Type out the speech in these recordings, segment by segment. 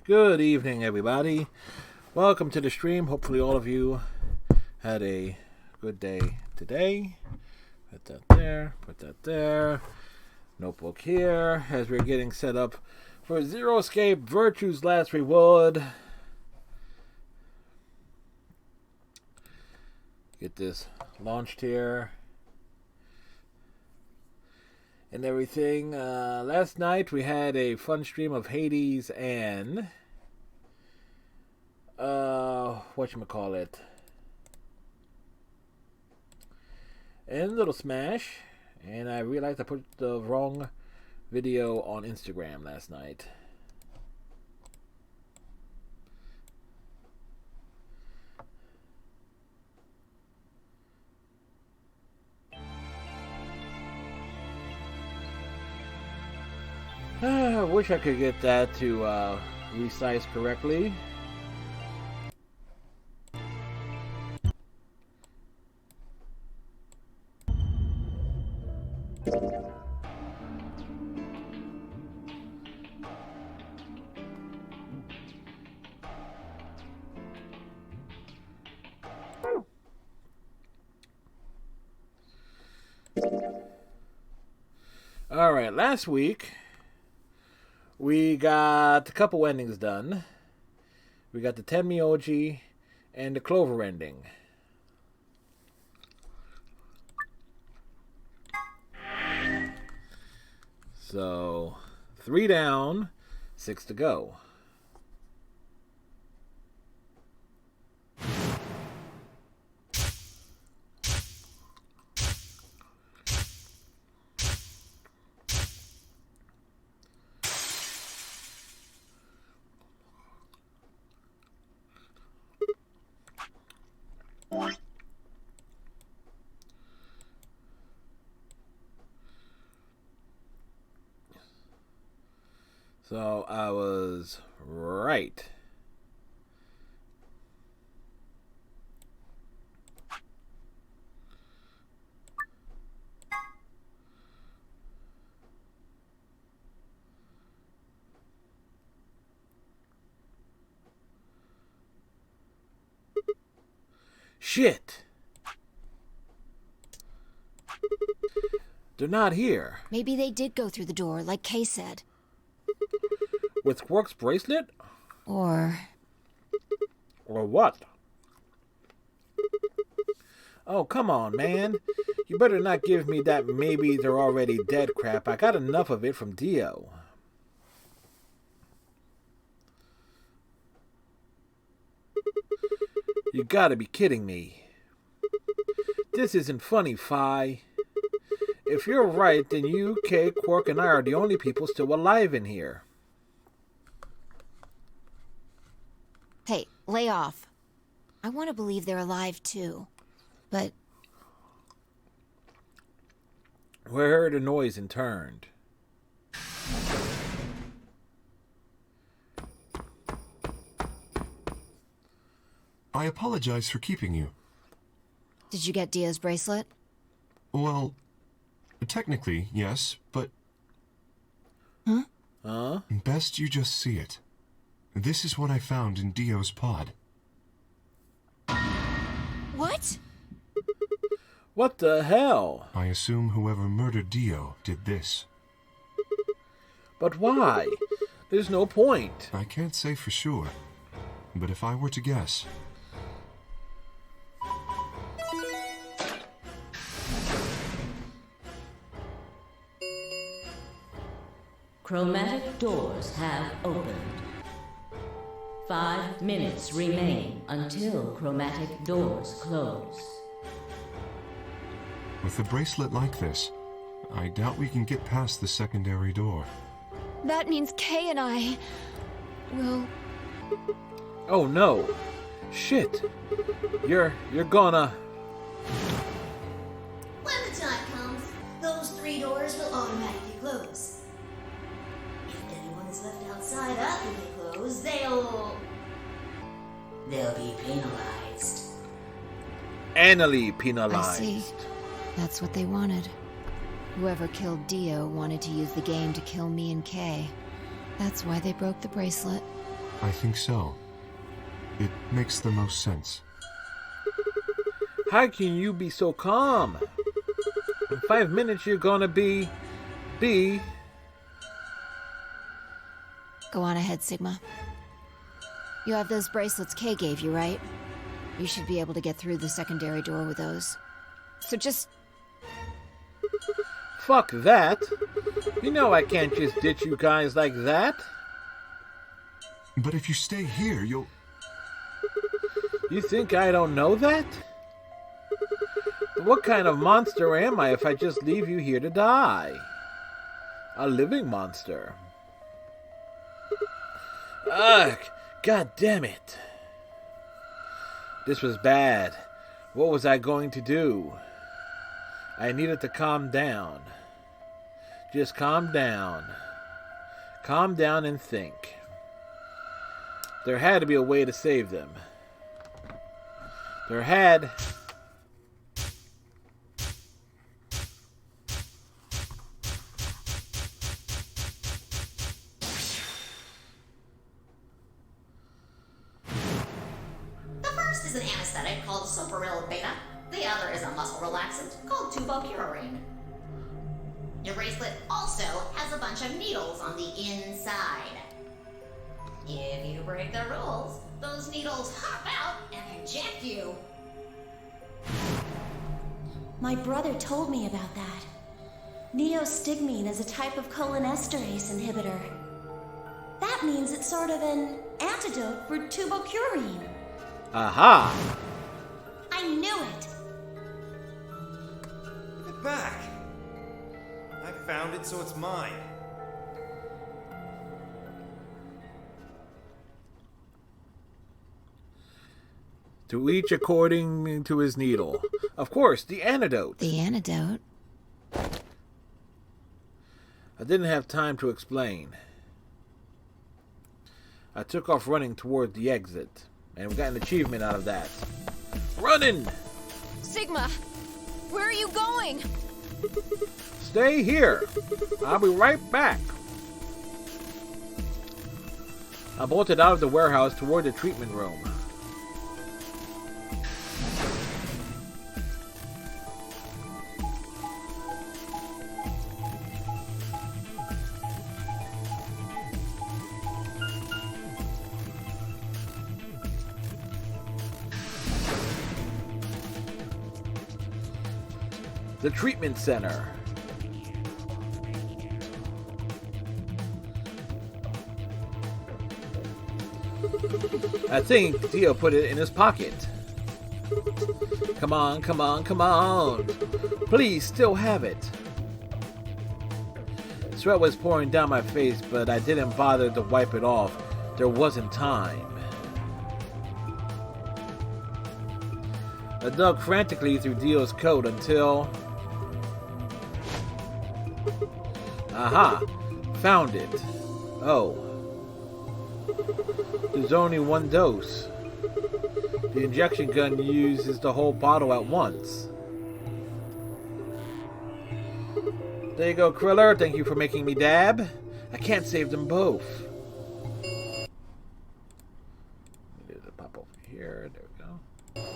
Good evening, everybody. Welcome to the stream. Hopefully, all of you had a good day today. Put that there. Put that there. Notebook here as we're getting set up for Zero Escape Virtue's Last Reward. Get this launched here. And everything. Last night we had a fun stream of Hades and whatchamacallit, and Little Smash, and I realized I put the wrong video on Instagram last night. I wish I could get that to resize correctly. Alright, last week we got a couple endings done. We got the Tenmyoji and the Clover ending. So, 3 down, 6 to go. So I was right. Shit. They're not here. Maybe they did go through the door, like Kay said. With Quark's bracelet? Or what? Oh, come on, man. You better not give me that maybe they're already dead crap. I got enough of it from Dio. You gotta be kidding me. This isn't funny, Phi. If you're right, then you, Kay, Quark, and I are the only people still alive in here. hey, lay off. I want to believe they're alive too. But We heard a noise and turned. I apologize for keeping you. did you get Dio's bracelet? Well, technically, yes, but... Huh? Best you just see it. This is what I found in Dio's pod. What? What the hell? I assume whoever murdered Dio did this. But why? There's no point. I can't say for sure, but if I were to guess... Chromatic doors have opened. 5 minutes remain until chromatic doors close. With a bracelet like this, I doubt we can get past the secondary door. That means Kay and I will... Oh no. Shit. You're gonna... When the time comes, those 3 doors will automatically close. If anyone is left outside after they close, they'll be penalized. Anally I penalized. see. That's what they wanted. Whoever killed Dio wanted to use the game to kill me and Kay. That's why they broke the bracelet. I think so. It makes the most sense. How can you be so calm? In 5 minutes you're gonna be... Go on ahead, Sigma. You have those bracelets Kay gave you, right? You should be able to get through the secondary door with those. So just... Fuck that. You know I can't just ditch you guys like that. But if you stay here, you'll... You think I don't know that? What kind of monster am I if I just leave you here to die? A living monster. Ugh, god damn it. This was bad. What was I going to do? I needed to calm down. Just calm down. Calm down and think. There had to be a way to save them. There had... The first is an anesthetic called Soparil Beta. The other is a muscle relaxant called Tubocurarine. Your bracelet also has a bunch of needles on the inside. If you break the rules, those needles hop out and inject you. My brother told me about that. Neostigmine is a type of cholinesterase inhibitor. That means it's sort of an antidote for tubocurine. Aha! I knew it! Give it back. I found it, so it's mine. To each according to his needle. Of course, the antidote. The antidote? I didn't have time to explain. I took off running toward the exit, and we got an achievement out of that. Running! Sigma! Where are you going? Stay here! I'll be right back. I bolted out of the warehouse toward the treatment room. The treatment center. I think Dio put it in his pocket. Come on, come on, come on. Please, still have it. Sweat was pouring down my face, but I didn't bother to wipe it off. There wasn't time. I dug frantically through Dio's coat until... Aha! Found it. Oh. There's only one dose. The injection gun uses the whole bottle at once. There you go, Kriller. Thank you for making me dab. I can't save them both. There's a pop over here. There we go.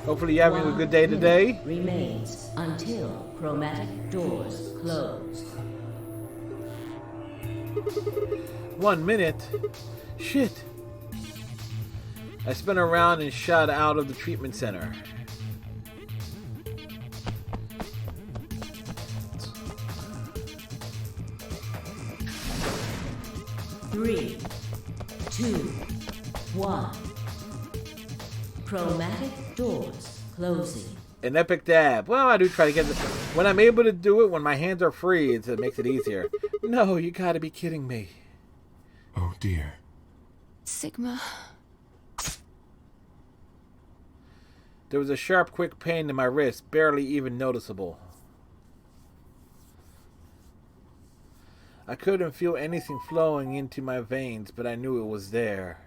Hopefully you're having a good day today. Remains until chromatic doors close. 1 minute? Shit. I spun around and shot out of the treatment center. Three, two, one. Chromatic doors closing. An epic dab. Well, I do try to get it. When I'm able to do it when my hands are free, it makes it easier. No, you gotta be kidding me. Oh dear. Sigma. There was a sharp, quick pain in my wrist, barely even noticeable. I couldn't feel anything flowing into my veins, but I knew it was there.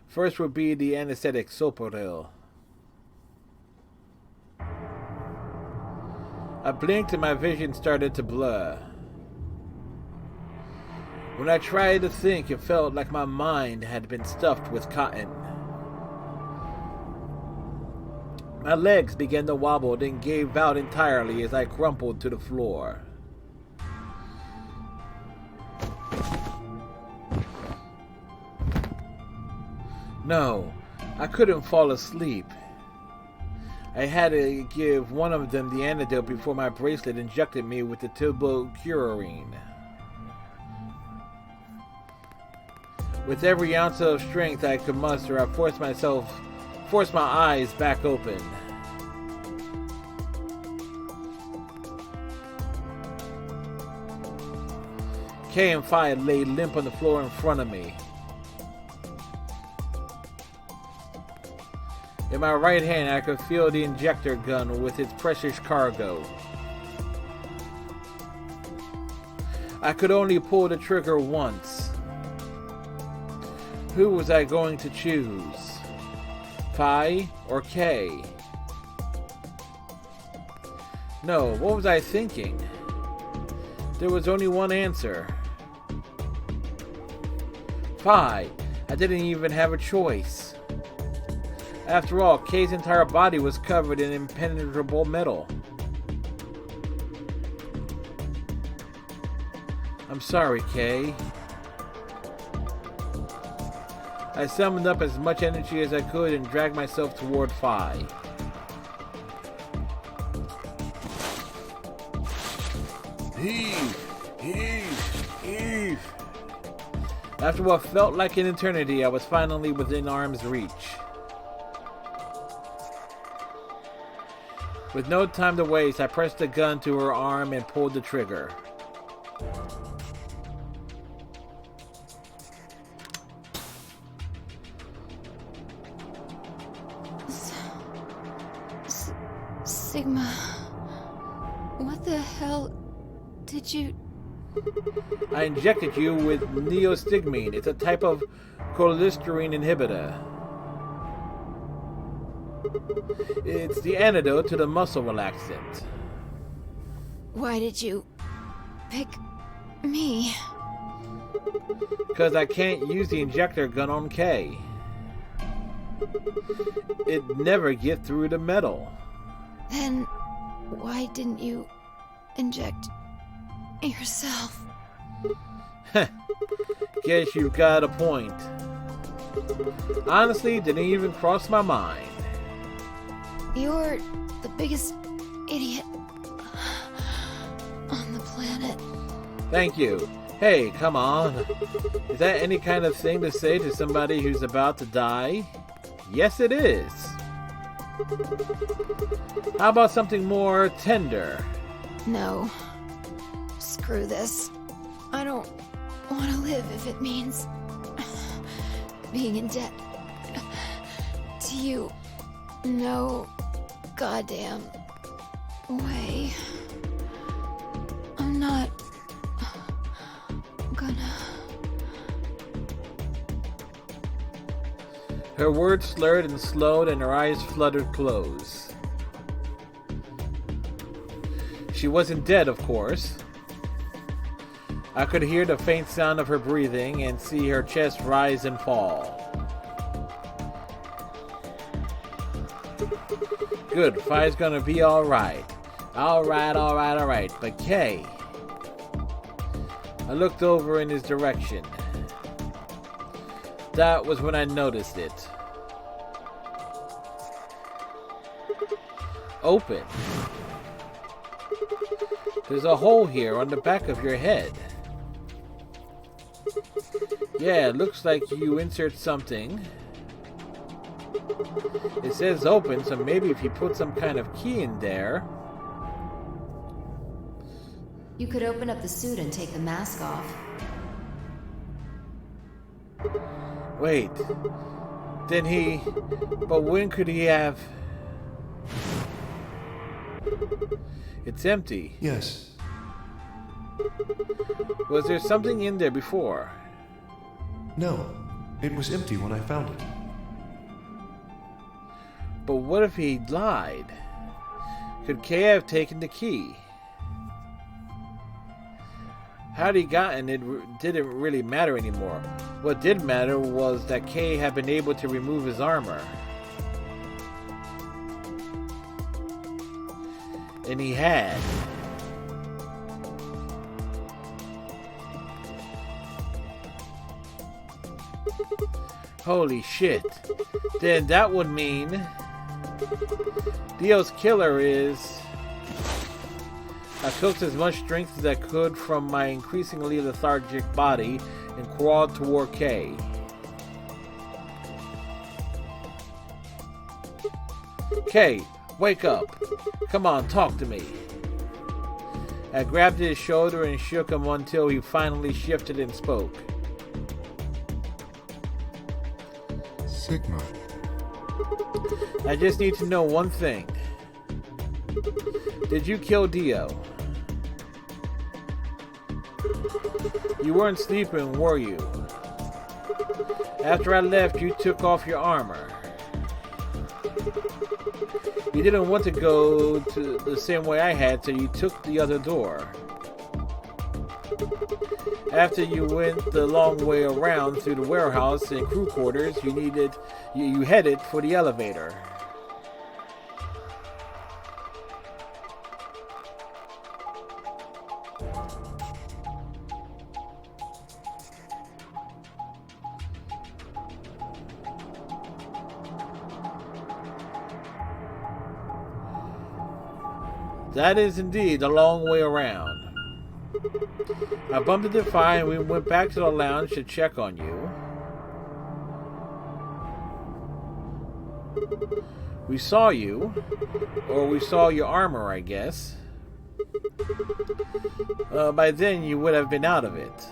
First would be the anesthetic Soparil. I blinked and my vision started to blur. When I tried to think, it felt like my mind had been stuffed with cotton. My legs began to wobble, then gave out entirely as I crumpled to the floor. No, I couldn't fall asleep. I had to give one of them the antidote before my bracelet injected me with the tubocurarine. With every ounce of strength I could muster, I forced my eyes back open. Kay and Fi lay limp on the floor in front of me. In my right hand, I could feel the injector gun with its precious cargo. I could only pull the trigger once. Who was I going to choose? Fi or Kay? No, what was I thinking? There was only one answer. Fi. I didn't even have a choice. After all, Kay's entire body was covered in impenetrable metal. I'm sorry, Kay. I summoned up as much energy as I could and dragged myself toward Fi. Heave! Heave! Heave! After what felt like an eternity, I was finally within arm's reach. With no time to waste, I pressed the gun to her arm and pulled the trigger. Sigma, what the hell did you... I injected you with neostigmine. It's a type of cholesterol inhibitor. It's the antidote to the muscle relaxant. Why did you pick me? Because I can't use the injector gun on Kay. It'd never get through the metal. Then why didn't you inject yourself? Guess you've got a point. Honestly, didn't even cross my mind. You're the biggest idiot on the planet. Thank you. Hey, come on. Is that any kind of thing to say to somebody who's about to die? Yes, it is. How about something more tender? No. Screw this. I don't want to live if it means being in debt to you. No goddamn way. I'm not gonna... Her words slurred and slowed and her eyes fluttered close. She wasn't dead, of course. I could hear the faint sound of her breathing and see her chest rise and fall. Good, Fi's gonna be alright. Alright. But Kay... I looked over in his direction. That was when I noticed it. Open. There's a hole here on the back of your head. Yeah, it looks like you insert something. It says open, so maybe if you put some kind of key in there... You could open up the suit and take the mask off. Wait. Then he... But when could he have... It's empty. Yes. Was there something in there before? No. It was empty when I found it. But what if he lied? Could Kay have taken the key? How'd he gotten it didn't really matter anymore. What did matter was that Kay had been able to remove his armor. And he had. Holy shit. Then that would mean Dio's killer is... I took as much strength as I could from my increasingly lethargic body and crawled toward Kay. Kay, wake up. Come on, talk to me. I grabbed his shoulder and shook him until he finally shifted and spoke. Sigma. I just need to know one thing. Did you kill Dio? You weren't sleeping, were you? After I left, you took off your armor. You didn't want to go to the same way I had, so you took the other door. After you went the long way around through the warehouse and crew quarters, you headed for the elevator. That is indeed a long way around. I bumped into Phi and we went back to the lounge to check on you. We saw you, or we saw your armor, I guess. By then you would have been out of it.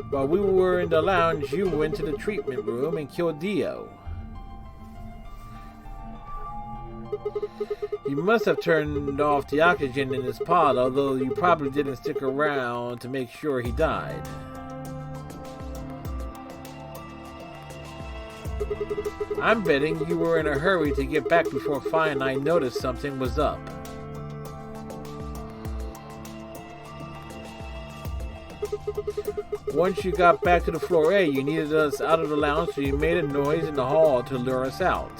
While we were in the lounge, you went to the treatment room and killed Dio. You must have turned off the oxygen in his pod, although you probably didn't stick around to make sure he died. I'm betting you were in a hurry to get back before Phi and I noticed something was up. Once you got back to the floor A, you needed us out of the lounge, so you made a noise in the hall to lure us out.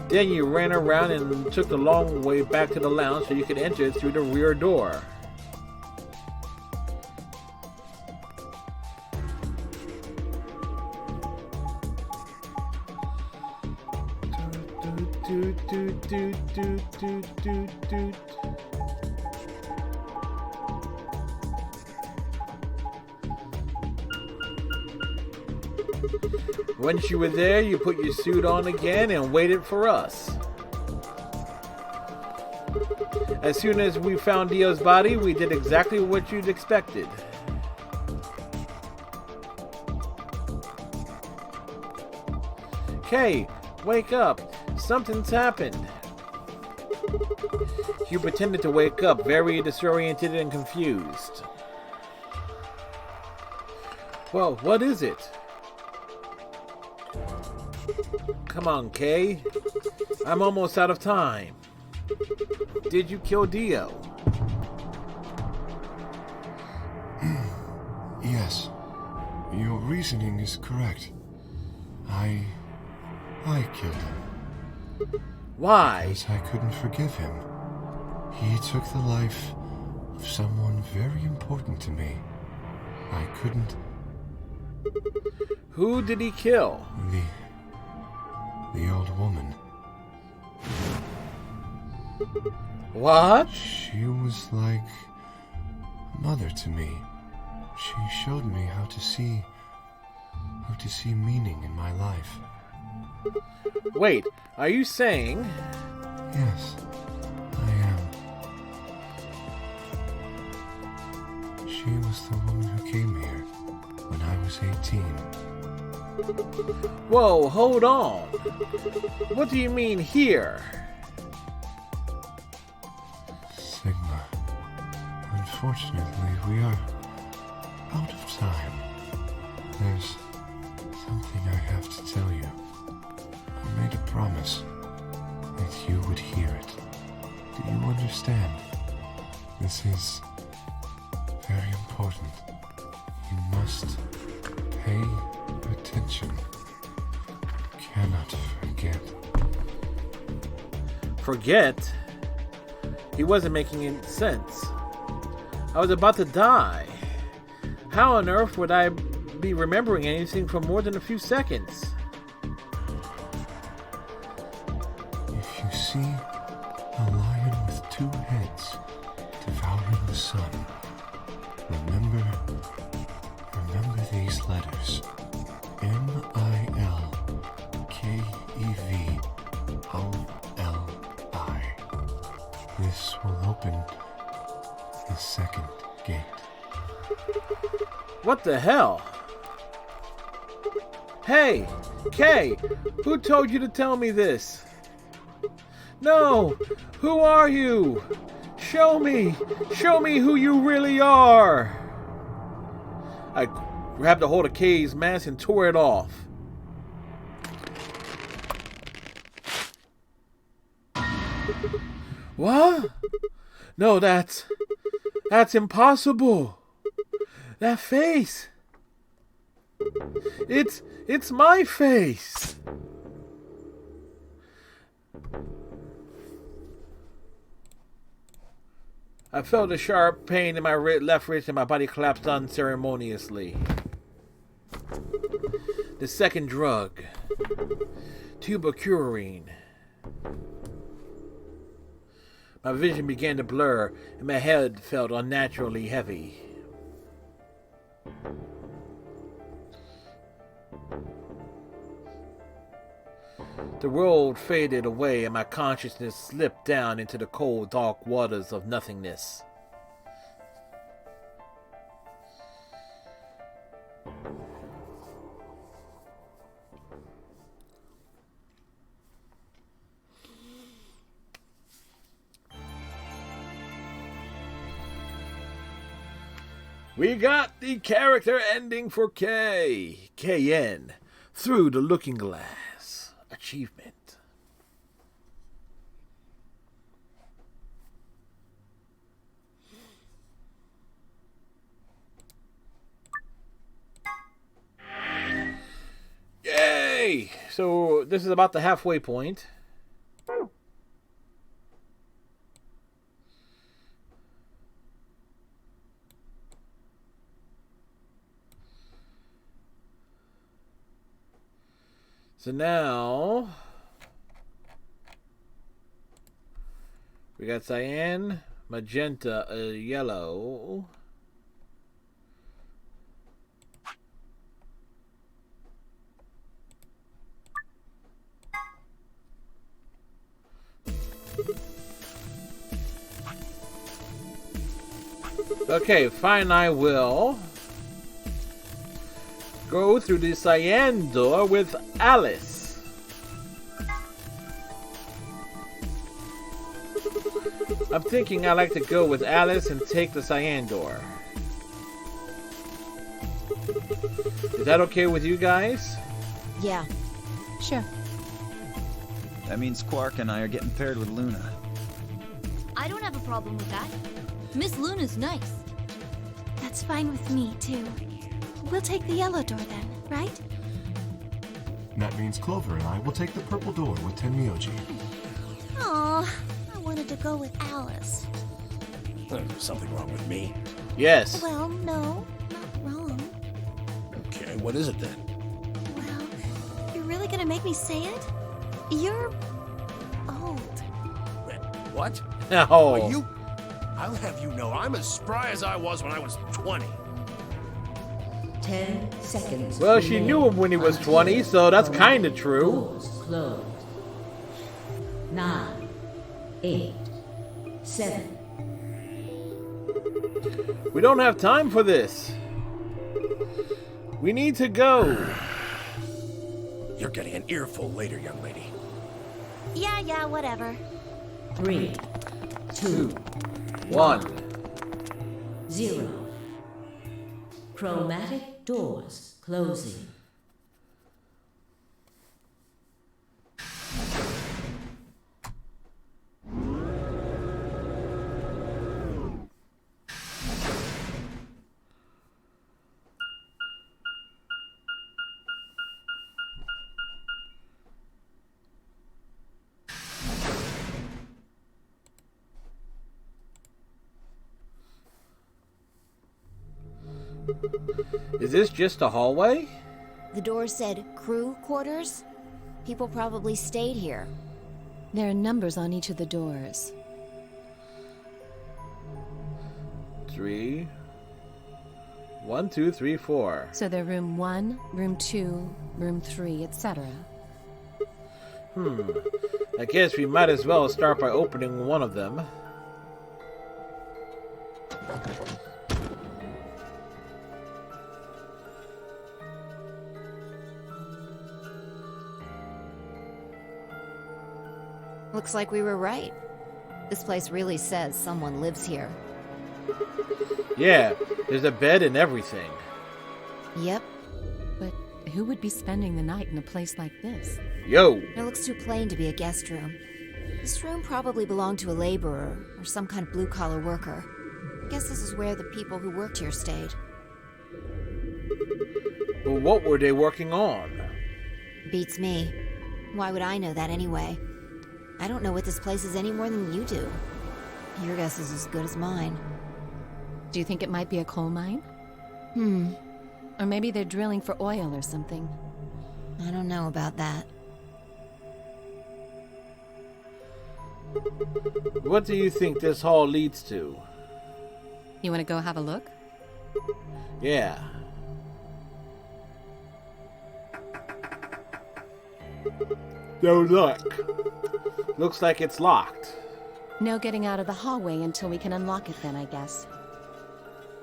Then you ran around and took the long way back to the lounge so you could enter through the rear door. Once you were there, you put your suit on again and waited for us. As soon as we found Dio's body, we did exactly what you'd expected. Kay, wake up. Something's happened. You pretended to wake up, very disoriented and confused. Well, what is it? Come on, Kay. I'm almost out of time. Did you kill Dio? Yes. Your reasoning is correct. I killed him. Why? Because I couldn't forgive him. He took the life of someone very important to me. I couldn't... Who did he kill? The old woman. What? She was like a mother to me. She showed me how to see meaning in my life. Wait, are you saying? Yes, I am. She was the woman who came here when I was 18. Whoa, hold on. What do you mean here? Sigma, unfortunately, we are out of time. There's something I have to tell you. made a promise that you would hear it. Do you understand? This is very important. You must pay attention. Cannot forget. Forget? He wasn't making any sense. I was about to die. How on earth would I be remembering anything for more than a few seconds? If you see a lion with two heads devouring the sun, remember these letters. MILKEVOLI. This will open the second gate. What the hell? Hey, Kay, who told you to tell me this? No, who are you? Show me who you really are. I grabbed a hold of Kay's mask and tore it off. What? No, that's impossible. That face. It's my face. I felt a sharp pain in my left wrist and my body collapsed unceremoniously. The second drug. Tubocurine. My vision began to blur and my head felt unnaturally heavy. The world faded away and my consciousness slipped down into the cold, dark waters of nothingness. We got the character ending for K. KN. Through the Looking Glass. Achievement. Yay! So this is about the halfway point. So now we got cyan, magenta, yellow. Okay, fine, I will go through the cyan door with Alice. I'm thinking I like to go with Alice and take the cyan door. Is that okay with you guys? Yeah, sure. That means Quark and I are getting paired with Luna. I don't have a problem with that. Miss Luna's nice. That's fine with me, too. We'll take the yellow door then, right? That means Clover and I will take the purple door with Tenmyoji. Aw, I wanted to go with Alice. There's something wrong with me. Yes. Well, no, not wrong. Okay, what is it then? Well, you're really gonna make me say it? You're old. What? Oh. Are you? I'll have you know I'm as spry as I was when I was 20. 10 seconds. Well, she knew him when he was 20, so that's kind of true. Doors closed. 9, 8, 7. We don't have time for this. We need to go. You're getting an earful later, young lady. Yeah, whatever. 3, 2, 1. 0. Chromatic doors closing. Is this just a hallway? The door said crew quarters? People probably stayed here. There are numbers on each of the doors. 3. 1, 2, 3, 4. So they're room 1, room 2, room 3, etc. I guess we might as well start by opening one of them. Looks like we were right. This place really says someone lives here. Yeah, there's a bed and everything. Yep. But who would be spending the night in a place like this? Yo! It looks too plain to be a guest room. This room probably belonged to a laborer or some kind of blue-collar worker. I guess this is where the people who worked here stayed. But what were they working on? Beats me. Why would I know that anyway? I don't know what this place is any more than you do. Your guess is as good as mine. Do you think it might be a coal mine? Or maybe they're drilling for oil or something. I don't know about that. What do you think this hall leads to? You want to go have a look? Yeah. No luck. Looks like it's locked. No getting out of the hallway until we can unlock it then, I guess.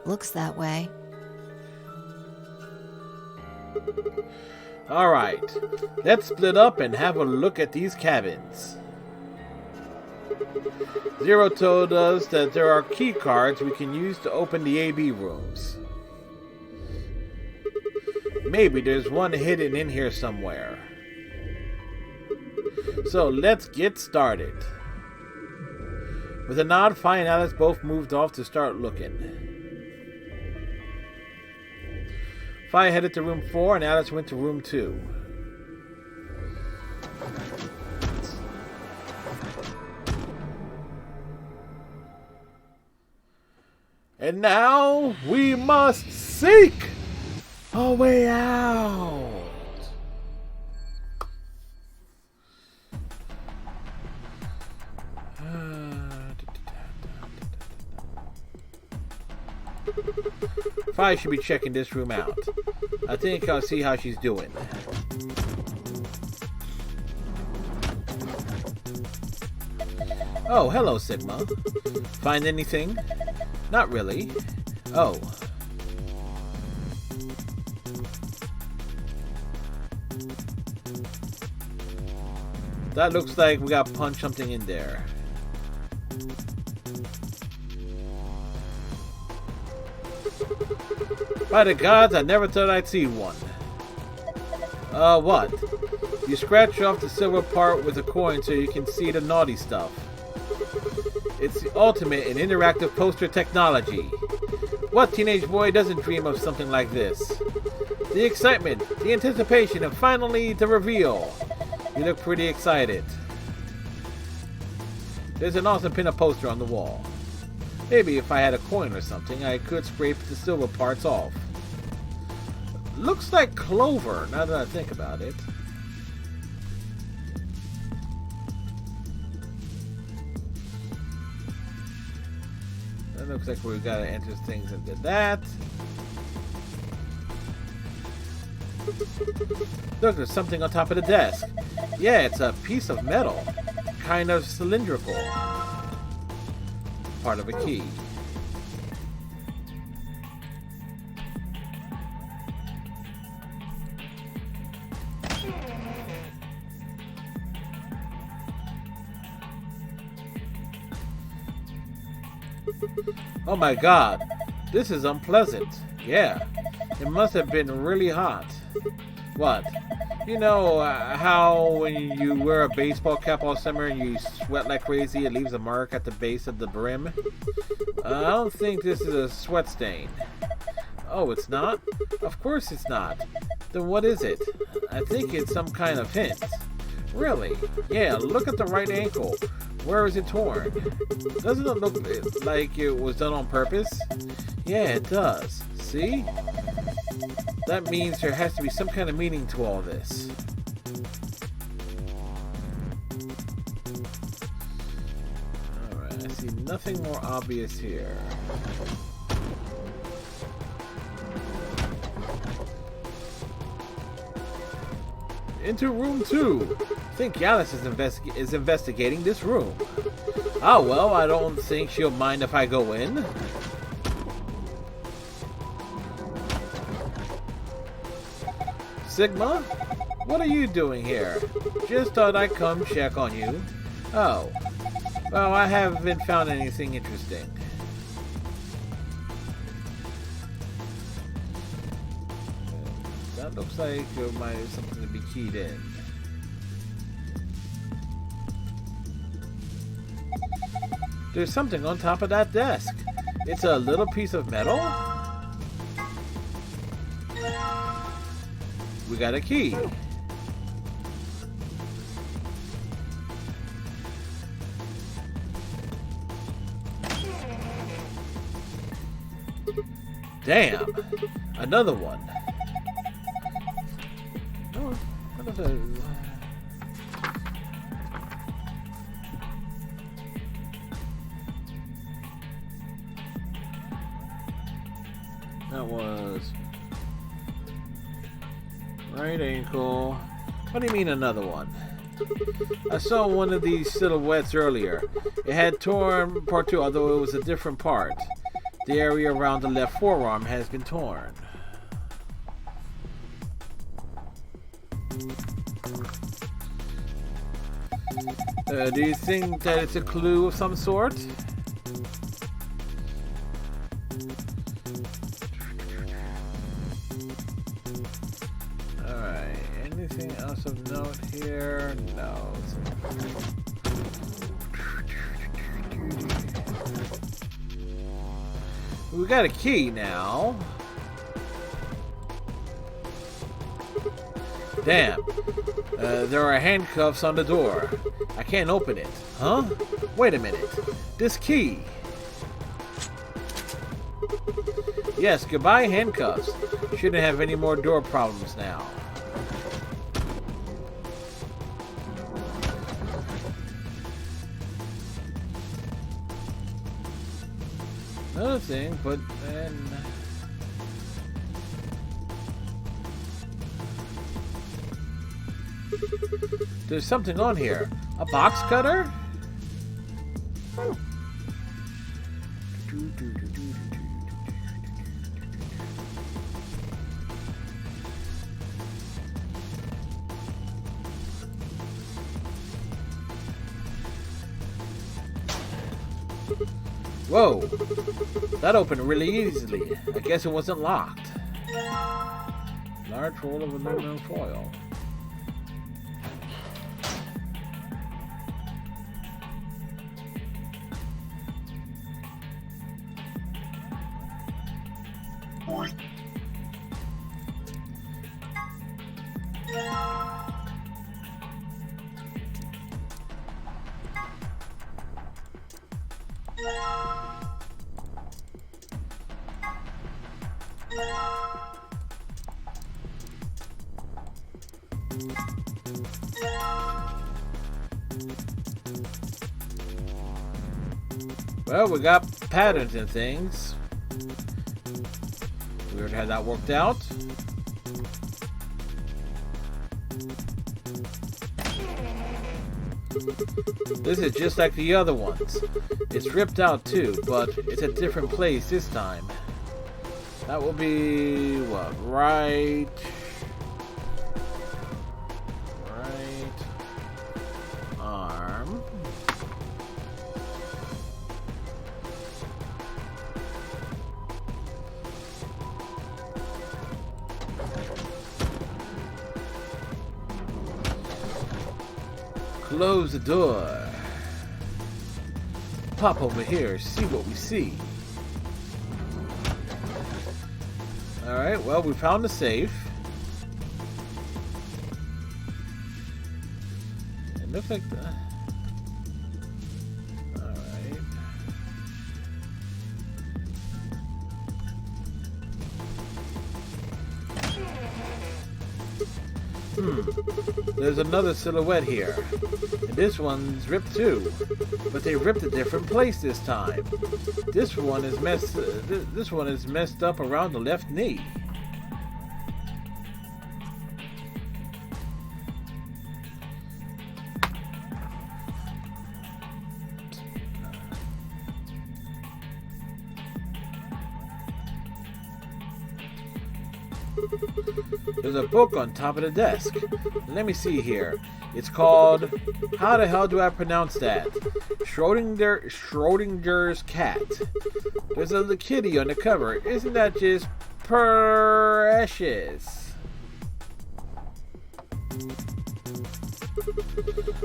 Looks that way. Alright, let's split up and have a look at these cabins. Zero told us that there are key cards we can use to open the AB rooms. Maybe there's one hidden in here somewhere. So let's get started. With a nod, Fi and Alice both moved off to start looking. Fi headed to room 4 and Alice went to room 2. And now we must seek a way out. Fi should be checking this room out. I think I'll see how she's doing. Oh, hello, Sigma. Find anything? Not really. Oh. That looks like we got to punch something in there. By the gods, I never thought I'd see one. What? You scratch off the silver part with a coin so you can see the naughty stuff. It's the ultimate in interactive poster technology. What teenage boy doesn't dream of something like this? The excitement, the anticipation, and finally the reveal. You look pretty excited. There's an awesome pin-up poster on the wall. Maybe if I had a coin or something, I could scrape the silver parts off. Looks like clover, now that I think about it. That looks like we've got to enter things into that. Look, there's something on top of the desk. Yeah, it's a piece of metal. Kind of cylindrical. Part of a key. Oh my god, this is unpleasant. Yeah, it must have been really hot. What? You know how when you wear a baseball cap all summer and you sweat like crazy, it leaves a mark at the base of the brim? I don't think this is a sweat stain. Oh, it's not? Of course it's not. Then what is it? I think it's some kind of hint. Really? Yeah, look at the right ankle. Where is it torn? Doesn't it look like it was done on purpose? Yeah, it does. See? That means there has to be some kind of meaning to all this. Alright, I see nothing more obvious here. Into room 2. I think Gallus is investigating this room. Oh, well, I don't think she'll mind if I go in. Sigma? What are you doing here? Just thought I'd come check on you. Oh. Well, I haven't found anything interesting. That looks like there might be something to be keyed in. There's something on top of that desk. It's a little piece of metal? We got a key. Damn! Another one. Oh, what is it? That was right ankle. What do you mean another one? I saw one of these silhouettes earlier. It had torn part 2, although it was a different part. The area around the left forearm has been torn. Do you think that it's a clue of some sort? Alright, anything else of note here? No. We got a key now. Damn. There are handcuffs on the door. I can't open it. Huh? Wait a minute. This key. Yes, goodbye handcuffs. Shouldn't have any more door problems now. Another thing, but then... There's something on here. A box cutter? Whoa! That opened really easily. I guess it wasn't locked. Large roll of aluminum foil. Well, we got patterns and things. Weird how that worked out. This is just like the other ones. It's ripped out too, but it's a different place this time. That will be what? Right arm. Close the door. Pop over here, see what we see. Alright, well, we found the safe. It looks like the... Alright. There's another silhouette here. And this one's ripped too. But they ripped a different place this time. This one is messed up around the left knee. There's a book on top of the desk. Let me see here. It's called, how the hell do I pronounce that? Schrodinger's cat. There's a little kitty on the cover. Isn't that just precious?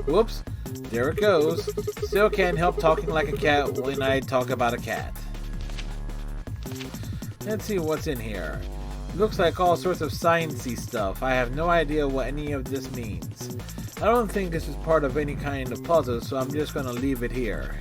Whoops. There it goes. Still can't help talking like a cat when I talk about a cat. Let's see what's in here. Looks like all sorts of sciencey stuff. I have no idea what any of this means. I don't think this is part of any kind of puzzle, so I'm just gonna leave it here.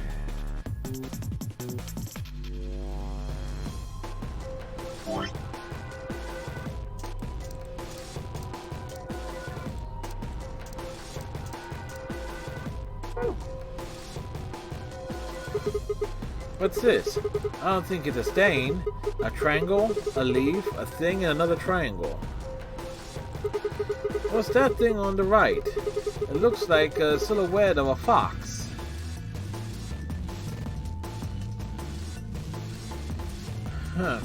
What's this? I don't think it's a stain. A triangle, a leaf, a thing, and another triangle. What's that thing on the right? It looks like a silhouette of a fox. Huh.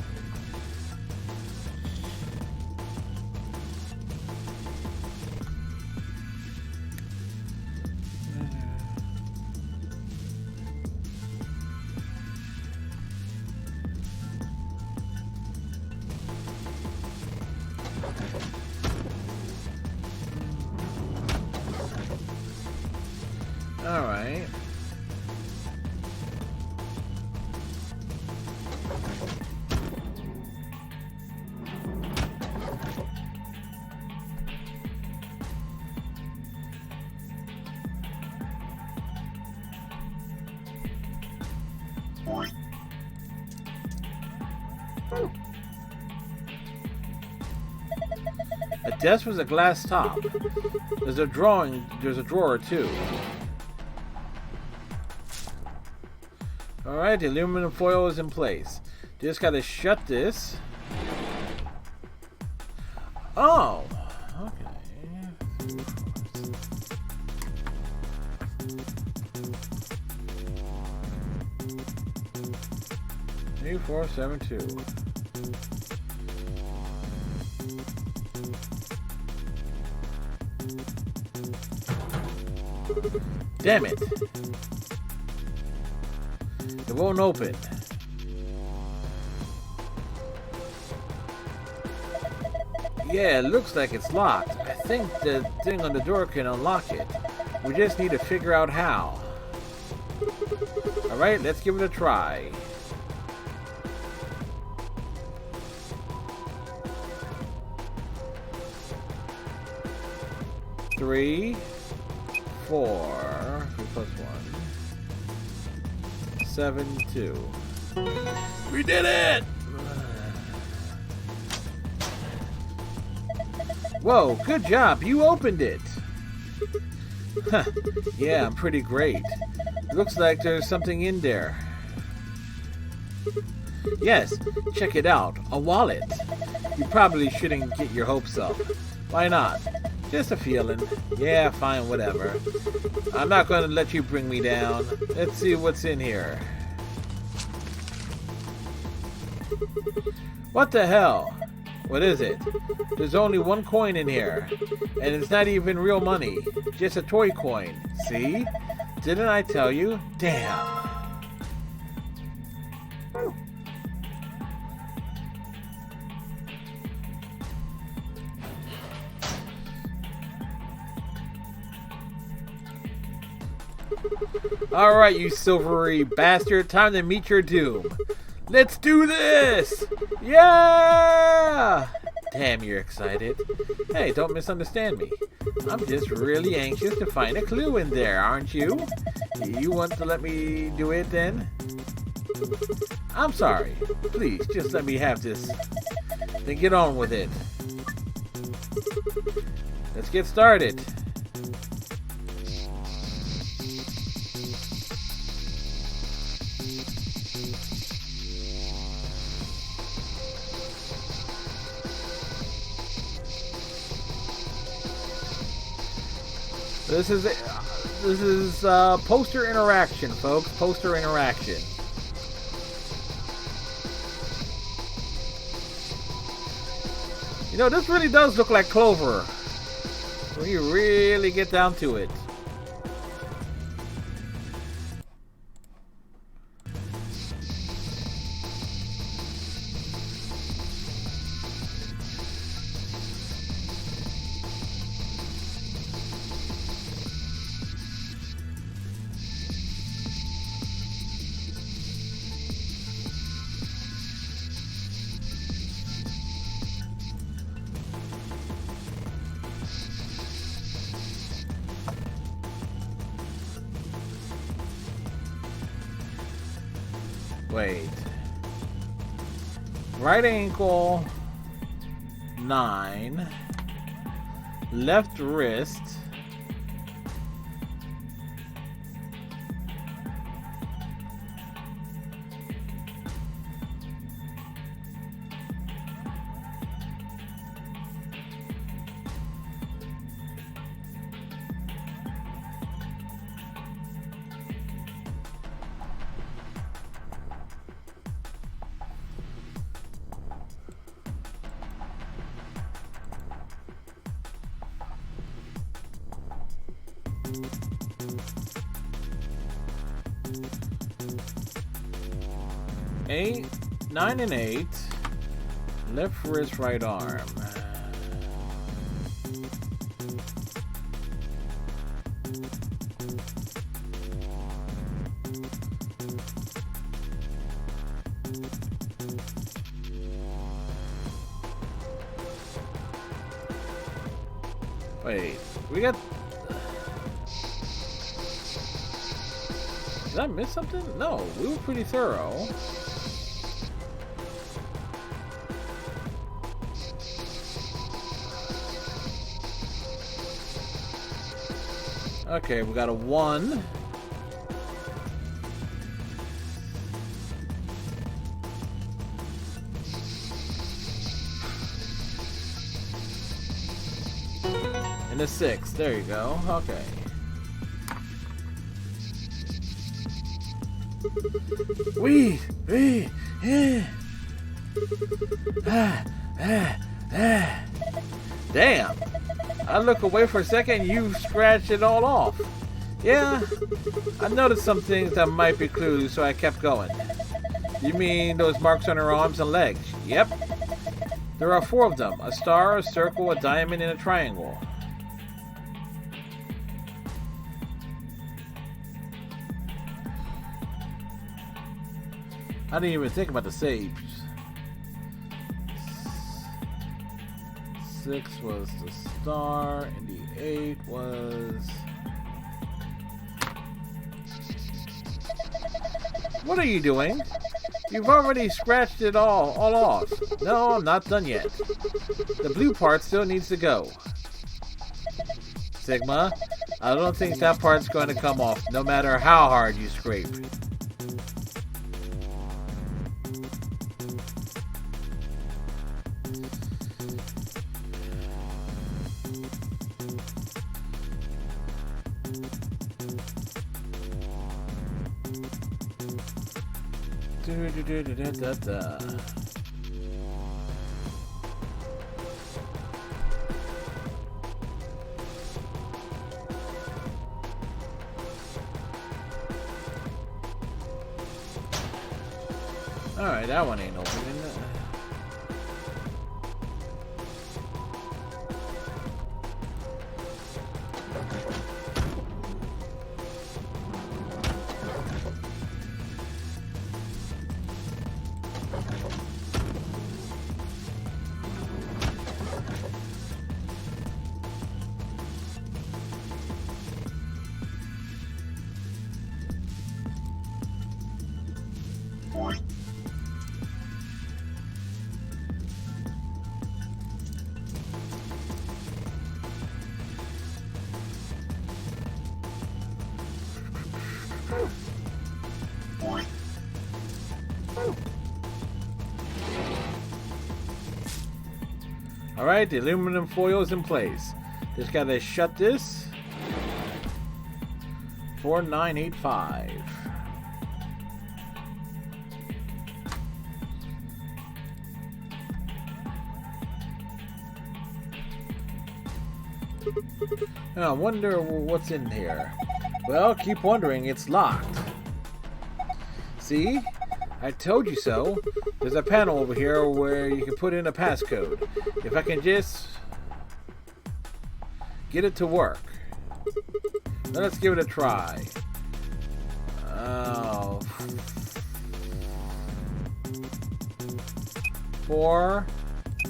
Alright. A desk with a glass top. There's a drawer too. Alright, the aluminum foil is in place. Just gotta shut this. Oh! Okay. 3472. Damn it! It won't open. Yeah, it looks like it's locked. I think the thing on the door can unlock it. We just need to figure out how. Alright, let's give it a try. Three, 4, 3 plus 1. 7, 2. We did it! Whoa, good job. You opened it. Huh. Yeah, I'm pretty great. Looks like there's something in there. Yes, check it out. A wallet. You probably shouldn't get your hopes up. Why not? Just a feeling. Yeah, fine, whatever. I'm not going to let you bring me down. Let's see what's in here. What the hell? What is it? There's only one coin in here. And it's not even real money. Just a toy coin. See? Didn't I tell you? Damn. Alright, you silvery bastard. Time to meet your doom. Let's do this! Yeah! Damn, you're excited. Hey, don't misunderstand me. I'm just really anxious to find a clue in there, aren't you? You want to let me do it then? I'm sorry. Please, just let me have this. Then get on with it. Let's get started. This is poster interaction, folks. Poster interaction. You know, this really does look like Clover when you really get down to it. Wait. Right ankle 9. Left wrist. Eight, 9 and 8. Left wrist, right arm. Wait, we got... Did I miss something? No, we were pretty thorough. Okay, we got a 1. And a 6. There you go. Okay. Damn. I look away for a second, you scratched it all off. Yeah, I noticed some things that might be clues, so I kept going. You mean those marks on her arms and legs? Yep. There are 4 of them. A star, a circle, a diamond, and a triangle. I didn't even think about the saves. 6 was the star, and the 8 was... What are you doing? You've already scratched it all off. No, I'm not done yet. The blue part still needs to go. Sigma, I don't think that part's going to come off, no matter how hard you scrape. Alright, that one ain't opening. Alright, the aluminum foil is in place. Just gotta shut this. 4985. I wonder what's in here. Well, keep wondering, it's locked. See? I told you so. There's a panel over here where you can put in a passcode. If I can just get it to work. Let's give it a try. Oh. 4,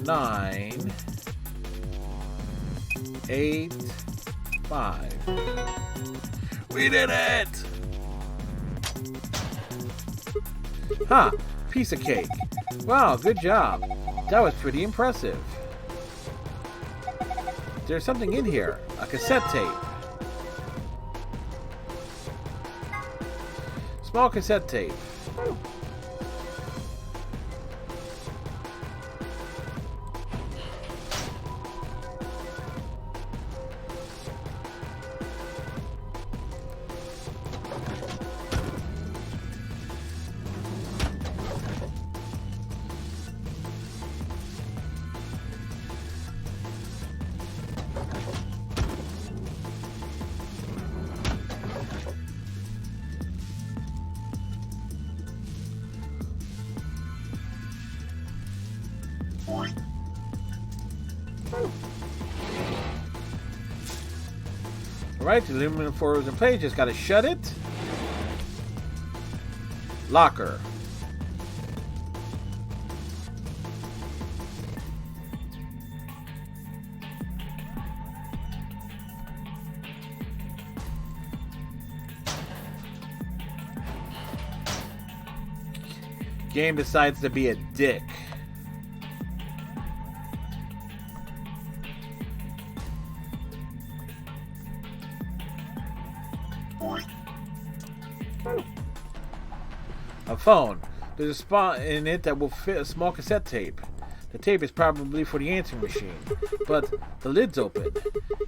9, 8, 5. We did it! Huh, piece of cake. Wow, good job. That was pretty impressive. There's something in here. A cassette tape. Small cassette tape. Alright, the aluminum foil is in place. Just gotta shut it. Locker. Game decides to be a dick. A phone. There's a spot in it that will fit a small cassette tape. The tape is probably for the answering machine, but the lid's open.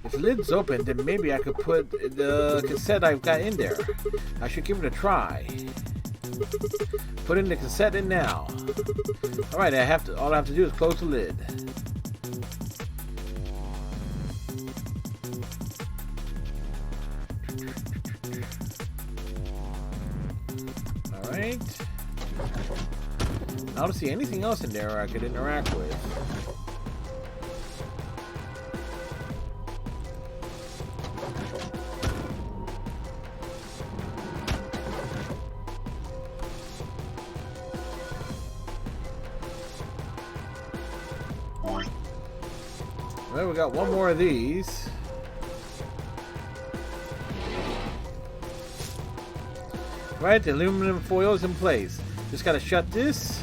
If the lid's open, then maybe I could put the cassette I've got in there. I should give it a try. Put in the cassette in now. Alright, all I have to do is close the lid. Alright. I don't see anything else in there I could interact with. Well, we got one more of these. Right, the aluminum foil is in place. Just gotta shut this.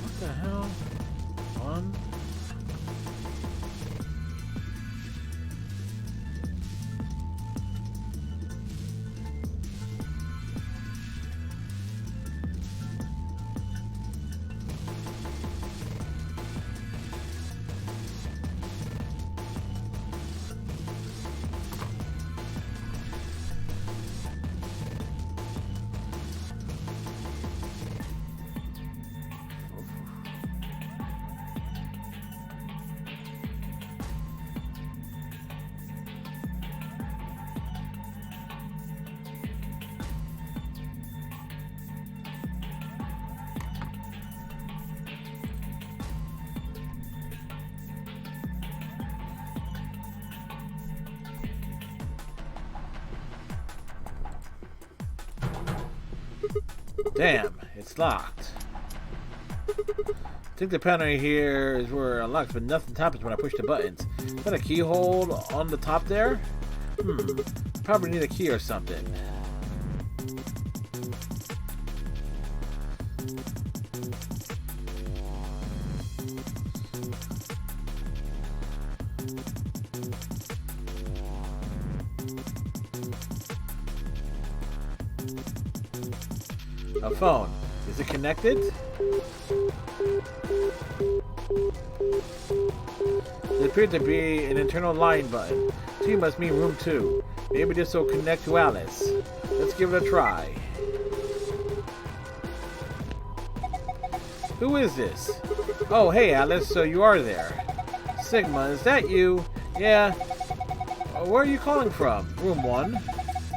What the hell? One. Damn, it's locked. I think the panel here is where it unlocks, but nothing happens when I push the buttons. Is that a keyhole on the top there? Probably need a key or something. A phone. Is it connected? There appeared to be an internal line button. 2 must mean room 2. Maybe this will connect to Alice. Let's give it a try. Who is this? Oh, hey Alice, so you are there. Sigma, is that you? Yeah. Where are you calling from? Room 1?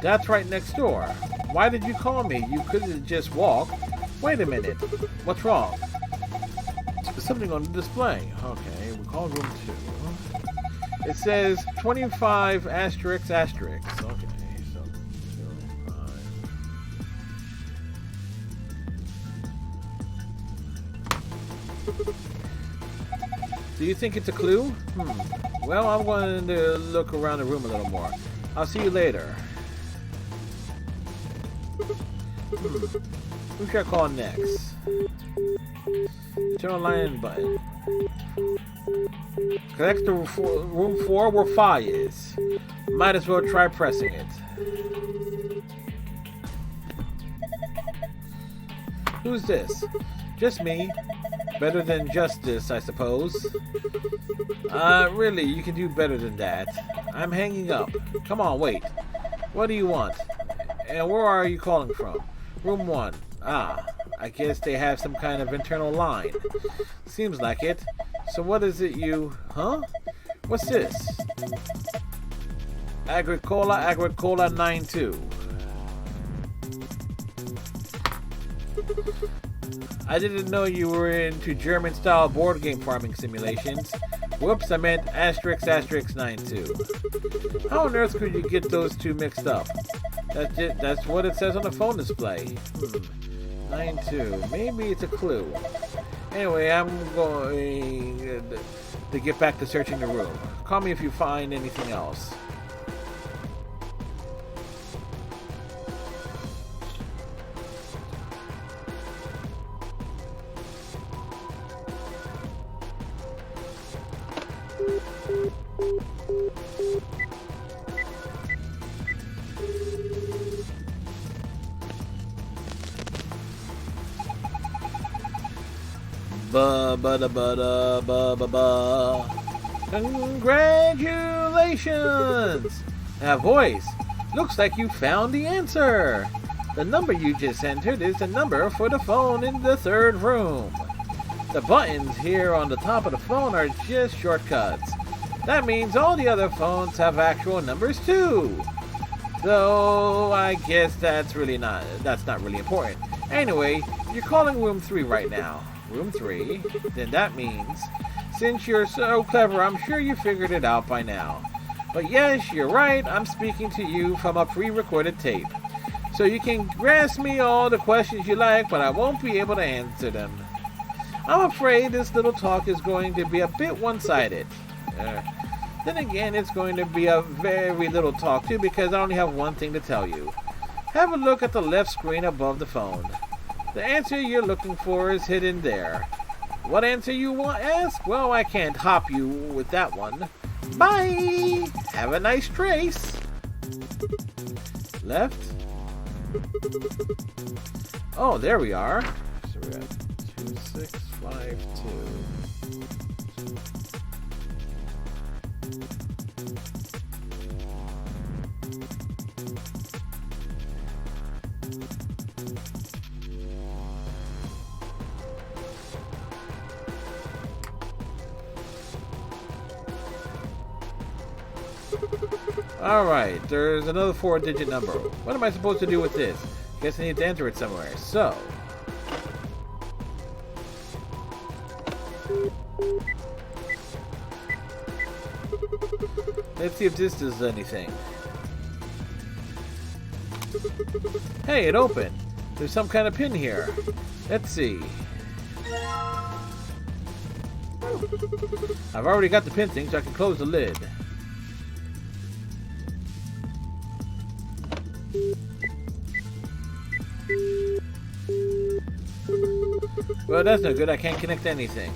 That's right next door. Why did you call me? You couldn't just walk. Wait a minute. What's wrong? Something on the display. Okay, we call room 2. It says 25 asterisk asterisk. Okay, so 5. Do you think it's a clue? Well, I'm going to look around the room a little more. I'll see you later. Who should I call next? Turn on line button. Connect to room 4 where Phi is. Might as well try pressing it. Who's this? Just me. Better than justice, I suppose. Really, you can do better than that. I'm hanging up. Come on, wait. What do you want? And where are you calling from? Room 1. Ah, I guess they have some kind of internal line. Seems like it. So what is it you... Huh? What's this? Agricola 92. I didn't know you were into German-style board game farming simulations. Whoops, I meant asterisk 92. How on earth could you get those two mixed up? That's what it says on the phone display. 92. Maybe it's a clue. Anyway, I'm going to get back to searching the room. Call me if you find anything else. Congratulations! Now, voice, looks like you found the answer. The number you just entered is the number for the phone in the 3rd room. The buttons here on the top of the phone are just shortcuts. That means all the other phones have actual numbers too. Though I guess that's not really important. Anyway, you're calling room 3 right now. Room 3? Then that means, since you're so clever, I'm sure you figured it out by now. But yes, you're right, I'm speaking to you from a pre-recorded tape. So you can ask me all the questions you like, but I won't be able to answer them. I'm afraid this little talk is going to be a bit one-sided. Then again, it's going to be a very little talk too, because I only have one thing to tell you. Have a look at the left screen above the phone. The answer you're looking for is hidden there. What answer you want to ask? Well, I can't hop you with that one. Bye! Have a nice trace! Left? Oh, there we are. So we're at 2652. Alright, there's another 4-digit number. What am I supposed to do with this? Guess I need to enter it somewhere. So... let's see if this does anything. Hey, it opened. There's some kind of pin here. Let's see. I've already got the pin thing, so I can close the lid. Well, that's no good. I can't connect anything.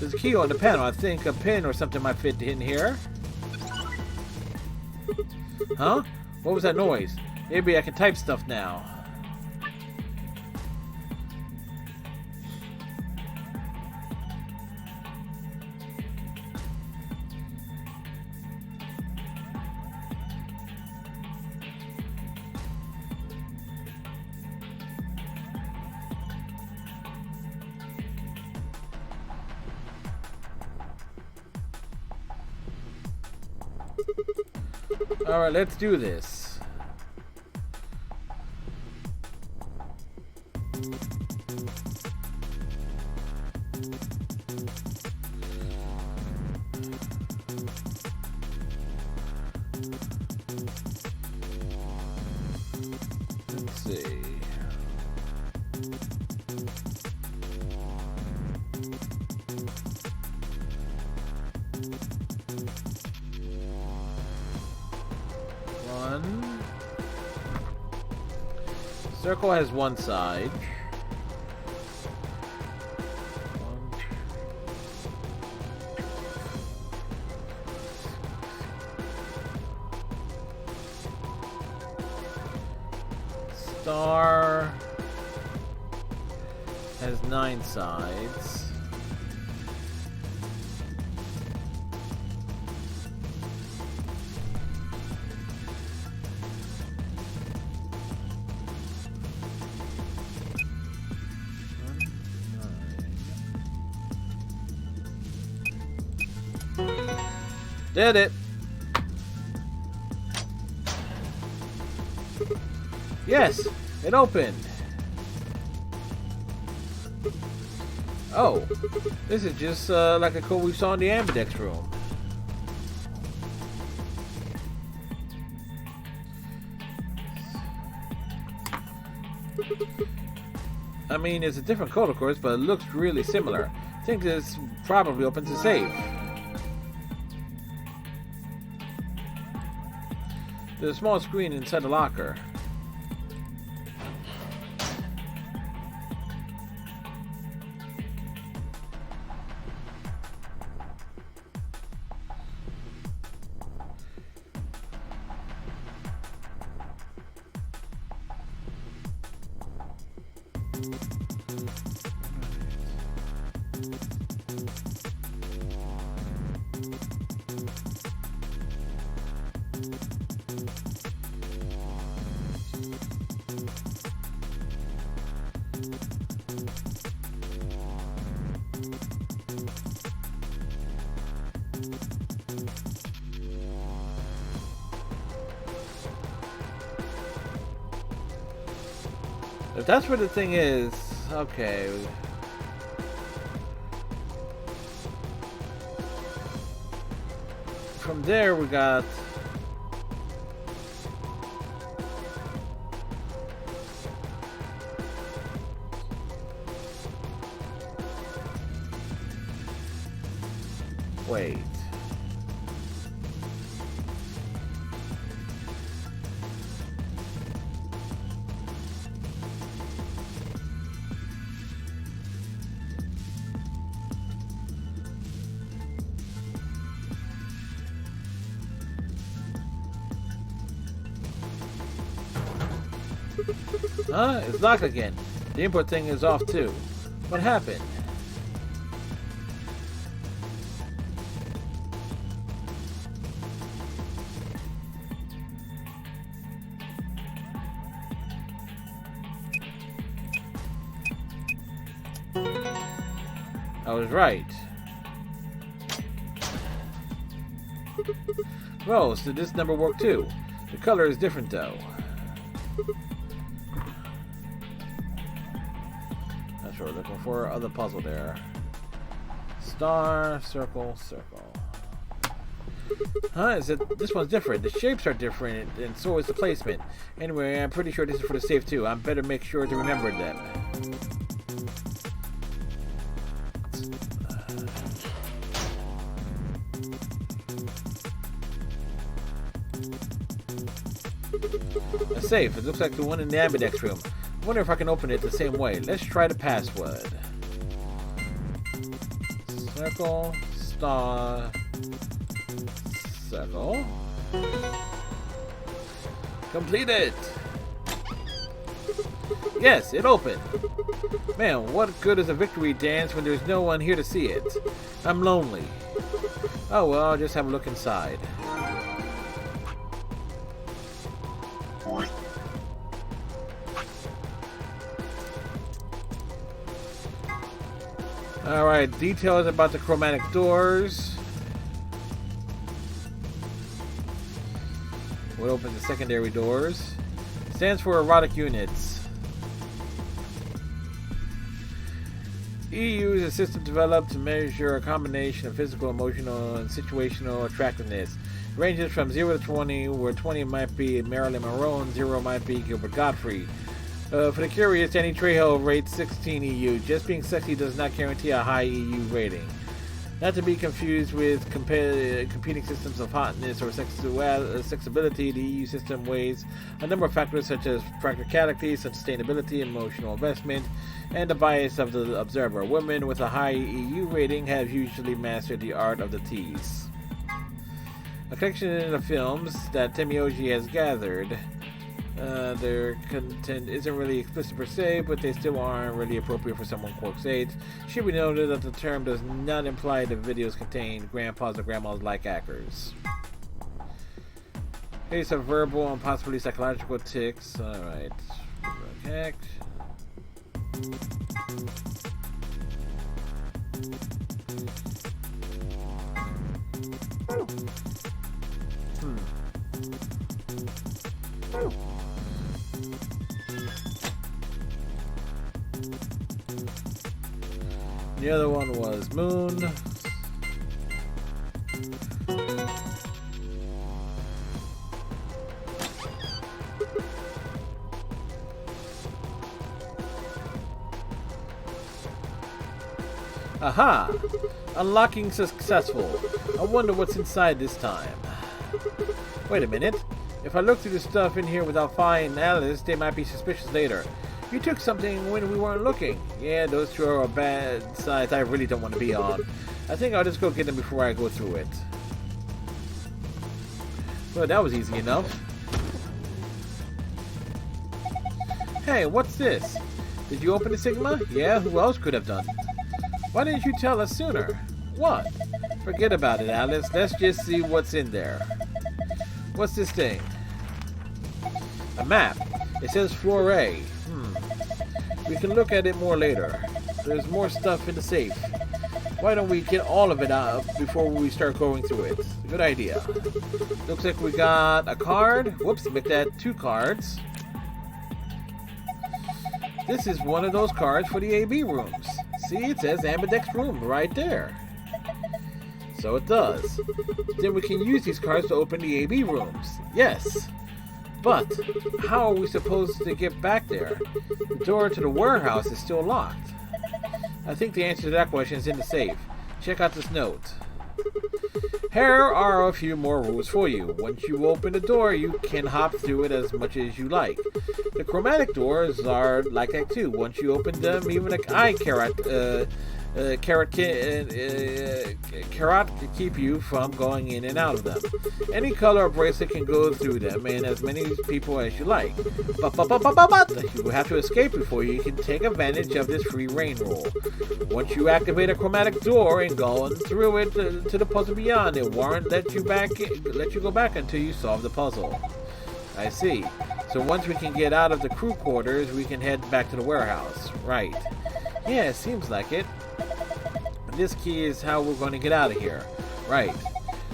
There's a key on the panel. I think a pin or something might fit in here. Huh? What was that noise? Maybe I can type stuff now. Alright, let's do this. Let's see. Circle has one side. Star has 9 sides. Did it. Yes, it opened. Oh, this is just like a code we saw in the Ambidex room. I mean, it's a different code, of course, but it looks really similar. I think this probably opens a safe. There's a small screen inside the locker. If that's where the thing is, okay. From there we got... Wait. It's locked again. The input thing is off too. What happened? I was right. Rose, did this number work too? The color is different though. That's what we're looking for. Other puzzle there. Star, circle, circle. Huh? Is it? This one's different. The shapes are different, and so is the placement. Anyway, I'm pretty sure this is for the safe too. I better make sure to remember them. A safe. It looks like the one in the Ambidex room. I wonder if I can open it the same way. Let's try the password. Circle, star, circle. Completed! Yes, it opened. Man, what good is a victory dance when there's no one here to see it? I'm lonely. Oh well, I'll just have a look inside. Alright, details about the chromatic doors. What opens the secondary doors? Stands for erotic units. EU is a system developed to measure a combination of physical, emotional, and situational attractiveness. It ranges from 0 to 20, where 20 might be Marilyn Monroe and 0 might be Gilbert Gottfried. For the curious, Danny Trejo rates 16 EU. Just being sexy does not guarantee a high EU rating. Not to be confused with competing systems of hotness or sexability, the EU system weighs a number of factors such as practicality, sustainability, emotional investment, and the bias of the observer. Women with a high EU rating have usually mastered the art of the tease. A collection of films that Temioji has gathered. Their content isn't really explicit per se, but they still aren't really appropriate for someone Quark's age. Should be noted that the term does not imply that videos contain grandpas or grandmas like actors. Case of verbal and possibly psychological tics. Alright. Heck. The other one was Moon. Aha! Unlocking successful. I wonder what's inside this time. Wait a minute. If I look through the stuff in here without finding Alice, they might be suspicious later. You took something when we weren't looking. Yeah, those two are bad sides I really don't want to be on. I think I'll just go get them before I go through it. Well, that was easy enough. Hey, what's this? Did you open the Sigma? Yeah, who else could have done? Why didn't you tell us sooner? What? Forget about it, Alice. Let's just see what's in there. What's this thing? A map. It says Floor A. We can look at it more later. There's more stuff in the safe. Why don't we get all of it out before we start going through it? Good idea. Looks like we got a card. Whoops, make that 2 cards. This is one of those cards for the AB rooms. See, it says Ambidex room right there. So it does. Then we can use these cards to open the AB rooms. Yes. But how are we supposed to get back there? The door to the warehouse is still locked. I think the answer to that question is in the safe. Check out this note. Here are a few more rules for you. Once you open the door, you can hop through it as much as you like. The chromatic doors are like that too. Once you open them, even an eye carrot can keep you from going in and out of them. Any color bracelet can go through them, and as many people as you like. But you will have to escape before you can take advantage of this free reign rule. Once you activate a chromatic door and go through it to the puzzle beyond, it won't let you go back until you solve the puzzle. I see. So once we can get out of the crew quarters, we can head back to the warehouse. Right. Yeah, it seems like it. This key is how we're going to get out of here. Right.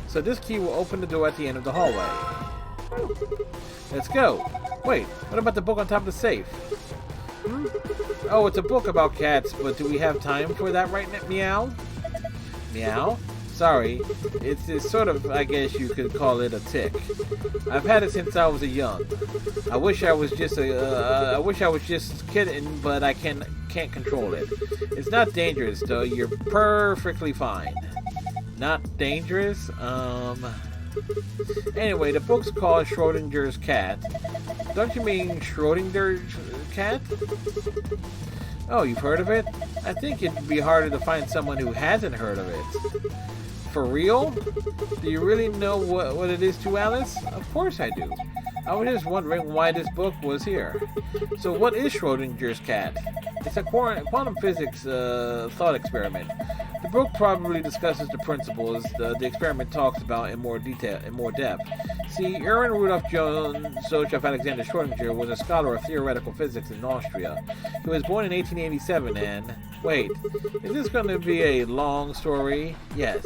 So this key will open the door at the end of the hallway. Let's go. Wait, what about the book on top of the safe? Oh, it's a book about cats, but do we have time for that right now? Meow? Meow? Sorry. It's sort of, I guess you could call it a tic. I've had it since I was a young. I wish I was just kidding, but I can't control it. It's not dangerous though. You're perfectly fine. Not dangerous? Anyway, the book's called Schrodinger's Cat. Don't you mean Schrodinger's cat? Oh, you've heard of it? I think it'd be harder to find someone who hasn't heard of it. For real? Do you really know what it is to Alice? Of course I do. I was just wondering why this book was here. So what is Schrodinger's cat? It's a quantum physics thought experiment. The book probably discusses the principles the experiment talks about in more detail, in more depth. See, Erwin Rudolf Johann Joseph Alexander Schrödinger was a scholar of theoretical physics in Austria. He was born in 1887 and... Wait, is this going to be a long story? Yes.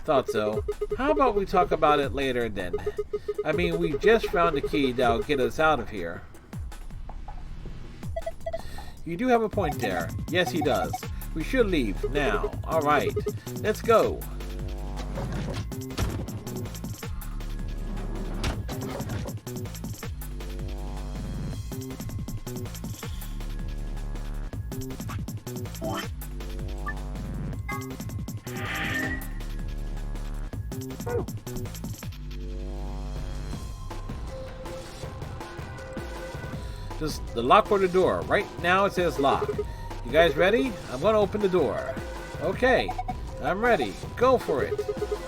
Thought so. How about we talk about it later then? I mean, we just found the key that'll get us out of here. You do have a point there. Yes, he does. We should leave now. Alright, let's go. Just the lock or the door. Right now it says lock. You guys ready? I'm gonna open the door. Okay, I'm ready. Go for it.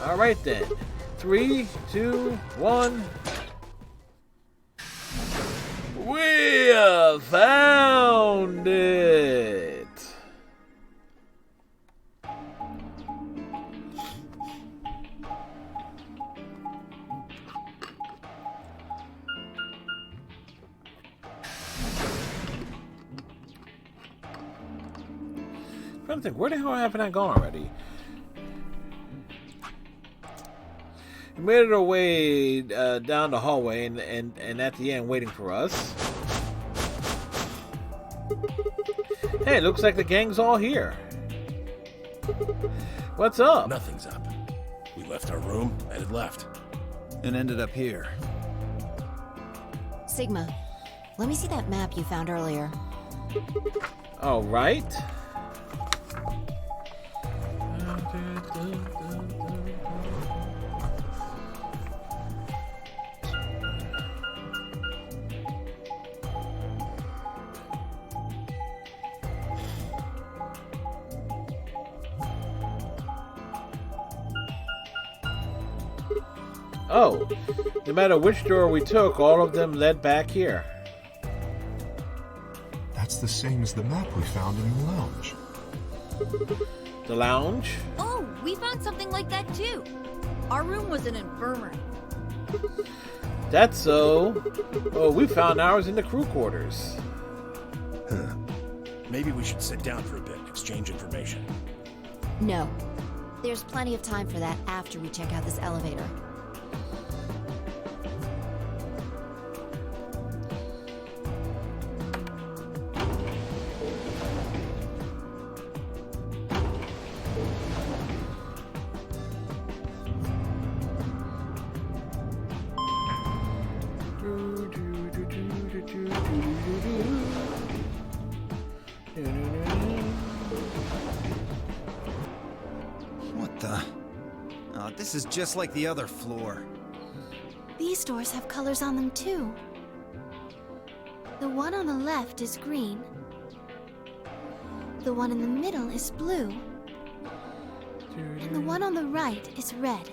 Alright then. 3, 2, 1. We have found it! I'm trying to think, where the hell haven't I gone already? We made it our way down the hallway and at the end waiting for us. Hey, looks like the gang's all here. What's up? Nothing's up. We left our room, headed left. And ended up here. Sigma, let me see that map you found earlier. All right. Oh, no matter which door we took, all of them led back here. That's the same as the map we found in the lounge. The lounge? Oh, we found something like that too. Our room was an infirmary. That's so. Oh, we found ours in the crew quarters. Huh. Maybe we should sit down for a bit, exchange information. No. There's plenty of time for that after we check out this elevator. What the? Oh, this is just like the other floor. These doors have colors on them too. The one on the left is green. The one in the middle is blue. And the one on the right is red.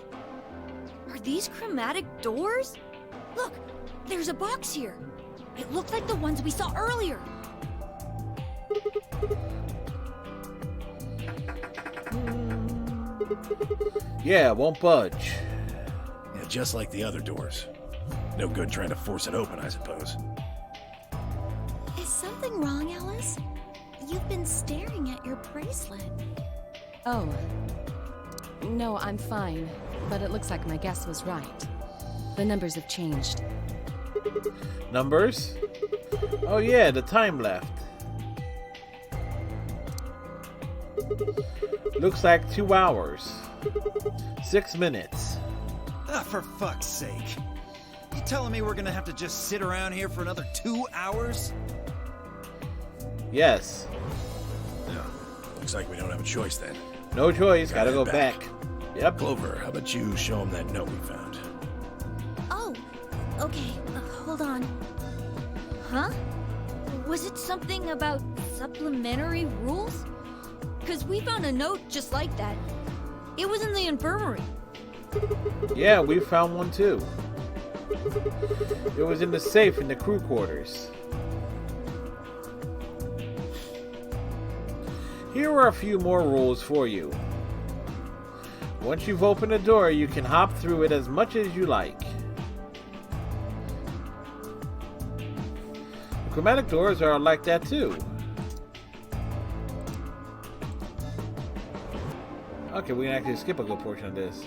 Are these chromatic doors? Look, there's a box here. It looked like the ones we saw earlier. Yeah, won't budge. Yeah, just like the other doors. No good trying to force it open, I suppose. Is something wrong, Alice? You've been staring at your bracelet. Oh. No, I'm fine. But it looks like my guess was right. The numbers have changed. Numbers? Oh yeah, the time left. Looks like 2 hours. 6 minutes. Ah, for fuck's sake. You telling me we're gonna have to just sit around here for another 2 hours? Yes. Yeah. Looks like we don't have a choice then. No choice, gotta go back. Yep. Clover, how about you show him that note we found? Oh, okay. Hold on. Huh? Was it something about supplementary rules? Because we found a note just like that. It was in the infirmary. Yeah, we found one too. It was in the safe in the crew quarters. Here are a few more rules for you. Once you've opened a door, you can hop through it as much as you like. The chromatic doors are like that too. Okay, we can actually skip a good portion of this.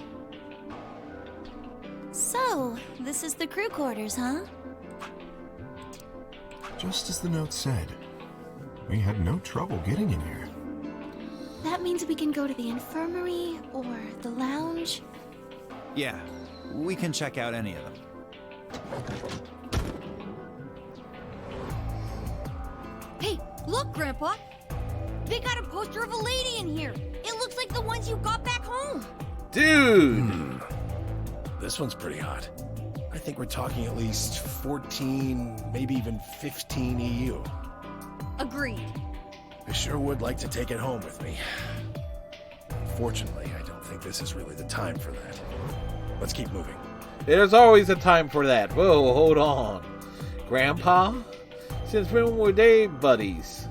So, this is the crew quarters, huh? Just as the note said, we had no trouble getting in here. That means we can go to the infirmary or the lounge. Yeah, we can check out any of them. Hey, look, Grandpa! They got a poster of a lady in here! It looks like the ones you got back home! Dude! This one's pretty hot. I think we're talking at least 14, maybe even 15 EU. Agreed. I sure would like to take it home with me. Unfortunately, I don't think this is really the time for that. Let's keep moving. There's always a time for that. Whoa, hold on. Grandpa? Since when were they buddies?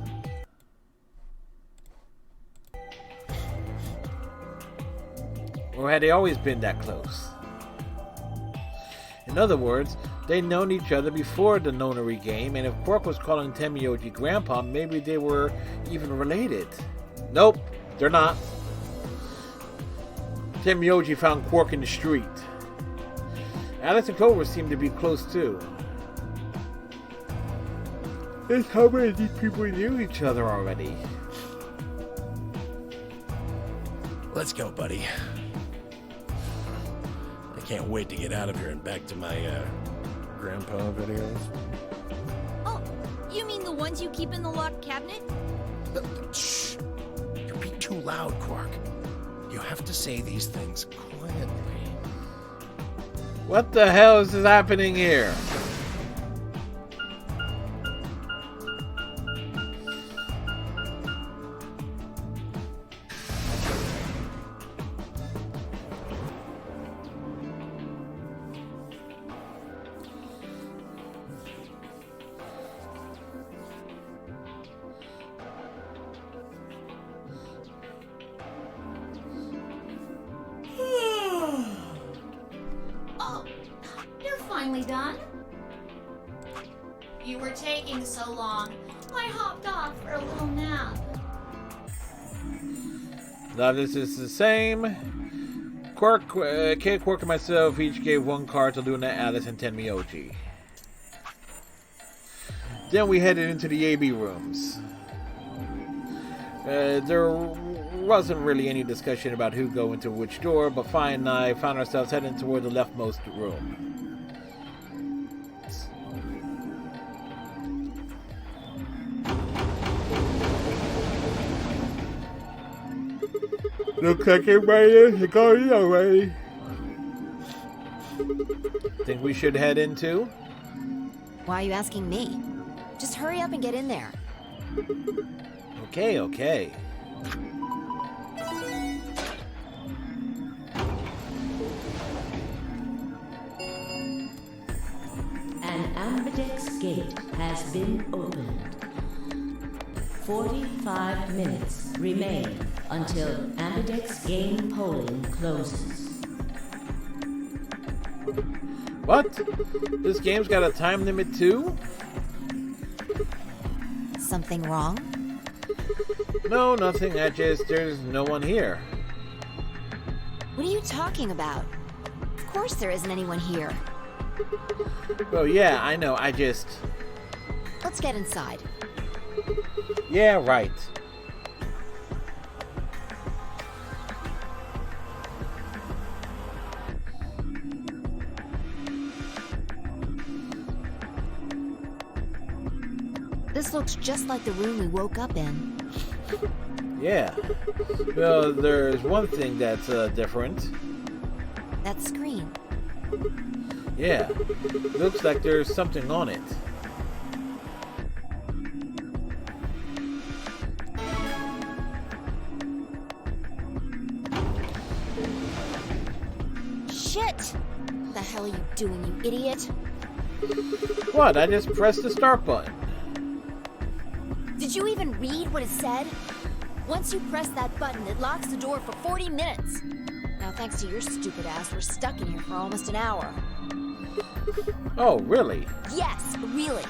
Or had they always been that close? In other words, they'd known each other before the Nonary game, and if Quark was calling Tenmyoji Grandpa, maybe they were even related. Nope, they're not. Tenmyoji found Quark in the street. Alice and Clover seem to be close too. That's how many of these people knew each other already. Let's go, buddy. I can't wait to get out of here and back to my, grandpa videos. Oh, you mean the ones you keep in the locked cabinet? Shh! You're being too loud, Quark. You have to say these things quietly. What the hell is happening here? Oh, you're finally done? You were taking so long. I hopped off for a little nap. Now this is the same. Quark, Kate, Quark, and myself each gave one card to Luna, Alice, and Tenmyoji. Then we headed into the AB rooms. There wasn't really any discussion about who'd go into which door, but Fine and I found ourselves heading toward the leftmost room. Looks like everybody is going already. Think we should head into? Why are you asking me? Just hurry up and get in there. Okay, okay. An ambidex gate has been opened. 45 minutes remain until ambidex game polling closes. What? This game's got a time limit too? Something wrong? No, nothing. There's no one here. What are you talking about? Of course there isn't anyone here. Well, yeah, I know. Let's get inside. Yeah, right. This looks just like the room we woke up in. Yeah. Well, there's one thing that's different. That screen. Yeah. Looks like there's something on it. Shit! What the hell are you doing, you idiot? What? I just pressed the start button. Did you even read what it said? Once you press that button, it locks the door for 40 minutes. Now, thanks to your stupid ass, we're stuck in here for almost an hour. Oh, really? Yes, really.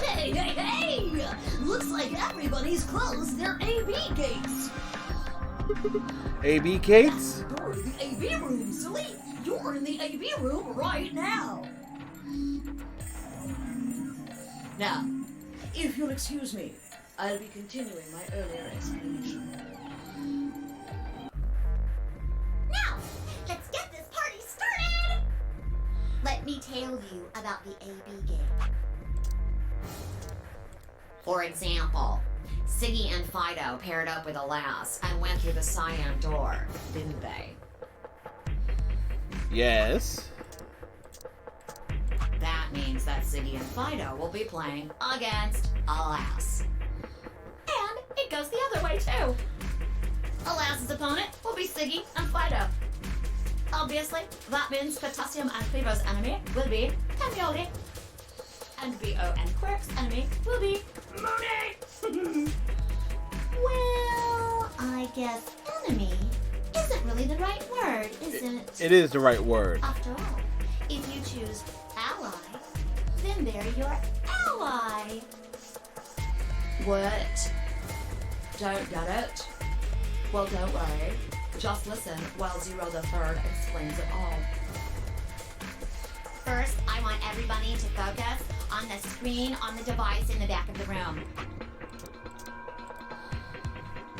Hey, hey, hey! Looks like everybody's closed their AB gates. AB Gates? Door to the AB room, silly. You're in the AB room right now. Now, if you'll excuse me, I'll be continuing my earlier explanation. Now, let's get this party started! Let me tell you about the AB game. For example, Siggy and Fido paired up with a lass and went through the cyan door, didn't they? Yes. That means that Siggy and Fido will be playing against a lass. And it goes the other way too. A lass's opponent will be Siggy and Fido. Obviously, that means Potassium and Clevo's enemy will be Coyote. And B.O. and Quirk's enemy will be Mooney! Well, I guess enemy isn't really the right word, is it? It is the right word. After all, if you choose ally, then they're your ally. What? Don't get it? Well, don't worry. Just listen while Zero the Third explains it all. First, I want everybody to focus on the screen on the device in the back of the room.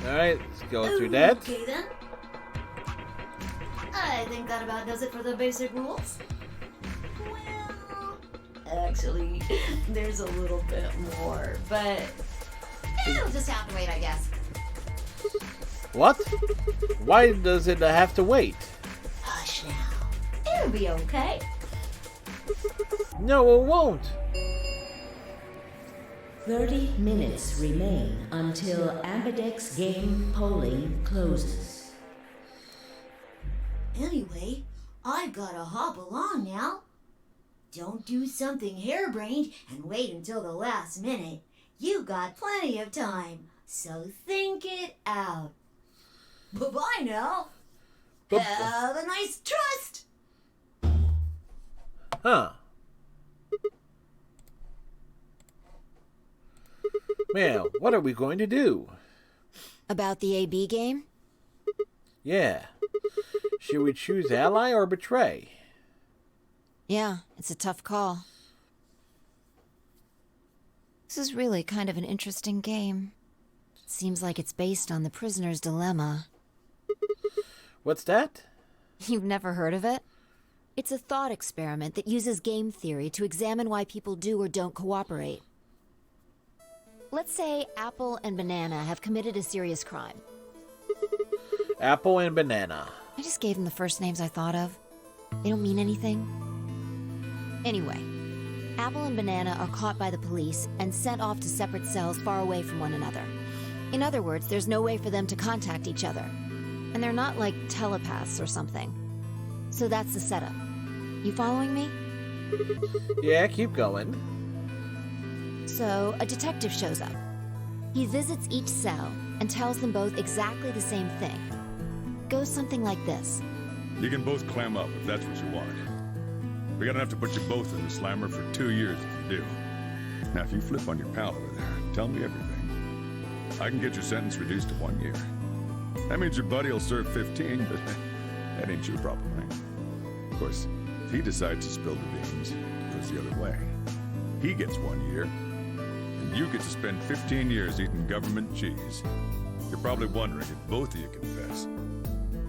Alright, let's go through that. Okay then. I think that about does it for the basic rules. Well, actually, there's a little bit more, but It'll just have to wait, I guess. What? Why does it have to wait? hush now. It'll be okay. No, it won't. 30 minutes remain until Ambidex game polling closes. Anyway, I've gotta hop along now. Don't do something harebrained and wait until the last minute. You got plenty of time, so think it out. Bye-bye now. Have a nice trust. Huh. Well, what are we going to do? About the AB game? Yeah. Should we choose ally or betray? Yeah, it's a tough call. This is really kind of an interesting game. It seems like it's based on the prisoner's dilemma. What's that? You've never heard of it? It's a thought experiment that uses game theory to examine why people do or don't cooperate. Let's say Apple and Banana have committed a serious crime. Apple and Banana. I just gave them the first names I thought of. They don't mean anything. Anyway, Apple and Banana are caught by the police and sent off to separate cells far away from one another. In other words, there's no way for them to contact each other. And they're not like telepaths or something. So that's the setup. You following me? Yeah, keep going. So, a detective shows up. He visits each cell and tells them both exactly the same thing. Goes something like this. You can both clam up if that's what you want. We're gonna have to put you both in the slammer for 2 years if you do. Now, if you flip on your pal over there, tell me everything. I can get your sentence reduced to 1 year. That means your buddy will serve 15, but that ain't your problem, right? Of course, if he decides to spill the beans, it goes the other way. He gets 1 year, and you get to spend 15 years eating government cheese. You're probably wondering if both of you confess.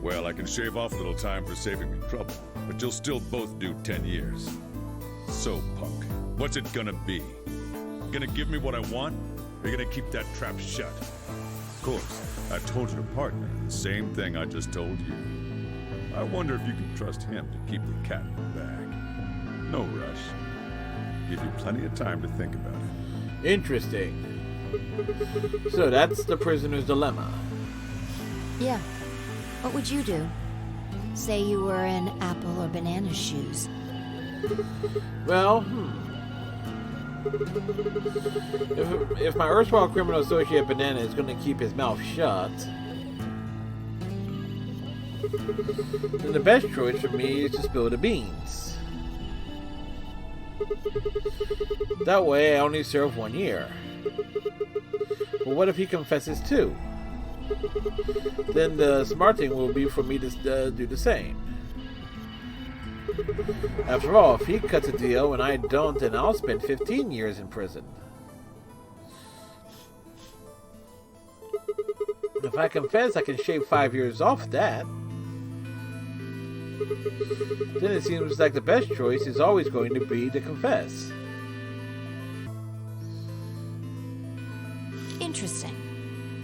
Well, I can shave off a little time for saving me trouble, but you'll still both do 10 years. So, punk, what's it gonna be? Gonna give me what I want, or you gonna keep that trap shut? Of course, I told your partner the same thing I just told you. I wonder if you can trust him to keep the cat in the bag. No rush. Give you plenty of time to think about it. Interesting. So that's the prisoner's dilemma. Yeah. What would you do? Say you were in Apple or Banana's shoes. Well, if my erstwhile criminal associate Banana is going to keep his mouth shut, then the best choice for me is to spill the beans. That way I only serve 1 year. But what if he confesses too? Then the smart thing will be for me to do the same. After all, if he cuts a deal and I don't, then I'll spend 15 years in prison. If I confess, I can shave 5 years off that. Then it seems like the best choice is always going to be to confess. Interesting.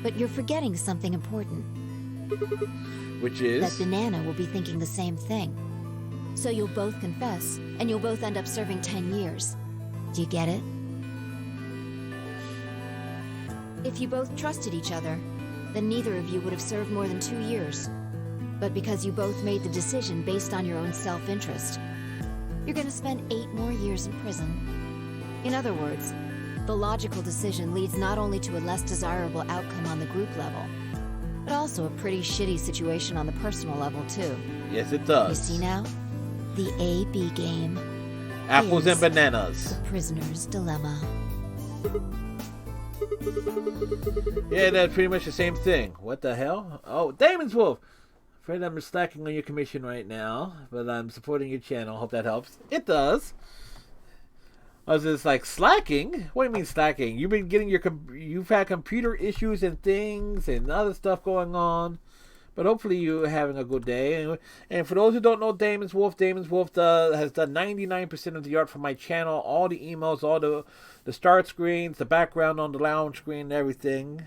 But you're forgetting something important. Which is? That Banana will be thinking the same thing. So you'll both confess, and you'll both end up serving 10 years. Do you get it? If you both trusted each other, then neither of you would have served more than 2 years. But because you both made the decision based on your own self-interest, you're gonna spend 8 more years in prison. In other words, the logical decision leads not only to a less desirable outcome on the group level, but also a pretty shitty situation on the personal level, too. Yes, it does. You see now? The A-B game. Apples and bananas. The prisoner's dilemma. Yeah, that's pretty much the same thing. What the hell? Oh, Damon's Wolf! Afraid I'm slacking on your commission right now, but I'm supporting your channel. Hope that helps. It does. I was just like, slacking? What do you mean slacking? You've been getting you've had computer issues and things and other stuff going on. But hopefully you're having a good day. And for those who don't know Damon's Wolf has done 99% of the art for my channel. All the emails, all the start screens, the background on the lounge screen, everything.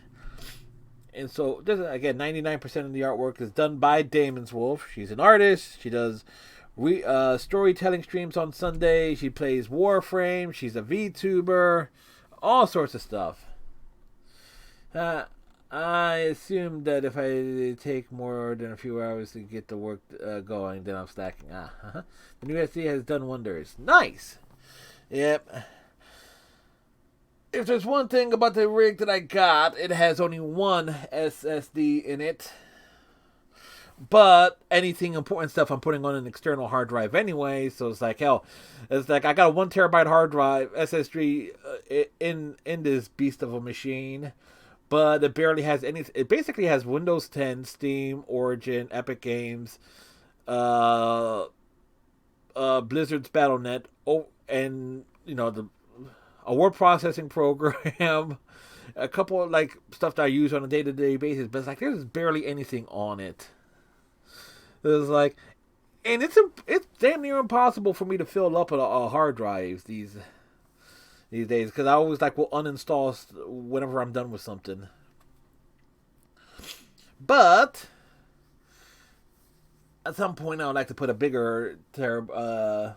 And so, again, 99% of the artwork is done by Damon's Wolf. She's an artist. She does storytelling streams on Sunday. She plays Warframe. She's a VTuber. All sorts of stuff. I assume that if I take more than a few hours to get the work going, then I'm slacking. The new SD has done wonders. Nice! Yep. If there's one thing about the rig that I got, it has only one SSD in it. But anything important stuff I'm putting on an external hard drive anyway, so it's like, hell, it's like I got a 1 terabyte hard drive SSD in this beast of a machine. But it barely has any. It basically has Windows 10, Steam, Origin, Epic Games, Blizzard's Battle.net, and a word processing program, a couple of like stuff that I use on a day-to-day basis. But it's like there's barely anything on it. It's like, and it's damn near impossible for me to fill up a hard drive these days, because I always will uninstall whenever I'm done with something. But at some point I would like to put a bigger one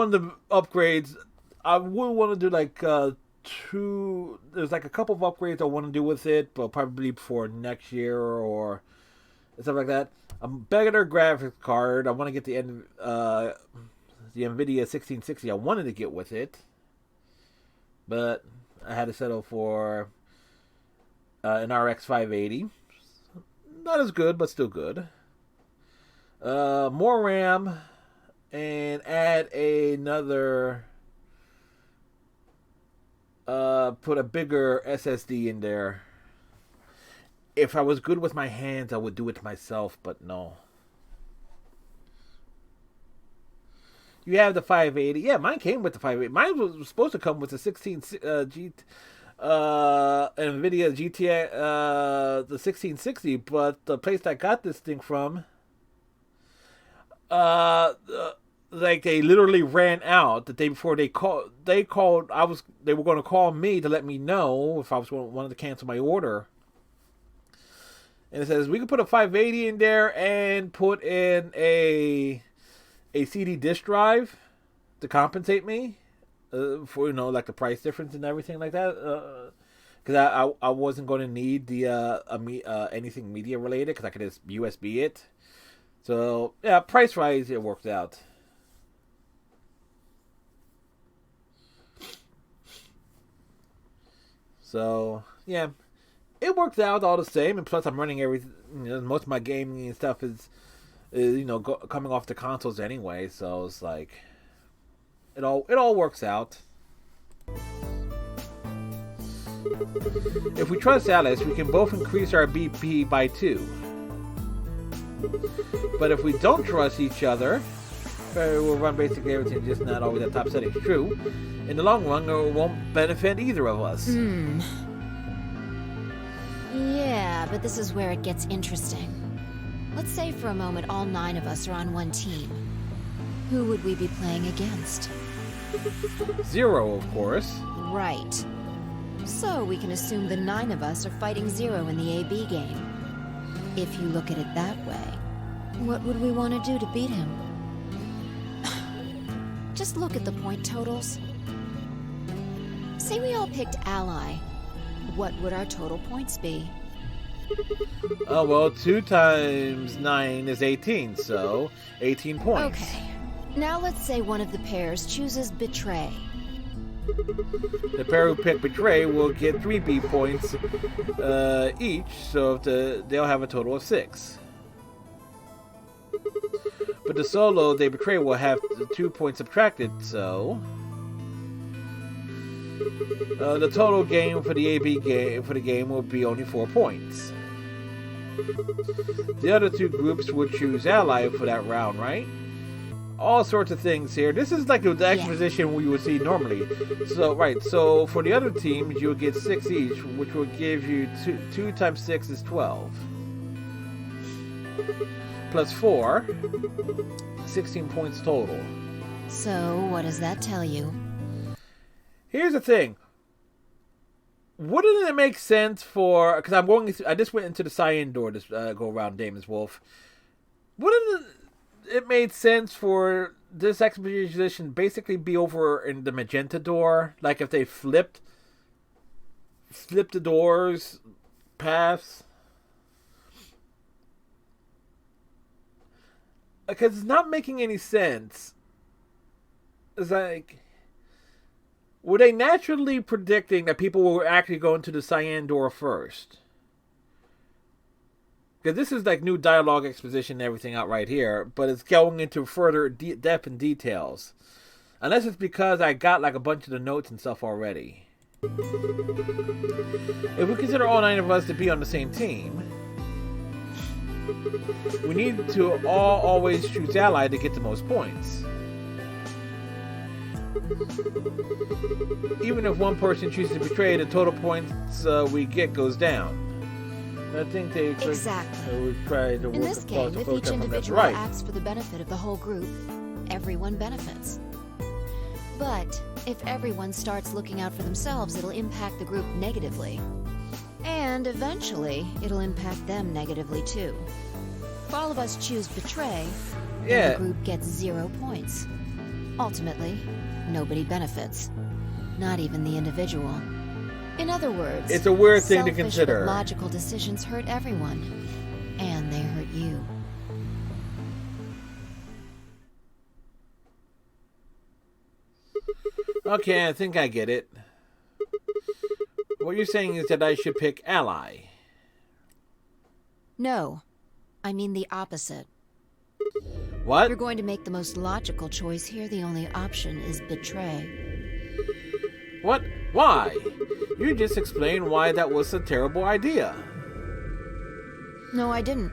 of the upgrades I would want to do there's a couple of upgrades I want to do with it, but probably for next year or stuff like that. A better graphics card. I want to get the NVIDIA 1660 I wanted to get with it, but I had to settle for an RX 580. Not as good, but still good. More RAM, and add another. Put a bigger SSD in there. If I was good with my hands, I would do it myself, but no. You have the 580. Yeah, mine came with the 580. Mine was supposed to come with the 16 NVIDIA GTX, the 1660, but the place I got this thing from, they literally ran out the day before they called. They were going to call me to let me know if I wanted to cancel my order. And it says we can put a 580 in there and put in a CD disk drive to compensate me for the price difference and everything like that. because I wasn't going to need the anything media related because I could just USB it. So yeah, price wise, it worked out. So yeah, it worked out all the same, and plus I'm running everything. Most of my gaming and stuff is coming off the consoles anyway. So it's like it all works out. If we trust Alice, we can both increase our BP by 2. But if we don't trust each other, we'll run basically everything, just not always at top settings. True. In the long run, it won't benefit either of us. Yeah, but this is where it gets interesting. Let's say for a moment all 9 of us are on one team. Who would we be playing against? 0, of course. Right. So we can assume the 9 of us are fighting 0 in the AB game. If you look at it that way, what would we want to do to beat him? Just look at the point totals. Say we all picked Ally. What would our total points be? Oh, well, 2 times 9 is 18, so 18 points. Okay. Now let's say one of the pairs chooses Betray. The pair who pick Betray will get 3 B points each, so they'll have a total of 6. But the solo they Betray will have 2 points subtracted, so the total game for the AB game will be only 4 points. The other 2 groups would choose Ally for that round, right? All sorts of things here. This is like the exposition we would see normally. So, right, so for the other teams, you'll get 6 each, which will give you 2 times 6 is 12. Plus 4, 16 points total. So, what does that tell you? Here's the thing. Wouldn't it make sense for... Because I just went into the Cyan door to go around Damon's Wolf. Wouldn't it made sense for this exposition basically be over in the Magenta door? Like if they flipped the doors, paths? Because it's not making any sense. It's like... Were they naturally predicting that people were actually going to the Cyan door first? Because this is like new dialogue exposition and everything out right here, but it's going into further depth and details. Unless it's because I got like a bunch of the notes and stuff already. If we consider all 9 of us to be on the same team, we need to always choose Ally to get the most points. Even if one person chooses to betray, the total points we get goes down. I think they would try to work in this game, if each individual acts for the benefit of the whole group, everyone benefits. But if everyone starts looking out for themselves, it'll impact the group negatively. And eventually, it'll impact them negatively too. If all of us choose Betray, then the group gets 0 points. Ultimately, nobody benefits. Not even the individual. In other words, it's a weird thing to consider. But logical decisions hurt everyone. And they hurt you. Okay, I think I get it. What you're saying is that I should pick Ally. No. I mean the opposite. What? If you're going to make the most logical choice here, the only option is Betray. What? Why? You just explained why that was a terrible idea. No, I didn't.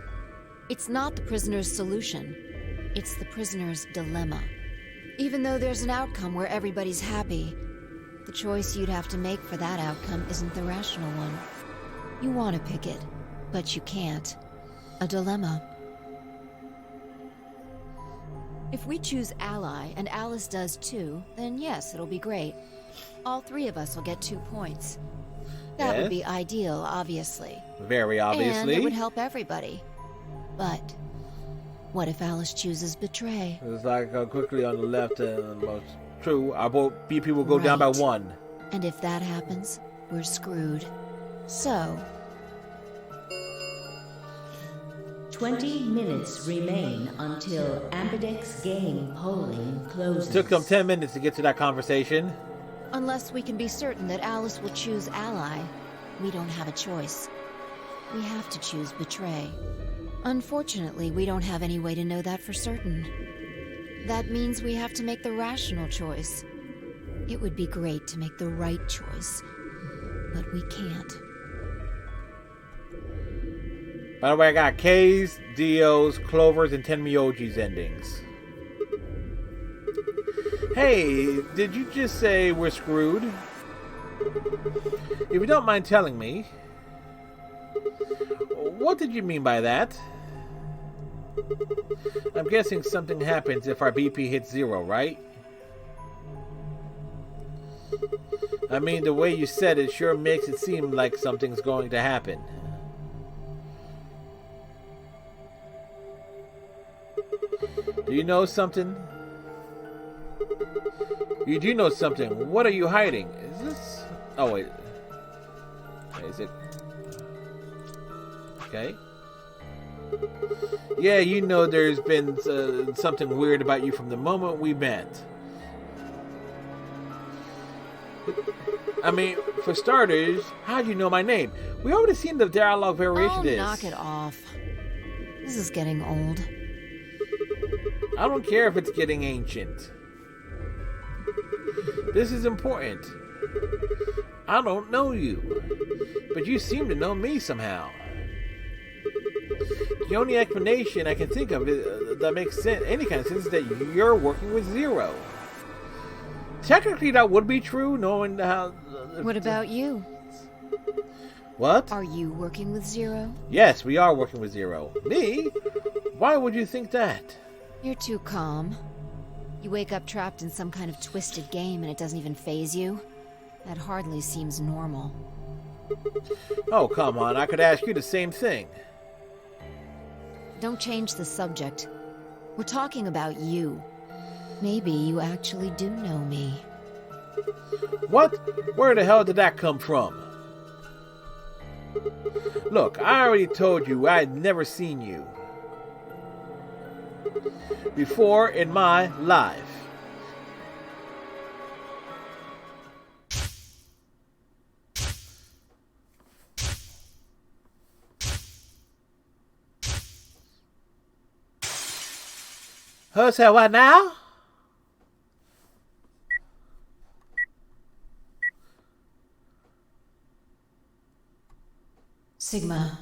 It's not the prisoner's solution. It's the prisoner's dilemma. Even though there's an outcome where everybody's happy, the choice you'd have to make for that outcome isn't the rational one. You want to pick it, but you can't. A dilemma. If we choose Ally, and Alice does too, then yes, it'll be great. All 3 of us will get 2 points. That would be ideal, obviously. Very obviously. And it would help everybody. But what if Alice chooses Betray? It's like quickly on the left and most true. Our BP will go down by 1. And if that happens, we're screwed. So, 20 minutes remain until Ambidex game polling closes. Took them 10 minutes to get to that conversation. unless we can be certain that Alice will choose Ally, we don't have a choice. We have to choose Betray. Unfortunately, we don't have any way to know that for certain. That means we have to make the rational choice. It would be great to make the right choice, but we can't. By the way, I got K's, Dio's, Clover's, and Tenmyoji's endings. Hey, did you just say we're screwed? If you don't mind telling me, what did you mean by that? I'm guessing something happens if our BP hits 0, right? I mean, the way you said it sure makes it seem like something's going to happen. Do you know something? You do know something. What are you hiding? Is this... Oh, wait. Is it... Okay. Yeah, you know there's been something weird about you from the moment we met. I mean, for starters, how do you know my name? We already seen the dialogue variation of this. Knock it off. This is getting old. I don't care if it's getting ancient. This is important. I don't know you, but you seem to know me somehow. The only explanation I can think of that makes sense, any kind of sense, is that you're working with Zero. Technically, that would be true, knowing how... What about you? What? Are you working with Zero? Yes, we are working with Zero. Me? Why would you think that? You're too calm. You wake up trapped in some kind of twisted game and it doesn't even faze you. That hardly seems normal. Oh, come on. I could ask you the same thing. Don't change the subject. We're talking about you. Maybe you actually do know me. What? Where the hell did that come from? Look, I already told you I'd never seen you before in my life. So what now? Sigma.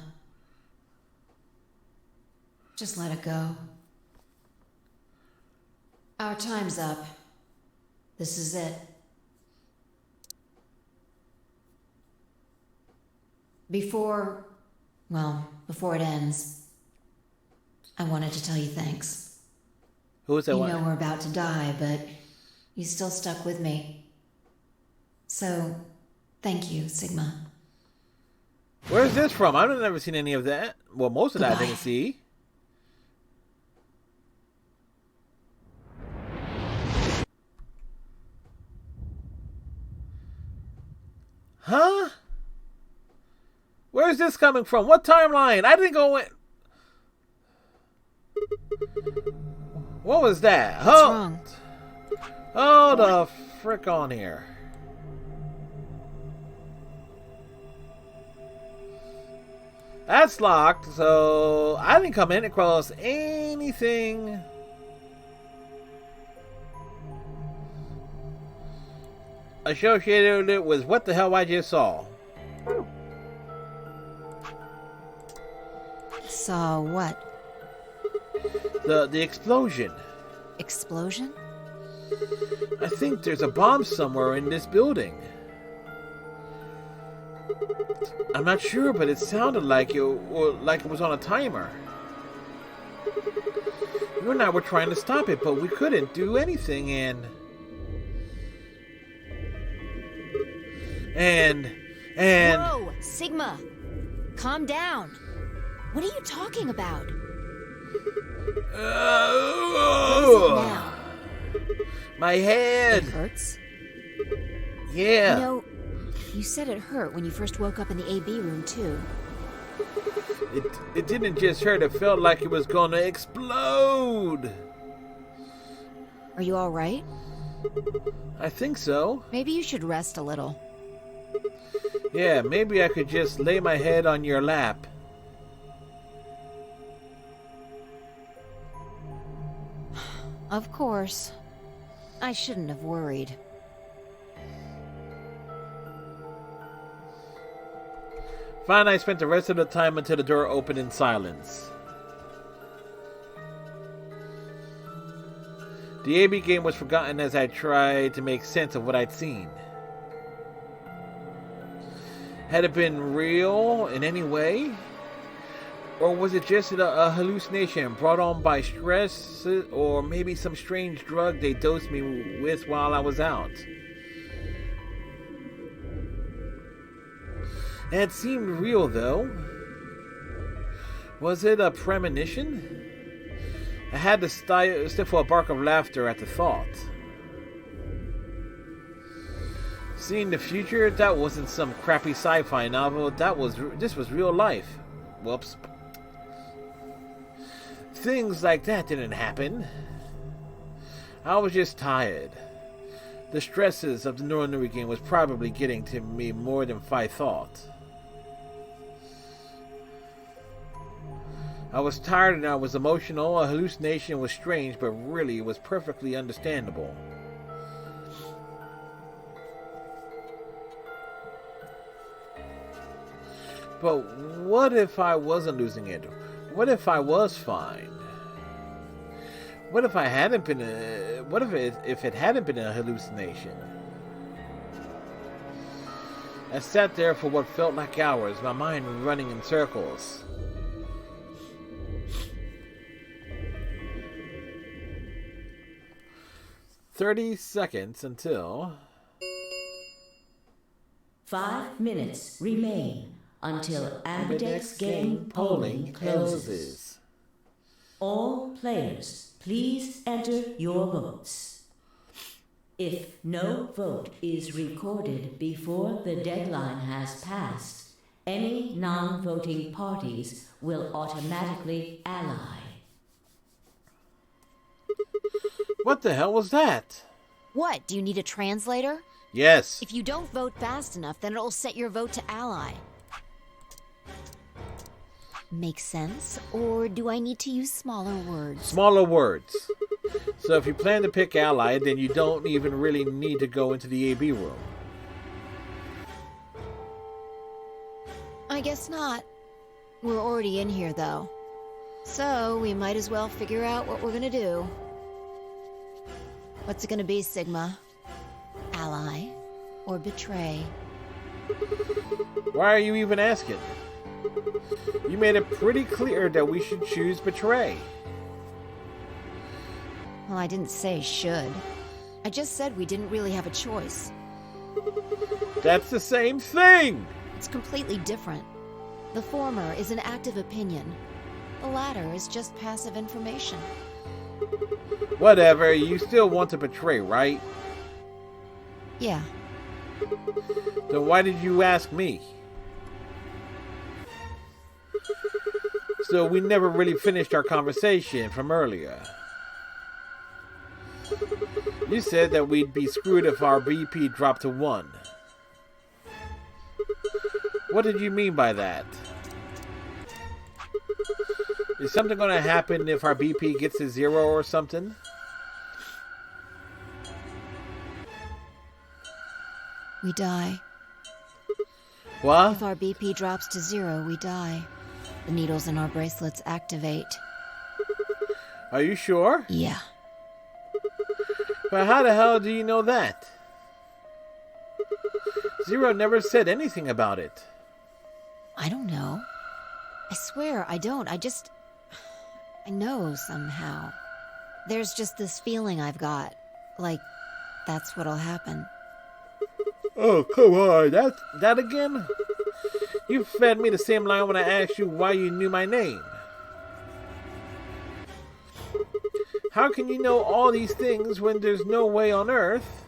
Just let it go. Our time's up. This is it. Before it ends, I wanted to tell you thanks. Who is that one? You know we're about to die, but you still stuck with me. So, thank you, Sigma. Where's this from? I've never seen any of that. Well, most of that I didn't see. Huh? Where's this coming from? What timeline? I didn't go in. What was that? What's wrong? Hold the frick on here. That's locked, so I didn't come in across anything. Associated with what the hell I just saw. Saw what? The explosion. Explosion? I think there's a bomb somewhere in this building. I'm not sure, but it sounded like it was on a timer. You and I were trying to stop it, but we couldn't do anything, and Whoa, Sigma! Calm down. What are you talking about? What is it now? My head. It hurts? Yeah. You know, You said it hurt when you first woke up in the AB room, too. It didn't just hurt, it felt like it was gonna explode. Are you all right? I think so. Maybe you should rest a little. Yeah, maybe I could just lay my head on your lap. Of course. I shouldn't have worried. Fine, I spent the rest of the time until the door opened in silence. The AB game was forgotten as I tried to make sense of what I'd seen. Had it been real in any way? Or was it just a hallucination brought on by stress, or maybe some strange drug they dosed me with while I was out? It seemed real, though. Was it a premonition? I had to stifle a bark of laughter at the thought. Seeing the future, that wasn't some crappy sci-fi novel. This was real life. Whoops. Things like that didn't happen. I was just tired. The stresses of the Norinuri game was probably getting to me more than I thought. I was tired and I was emotional. A hallucination was strange, but really it was perfectly understandable. But what if I wasn't losing it? What if I was fine? What if I hadn't been if it hadn't been a hallucination? I sat there for what felt like hours, my mind running in circles. "30 seconds until..." 5 minutes remain until Ambidex game polling closes. All players, please enter your votes. If no vote is recorded before the deadline has passed, any non-voting parties will automatically ally. What the hell was that? What? Do you need a translator? Yes. If you don't vote fast enough, then it'll set your vote to ally. Make sense? Or do I need to use smaller words? Smaller words. So if you plan to pick ally, then you don't even really need to go into the AB room. I guess not. We're already in here, though. So we might as well figure out what we're gonna do. What's it gonna be, Sigma? Ally or betray? Why are you even asking? You made it pretty clear that we should choose betray. Well, I didn't say should. I just said we didn't really have a choice. That's the same thing! It's completely different. The former is an active opinion. The latter is just passive information. Whatever, you still want to betray, right? Yeah. Then why did you ask me? So we never really finished our conversation from earlier. You said that we'd be screwed if our BP dropped to 1. What did you mean by that? Is something going to happen if our BP gets to 0 or something? We die. What? If our BP drops to 0, we die. The needles in our bracelets activate. Are you sure? Yeah. But how the hell do you know that? Zero never said anything about it. I don't know. I swear I don't. I know somehow. There's just this feeling I've got. Like, that's what'll happen. Oh, come on. That again? You fed me the same line when I asked you why you knew my name. How can you know all these things when there's no way on Earth?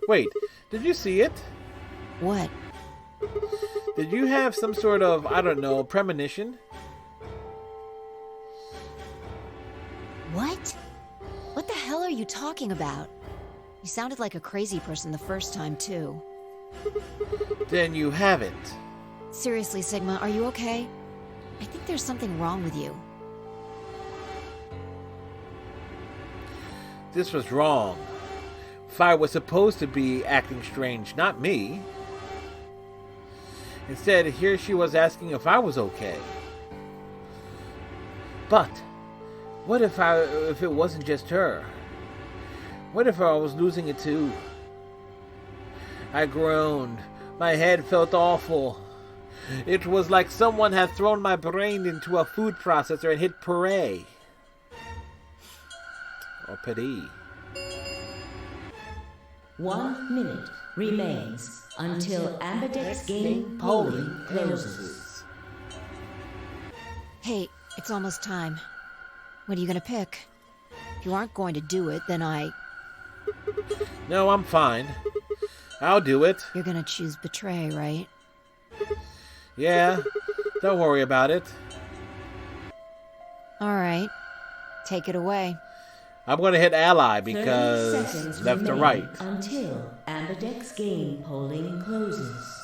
Wait, did you see it? What? Did you have some sort of, I don't know, premonition? What? What the hell are you talking about? You sounded like a crazy person the first time, too. Then you haven't. Seriously, Sigma, are you okay? I think there's something wrong with you. This was wrong. Fire was supposed to be acting strange, not me. Instead, here she was asking if I was okay. But what if it wasn't just her? What if I was losing it too? I groaned. My head felt awful. It was like someone had thrown my brain into a food processor and hit puree. Or puree. 1 minute remains until Ambidex game polling closes. Hey, it's almost time. What are you gonna pick? If you aren't going to do it, then No, I'm fine. I'll do it. You're gonna choose betray, right? Yeah, don't worry about it. Alright. Take it away. I'm gonna hit ally 30 because seconds left to remain right. Until Ambidex game polling closes.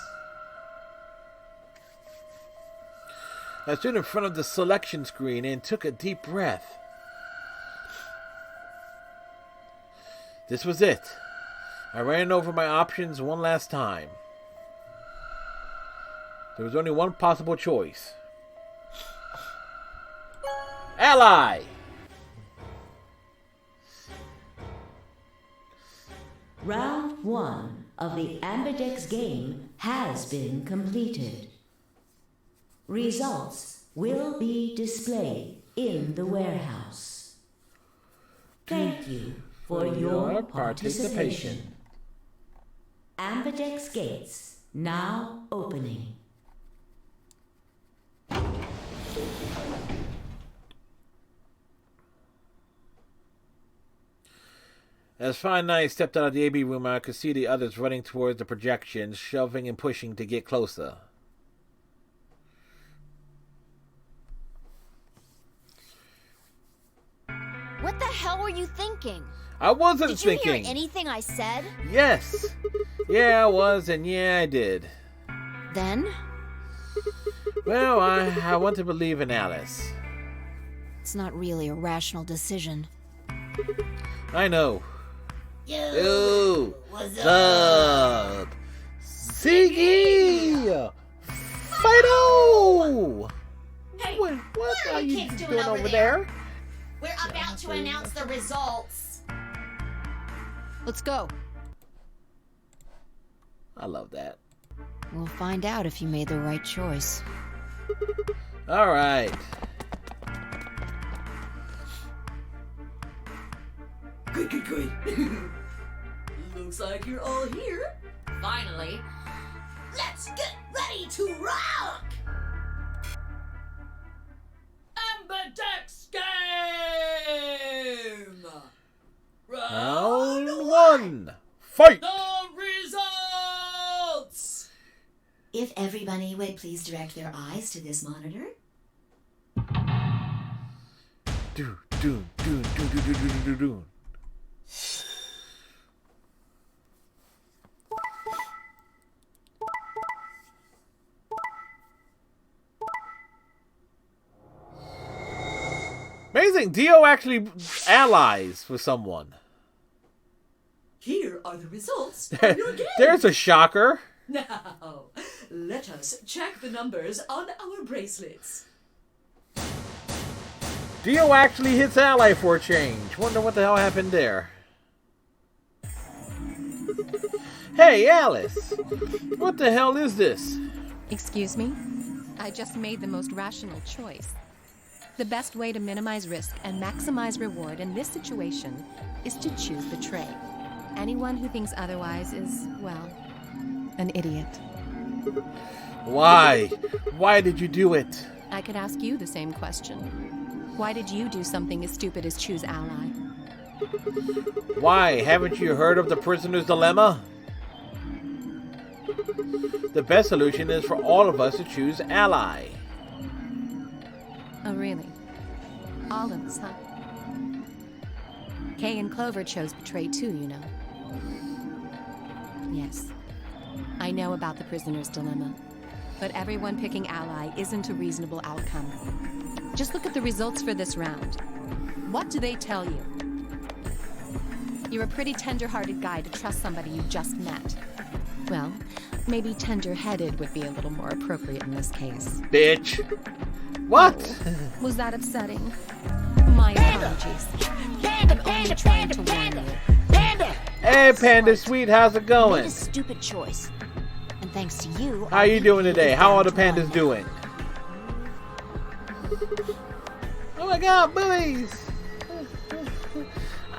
I stood in front of the selection screen and took a deep breath. This was it. I ran over my options one last time. There was only one possible choice. Ally! Round 1 of the Ambidex game has been completed. Results will be displayed in the warehouse. Thank you for your participation. Ambidex gates now opening. As Fine and I stepped out of the AB room, I could see the others running towards the projections, shoving and pushing to get closer. What the hell were you thinking? I wasn't Did thinking. you hear anything I said? Yes. Yeah, I was, and yeah, I did. Then? Well, I want to believe in Alice. It's not really a rational decision. I know. Yo, what's up? Ziggy! Fido! Hey, what are are you you kids doing over there? We're about to announce the results. Let's go. I love that. We'll find out if you made the right choice. All right. Good. Looks like you're all here. Finally. Let's get ready to rock! Ambidex game! Round 1. Fight! The results! If everybody would please direct their eyes to this monitor. Do. Amazing! Dio actually allies with someone. Here are the results of your game. There's a shocker. Now, let us check the numbers on our bracelets. Dio actually hits ally for a change. Wonder what the hell happened there. Hey, Alice! What the hell is this? Excuse me? I just made the most rational choice. The best way to minimize risk and maximize reward in this situation is to choose betray. Anyone who thinks otherwise is, well, an idiot. Why? Why did you do it? I could ask you the same question. Why did you do something as stupid as choose ally? Why, haven't you heard of the prisoner's dilemma? The best solution is for all of us to choose ally. Oh, really? All of us, huh? Kay and Clover chose betray too, you know. Yes, I know about the prisoner's dilemma, but everyone picking ally isn't a reasonable outcome. Just look at the results for this round. What do they tell you? You're a pretty tender-hearted guy to trust somebody you just met. Well, maybe tender-headed would be a little more appropriate in this case. Bitch. What? Was that upsetting? My apologies. I'm only trying to warn you. Hey, Panda Sweet, how's it I going? made a stupid choice. And thanks to you, How you doing today? How are the pandas doing? Oh my god, bullies!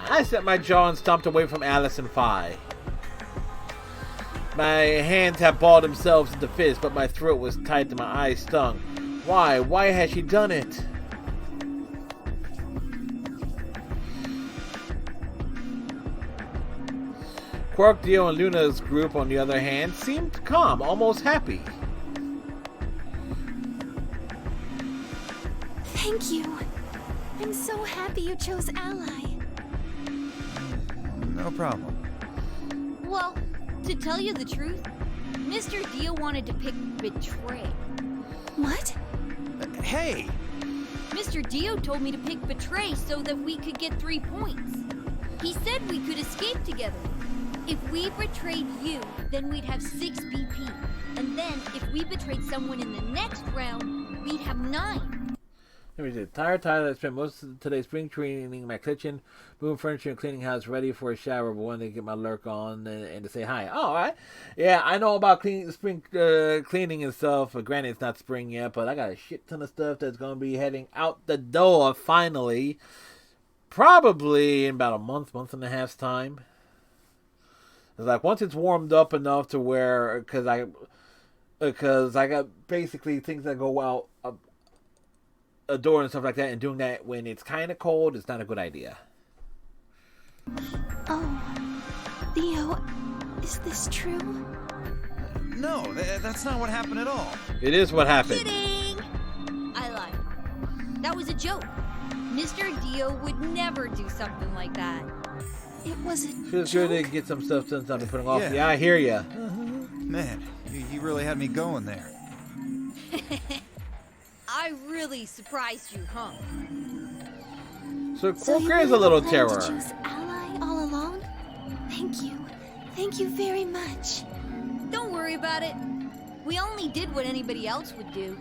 I set my jaw and stomped away from Alice and Phi. My hands have balled themselves into fists, but my throat was tight and my eyes stung. Why? Why has she done it? Quark, Dio, and Luna's group, on the other hand, seemed calm, almost happy. Thank you. I'm so happy you chose Ally. No problem. Well, to tell you the truth, Mr. Dio wanted to pick Betray. What? Hey! Mr. Dio told me to pick Betray so that we could get 3 points. He said we could escape together. If we betrayed you, then we'd have 6 BP. And then, if we betrayed someone in the next round, we'd have 9. Let me see. Tired, I spent most of today's spring cleaning my kitchen, moving furniture, and cleaning house, ready for a shower, but wanted to get my lurk on and to say hi. Oh, all right. Yeah, I know about spring cleaning and stuff. Granted, it's not spring yet, but I got a shit ton of stuff that's going to be heading out the door finally. Probably in about a month and a half's time. It's like once it's warmed up enough to where, because I got basically things that go out a door and stuff like that, and doing that when it's kind of cold is not a good idea. Oh, Theo, is this true? No, that's not what happened at all. It is what happened. Kidding! I lied. That was a joke. Mr. Dio would never do something like that. It was a Feels good to get some stuff done, something putting off. Yeah. Yeah, I hear ya. Man, you really had me going there. I really surprised you, huh? So So you Quark is a really little planned terror. to choose Ally all along? Thank you. Thank you very much. Don't worry about it. We only did what anybody else would do.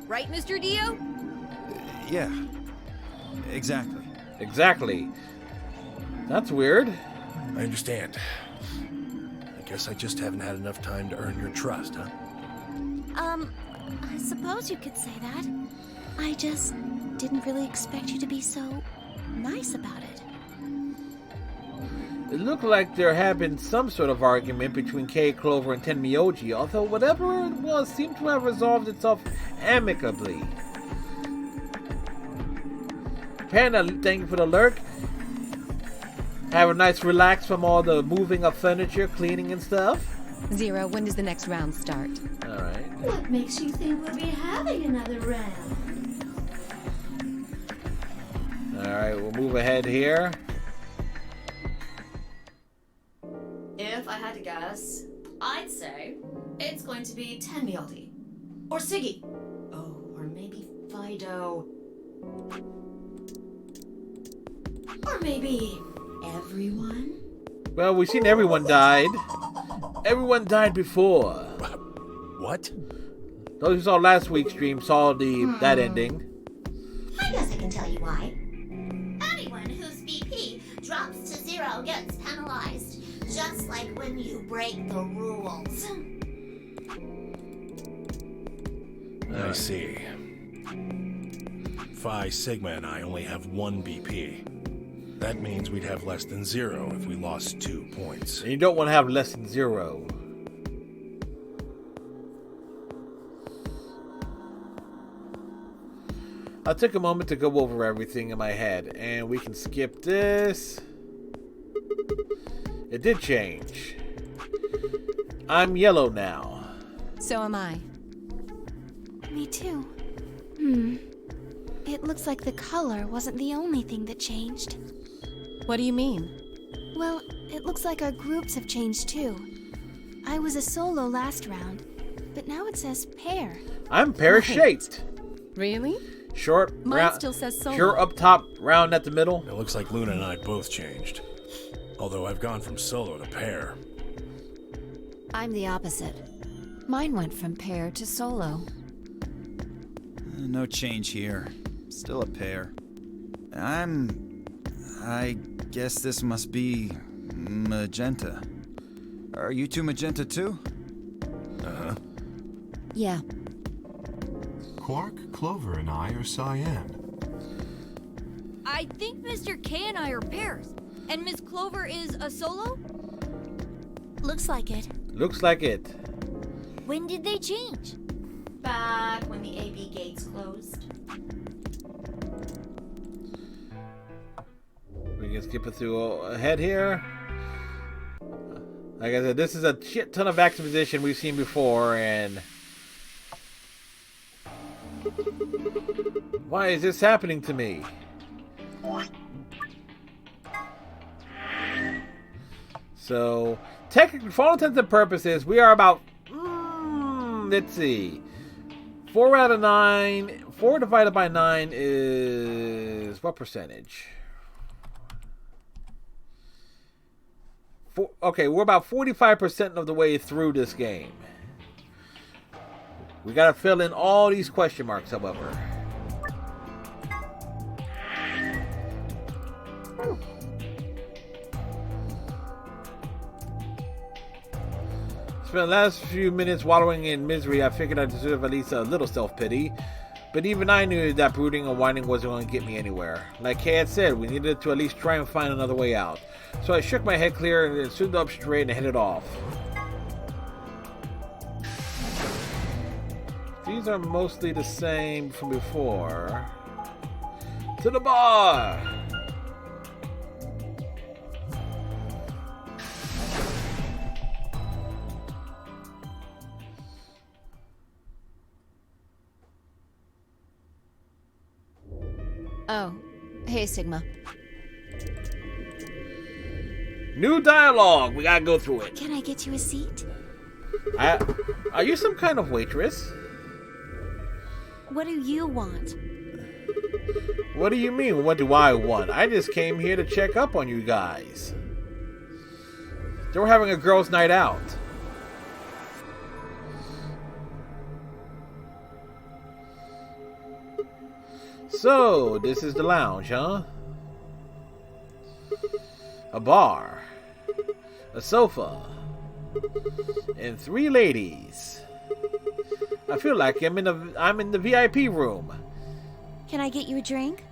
Right, Mr. Dio? Yeah, exactly. Exactly. That's weird. I understand. I guess I just haven't had enough time to earn your trust, huh? I suppose you could say that. I just didn't really expect you to be so nice about it. It looked like there had been some sort of argument between Kay, Clover, and Tenmyoji, although whatever it was seemed to have resolved itself amicably. Panda, thank you for the lurk. Have a nice relax from all the moving of furniture, cleaning and stuff. Zero, when does the next round start? Alright. What makes you think we'll be having another round? Alright, we'll move ahead here. If I had to guess, I'd say it's going to be Tenmyaldi. Or Siggy. Oh, or maybe Fido. Or maybe everyone? Well, we've seen everyone died. Everyone died before. What? Those who saw last week's stream saw that ending. I guess I can tell you why. Anyone whose BP drops to 0 gets penalized, just like when you break the rules. I see. Phi, Sigma, and I only have 1 BP. That means we'd have less than 0 if we lost 2 points. And you don't want to have less than 0. I took a moment to go over everything in my head, and we can skip this. It did change. I'm yellow now. So am I. Me too. It looks like the color wasn't the only thing that changed. What do you mean? Well, it looks like our groups have changed too. I was a solo last round, but now it says pair. I'm pear-shaped. Really? Short, Mine round, still says solo. short up top, round at the middle. It looks like Luna and I both changed. Although I've gone from solo to pair. I'm the opposite. Mine went from pair to solo. No change here. Still a pair. I guess this must be magenta. Are you two magenta too? Uh-huh. Yeah. Quark, Clover, and I are cyan. I think Mr. K and I are pairs. And Miss Clover is a solo? Looks like it. Looks like it. When did they change? Back when the AB gates closed. We can skip it through ahead here. Like I said, this is a shit ton of exposition we've seen before, and why is this happening to me? So, technically, for all intents and purposes, we are about, let's see, 4 out of 9, 4 divided by 9 is, what percentage? Okay, we're about 45% of the way through this game. We gotta fill in all these question marks, however. Spent the last few minutes wallowing in misery. I figured I deserve at least a little self-pity. But even I knew that brooding and whining wasn't going to get me anywhere. Like Kay had said, we needed to at least try and find another way out. So I shook my head clear and stood up straight and headed off. These are mostly the same from before. To the bar! Oh, hey Sigma. New dialogue. We gotta go through it. Can I get you a seat? Are you some kind of waitress? What do you want? What do you mean, what do I want? I just came here to check up on you guys. They were having a girls' night out. So, this is the lounge, huh? A bar. A sofa. And 3 ladies. I feel like I'm in the VIP room. Can I get you a drink?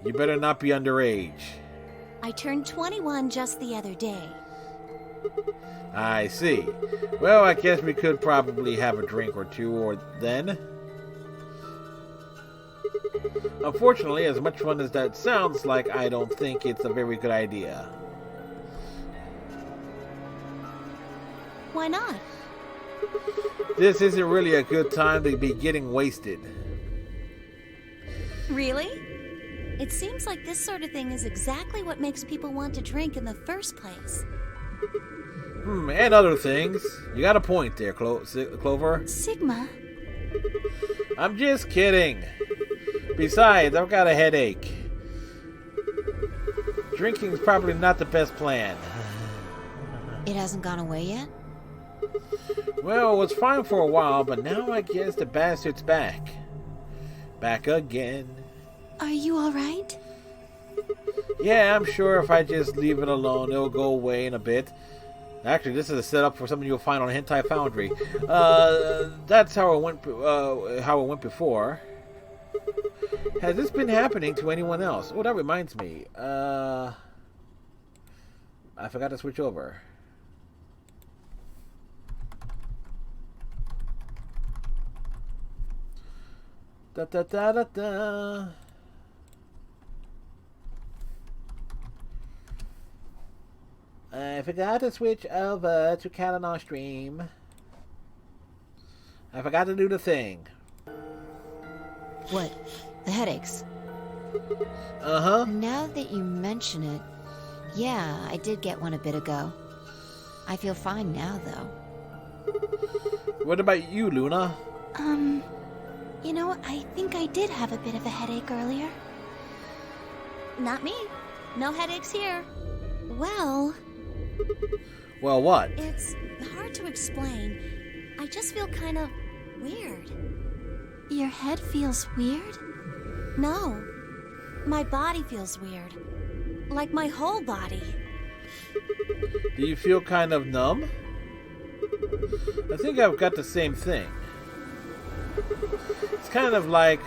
You better not be underage. I turned 21 just the other day. I see. Well, I guess we could probably have a drink or two or then. Unfortunately, as much fun as that sounds like, I don't think it's a very good idea. Why not? This isn't really a good time to be getting wasted. Really? It seems like this sort of thing is exactly what makes people want to drink in the first place. And other things. You got a point there, Clover. Sigma. I'm just kidding. Besides, I've got a headache. Drinking's probably not the best plan. It hasn't gone away yet? Well, it was fine for a while, but now I guess the bastard's back. Back again. Are you alright? Yeah, I'm sure if I just leave it alone, it'll go away in a bit. Actually, this is a setup for something you'll find on Hentai Foundry. That's how it went before. Has this been happening to anyone else? Oh, that reminds me. I forgot to switch over. Da da da da da. I forgot to switch over to Kalanar stream. I forgot to do the thing. What? The headaches? Uh-huh. Now that you mention it, yeah, I did get one a bit ago. I feel fine now, though. What about you, Luna? You know, I think I did have a bit of a headache earlier. Not me. No headaches here. Well, what? it's hard to explain. I just feel kind of weird. Your head feels weird? No. My body feels weird. Like my whole body. Do you feel kind of numb? I think I've got the same thing. It's kind of like,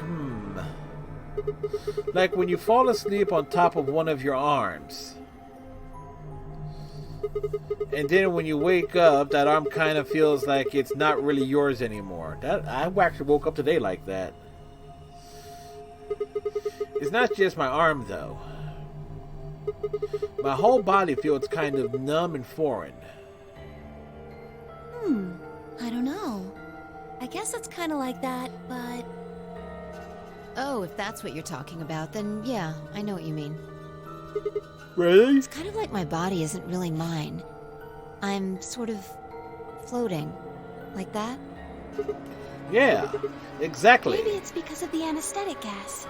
like when you fall asleep on top of one of your arms. And then when you wake up, that arm kind of feels like it's not really yours anymore. I actually woke up today like that. It's not just my arm, though. My whole body feels kind of numb and foreign. I don't know. I guess it's kind of like that, but... Oh, if that's what you're talking about, then yeah, I know what you mean. Really? It's kind of like my body isn't really mine. I'm sort of floating. Like that? Yeah, exactly. Maybe it's because of the anesthetic gas.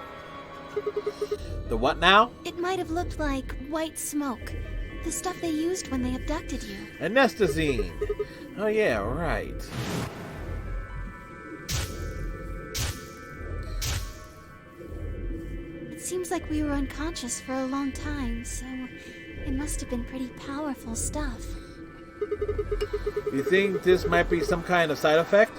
The what now? It might have looked like white smoke. The stuff they used when they abducted you. Anestazine. Oh yeah, right. It seems like we were unconscious for a long time, so it must have been pretty powerful stuff. You think this might be some kind of side effect?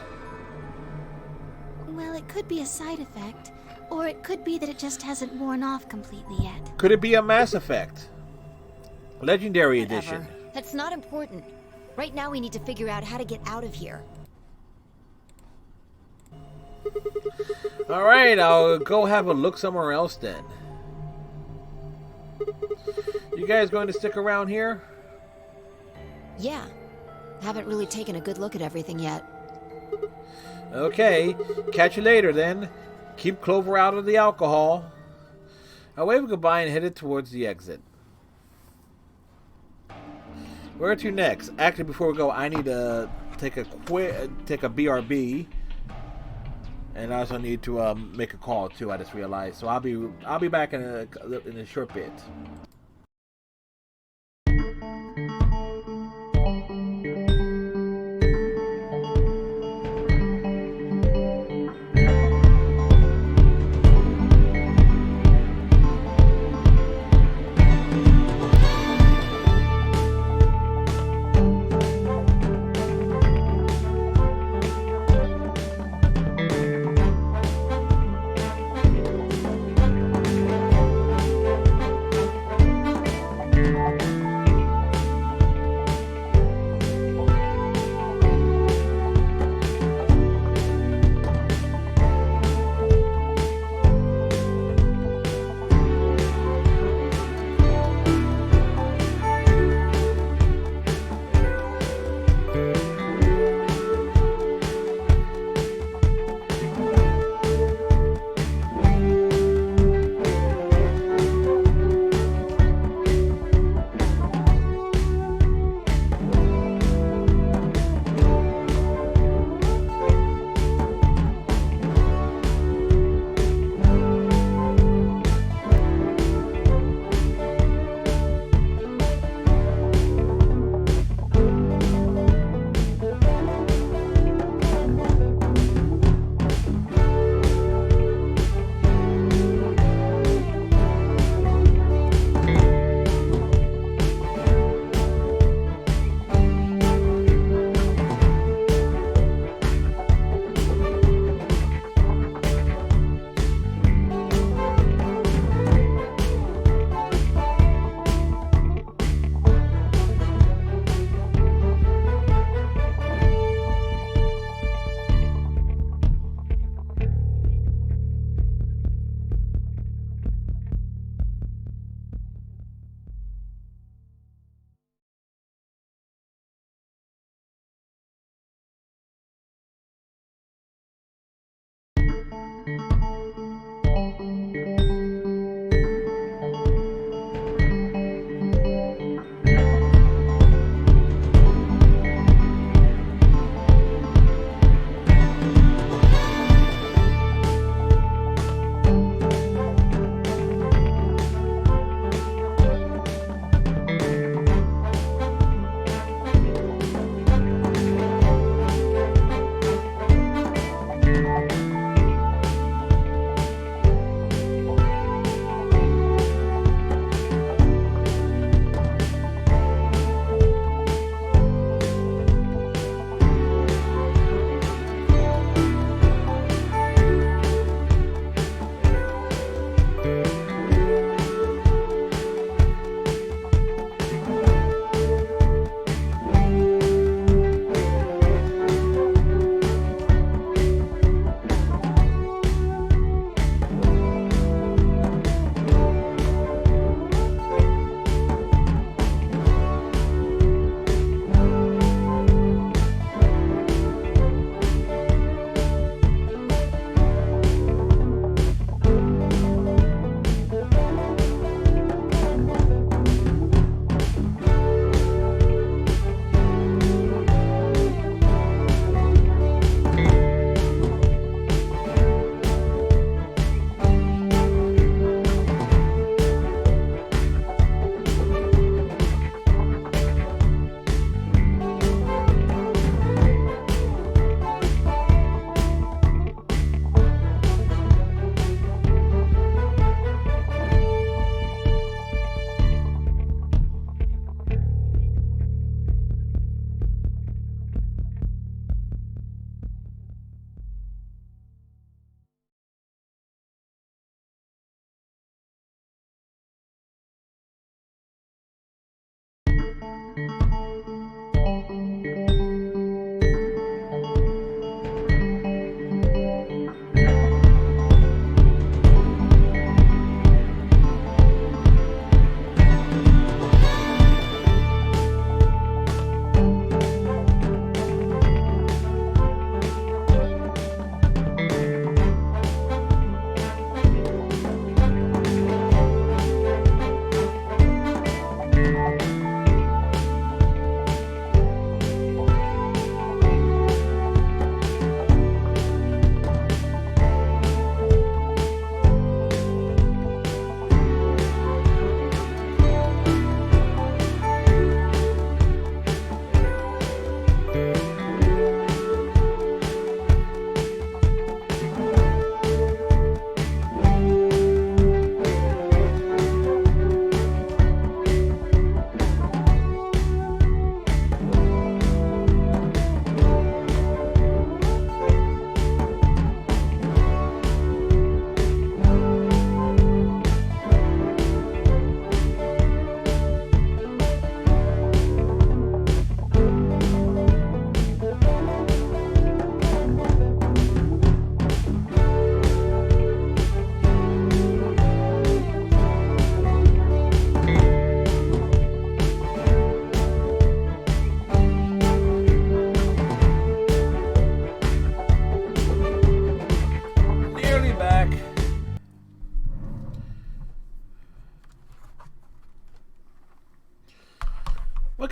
Well, it could be a side effect, or it could be that it just hasn't worn off completely yet. Could it be a Mass Effect? Legendary Whatever. Edition. That's not important. Right now we need to figure out how to get out of here. Alright, I'll go have a look somewhere else then. You guys going to stick around here? Yeah. Haven't really taken a good look at everything yet. Okay, catch you later then. Keep Clover out of the alcohol. I waved goodbye and headed towards the exit. Where to next? Actually, before we go, I need to take a BRB, and I also need to make a call too. I just realized, so I'll be back in a short bit.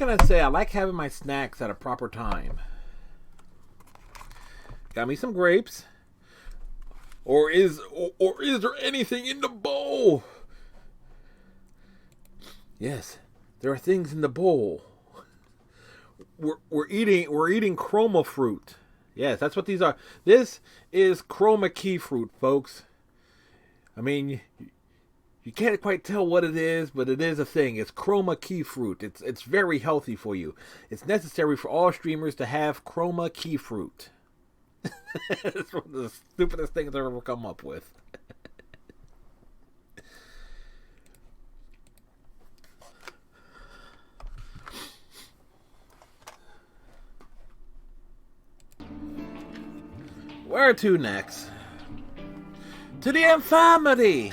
gonna say I like having my snacks at a proper time. Got me some grapes. Or is there anything in the bowl? Yes, there are things in the bowl. We're eating chroma fruit. Yes, that's what these are. This is chroma key fruit, folks. I mean, you can't quite tell what it is, but it is a thing. It's chroma key fruit. It's very healthy for you. It's necessary for all streamers to have chroma key fruit. It's one of the stupidest things I've ever come up with. Where to next? To the infirmary!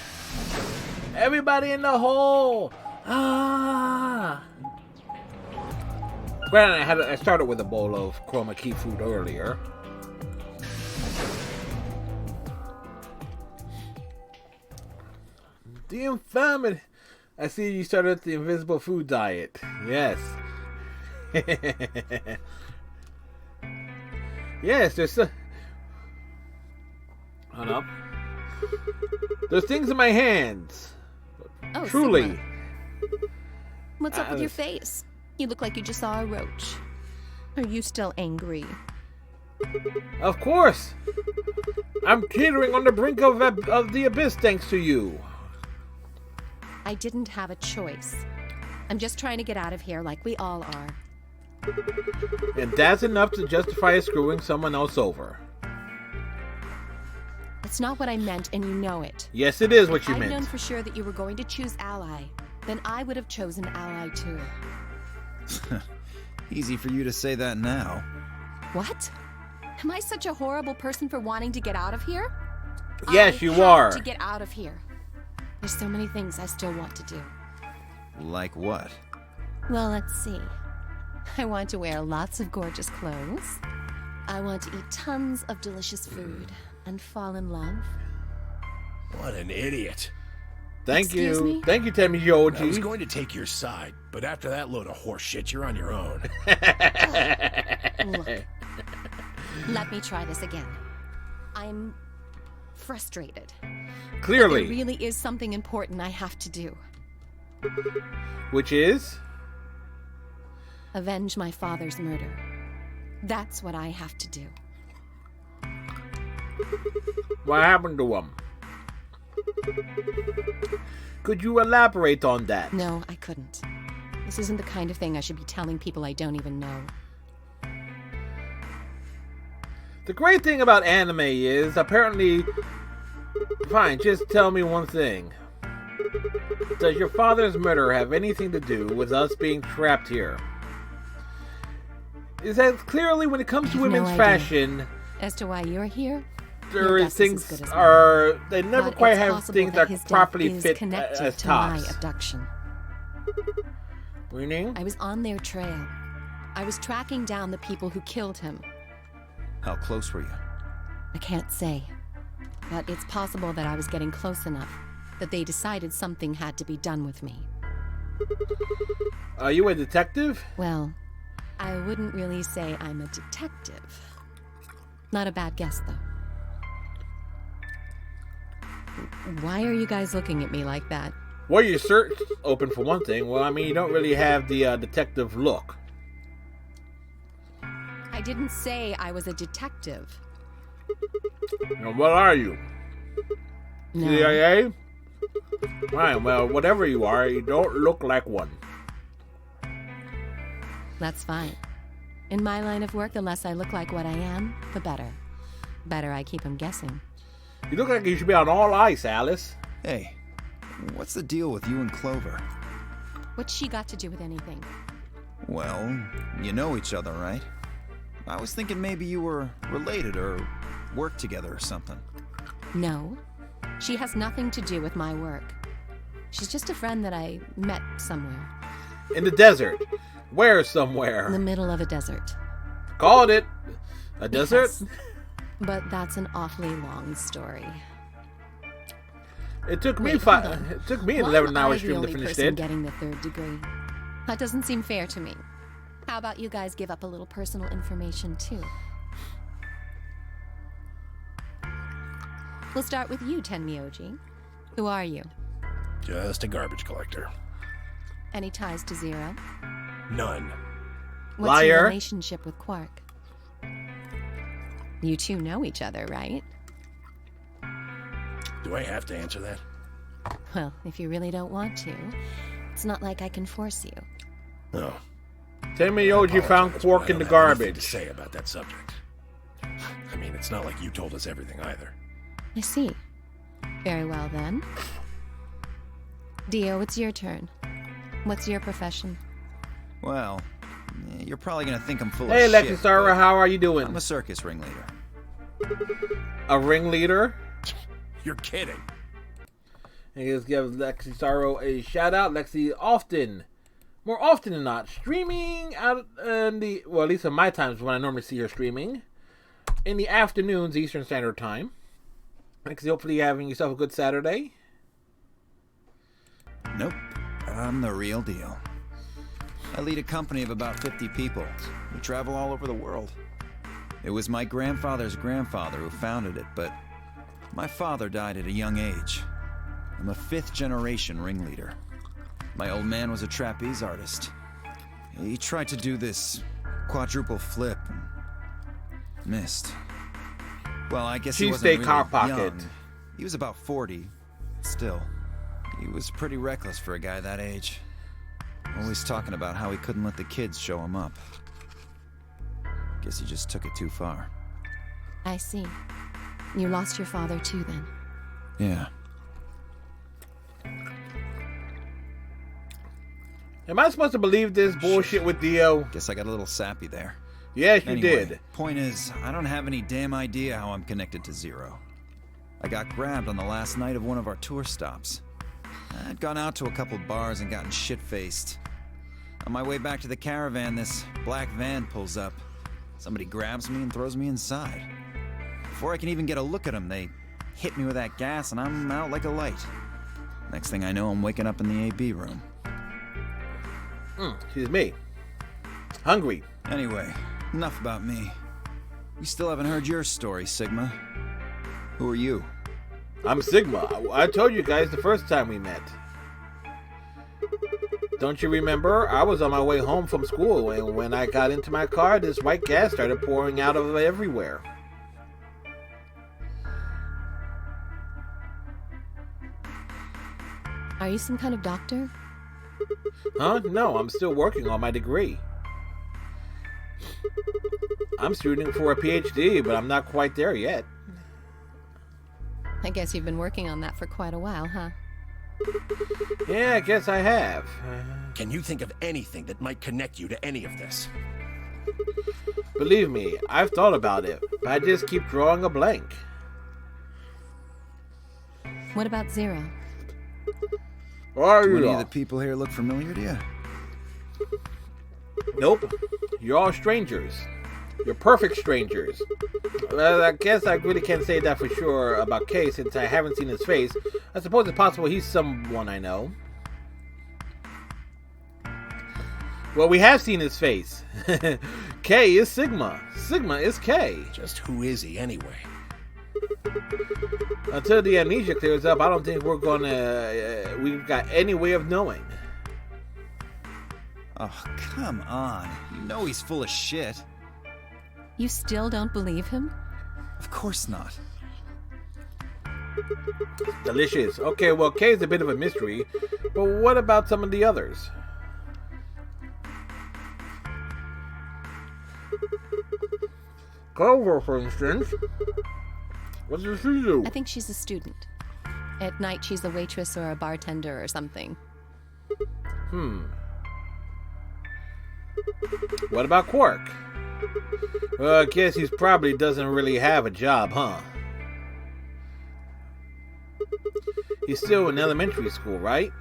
Everybody in the hole! Ah! Granted, I started with a bowl of chroma key food earlier. The infirmary! I see you started the invisible food diet. Yes. Yes, there's a... Hold up. There's things in my hands. Oh, truly. Sigma. What's up with your face? You look like you just saw a roach. Are you still angry? Of course. I'm teetering on the brink of the abyss thanks to you. I didn't have a choice. I'm just trying to get out of here like we all are. And that's enough to justify screwing someone else over. That's not what I meant, and you know it. Yes, it is what you If meant. I'd known for sure that you were going to choose Ally, then I would have chosen Ally too. Easy for you to say that now. What? Am I such a horrible person for wanting to get out of here? Yes, you are. To get out of here. There's so many things I still want to do. Like what? Well, let's see. I want to wear lots of gorgeous clothes. I want to eat tons of delicious food and fall in love. What an idiot. Thank Excuse you. me? Thank you, Temmie Yoji. I was going to take your side, but after that load of horse shit, you're on your own. Look, let me try this again. I'm frustrated. Clearly. There really is something important I have to do. Which is? Avenge my father's murder. That's what I have to do. What happened to him? Could you elaborate on that? No, I couldn't. This isn't the kind of thing I should be telling people I don't even know. The great thing about anime is, apparently... Fine, just tell me one thing. Does your father's murder have anything to do with us being trapped here? Is that clearly when it comes to women's fashion... As to why you're here? There is things are... They never But quite it's have possible things that that his death properly is fit connected as to my tops. abduction. Meaning? I was on their trail. I was tracking down the people who killed him. How close were you? I can't say. But it's possible that I was getting close enough that they decided something had to be done with me. Are you a detective? Well, I wouldn't really say I'm a detective. Not a bad guess, though. Why are you guys looking at me like that? Well, your search open for one thing. Well, I mean, you don't really have the detective look. I didn't say I was a detective. Now, what are you? No. CIA? Fine, well, whatever you are, you don't look like one. That's fine. In my line of work, the less I look like what I am, the better. Better I keep him guessing. You look like you should be on all ice, Alice. Hey, what's the deal with you and Clover? What's she got to do with anything? Well, you know each other, right? I was thinking maybe you were related or worked together or something. No. She has nothing to do with my work. She's just a friend that I met somewhere. In the desert. Where somewhere? In the middle of a desert. Called it. A desert? Yes. But that's an awfully long story. It took me Wait, hold on. It took me Why 11 am hours I stream the to only finish person it. getting the third degree? That doesn't seem fair to me. How about you guys give up a little personal information, too? We'll start with you, Tenmyoji. Who are you? Just a garbage collector. Any ties to Zero? None. What's your Liar. relationship with Quark? You two know each other, right? Do I have to answer that? Well, if you really don't want to, it's not like I can force you. No. Tenmyoji found Quark in the To garbage. say about that subject. I mean, it's not like you told us everything either. I see. Very well, then. Dio, it's your turn. What's your profession? Well, you're probably gonna think I'm full Hey, of shit. Lexisara, but how are you doing? I'm a circus ringleader. A ringleader? You're kidding. And let's give Lexisaro a shout out. Lexi more often than not, streaming out in the, well, at least in my times when I normally see her streaming, in the afternoons Eastern Standard Time. Lexi, hopefully you're having yourself a good Saturday. Nope, I'm the real deal. I lead a company of about 50 people. We travel all over the world. It was my grandfather's grandfather who founded it, but my father died at a young age. I'm a 5th generation ringleader. My old man was a trapeze artist. He tried to do this quadruple flip and missed. Well, I guess he wasn't Cheesesteak really Hot Pocket. young. He was about 40. Still, he was pretty reckless for a guy that age. Always talking about how he couldn't let the kids show him up. Guess he just took it too far. I see. You lost your father, too, then. Yeah. Am I supposed to believe this bullshit with Dio? Guess I got a little sappy there. Yes, you Anyway, did. Point is, I don't have any damn idea how I'm connected to Zero. I got grabbed on the last night of one of our tour stops. I'd gone out to a couple bars and gotten shit-faced. On my way back to the caravan, this black van pulls up. Somebody grabs me and throws me inside. Before I can even get a look at them, they hit me with that gas and I'm out like a light. Next thing I know, I'm waking up in the AB room. Excuse me. Hungry. Anyway, enough about me. You still haven't heard your story, Sigma. Who are you? I'm Sigma. I told you guys the first time we met. Don't you remember? I was on my way home from school, and when I got into my car, this white gas started pouring out of everywhere. Are you some kind of doctor? Huh? No, I'm still working on my degree. I'm studying for a PhD, but I'm not quite there yet. I guess you've been working on that for quite a while, huh? Yeah, I guess I have. Can you think of anything that might connect you to any of this? Believe me, I've thought about it, but I just keep drawing a blank. What about Zero? Do any of the people here look familiar to you? Nope. You're all strangers. You're perfect strangers. Well, I guess I really can't say that for sure about Kay since I haven't seen his face. I suppose it's possible he's someone I know. Well, we have seen his face. Kay is Sigma. Sigma is Kay. Just who is he anyway? Until the amnesia clears up, I don't think we've got any way of knowing. Oh, come on. You know he's full of shit. You still don't believe him? Of course not. Delicious. Okay, well, Kay's a bit of a mystery, but what about some of the others? Clover, for instance. What does she do? I think she's a student. At night, she's a waitress or a bartender or something. What about Quark? Well, I guess he probably doesn't really have a job, huh? He's still in elementary school, right?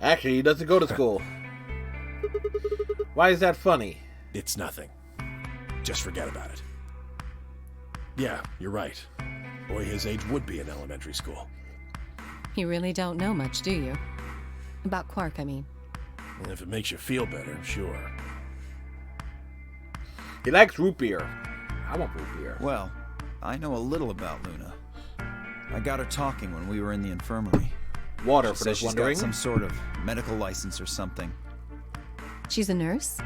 Actually, he doesn't go to school. Why is that funny? It's nothing. Just forget about it. Yeah, you're right. Boy his age would be in elementary school. You really don't know much, do you? About Quark, I mean. And if it makes you feel better, sure. He likes root beer. I want root beer. Well, I know a little about Luna. I got her talking when we were in the infirmary. Water, She for says those she's wondering. got some sort of medical license or something. She's a nurse?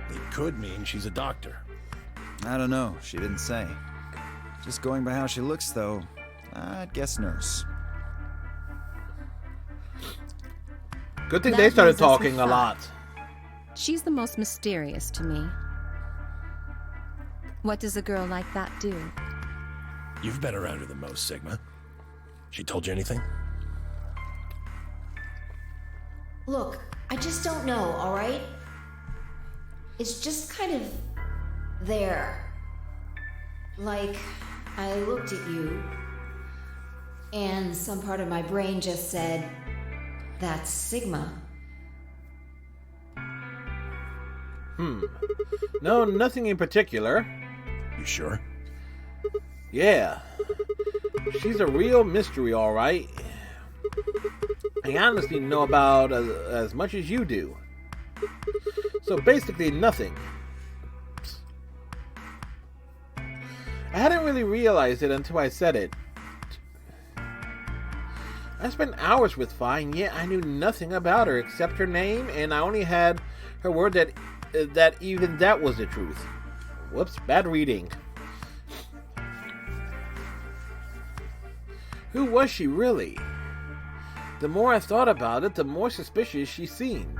It could mean she's a doctor. I don't know. She didn't say. Just going by how she looks, though, I'd guess nurse. Good thing That they started brings us to talking a lot. She's the most mysterious to me. What does a girl like that do? You've been around her the most, Sigma. She told you anything? Look, I just don't know, alright? It's just kind of there. Like, I looked at you, and some part of my brain just said, that's Sigma. No, nothing in particular. You sure? Yeah. She's a real mystery, alright. I honestly know about as much as you do. So basically nothing. I hadn't really realized it until I said it. I spent hours with Vi, and yet I knew nothing about her except her name, and I only had her word that even that was the truth. Whoops, bad reading. Who was she really? The more I thought about it, the more suspicious she seemed.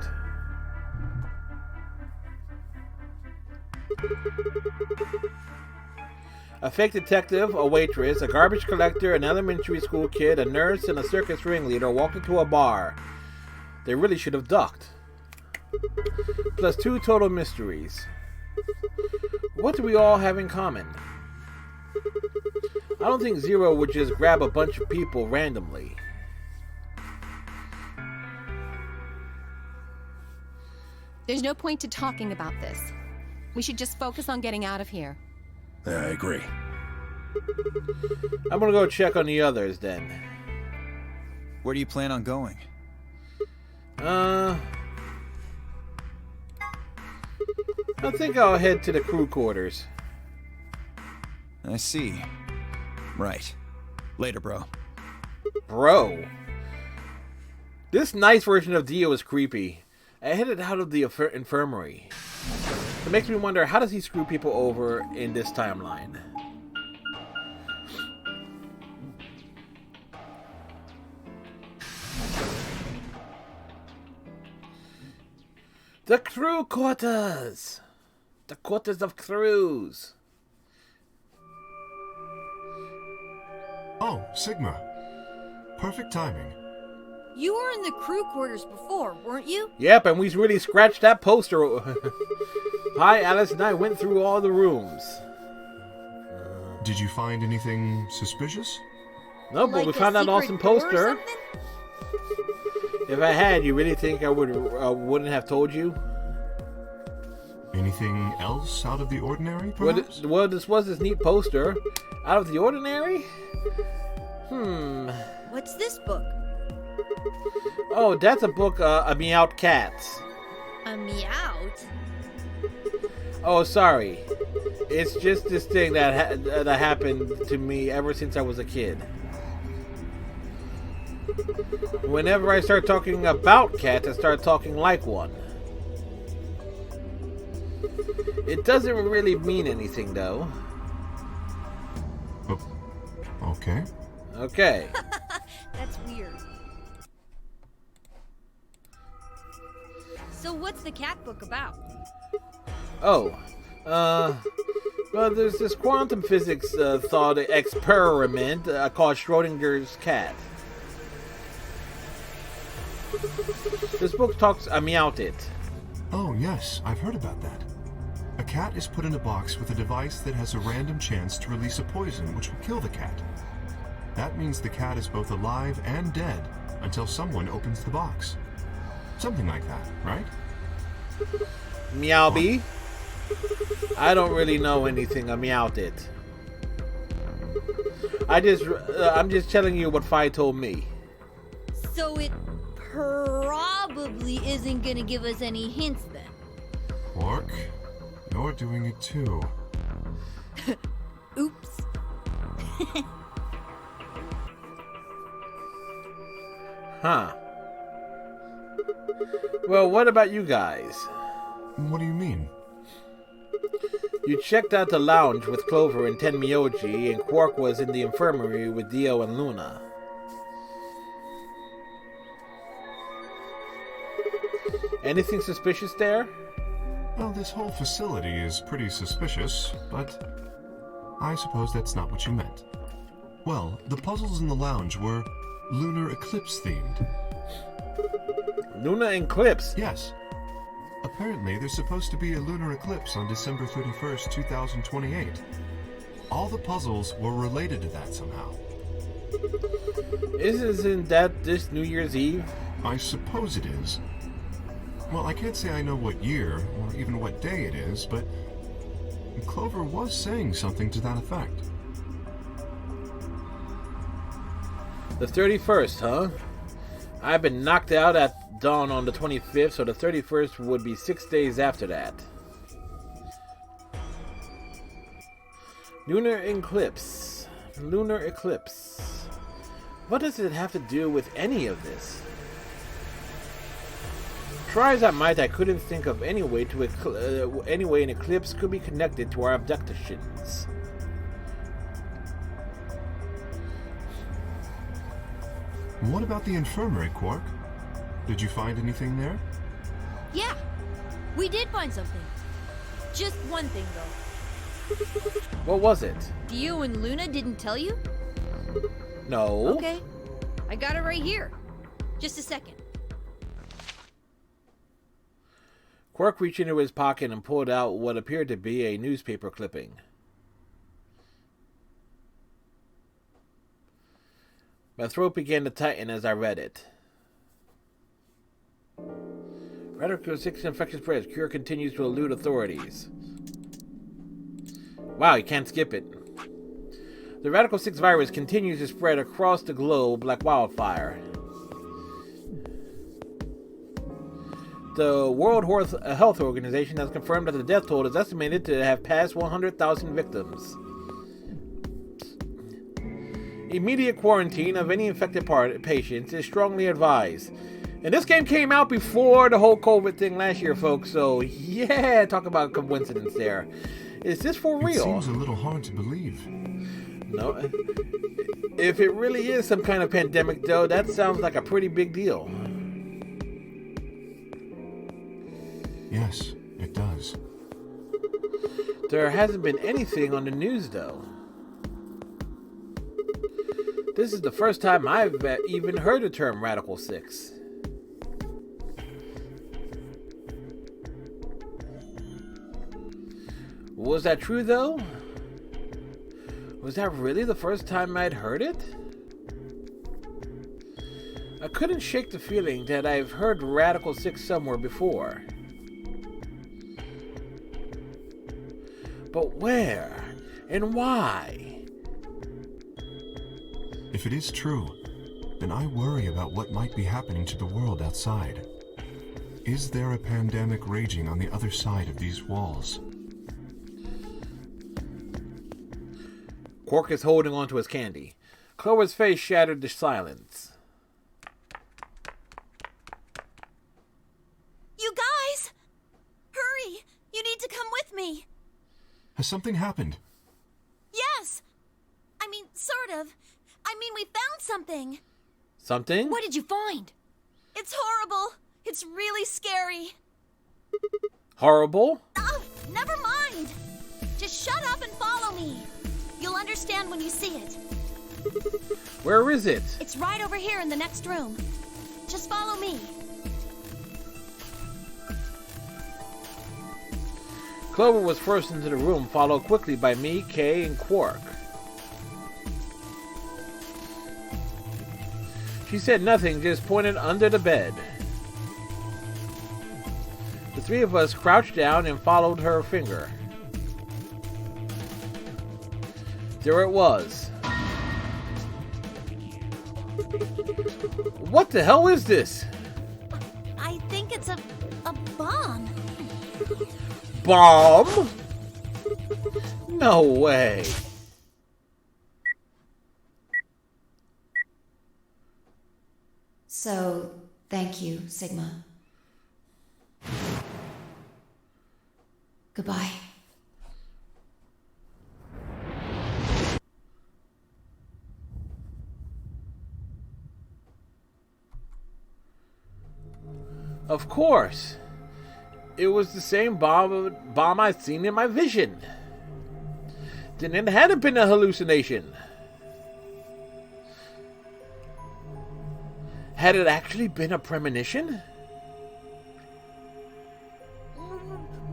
A fake detective, a waitress, a garbage collector, an elementary school kid, a nurse, and a circus ringleader walked into a bar. They really should have ducked. Plus 2 total mysteries. What do we all have in common? I don't think Zero would just grab a bunch of people randomly. There's no point to talking about this. We should just focus on getting out of here. I agree. I'm gonna go check on the others then. Where do you plan on going? I think I'll head to the crew quarters. I see. Right. Later, bro. Bro. This nice version of Dio is creepy. I headed out of the infirmary. It makes me wonder, how does he screw people over in this timeline? The crew quarters! The quarters of crews! Oh, Sigma. Perfect timing. You were in the crew quarters before, weren't you? Yep, and we really scratched that poster. Hi, Alice and I went through all the rooms. Did you find anything suspicious? No, but we found that awesome poster. If I had, you really think I wouldn't have told you? Anything else out of the ordinary, perhaps? Well, this was this neat poster. Out of the ordinary? What's this book? Oh, that's a book, a Meowed Cats. A Meowed? Oh, sorry. It's just this thing that that happened to me ever since I was a kid. Whenever I start talking about cats, I start talking like one. It doesn't really mean anything, though. Okay. Okay. That's weird. So what's the cat book about? Oh, well, there's this quantum physics thought experiment called Schrodinger's cat. This book talks about it. Oh, yes, I've heard about that. A cat is put in a box with a device that has a random chance to release a poison which will kill the cat. That means the cat is both alive and dead until someone opens the box. Something like that, right? Meowby. I don't really know anything about it. I'm just telling you what Fi told me. So it probably isn't gonna give us any hints then. Quark, You're doing it too. Oops. Huh. Well, what about you guys? What do you mean? You checked out the lounge with Clover and Tenmyoji, and Quark was in the infirmary with Dio and Luna. Anything suspicious there? Well, this whole facility is pretty suspicious, but I suppose that's not what you meant. Well, the puzzles in the lounge were lunar eclipse themed. Lunar eclipse? Yes. Apparently, there's supposed to be a lunar eclipse on December 31st, 2028. All the puzzles were related to that somehow. Isn't that this New Year's Eve? I suppose it is. Well, I can't say I know what year, or even what day it is, but Clover was saying something to that effect. The 31st, huh? I've been knocked out at dawn on the 25th, so the 31st would be 6 days after that. Lunar eclipse. Lunar eclipse. What does it have to do with any of this? Try as I might, I couldn't think of any way an eclipse could be connected to our abductions. What about the infirmary, Quark? Did you find anything there? Yeah, we did find something. Just one thing, though. What was it? Dio and Luna didn't tell you? No. Okay, I got it right here. Just a second. Quark reached into his pocket and pulled out what appeared to be a newspaper clipping. My throat began to tighten as I read it. Radical 6 infection spreads. Cure continues to elude authorities. Wow, you can't skip it. The Radical 6 virus continues to spread across the globe like wildfire. The World Health Organization has confirmed that the death toll is estimated to have passed 100,000 victims. Immediate quarantine of any infected patients is strongly advised. And this game came out before the whole COVID thing last year, folks, so yeah, talk about coincidence there. Is this for real? It seems a little hard to believe. No. If it really is some kind of pandemic, though, that sounds like a pretty big deal. Yes, it does. There hasn't been anything on the news, though. This is the first time I've even heard the term Radical 6. Was that true, though? Was that really the first time I'd heard it? I couldn't shake the feeling that I've heard Radical 6 somewhere before. But where? And why? If it is true, then I worry about what might be happening to the world outside. Is there a pandemic raging on the other side of these walls? Quark is holding on to his candy. Clover's face shattered the silence. You guys! Hurry! You need to come with me! Has something happened? Yes! I mean, sort of. I mean, we found something. Something? What did you find? It's horrible. It's really scary. Horrible? Oh, never mind. Just shut up and follow me. You'll understand when you see it. Where is it? It's right over here in the next room. Just follow me. Clover was first into the room, followed quickly by me, Kay, and Quark. She said nothing, just pointed under the bed. The three of us crouched down and followed her finger. There it was. What the hell is this? I think it's a bomb. bomb? No way. So, thank you, Sigma. Goodbye. Of course. It was the same bomb I'd seen in my vision. Then it hadn't been a hallucination. Had it actually been a premonition?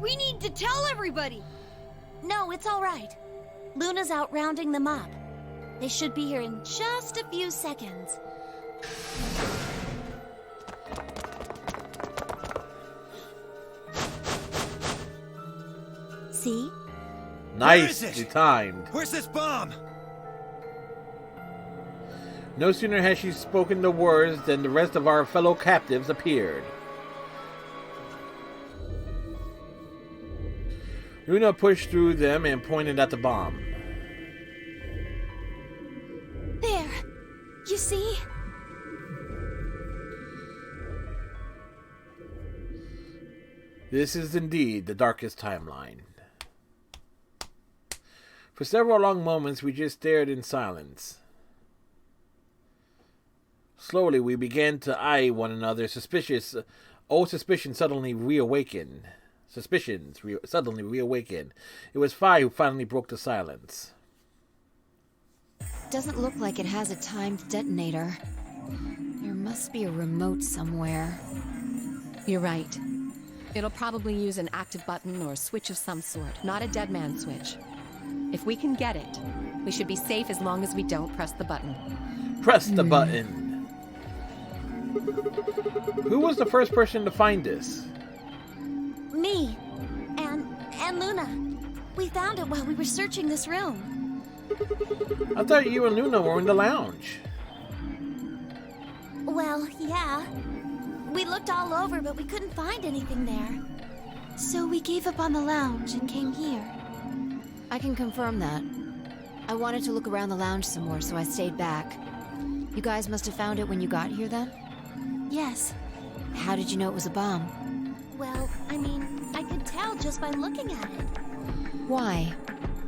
We need to tell everybody. No, it's all right. Luna's out rounding them up. They should be here in just a few seconds. See? Nicely timed. Where's this bomb? No sooner had she spoken the words than the rest of our fellow captives appeared. Luna pushed through them and pointed at the bomb. There. You see? This is indeed the darkest timeline. For several long moments we just stared in silence. Slowly we began to eye one another, suspicious. Old suspicion suddenly reawakened. Suddenly reawakened. It was Phi who finally broke the silence. Doesn't look like it has a timed detonator. There must be a remote somewhere. You're right. It'll probably use an active button or a switch of some sort, not a dead man switch. If we can get it, we should be safe as long as we don't press the button. Press the button. Who was the first person to find this? Me. And Luna. We found it while we were searching this room. I thought you and Luna were in the lounge. Well, yeah. We looked all over, but we couldn't find anything there. So we gave up on the lounge and came here. I can confirm that. I wanted to look around the lounge some more, so I stayed back. You guys must have found it when you got here, then? Yes. How did you know it was a bomb? Well, I mean, I could tell just by looking at it. Why?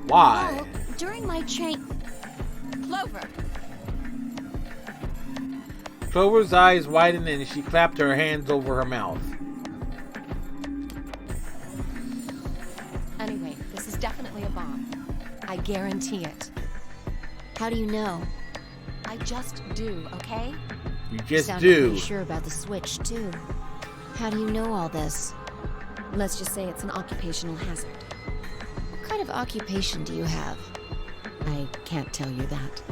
Why? Well, during my Clover! Clover's eyes widened and she clapped her hands over her mouth. Anyway, this is definitely a bomb. I guarantee it. How do you know? I just do, okay? You just sound do. Pretty sure about the switch, too. How do you know all this? Let's just say it's an occupational hazard. What kind of occupation do you have? I can't tell you that.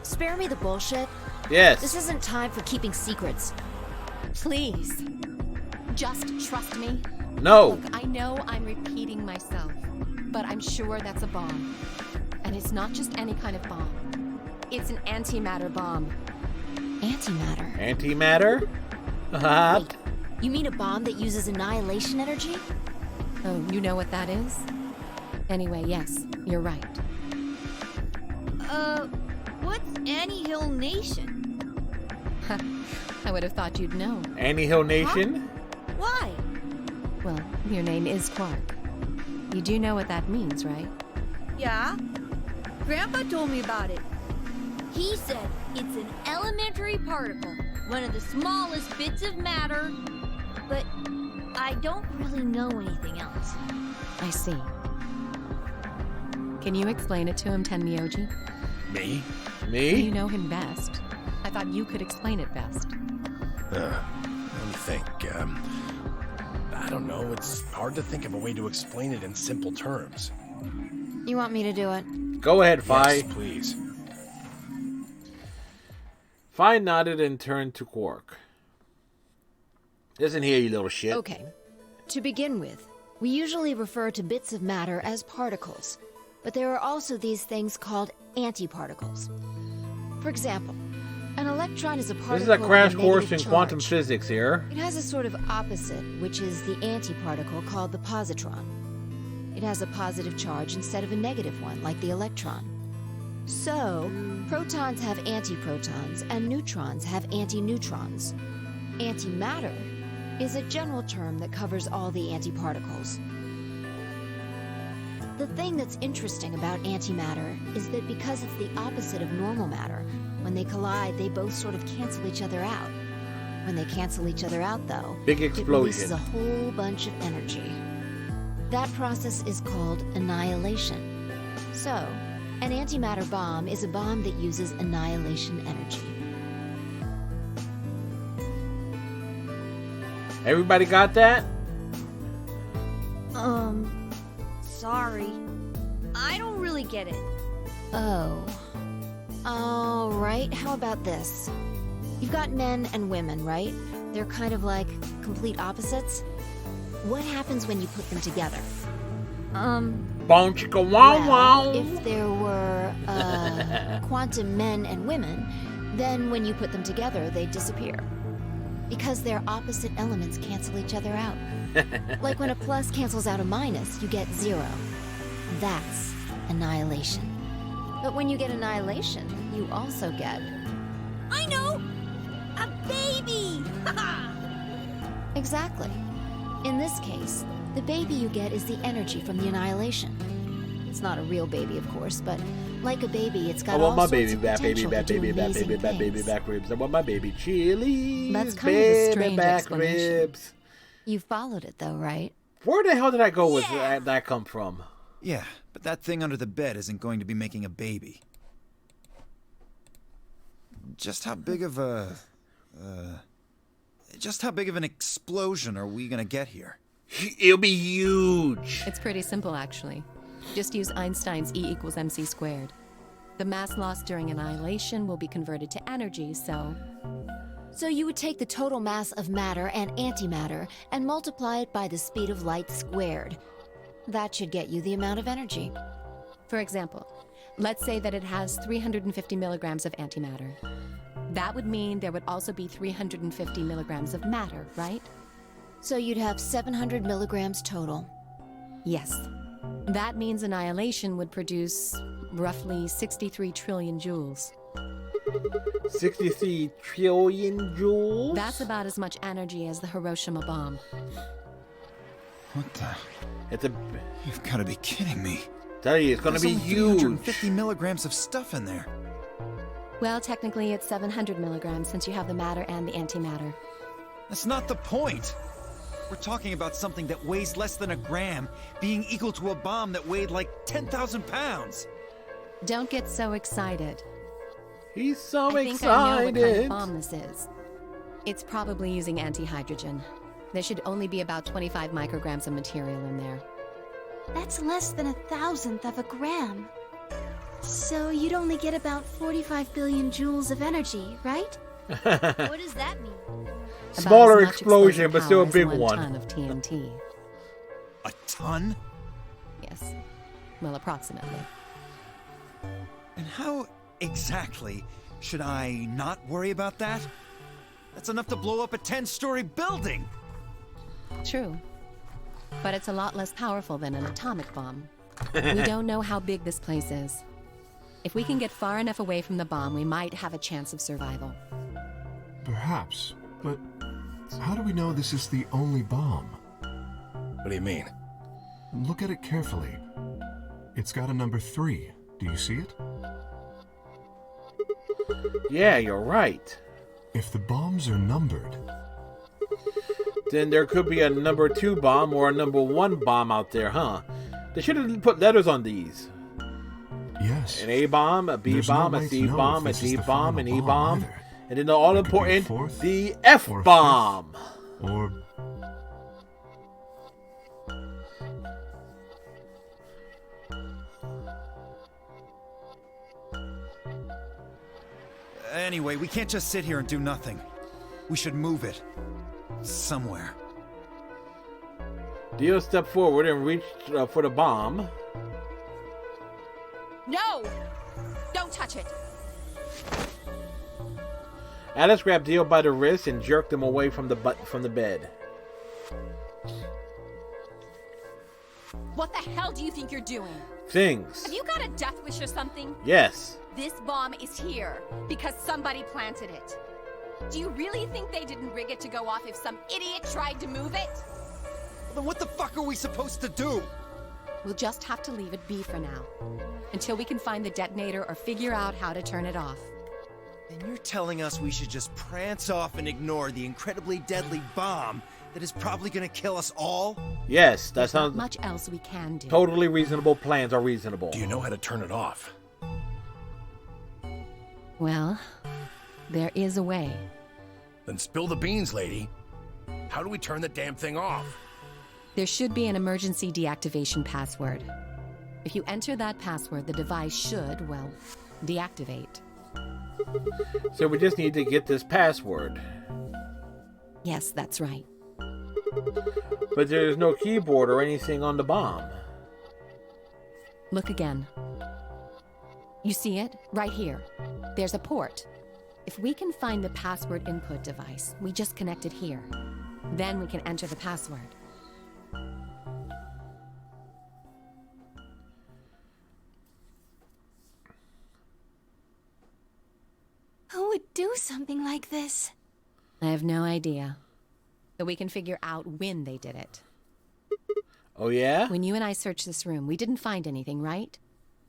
Spare me the bullshit. Yes. This isn't time for keeping secrets. Please. Just trust me. No. Look, I know I'm repeating myself, but I'm sure that's a bomb. And it's not just any kind of bomb. It's an antimatter bomb. Antimatter? Antimatter? Wait, you mean a bomb that uses annihilation energy? Oh, you know what that is? Anyway, yes, you're right. What's Annie-Hill Nation? I would have thought you'd know. Annie-Hill Nation? Huh? Why? Well, your name is Quark. You do know what that means, right? Yeah. Grandpa told me about it. He said it's an elementary particle, one of the smallest bits of matter, but I don't really know anything else. I see. Can you explain it to him, Tenmyoji? Me? Me? You know him best. I thought you could explain it best. Let me think. I don't know. It's hard to think of a way to explain it in simple terms. You want me to do it? Go ahead, Phi. Yes, please. Phi nodded and turned to Quark. Listen here, you little shit. Okay. To begin with, we usually refer to bits of matter as particles, but there are also these things called antiparticles. For example, an electron is a particle. This is a crash with course in negative quantum charge. physics here. It has a sort of opposite, which is the antiparticle called the positron. it has a positive charge instead of a negative one, like the electron. So, protons have antiprotons, and neutrons have antineutrons. Antimatter is a general term that covers all the antiparticles. The thing that's interesting about antimatter is that because it's the opposite of normal matter, when they collide, they both sort of cancel each other out. When they cancel each other out, though, Big it releases explosion. a whole bunch of energy. That process is called annihilation. So, an antimatter bomb is a bomb that uses annihilation energy. Everybody got that? Sorry. I don't really get it. Oh. Alright, how about this? You've got men and women, right? They're kind of like complete opposites. What happens when you put them together? Boom chicka wow wow. If there were quantum men and women, then when you put them together, they disappear. Because their opposite elements cancel each other out. Like when a plus cancels out a minus, you get 0. That's annihilation. But when you get annihilation, you also get... I know! A baby! Exactly. In this case, the baby you get is the energy from the annihilation. It's not a real baby, of course, but like a baby, it's got I want all my sorts baby of back, baby potential back, to do baby back, amazing baby back, baby things. back ribs. I want my baby chili. That's kind of a strange back explanation. ribs. You followed it, though, right? Where the hell did I go with that come from? Yeah, but that thing under the bed isn't going to be making a baby. Just how big of a... just how big of an explosion are we gonna get here? It'll be huge. It's pretty simple, actually. Just use Einstein's E equals mc squared. The mass lost during annihilation will be converted to energy, so... So you would take the total mass of matter and antimatter and multiply it by the speed of light squared. That should get you the amount of energy. For example, let's say that it has 350 milligrams of antimatter. That would mean there would also be 350 milligrams of matter, right? So you'd have 700 milligrams total. Yes. That means annihilation would produce roughly 63 trillion joules. 63 trillion joules? That's about as much energy as the Hiroshima bomb. What the? It's a... You've got to be kidding me. Tell you, it's gonna There's be only huge. 350 milligrams of stuff in there. Well, technically it's 700 milligrams since you have the matter and the antimatter. That's not the point. We're talking about something that weighs less than a gram being equal to a bomb that weighed like 10,000 pounds. Don't get so excited. He's so I think excited. I know what kind of bomb this is. It's probably using antihydrogen. There should only be about 25 micrograms of material in there. That's less than 1,000th of a gram. So you'd only get about 45 billion joules of energy, right? What does that mean? Smaller About as much explosion, explosive but still a power as big 1 one. ton of TNT. A ton? Yes. Well, approximately. And how exactly should I not worry about that? That's enough to blow up a 10-story building! True. But it's a lot less powerful than an atomic bomb. We don't know how big this place is. If we can get far enough away from the bomb, we might have a chance of survival. Perhaps, but how do we know this is the only bomb? What do you mean? Look at it carefully. It's got a number 3. Do you see it? Yeah, you're right. If the bombs are numbered, Then there could be a number 2 bomb or a number 1 bomb out there, huh? They should have put letters on these. yes. An A bomb, a B There's no bomb, a way C to know bomb, a if this is D the bomb, final an E bomb bomb, either. and then the all It could be a important, fourth the F or a bomb. or Anyway, we can't just sit here and do nothing. We should move it. Somewhere. Dio stepped forward and reached for the bomb. No! Don't touch it! Alice grabbed Dio by the wrist and jerked him away from the bed. What the hell do you think you're doing? Things. Have you got a death wish or something? Yes. This bomb is here because somebody planted it. Do you really think they didn't rig it to go off if some idiot tried to move it? Then what the fuck are we supposed to do? We'll just have to leave it be for now. Until we can find the detonator or figure out how to turn it off. Then you're telling us we should just prance off and ignore the incredibly deadly bomb that is probably gonna kill us all? Yes, that There's not sounds much else we can do. totally reasonable. Plans are reasonable. Do you know how to turn it off? Well, there is a way. Then spill the beans, lady. How do we turn the damn thing off? There should be an emergency deactivation password. If you enter that password, the device should, well, deactivate. So we just need to get this password. Yes, that's right. But there's no keyboard or anything on the bomb. Look again. You see it? Right here. There's a port. If we can find the password input device, we just connect it here. Then we can enter the password. Who would do something like this? I have no idea. But we can figure out when they did it. Oh, yeah? When you and I searched this room, we didn't find anything, right?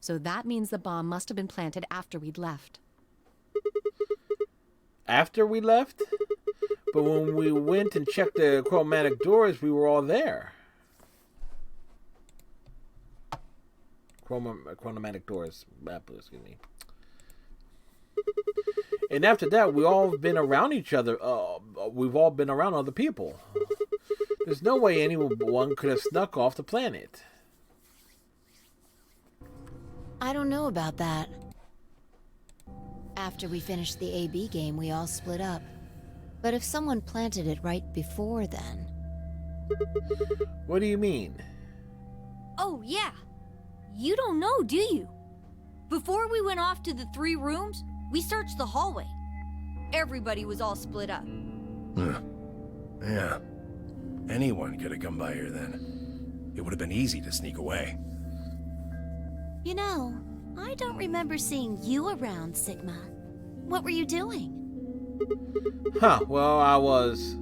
So that means the bomb must have been planted after we'd left. After we left? But when we went and checked the chromatic doors, we were all there. Chromatic doors. Excuse me. And after that, we all been around each other. We've all been around other people. There's no way anyone could have snuck off the planet. I don't know about that. After we finished the AB game, we all split up. But if someone planted it right before then... What do you mean? Oh, yeah. You don't know, do you? Before we went off to the 3 rooms, we searched the hallway. Everybody was all split up. Yeah. Anyone could have come by here then. It would have been easy to sneak away. You know, I don't remember seeing you around, Sigma. What were you doing? Huh, well, I was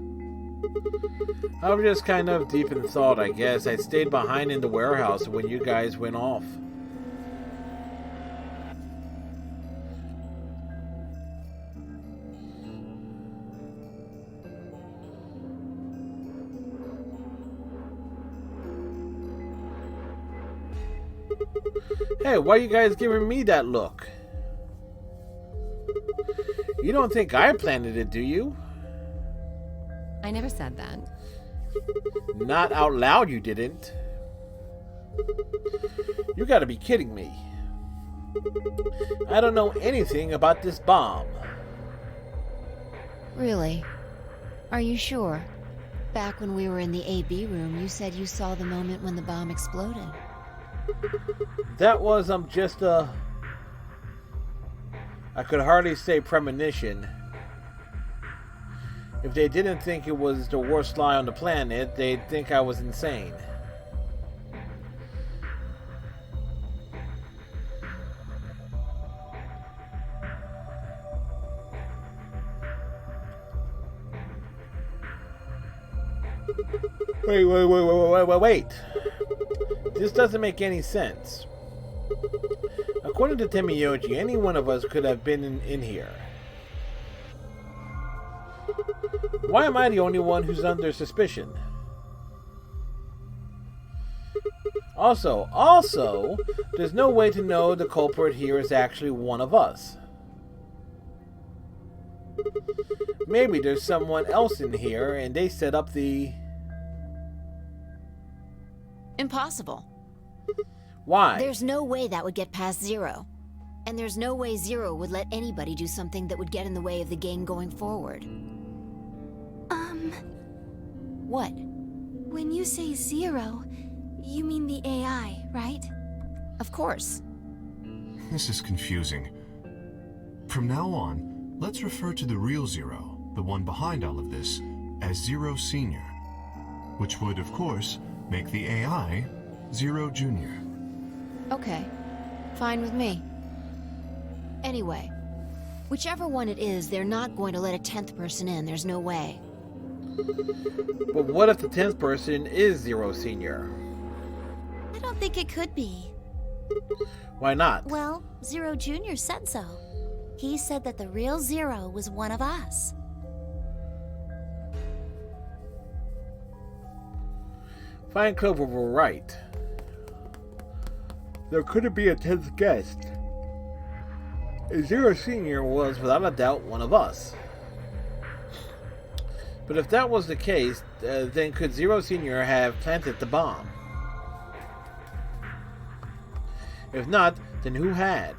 just kind of deep in thought, I guess. I stayed behind in the warehouse when you guys went off. Hey, why are you guys giving me that look? You don't think I planted it, do you? I never said that. Not out loud, you didn't. You gotta be kidding me. I don't know anything about this bomb. Really? Are you sure? Back when we were in the AB room, you said you saw the moment when the bomb exploded. That was just a... I could hardly say premonition. If they didn't think it was the worst lie on the planet, they'd think I was insane. Wait. This doesn't make any sense. According to Temiyoji, any one of us could have been in here. Why am I the only one who's under suspicion? Also, there's no way to know the culprit here is actually one of us. Maybe there's someone else in here and they set up the... Impossible. Why? There's no way that would get past Zero. And there's no way Zero would let anybody do something that would get in the way of the game going forward. What? When you say Zero, you mean the AI, right? Of course. This is confusing. From now on, let's refer to the real Zero, the one behind all of this, as Zero Senior. Which would, of course, make the AI Zero Jr. Okay. Fine with me. Anyway, whichever one it is, they're not going to let a 10th person in. There's no way. But what if the 10th person is Zero Senior? I don't think it could be. Why not? Well, Zero Jr. said so. He said that the real Zero was one of us. Fine Clover were right. There couldn't be a 10th guest. Zero Senior was without a doubt one of us. But if that was the case, then could Zero Senior have planted the bomb? If not, then who had?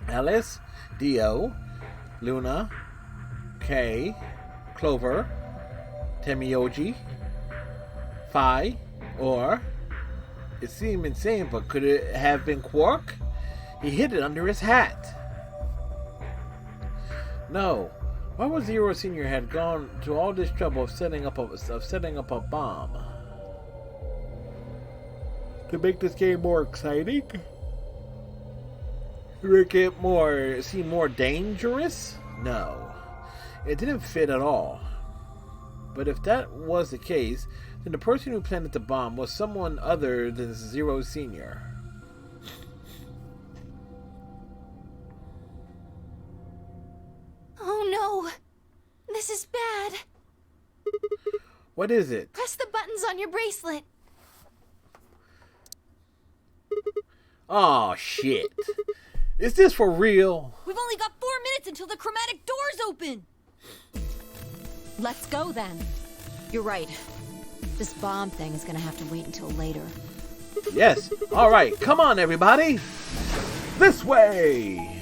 Alice, Dio, Luna, Kay, Clover, Temioji, Phi, or... It seemed insane, but could it have been Quark? He hid it under his hat. No. Why would Zero Senior had gone to all this trouble of setting up a bomb? To make this game more exciting? To make it seem more dangerous? No. It didn't fit at all. But if that was the case, then the person who planted the bomb was someone other than Zero Senior. Oh no! This is bad. What is it? Press the buttons on your bracelet. Oh shit. Is this for real? We've only got 4 minutes until the chromatic doors open! Let's go then. You're right. This bomb thing is gonna have to wait until later. Yes. Alright, come on everybody. This way.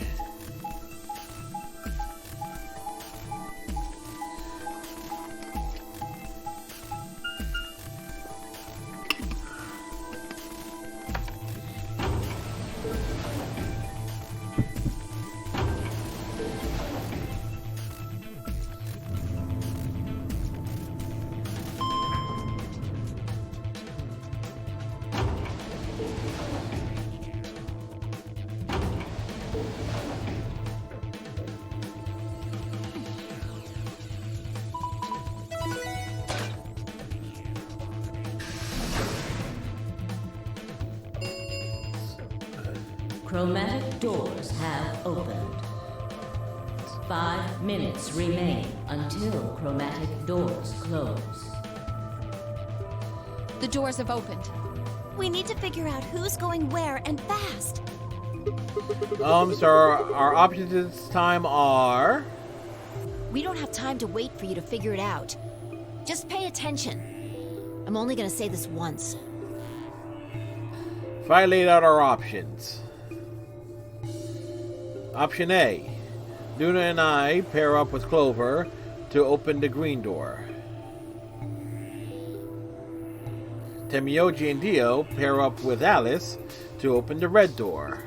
Chromatic doors have opened. 5 minutes remain until chromatic doors close. The doors have opened. We need to figure out who's going where and fast. So our options this time are... We don't have time to wait for you to figure it out. Just pay attention. I'm only gonna say this once. If I laid out our options. Option A. Luna and I pair up with Clover to open the green door. Temioji and Dio pair up with Alice to open the red door.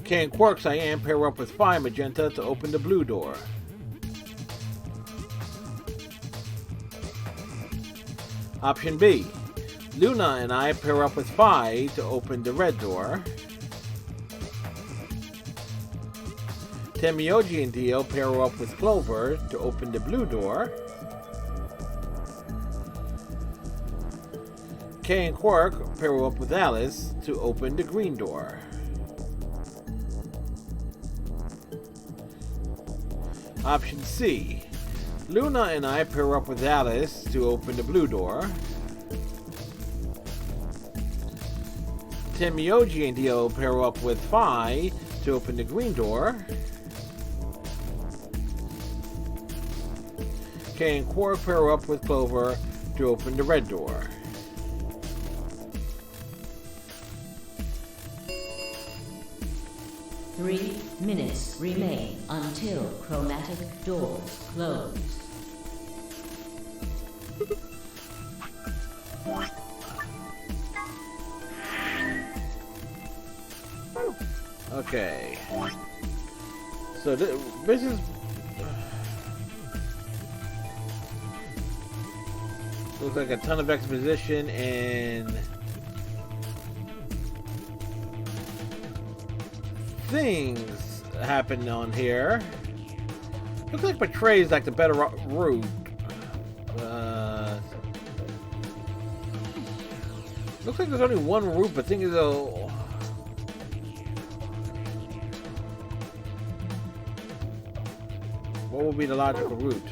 Kay and Quark Cyan pair up with Phi Magenta to open the blue door. Option B. Luna and I pair up with Phi to open the red door. Temioji and Dio pair up with Clover to open the blue door. Kay and Quark pair up with Alice to open the green door. Option C. Luna and I pair up with Alice to open the blue door. Temioji and Dio pair up with Phi to open the green door. Kay and Quark pair up with Clover to open the red door. Three minutes remain until chromatic doors close. Okay. So this is... Looks like a ton of exposition and things happen on here. Looks like Betray is like the better route. Looks like there's only one route, but thing is what would be the logical route?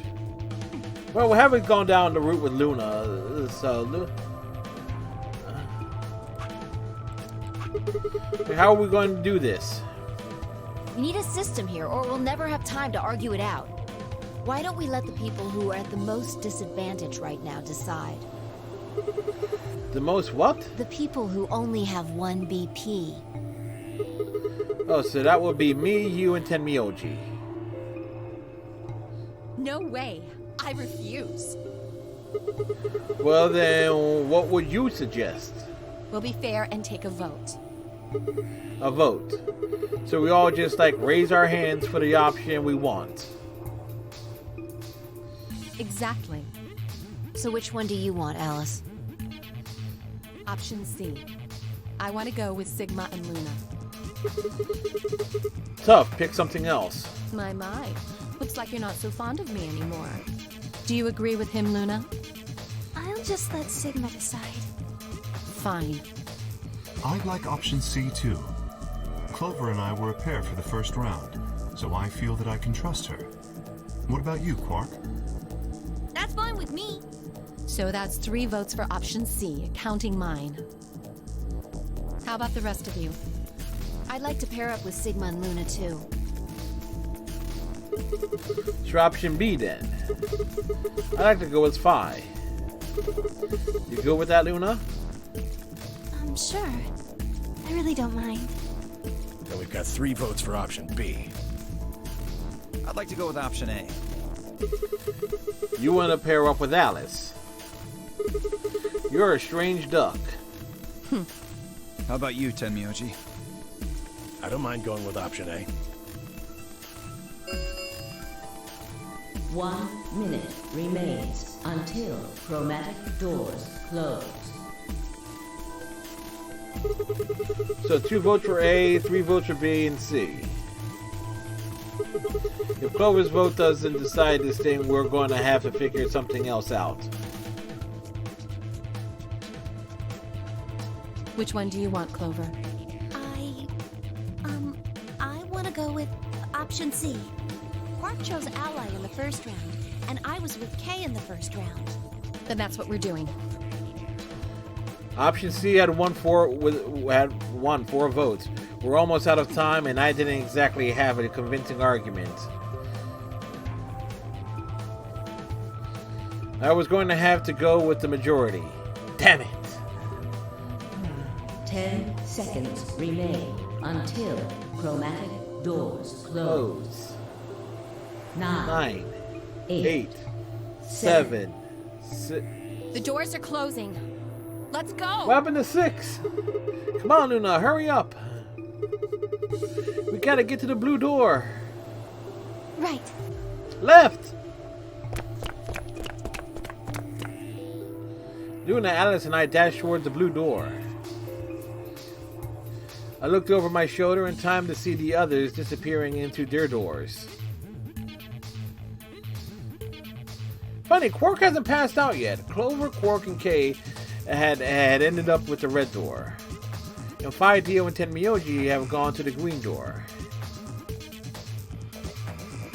Well, we haven't gone down the route with Luna, so how are we going to do this? We need a system here, or we'll never have time to argue it out. Why don't we let the people who are at the most disadvantage right now decide? The most what? The people who only have 1 BP. Oh, so that would be me, you, and Tenmyoji. No way. I refuse. Well then, what would you suggest? We'll be fair and take a vote. A vote. So we all just like raise our hands for the option we want. Exactly. So which one do you want, Alice? Option C. I want to go with Sigma and Luna. Tough, pick something else. My. Looks like you're not so fond of me anymore. Do you agree with him, Luna? I'll just let Sigma decide. Fine. I'd like option C too. Clover and I were a pair for the first round, so I feel that I can trust her. What about you, Quark? That's fine with me. So that's 3 votes for option C, counting mine. How about the rest of you? I'd like to pair up with Sigma and Luna too. It's option B then. I like to go with Phi. You good with that, Luna? Sure. I really don't mind. Then we've got 3 votes for option B. I'd like to go with option A. You want to pair up with Alice. You're a strange duck. How about you, Tenmyoji? I don't mind going with option A. 1 minute remains until chromatic doors close. So 2 votes for A, 3 votes for B and C. If Clover's vote doesn't decide this thing, we're going to have to figure something else out. Which one do you want, Clover? I want to go with option C. Quark chose Ally in the first round, and I was with Kay in the first round. Then that's what we're doing. Option C had won 4 votes. We're almost out of time, and I didn't exactly have a convincing argument. I was going to have to go with the majority. Damn it! 10 seconds remain until chromatic doors close. 9, 8, 7, 6. The doors are closing. Let's go! What happened to 6? Come on, Luna, hurry up. We gotta get to the blue door. Right. Left! Luna, Alice, and I dashed towards the blue door. I looked over my shoulder in time to see the others disappearing into their doors. Funny, Quark hasn't passed out yet. Clover, Quark, and Kay had ended up with the red door. And Phi, Dio, and Tenmyoji have gone to the green door.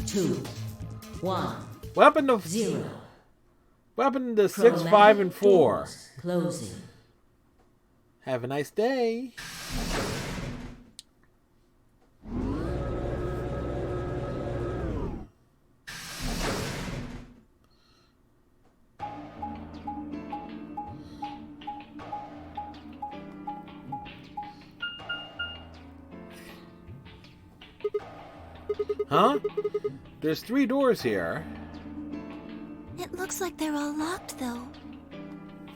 2, 1. What happened to 0? What happened to 6, 5, and 4? Closing. Have a nice day. Huh? There's 3 doors here. It looks like they're all locked, though.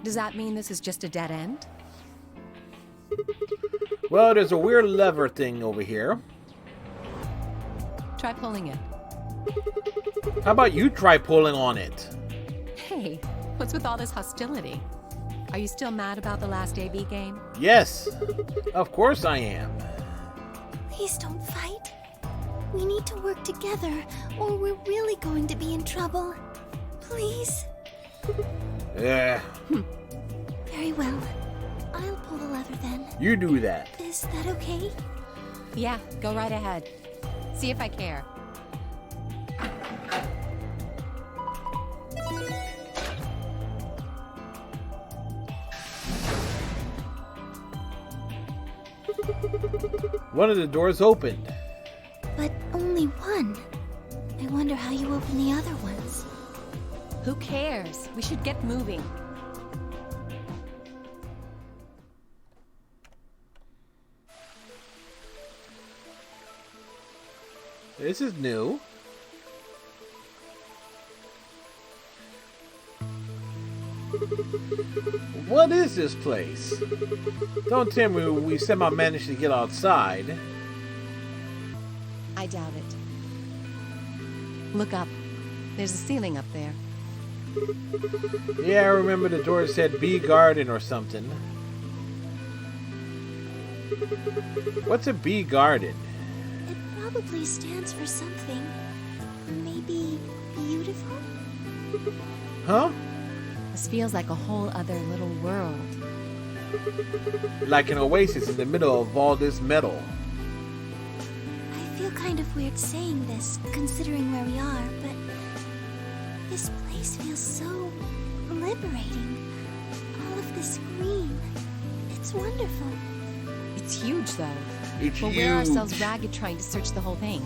Does that mean this is just a dead end? Well, there's a weird lever thing over here. Try pulling it. How about you try pulling on it? Hey, What's with all this hostility? Are you still mad about the last AB game? Yes, of course I am. Please don't fight. We need to work together, or we're really going to be in trouble. Please. Yeah. Very well. I'll pull the lever then. You do that. Is that okay? Yeah, go right ahead. See if I care. One of the doors opened. But only one. I wonder how you open the other ones. Who cares? We should get moving. This is new. What is this place? Don't tell me we somehow managed to get outside. I doubt it. Look up. There's a ceiling up there. Yeah, I remember the door said bee garden or something. What's a bee garden? It probably stands for something. Maybe beautiful? Huh? This feels like a whole other little world. Like an oasis in the middle of all this metal. I feel kind of weird saying this, considering where we are, but this place feels so liberating. All of this green. It's wonderful. It's huge, though. It's we'll huge. wear ourselves ragged trying to search the whole thing.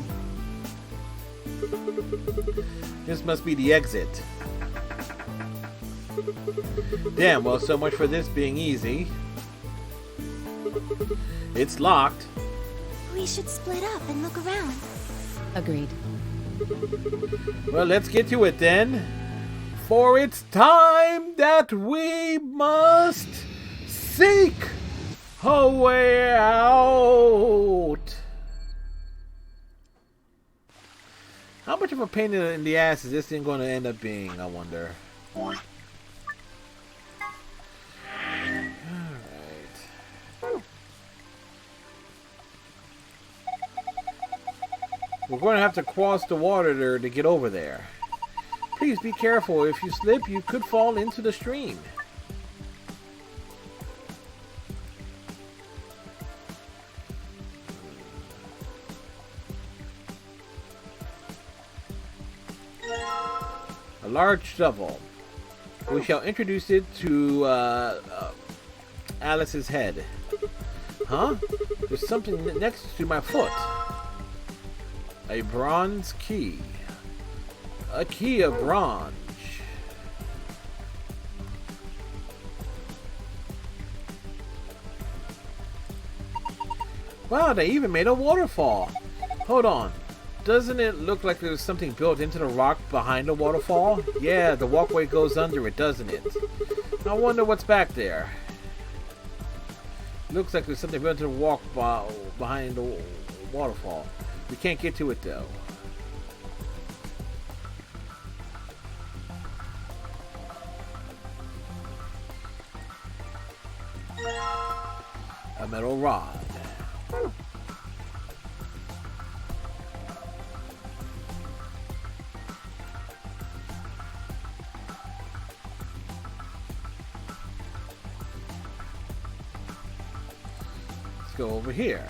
This must be the exit. Damn, well, so much for this being easy. It's locked. We should split up and look around. Agreed. Well, let's get to it then. For it's time that we must seek a way out. How much of a pain in the ass is this thing going to end up being, I wonder? Alright. We're going to have to cross the water there to get over there. Please be careful. If you slip, you could fall into the stream. A large shovel. We shall introduce it to Alice's head. Huh? There's something next to my foot. A bronze key. A key of bronze. Wow, they even made a waterfall. Hold on. Doesn't it look like there's something built into the rock behind the waterfall? Yeah, the walkway goes under it, doesn't it? I wonder what's back there. Looks like there's something built into the walk behind the waterfall. We can't get to it though. A metal rod. Let's go over here.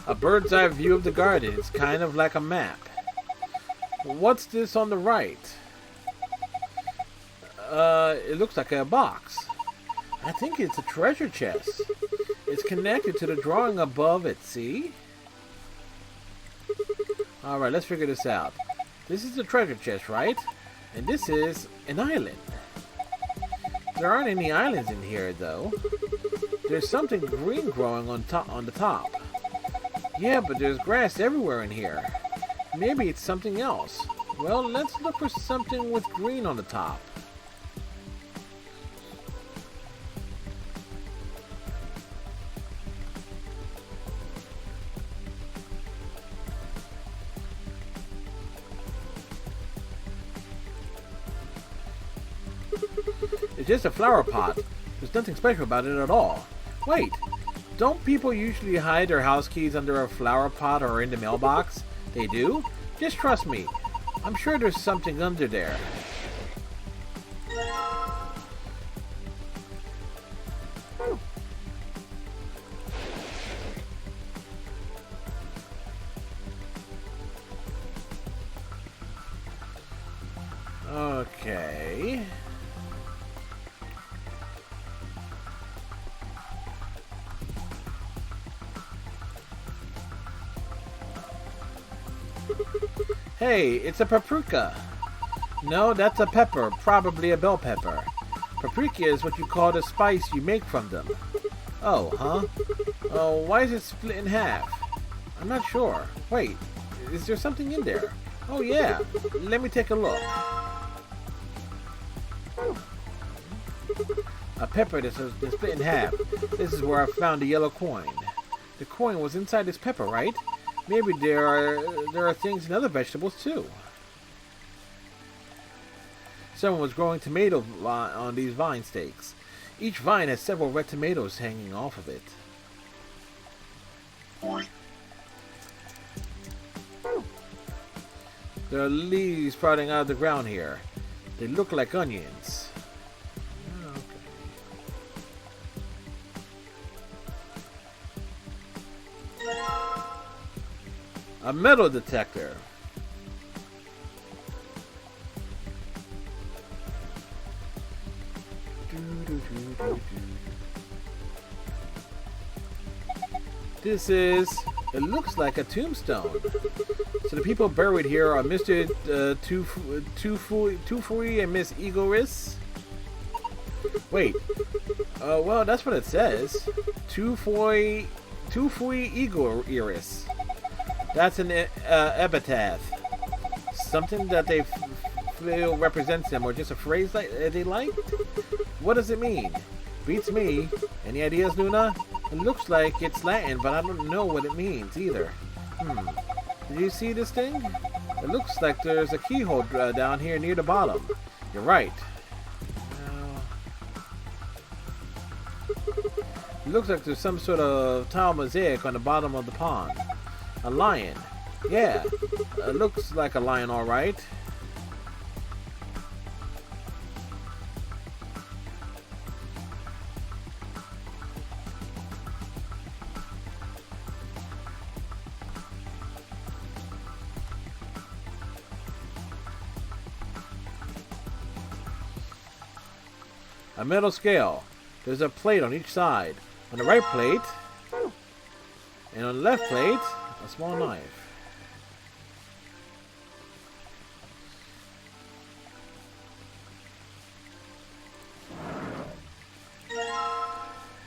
A bird's eye view of the garden. It's kind of like a map. What's this on the right? It looks like a box. I think it's a treasure chest. It's connected to the drawing above it, see? Alright, let's figure this out. This is the treasure chest, right? And this is an island. There aren't any islands in here, though. There's something green growing on the top. Yeah, but there's grass everywhere in here. Maybe it's something else. Well, let's look for something with green on the top. just a flower pot. There's nothing special about it at all. Wait, don't people usually hide their house keys under a flower pot or in the mailbox? They do? Just trust me. I'm sure there's something under there. Okay. Hey, it's a paprika. No, that's a pepper, probably a bell pepper. Paprika is what you call the spice you make from them. Oh, huh? Oh, why is it split in half? I'm not sure. Wait, is there something in there? Oh yeah, let me take a look. A pepper that's been split in half. This is where I found the yellow coin. The coin was inside this pepper, right? Maybe there are things in other vegetables too. Someone was growing tomatoes on these vine stakes. Each vine has several red tomatoes hanging off of it. There are leaves sprouting out of the ground here. They look like onions. A metal detector. It looks like a tombstone. So the people buried here are Mr. Tufui and Miss Egoris. Wait. Well, that's what it says. Tufui Egoris. That's an epitaph. Something that they feel represents them, or just a phrase they liked? What does it mean? Beats me. Any ideas, Luna? It looks like it's Latin, but I don't know what it means either. Did you see this thing? It looks like there's a keyhole down here near the bottom. You're right. It looks like there's some sort of tile mosaic on the bottom of the pond. A lion. Yeah, it looks like a lion, all right. A metal scale. There's a plate on each side. On the right plate, and on the left plate, a small knife.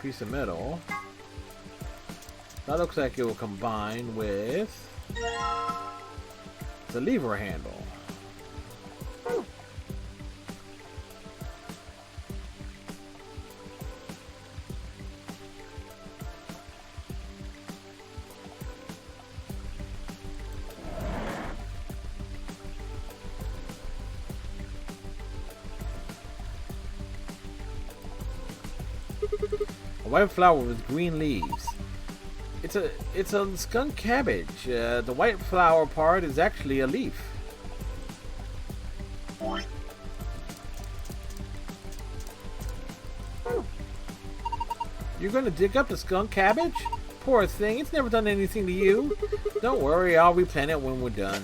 Piece of metal. That looks like it will combine with the lever handle. A white flower with green leaves. It's a skunk cabbage. The white flower part is actually a leaf. You're gonna dig up the skunk cabbage? Poor thing, it's never done anything to you. Don't worry, I'll replant it when we're done.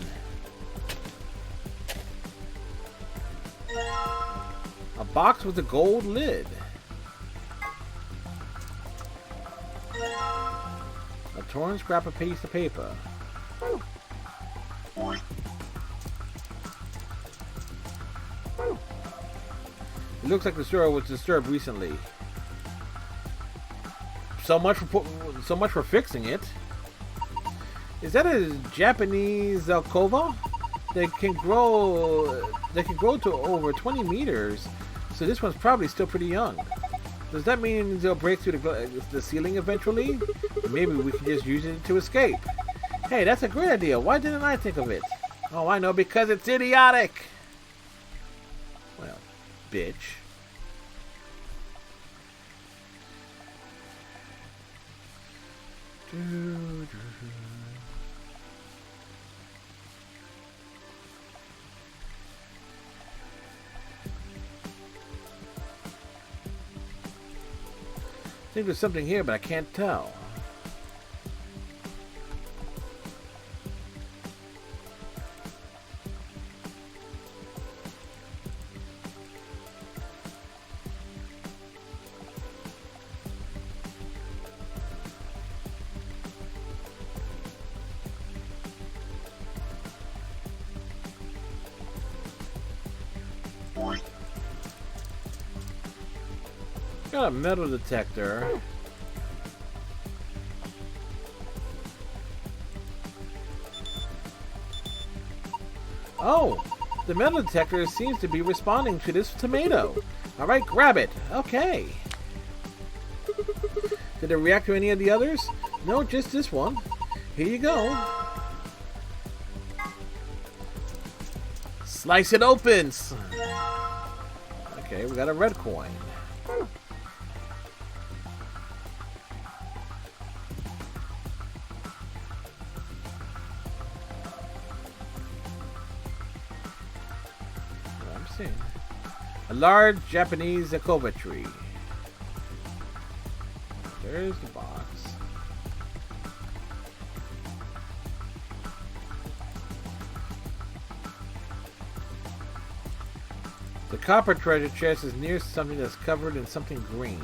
A box with a gold lid. A torn scrap of piece of paper. It looks like the store was disturbed recently. So much for fixing it. Is that a Japanese alcova? They can grow to over 20 meters. So this one's probably still pretty young. Does that mean they'll break through the ceiling eventually? Maybe we can just use it to escape. Hey, that's a great idea. Why didn't I think of it? Oh, I know, because it's idiotic. Well, bitch. I think there's something here, but I can't tell. Got a metal detector. Oh, the metal detector seems to be responding to this tomato. All right, grab it. Okay. Did it react to any of the others? No, just this one. Here you go. Slice it open. Okay, we got a red coin. A large Japanese Akoba tree. There's the box. The copper treasure chest is near something that's covered in something green.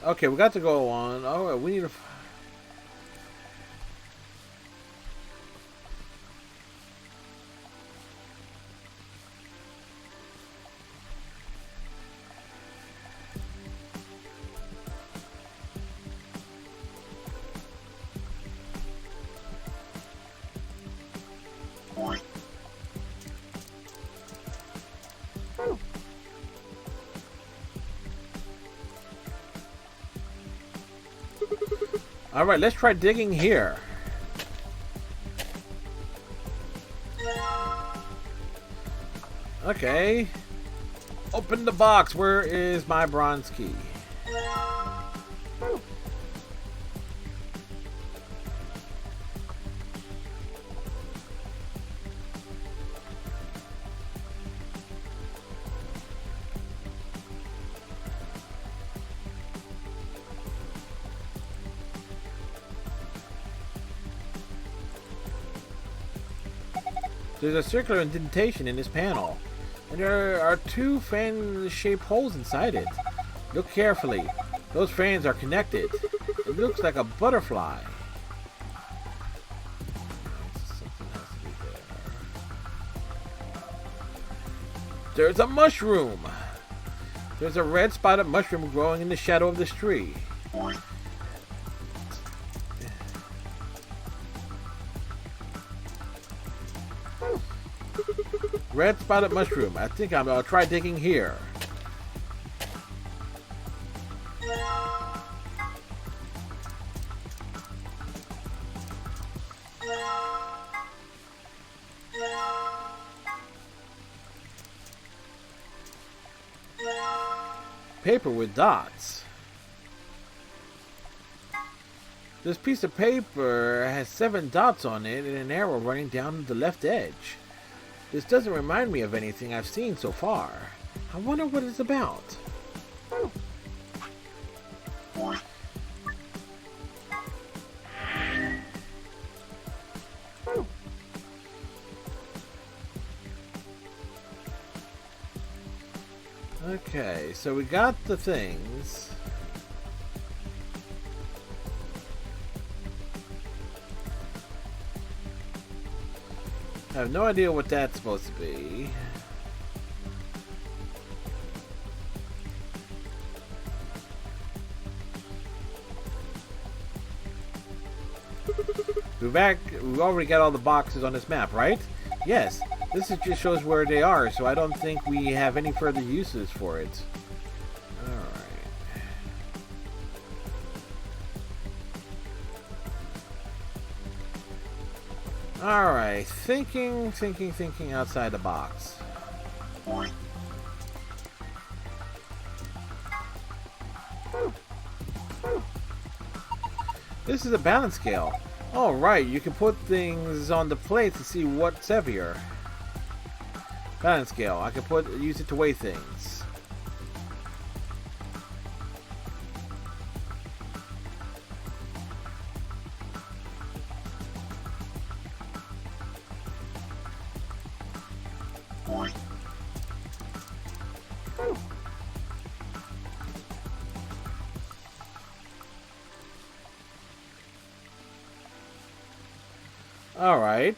Okay, we got to go on. Oh, we need to... Alright, let's try digging here. Okay. Open the box. Where is my bronze key? There's a circular indentation in this panel, and there are two fan-shaped holes inside it. Look carefully. Those fans are connected. It looks like a butterfly. There's a mushroom. There's a red spotted mushroom growing in the shadow of this tree. Red spotted mushroom. I think I'm gonna try digging here. Paper with dots. This piece of paper has 7 dots on it and an arrow running down the left edge. This doesn't remind me of anything I've seen so far. I wonder what it's about. Okay, so we got the things. I have no idea what that's supposed to be. We've already got all the boxes on this map, right? Yes. This just shows where they are, so I don't think we have any further uses for it. Alright, thinking outside the box. This is a balance scale. Oh, right, you can put things on the plate to see what's heavier. Balance scale. I can use it to weigh things. All right.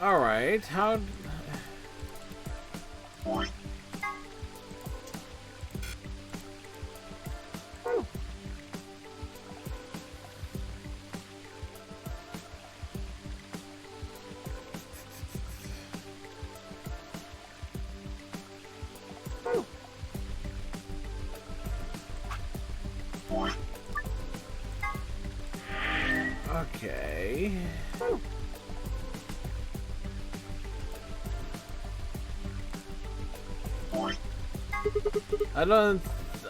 All right. How? Okay.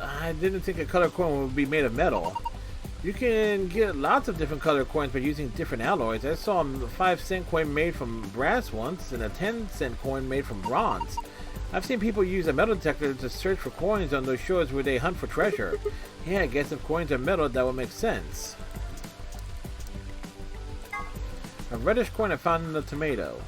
I didn't think a color coin would be made of metal. You can get lots of different color coins by using different alloys. I saw a 5-cent coin made from brass once and a 10-cent coin made from bronze. I've seen people use a metal detector to search for coins on those shows where they hunt for treasure. Yeah, I guess if coins are metal, that would make sense. A reddish coin I found in the tomato.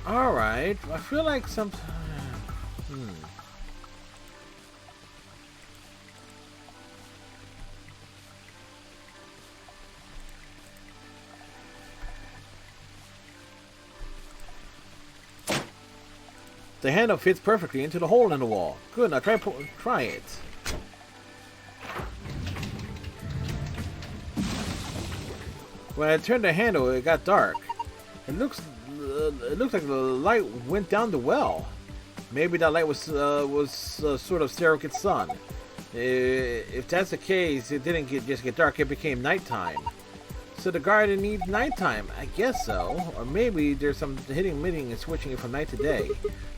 Alright, I feel like some... The handle fits perfectly into the hole in the wall. Good, now try it. When I turned the handle, it got dark. It looks like the light went down the well. Maybe that light was sort of surrogate sun. If that's the case, it didn't just get dark, it became nighttime. So the garden needs nighttime, I guess so. Or maybe there's some hitting and switching it from night to day.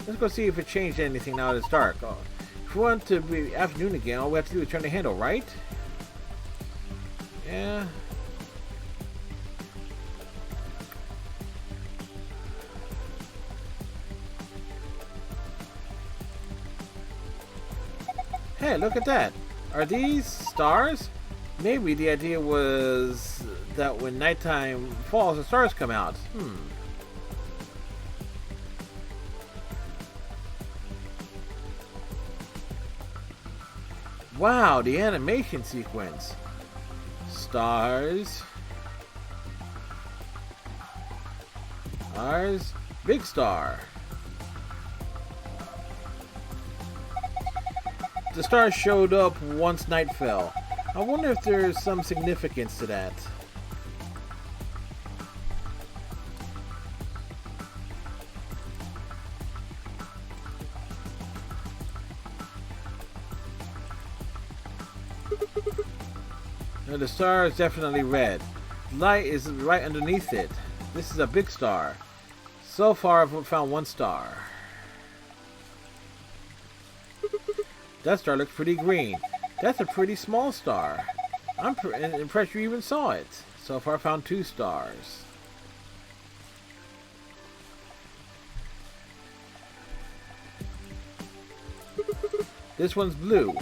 Let's go see if it changed anything now that it's dark. Oh, if we want to be afternoon again, all we have to do is turn the handle, right? Yeah. Hey, look at that. Are these stars? Maybe the idea was that when nighttime falls, the stars come out. Wow, the animation sequence. Stars. Stars. Big star. The stars showed up once night fell. I wonder if there's some significance to that. Now the star is definitely red. Light is right underneath it. This is a big star. So far I've found one star. That star looks pretty green. That's a pretty small star. I'm impressed you even saw it. So far I found 2 stars. This one's blue.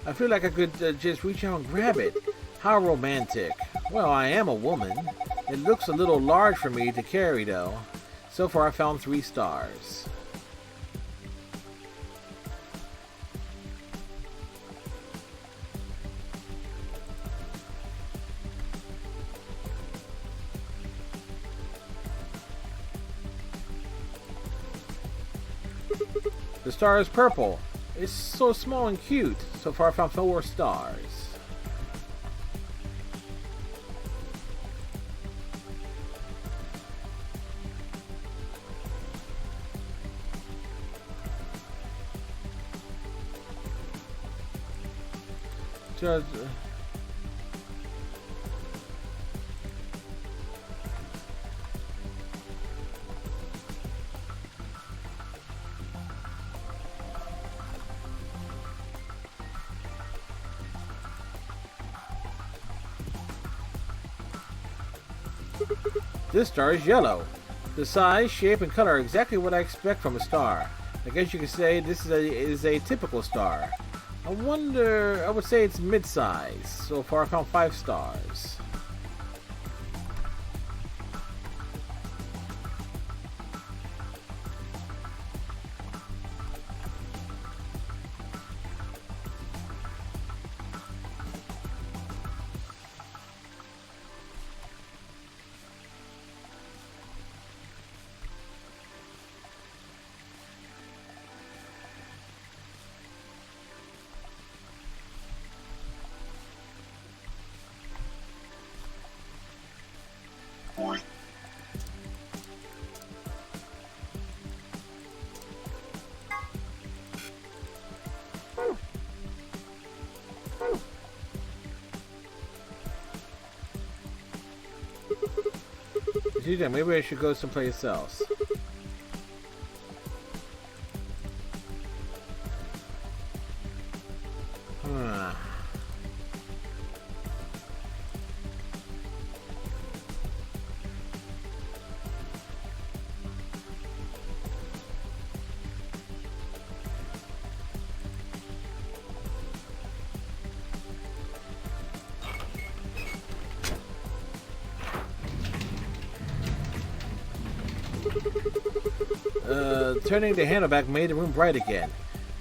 I feel like I could just reach out and grab it. How romantic. Well, I am a woman. It looks a little large for me to carry though. So far I found 3 stars. The star is purple. It's so small and cute. So far I found 4 stars. Just... This star is yellow. The size, shape, and color are exactly what I expect from a star. I guess you could say this is a typical star. I would say it's mid-size. So far I found 5 stars. Maybe I should go someplace else. Turning the handle back made the room bright again.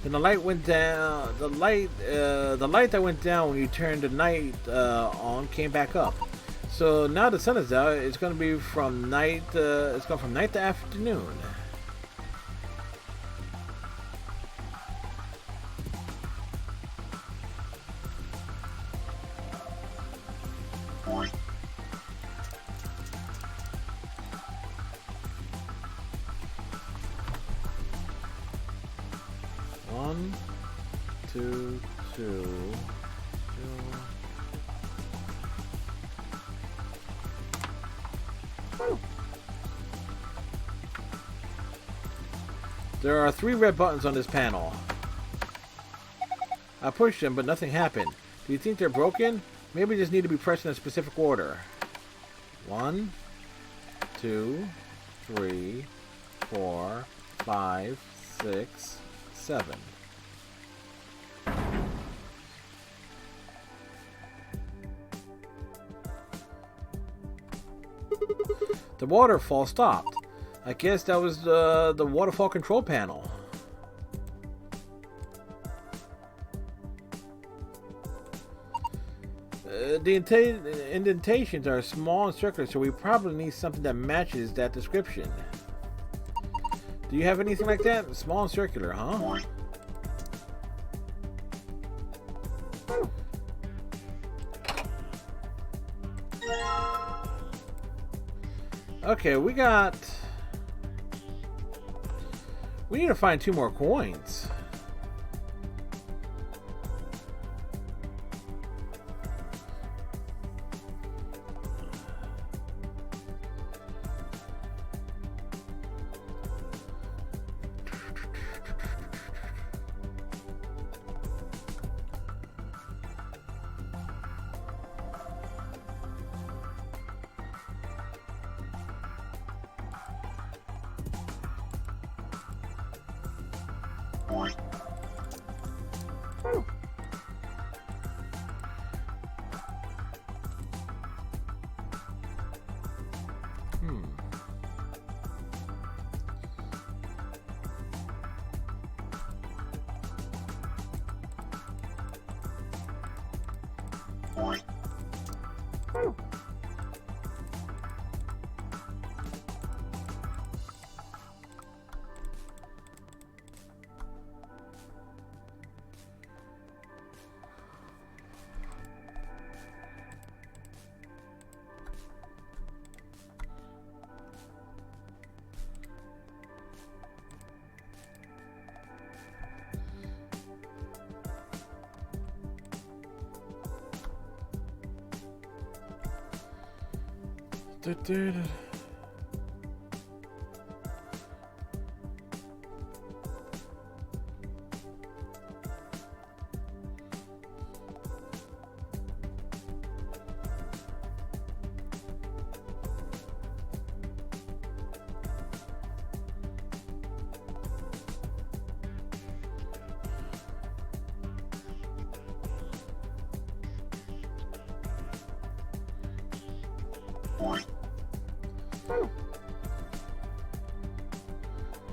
Then the light went down. The light that went down when you turned the night on came back up. So now the sun is out. It's going to be from night. It's going from night to afternoon. There are 3 red buttons on this panel. I pushed them, but nothing happened. Do you think they're broken? Maybe they just need to be pressed in a specific order. 1, 2, 3, 4, 5, 6, 7. The waterfall stopped. I guess that was the waterfall control panel. The indentations are small and circular, so we probably need something that matches that description. Do you have anything like that? Small and circular, huh? Okay, we need to find 2 more coins.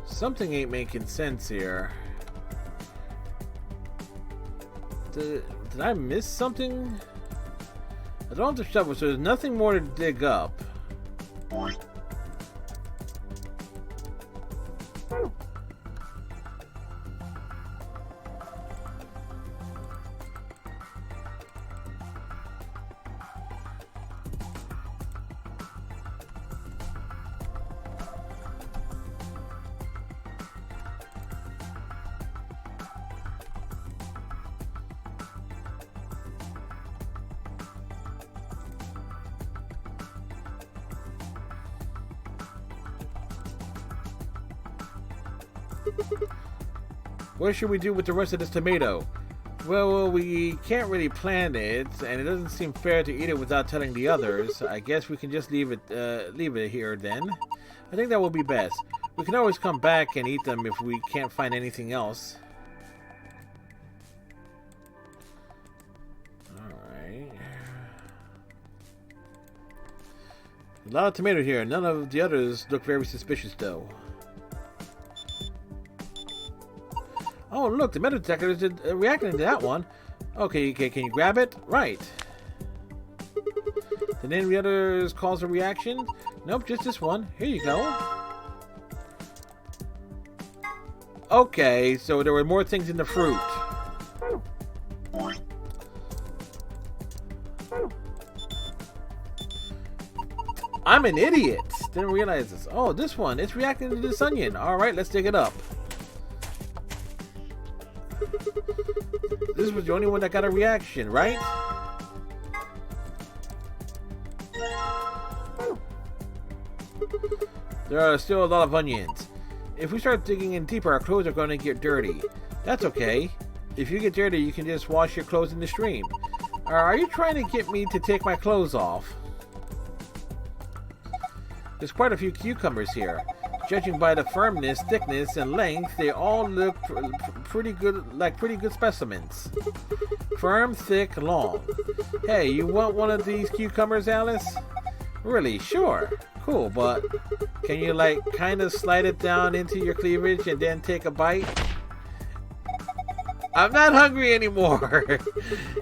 Something ain't making sense here. Did I miss something? I don't have to shovel, so there's nothing more to dig up. What should we do with the rest of this tomato? Well, we can't really plant it, and it doesn't seem fair to eat it without telling the others. I guess we can just leave it here then. I think that will be best. We can always come back and eat them if we can't find anything else. Alright. A lot of tomato here. None of the others look very suspicious though. Oh, look, the metal detector is reacting to that one. Okay, can you grab it? Right. Did any of the others cause a reaction? Nope, just this one. Here you go. Okay, so there were more things in the fruit. I'm an idiot. Didn't realize this. Oh, this one. It's reacting to this onion. Alright, let's dig it up. This was the only one that got a reaction, right? There are still a lot of onions. If we start digging in deeper, our clothes are going to get dirty. That's okay. If you get dirty, you can just wash your clothes in the stream. Are you trying to get me to take my clothes off? There's quite a few cucumbers here. Judging by the firmness, thickness, and length, they all look pretty good, like pretty good specimens. Firm, thick, long. Hey, you want one of these cucumbers, Alice? Really? Sure. Cool, but can you, like, kind of slide it down into your cleavage and then take a bite? I'm not hungry anymore.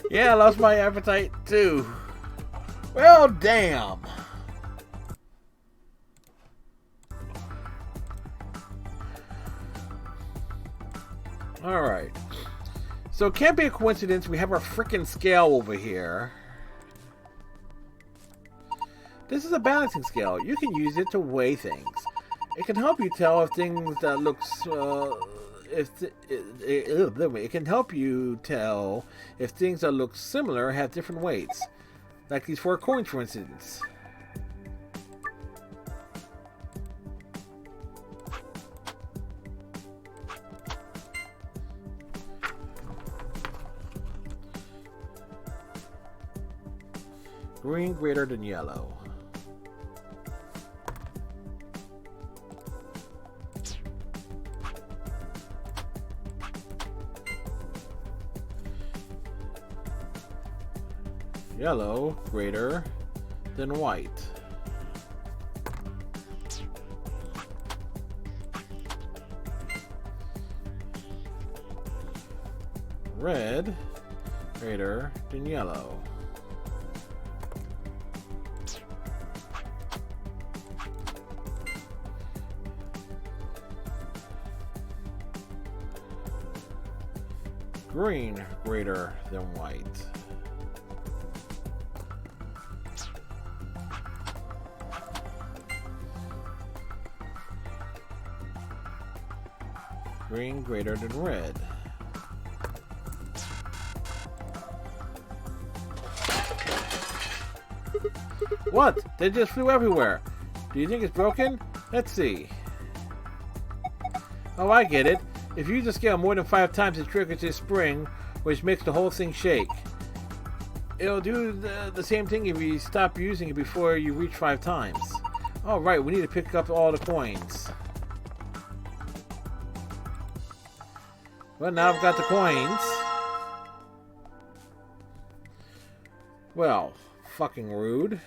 Yeah, I lost my appetite, too. Well, damn. Alright. So it can't be a coincidence we have our frickin' scale over here. This is a balancing scale. You can use it to weigh things. It can help you tell if things that looks it can help you tell if things that look similar have different weights. Like these 4 coins, for instance. Green greater than yellow. Yellow greater than white. Red greater than yellow. Green greater than white. Green greater than red. What? They just flew everywhere. Do you think it's broken? Let's see. Oh, I get it. If you use the scale more than 5 times, it triggers this spring, which makes the whole thing shake. It'll do the same thing if you stop using it before you reach 5 times. Oh, right, we need to pick up all the coins. Well, now I've got the coins. Well, fucking rude.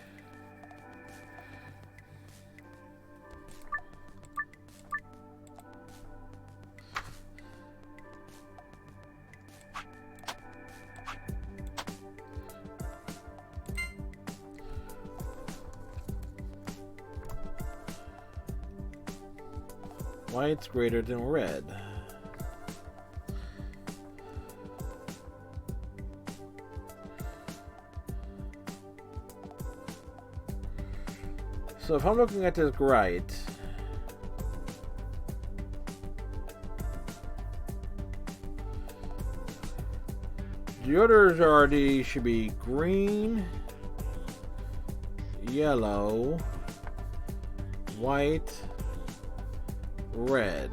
White's greater than red. So if I'm looking at this right, the others already should be green, yellow, white, red.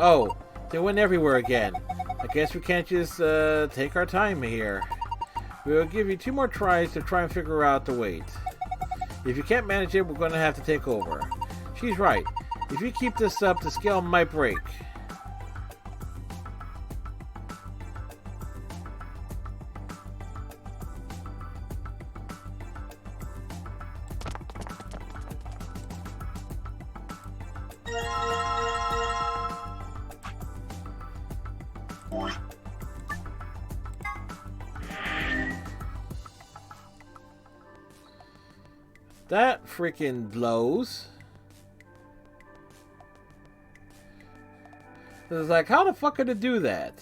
Oh, they went everywhere again. I guess we can't just take our time here. We'll give you 2 more tries to try and figure out the weight. If you can't manage it, we're going to have to take over. She's right. If you keep this up, the scale might break. That freaking blows. It's like, how the fuck could it do that?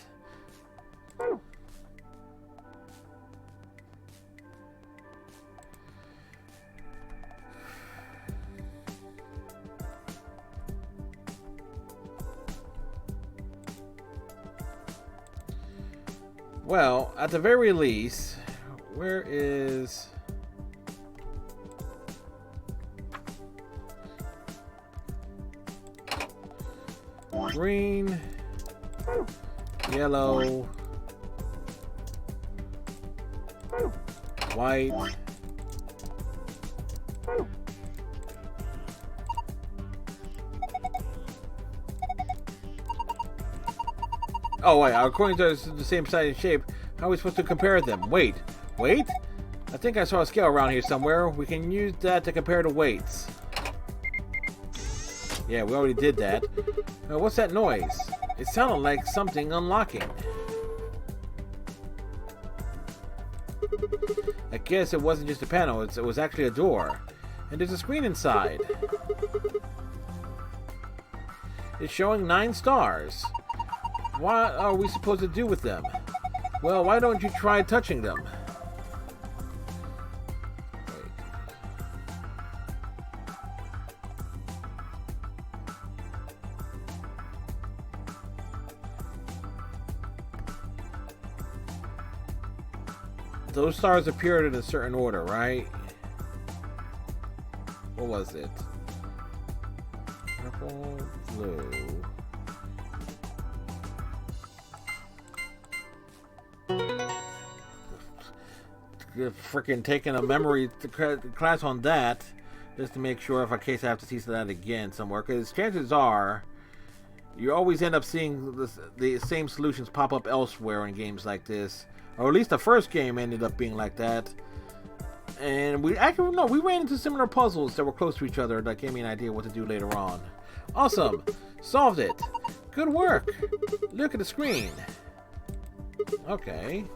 Well, at the very least, where is... green, yellow, white, oh wait, our coins are the same size and shape. How are we supposed to compare them? Wait, I think I saw a scale around here somewhere. We can use that to compare the weights. Yeah, we already did that. What's that noise? It sounded like something unlocking. I guess it wasn't just a panel, it was actually a door. And there's a screen inside. It's showing 9 stars. What are we supposed to do with them? Well, why don't you try touching them? Those stars appeared in a certain order, right? What was it? Purple, blue. Freaking taking a memory class on that just to make sure, if in case I have to teach that again somewhere, because chances are you always end up seeing the same solutions pop up elsewhere in games like this. Or at least the first game ended up being like that. And we ran into similar puzzles that were close to each other that gave me an idea what to do later on. Awesome! Solved it! Good work! Look at the screen. Okay.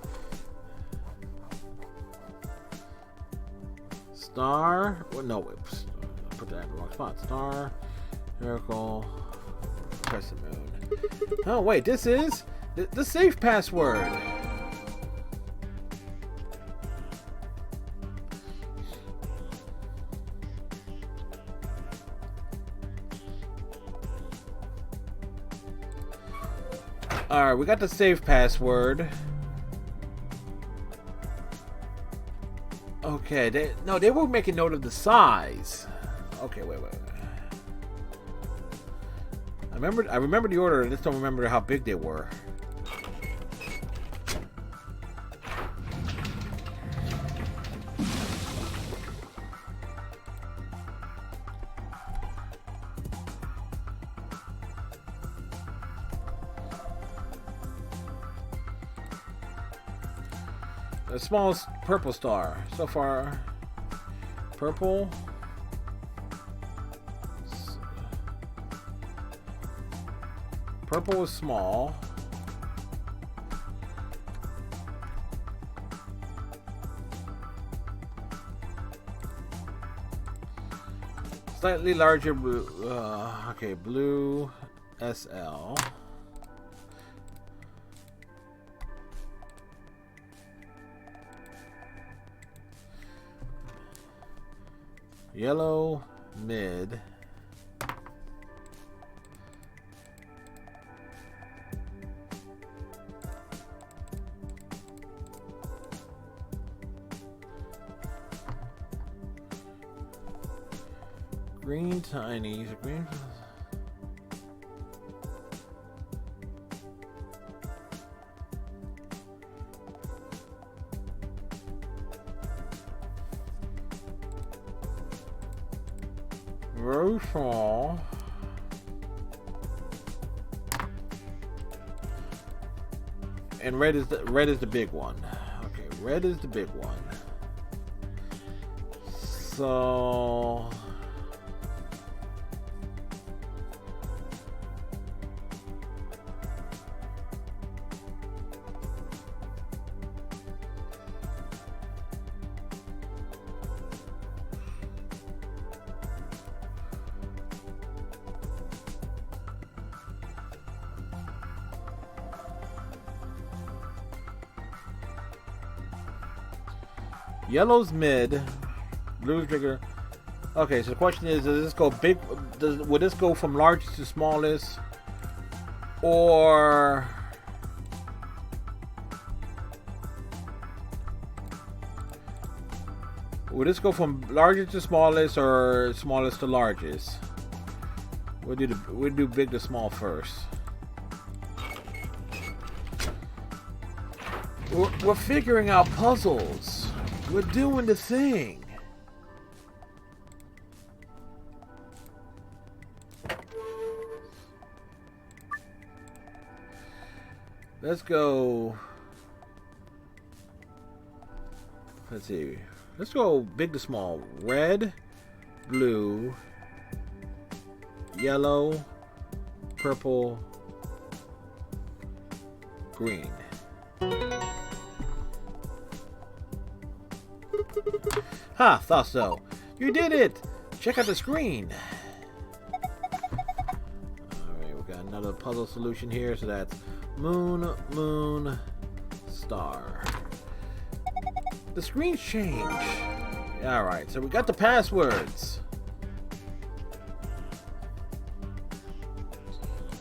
Star. Well, no, whoops. I put that in the wrong spot. Star. Miracle. Crescent moon. Oh, wait, this is the safe password. Alright, we got the safe password. Okay, they were making note of the size. Okay, wait. I remember the order, I just don't remember how big they were. The smallest purple star so far. Purple. Purple is small. Slightly larger blue. Okay, blue SL. Yellow mid. Green tiny. Green. Very small. And red is the big one. Okay, red is the big one. So yellow's mid, blue's bigger. Okay, so the question is, does this go big? Would this go from largest to smallest, or would this go from largest to smallest, or smallest to largest? We'll do big to small first. We're figuring out puzzles. We're doing the thing. Let's go. Let's see. Let's go big to small. Red, blue, yellow, purple, green. Ha, thought so. You did it! Check out the screen. Alright, we got another puzzle solution here. So that's moon, moon, star. The screens change. Alright, so we got the passwords.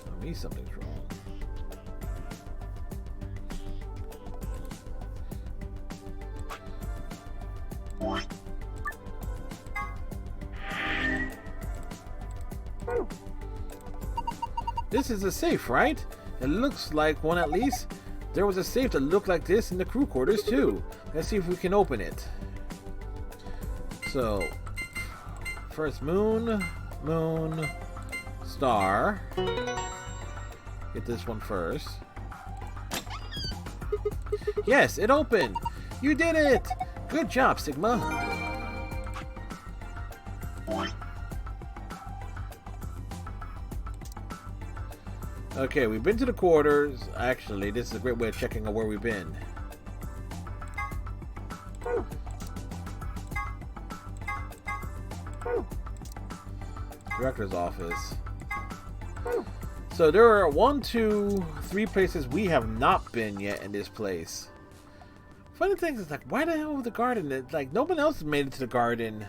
I mean, something's wrong. This is a safe, right? It looks like one at least. There was a safe that looked like this in the crew quarters too. Let's see if we can open it. So, first moon, moon, star. Get this one first. Yes, it opened! You did it! Good job, Sigma! Okay, we've been to the quarters. Actually, this is a great way of checking out where we've been. Director's office. So there are 1, 2, 3 places we have not been yet in this place. Funny thing is, like, why the hell the garden? It's like no one else has made it to the garden.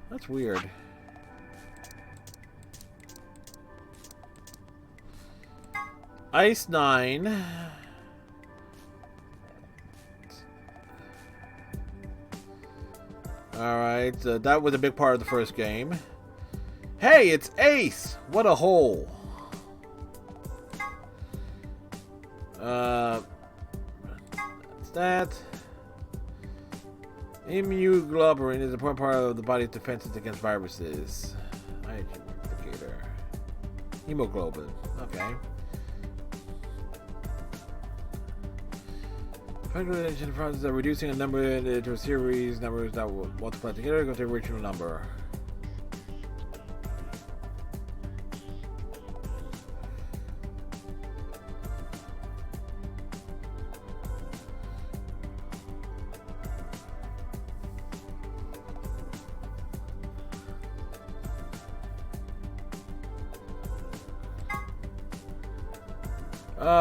That's weird. Ice 9. Alright, that was a big part of the first game. Hey, it's Ace! What a hole. That's that. Immunoglobulin is an important part of the body's defenses against viruses. Indicator. Hemoglobin. Okay. Function process of reducing a number into a series numbers that will multiply together go to the original number.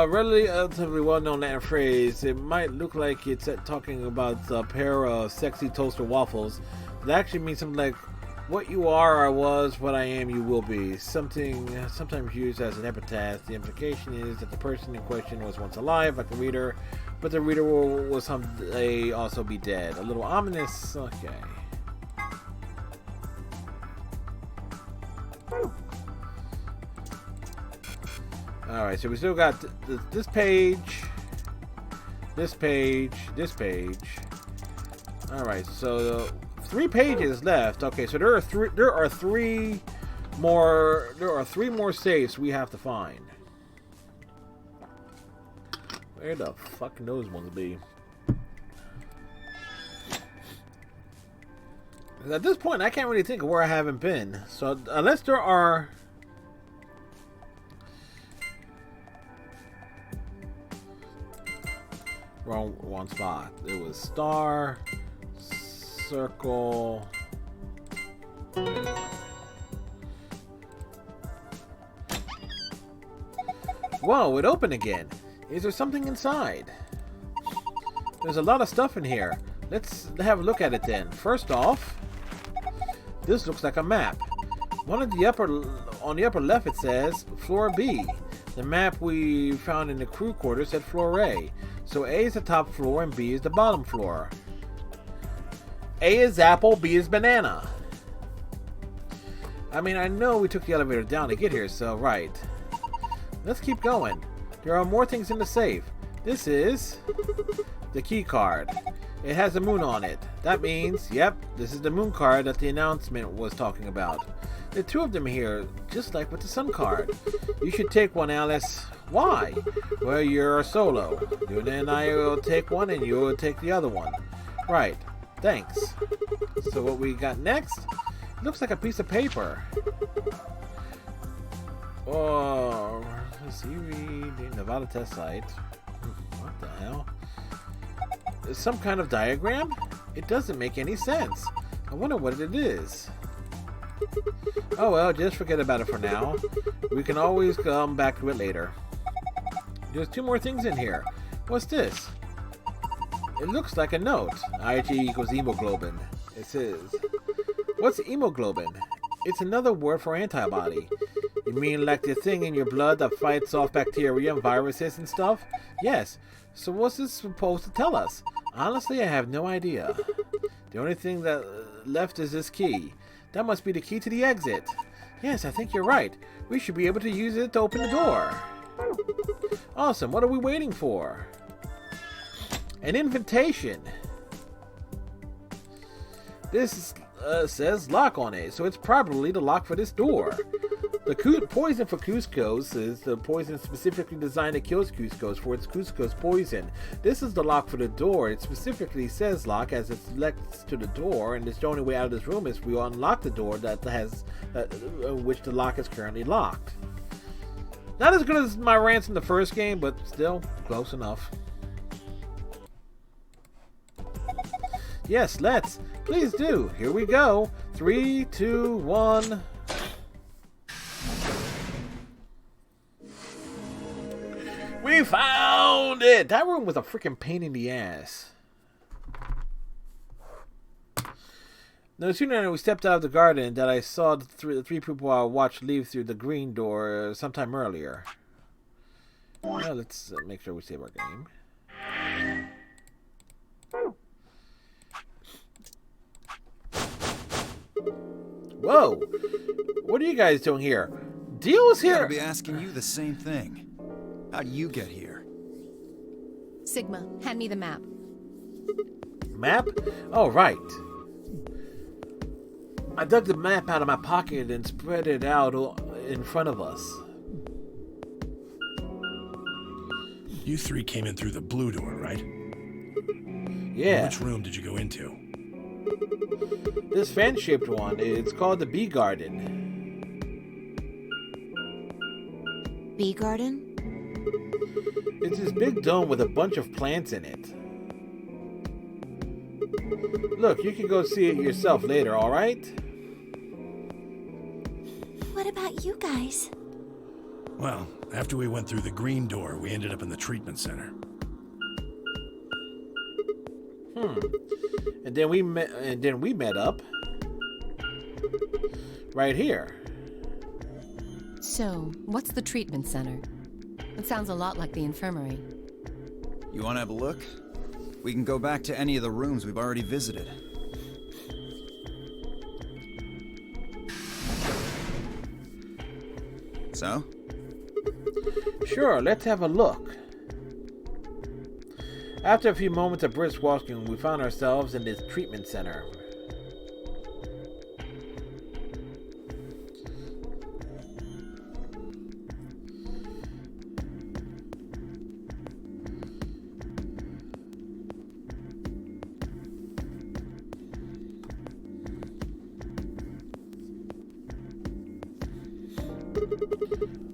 Relatively well-known Latin phrase. It might look like it's talking about a pair of sexy toaster waffles. It actually means something like, what you are, I was, what I am, you will be. Something sometimes used as an epitaph. The implication is that the person in question was once alive, like the reader, but the reader will someday also be dead. A little ominous. Okay. Alright, so we still got this page, this page, this page. Alright, so 3 pages left. Okay, so there are three more safes we have to find. Where the fuck can those ones be? At this point, I can't really think of where I haven't been. So unless there are... Wrong spot. It was star, circle. Whoa, it opened again. Is there something inside? There's a lot of stuff in here. Let's have a look at it then. First off, this looks like a map. On the upper left it says floor B. The map we found in the crew quarters said floor A. So A is the top floor and B is the bottom floor. A is apple, B is banana. I mean, I know we took the elevator down to get here, so right. Let's keep going. There are more things in the safe. This is the key card. It has a moon on it. That means, yep, this is the moon card that the announcement was talking about. There are 2 of them here, just like with the sun card. You should take one, Alice. Why? Well, you're a solo. You and I will take one and you will take the other one. Right. Thanks. So what we got next? Looks like a piece of paper. Oh, let's see. Nevada test site. What the hell? Is some kind of diagram? It doesn't make any sense. I wonder what it is. Oh well, just forget about it for now. We can always come back to it later. There's 2 more things in here. What's this? It looks like a note. Ig equals hemoglobin. It says. What's hemoglobin? It's another word for antibody. You mean like the thing in your blood that fights off bacteria and viruses and stuff? Yes. So what's this supposed to tell us? Honestly, I have no idea. The only thing that left is this key. That must be the key to the exit. Yes, I think you're right. We should be able to use it to open the door. Awesome. What are we waiting for? An invitation. This says lock on it, so it's probably the lock for this door. The poison for Cusco's is the poison specifically designed to kill Cusco's for its Cusco's poison. This is the lock for the door. It specifically says lock as it's next to the door, and the only way out of this room is if we unlock the door that has which the lock is currently locked. Not as good as my rants in the first game, but still close enough. Yes, let's. Please do. Here we go. 3, 2, 1. We found it! That room was a freaking pain in the ass. No sooner than we stepped out of the garden that I saw the three people I watched leave through the green door sometime earlier. Well, let's make sure we save our game. Whoa! What are you guys doing here? Dio's here! I'll be asking you the same thing. How'd you get here? Sigma, hand me the map. Map? Oh, right. I dug the map out of my pocket and spread it out in front of us. You three came in through the blue door, right? Yeah. Which room did you go into? This fan-shaped one, it's called the Bee Garden. Bee Garden? It's this big dome with a bunch of plants in it. Look, you can go see it yourself later, alright? What about you guys? Well, after we went through the green door, we ended up in the treatment center. And then we met up right here. So, what's the treatment center? It sounds a lot like the infirmary. You want to have a look? We can go back to any of the rooms we've already visited. So? Sure, let's have a look. After a few moments of brisk walking, we found ourselves in this treatment center.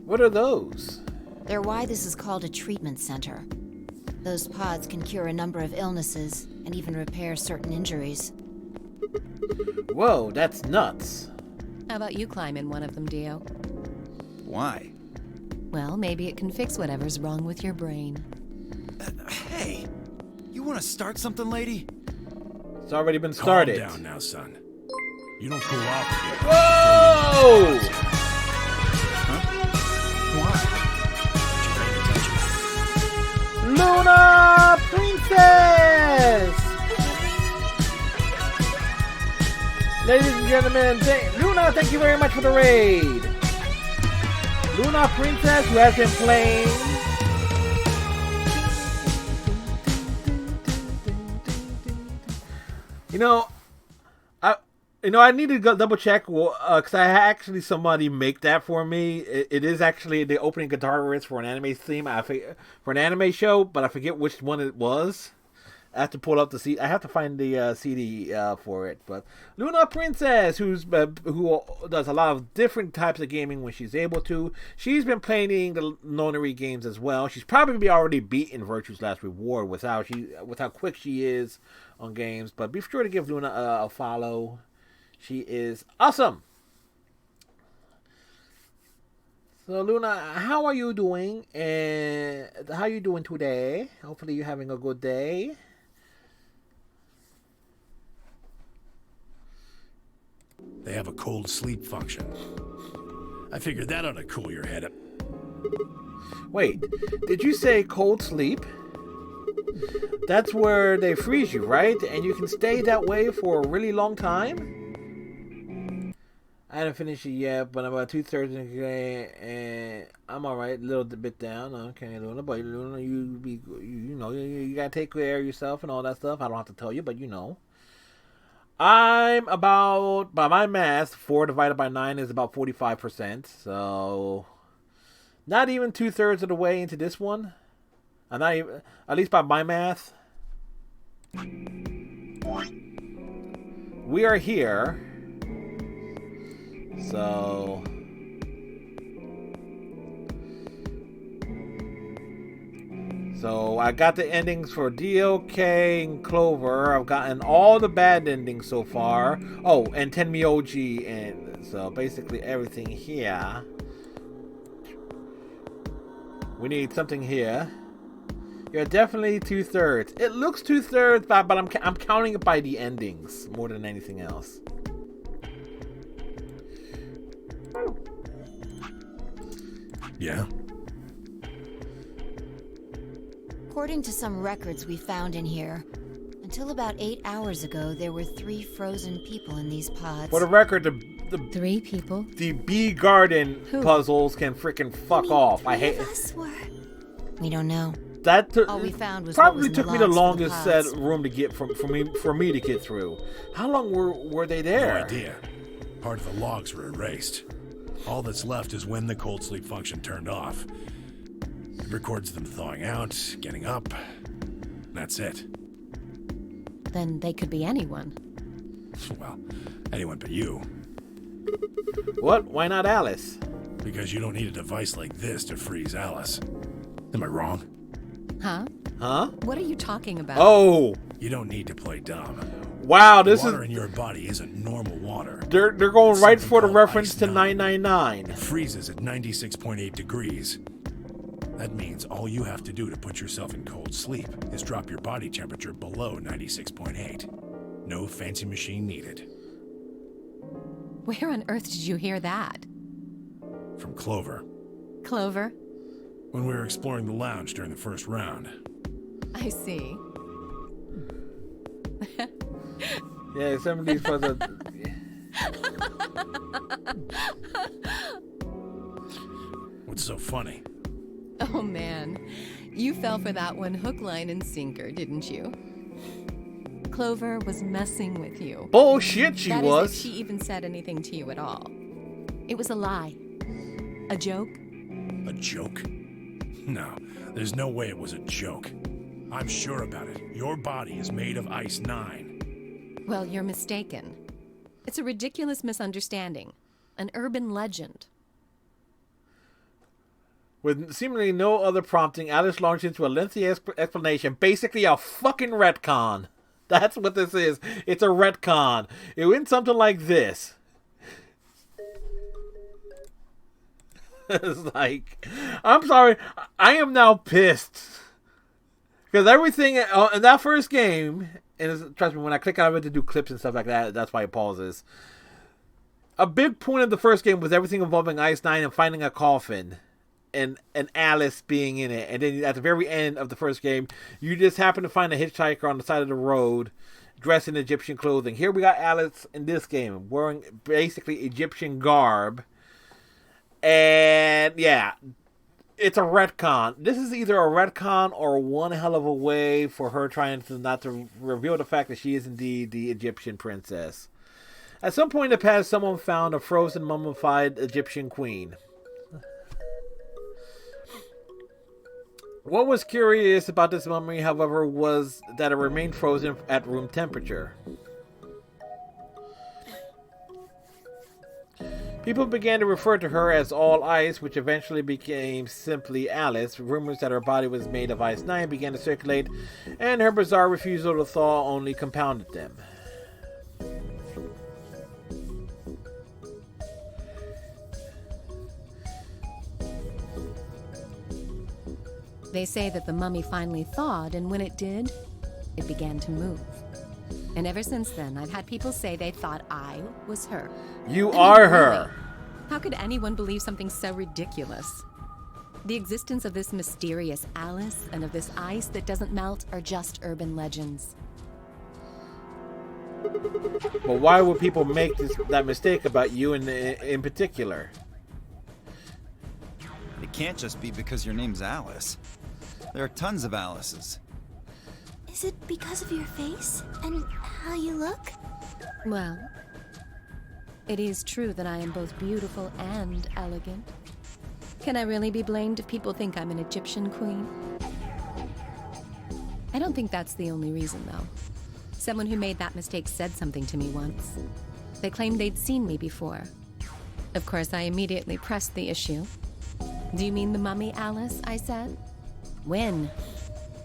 What are those? They're why this is called a treatment center. Those pods can cure a number of illnesses and even repair certain injuries. Whoa, that's nuts. How about you climb in one of them, Dio? Why? Well, maybe it can fix whatever's wrong with your brain. Hey! You want to start something, lady? It's already been started. Calm down now, son. You don't cool off here. Whoa! Luna Princess! Ladies and gentlemen, Luna, thank you very much for the raid. Luna Princess, who has been playing I need to go double check because I actually somebody make that for me. It is actually the opening guitar riffs for an anime theme. For an anime show, but I forget which one it was. I have to pull up the CD. I have to find the CD for it. But Luna Princess, who does a lot of different types of gaming when she's able to. She's been playing the Nonary games as well. She's probably already beaten Virtue's Last Reward with how quick she is on games. But be sure to give Luna a follow. She is awesome. So Luna, how are you doing? And how are you doing today? Hopefully you're having a good day. They have a cold sleep function. I figured that ought to cool your head up. Wait, did you say cold sleep? That's where they freeze you, right? And you can stay that way for a really long time? I haven't finished it yet, but I'm about 2/3 today, and I'm alright. A little bit down. Okay, Luna, but Luna, you gotta take care of yourself and all that stuff. I don't have to tell you, but you know. I'm about, by my math, 4 divided by 9 is about 45%. So, not even 2/3 of the way into this one. I'm not even, at least by my math. We are here. So I got the endings for DOK and Clover. I've gotten all the bad endings so far. Oh, and Tenmyoji, and so basically everything here. We need something here. You're definitely 2/3. It looks 2/3, but I'm counting it by the endings more than anything else. Yeah? According to some records we found in here, until about 8 hours ago, there were 3 frozen people in these pods. For the record, the 3 people? The bee garden puzzles can freaking fuck off. I hate it. We don't know. That all we found was probably took me the logs longest for the pods. room to get for me to get through. How long were they there? No idea. Part of the logs were erased. All that's left is when the cold sleep function turned off. It records them thawing out, getting up. That's it. Then they could be anyone. Well, anyone but you. What? Why not Alice? Because you don't need a device like this to freeze Alice. Am I wrong? Huh? Huh? What are you talking about? Oh! You don't need to play dumb. Wow, the this water is... in your body isn't normal water. They're going right for the reference to 999. It freezes at 96.8 degrees. That means all you have to do to put yourself in cold sleep is drop your body temperature below 96.8. No fancy machine needed. Where on earth did you hear that? From Clover. Clover? When we were exploring the lounge during the first round. I see. Yeah, some of these puzzles... What's so funny? Oh man, you fell for that one hook, line, and sinker, didn't you? Clover was messing with you. Bullshit, she That was. is if she even said anything to you at all. It was a lie. A joke? A joke? No, there's no way it was a joke. I'm sure about it. Your body is made of Ice 9. Well, you're mistaken. It's a ridiculous misunderstanding. An urban legend. With seemingly no other prompting, Alice launched into a lengthy explanation, basically a fucking retcon. That's what this is. It's a retcon. It went something like this. It's like, I'm sorry, I am now pissed. Because everything in that first game, and trust me, when I click out of it to do clips and stuff like that, that's why it pauses. A big point of the first game was everything involving Ice 9 and finding a coffin. And Alice being in it. And then at the very end of the first game, you just happen to find a hitchhiker on the side of the road dressed in Egyptian clothing. Here we got Alice in this game wearing basically Egyptian garb. And yeah, it's a retcon. This is either a retcon or one hell of a way for her trying to not to reveal the fact that she is indeed the Egyptian princess. At some point in the past, someone found a frozen mummified Egyptian queen. What was curious about this mummy, however, was that it remained frozen at room temperature. People began to refer to her as All Ice, which eventually became simply Alice. Rumors that her body was made of Ice 9 began to circulate, and her bizarre refusal to thaw only compounded them. They say that the mummy finally thawed, and when it did, it began to move. And ever since then, I've had people say they thought I was her. You are her. How could anyone believe something so ridiculous? The existence of this mysterious Alice and of this ice that doesn't melt are just urban legends. But why would people make that mistake about you in particular? It can't just be because your name's Alice. There are tons of Alices. Is it because of your face and how you look? Well, it is true that I am both beautiful and elegant. Can I really be blamed if people think I'm an Egyptian queen? I don't think that's the only reason, though. Someone who made that mistake said something to me once. They claimed they'd seen me before. Of course, I immediately pressed the issue. Do you mean the mummy, Alice? I said. When?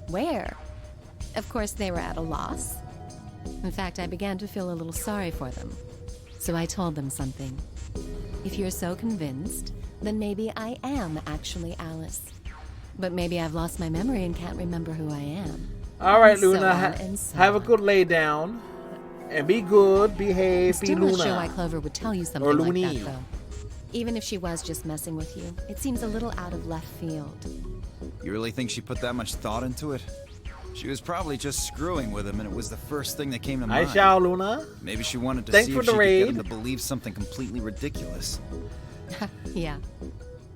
Where? Of course, they were at a loss. In fact, I began to feel a little sorry for them. So I told them something. If you're so convinced, then maybe I am actually Alice. But maybe I've lost my memory and can't remember who I am. All right, And so Luna, on and so have a on. good lay down. And be good, behave, be Still Luna. not sure why Clover would tell you something Or like Looney. that, though. Even if she was just messing with you, it seems a little out of left field. You really think she put that much thought into it? She was probably just screwing with him, and it was the first thing that came to Hi, mind. Xiao Luna. Maybe she wanted to Thanks see for if the she could get him raid. to believe something completely ridiculous. Yeah.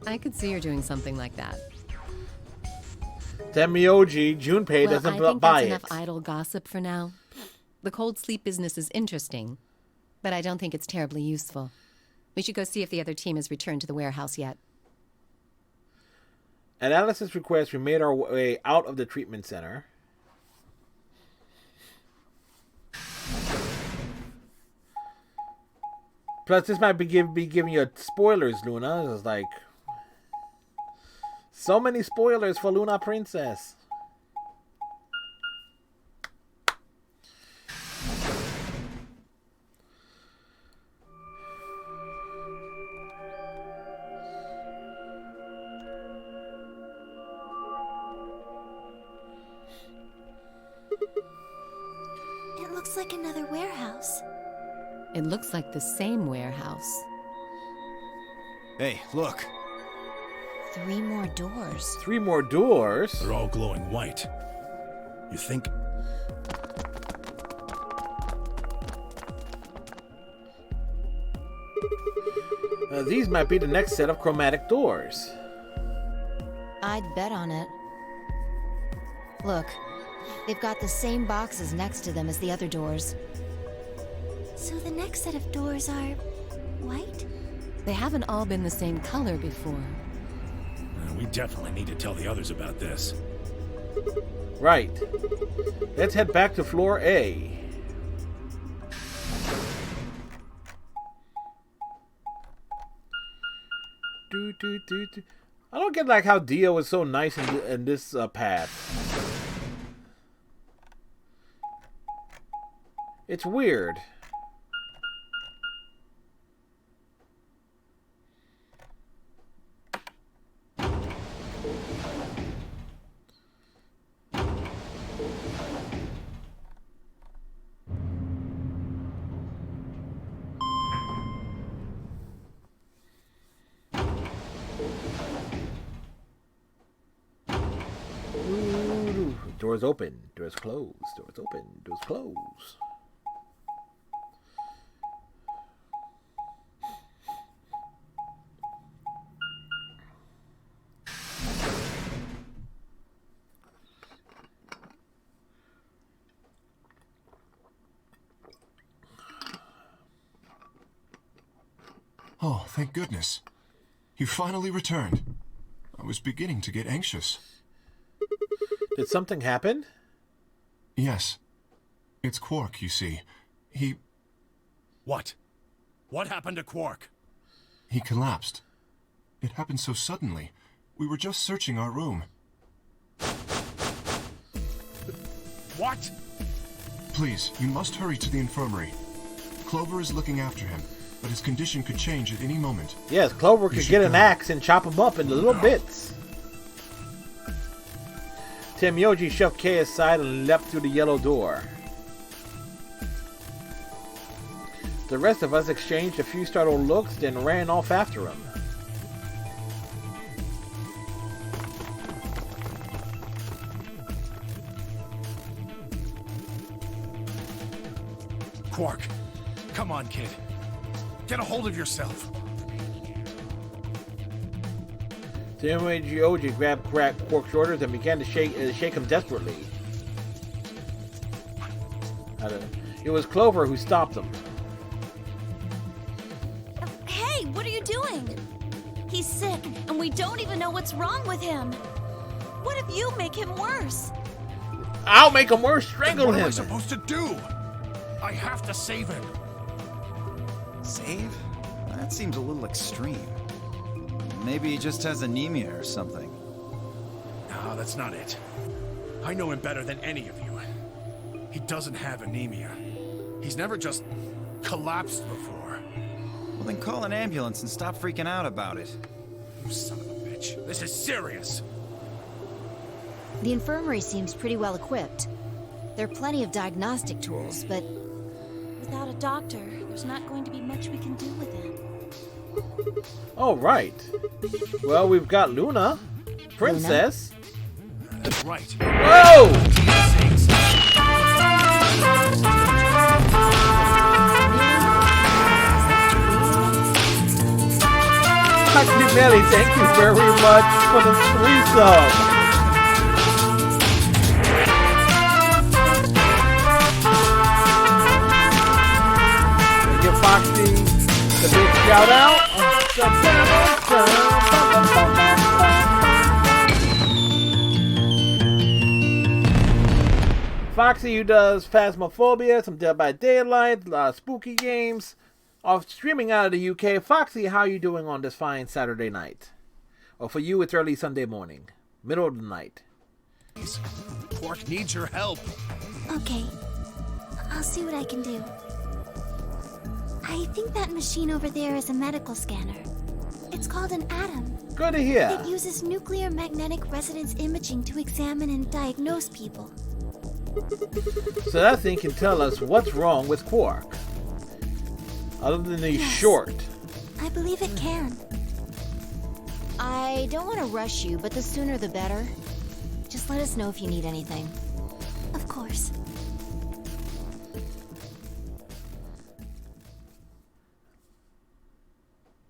I could see her doing something like that. Temioji, Junpei Well, doesn't I think buy that's it. enough idle gossip for now. The cold sleep business is interesting, but I don't think it's terribly useful. We should go see if the other team has returned to the warehouse yet. At Alice's request, we made our way out of the treatment center. Plus, this might be giving you spoilers, Luna. It's like so many spoilers for Luna Princess. It looks like another warehouse. It looks like the same warehouse. Hey, look. 3 more doors. 3 more doors? They're all glowing white. You think... These might be the next set of chromatic doors. I'd bet on it. Look, they've got the same boxes next to them as the other doors. So the next set of doors are white? They haven't all been the same color before. We definitely need to tell the others about this. Right. Let's head back to floor A. I don't get like how Dio is so nice in this path. It's weird. Doors open, doors closed, doors open, doors closed. Oh, thank goodness. You finally returned. I was beginning to get anxious. Did something happen? Yes. It's Quark, you see. He... What? What happened to Quark? He collapsed. It happened so suddenly. We were just searching our room. What? Please, you must hurry to the infirmary. Clover is looking after him, but his condition could change at any moment. Yes, Clover could get an axe and chop him up into little bits. Temioji shoved Kay aside and leapt through the yellow door. The rest of us exchanged a few startled looks, then ran off after him. Quark, come on, kid. Get a hold of yourself. Temioji grabbed Quark's shoulders and began to shake him desperately. It was Clover who stopped him. Hey, what are you doing? He's sick, and we don't even know what's wrong with him. What if you make him worse? I'll make him worse. Strangle What him. am I supposed to do? I have to save him. Save? That seems a little extreme. Maybe he just has anemia or something. No, that's not it. I know him better than any of you. He doesn't have anemia. He's never just collapsed before. Well, then call an ambulance and stop freaking out about it. You son of a bitch. This is serious. The infirmary seems pretty well equipped. There are plenty of diagnostic tools, but Without a doctor, there's not going to be much we can do with him. Oh, right. Well, we've got Luna, Princess. right. Whoa! Actually, Melly, thank you very much for the 3 subs. Give Foxy the big shout out. Foxy, who does Phasmophobia, some Dead by Daylight, a lot of spooky games, off streaming out of the UK. Foxy, how are you doing on this fine Saturday night? Or for you, it's early Sunday morning, middle of the night. Quark needs your help. Okay, I'll see what I can do. I think that machine over there is a medical scanner. It's called an ATOM. Good to hear. It uses nuclear magnetic resonance imaging to examine and diagnose people. So that thing can tell us what's wrong with Quark. Other than he's short. I believe it can. I don't want to rush you, but the sooner the better. Just let us know if you need anything. Of course.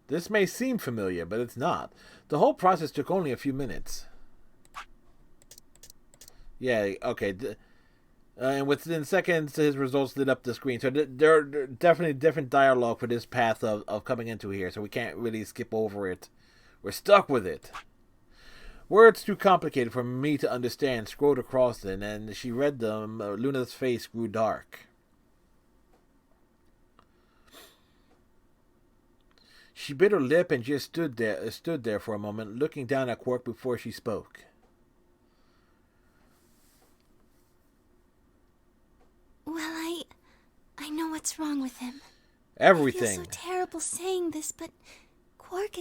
This may seem familiar, but it's not. The whole process took only a few minutes. Yeah, okay. And within seconds, his results lit up the screen. So there are definitely different dialogue for this path of coming into here, so we can't really skip over it. We're stuck with it. Words too complicated for me to understand scrolled across them, and she read them. Luna's face grew dark. She bit her lip and just stood there for a moment, looking down at Quark before she spoke. Well, I know what's wrong with him. Everything. I feel so terrible saying this, but Quark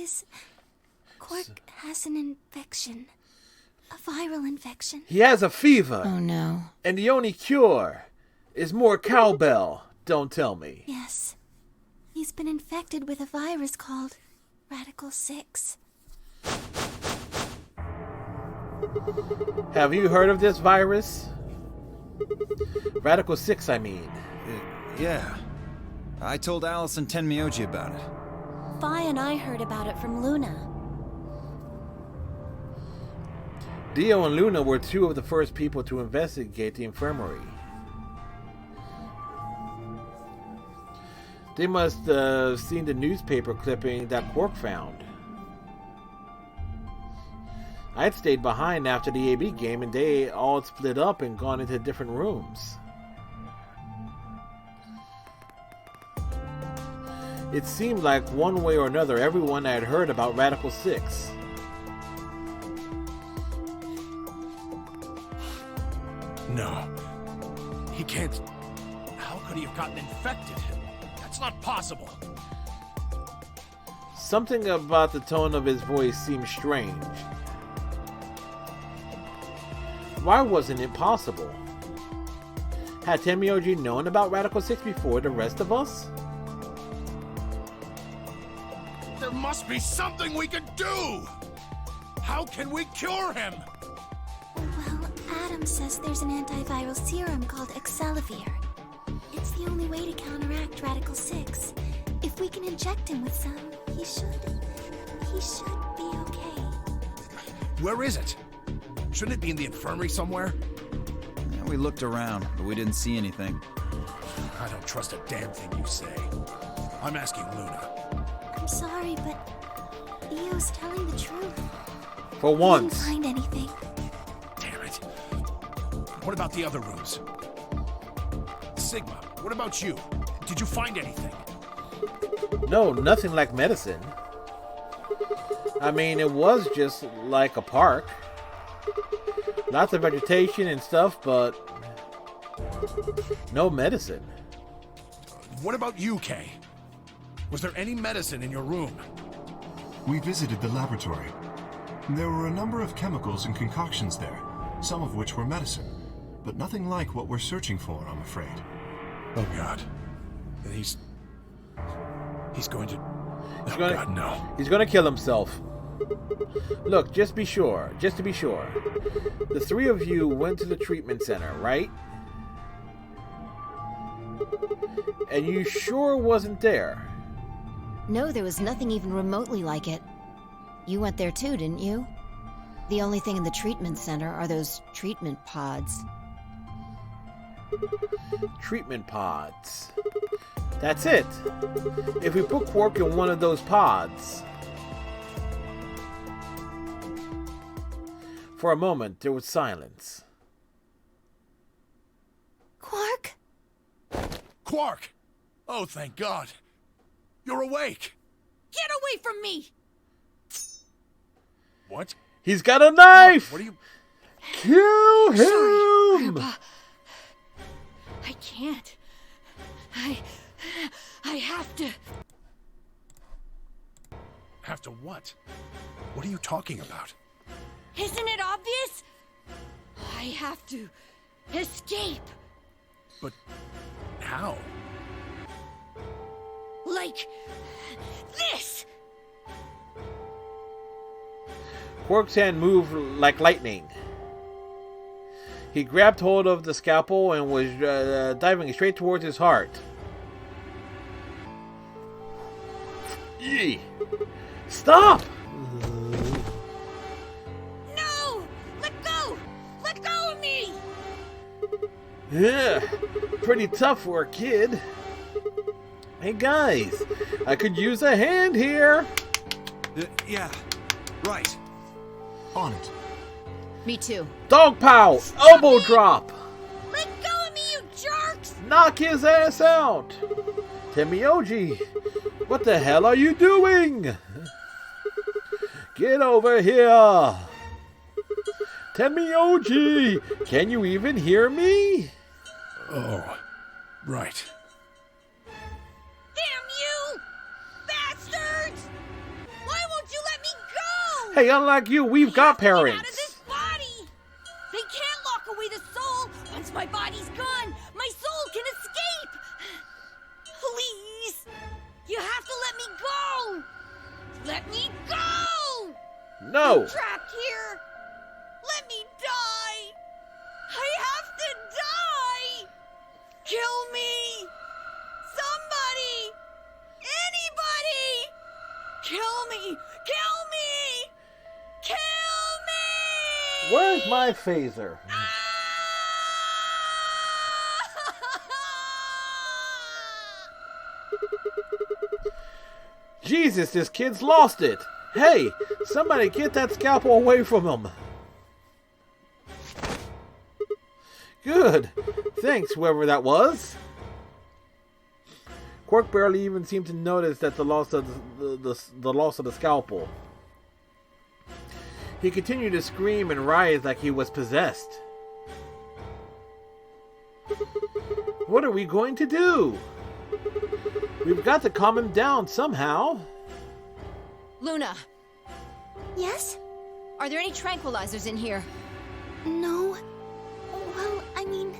has an infection. A viral infection. He has a fever. Oh no. And the only cure is more cowbell. Don't tell me. Yes. He's been infected with a virus called Radical 6. Have you heard of this virus? Radical 6, I mean. Yeah. I told Allison Tenmyoji about it. Phi and I heard about it from Luna. Dio and Luna were two of the first people to investigate the infirmary. They must have seen the newspaper clipping that Quark found. I'd stayed behind after the AB game and they all split up and gone into different rooms. It seemed like one way or another everyone had heard about Radical 6. No. He can't... How could he have gotten infected? That's not possible. Something about the tone of his voice seemed strange. Why wasn't it possible? Had Tenmyoji known about Radical 6 before the rest of us? There must be something we can do! How can we cure him? Well, Adam says there's an antiviral serum called Excelavir. It's the only way to counteract Radical 6. If we can inject him with some, he should be okay. Where is it? Shouldn't it be in the infirmary somewhere? Yeah, we looked around, but we didn't see anything. I don't trust a damn thing you say. I'm asking Luna. I'm sorry, but Leo's telling the truth. For once. He didn't find anything. Damn it. What about the other rooms? Sigma, what about you? Did you find anything? No, nothing like medicine. I mean, it was just like a park. Lots of vegetation and stuff, but no medicine. What about you, Kay? Was there any medicine in your room? We visited the laboratory. There were a number of chemicals and concoctions there, some of which were medicine, but nothing like what we're searching for, I'm afraid. Oh God. He's going to... God, no. He's going to kill himself. Look, just to be sure. The three of you went to the treatment center, right? And you sure wasn't there? No, there was nothing even remotely like it. You went there too, didn't you? The only thing in the treatment center are those treatment pods. Treatment pods. That's it. If we put Quark in one of those pods... For a moment, there was silence. Quark? Quark! Oh, thank God. You're awake. Get away from me! What? He's got a knife! What are you... Kill him! Sorry, Grandpa. I can't. I have to... Have to what? What are you talking about? Isn't it obvious? I have to escape. But how? Like this! Quark's hand moved like lightning. He grabbed hold of the scalpel and was diving straight towards his heart. Yee. Stop! No! Let go! Let go of me! Yeah, pretty tough for a kid. Hey guys, I could use a hand here. Yeah, right. On it. Me too. Dog pow! Elbow drop! Let go of me, you jerks! Knock his ass out! Temioji, what the hell are you doing? Get over here! Temioji, can you even hear me? Oh, right. Damn you! Bastards! Why won't you let me go? Hey, unlike you, we've got Get out of parents. this body! They can't lock away the soul! Once my body's gone, my soul can escape! Please! You have to let me go! Let me go! No! I'm trapped here! Let me die! I have to die! Kill me! Somebody! Anybody! Kill me! Kill me! Kill me! Where's my phaser? Jesus, this kid's lost it. Hey, somebody get that scalpel away from him. Good. Thanks, whoever that was. Quark barely even seemed to notice that the loss of the loss of the scalpel. He continued to scream and writhe like he was possessed. What are we going to do? We've got to calm him down somehow. Luna, Yes? are there any tranquilizers in here? No. Well, I mean,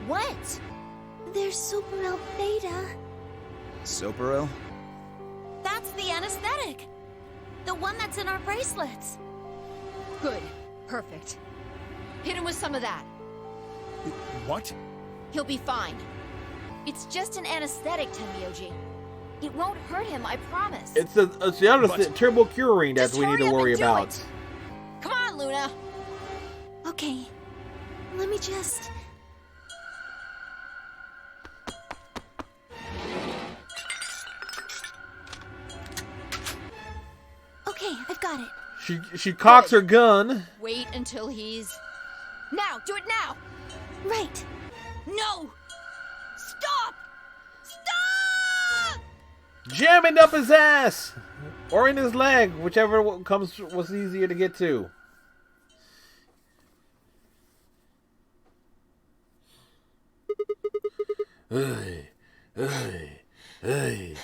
What? there's Superel Beta. Soperil? That's the anesthetic. The one that's in our bracelets. Good. Perfect. Hit him with some of that. What? He'll be fine. It's just an anesthetic, Temioji. It won't hurt him, I promise. It's the other turbo curing that we need to worry about. Come on, Luna. Okay. Let me just... Okay, I've got it. She cocks her gun. Wait until he's... Now! Do it now! Right. No! Stop! Stop! Jam it up his ass! Or in his leg, whichever was easier to get to. Hey, hey, hey.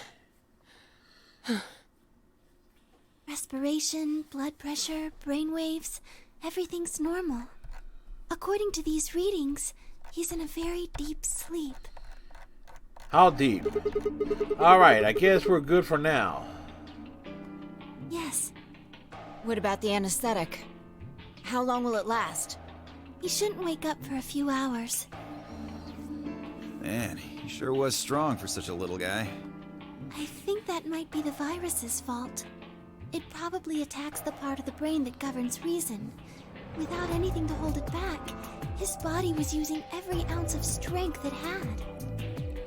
Respiration, blood pressure, brain waves, everything's normal. According to these readings, he's in a very deep sleep. How deep? Alright, I guess we're good for now. Yes, What about the anesthetic? How long will it last? He shouldn't wake up for a few hours. Man, he sure was strong for such a little guy. I think that might be the virus's fault. It probably attacks the part of the brain that governs reason. Without anything to hold it back, his body was using every ounce of strength it had.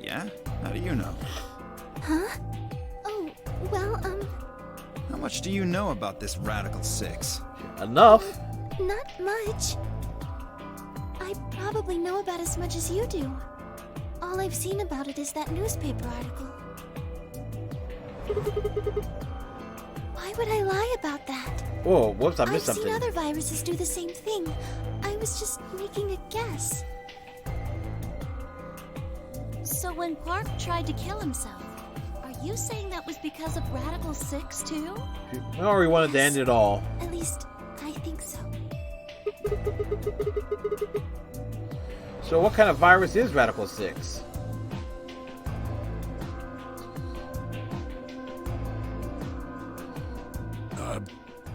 Yeah? How do you know? Huh? Oh, well, How much do you know about this Radical 6? Enough. Not much. I probably know about as much as you do. All I've seen about it is that newspaper article. Why would I lie about that? Whoa, whoops, I missed something. I've seen other viruses do the same thing. I was just making a guess. So when Quark tried to kill himself, are you saying that was because of Radical 6 too? Or he wanted to end it all. At least, I think so. So what kind of virus is Radical 6?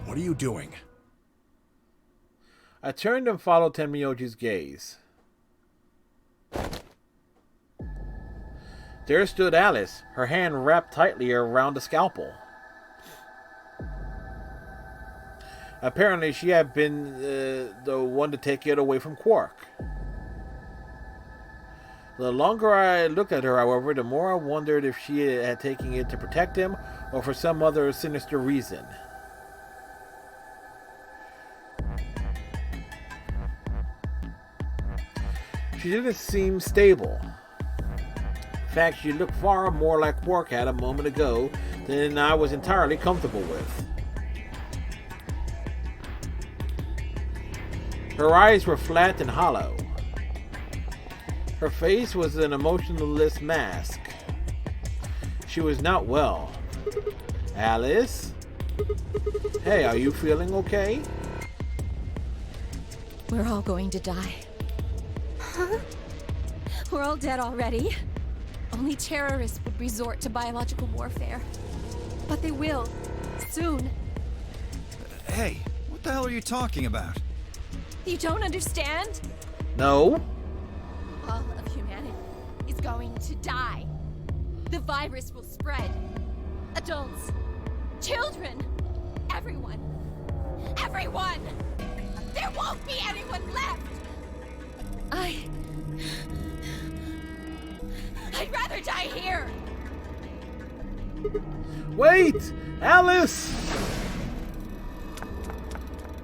What are you doing? I turned and followed Tenmyoji's gaze. There stood Alice, her hand wrapped tightly around a scalpel. Apparently, she had been the one to take it away from Quark. The longer I looked at her, however, the more I wondered if she had taken it to protect him or for some other sinister reason. She didn't seem stable. In fact, she looked far more like Quark had a moment ago than I was entirely comfortable with. Her eyes were flat and hollow. Her face was an emotionless mask. She was not well. Alice? Hey, are you feeling okay? We're all going to die. Huh? We're all dead already. Only terrorists would resort to biological warfare. But they will. Soon. Hey, what the hell are you talking about? You don't understand? No. All of humanity is going to die. The virus will spread. Adults, children, everyone. Everyone! There won't be anyone left! I'd rather die here! Wait! Alice!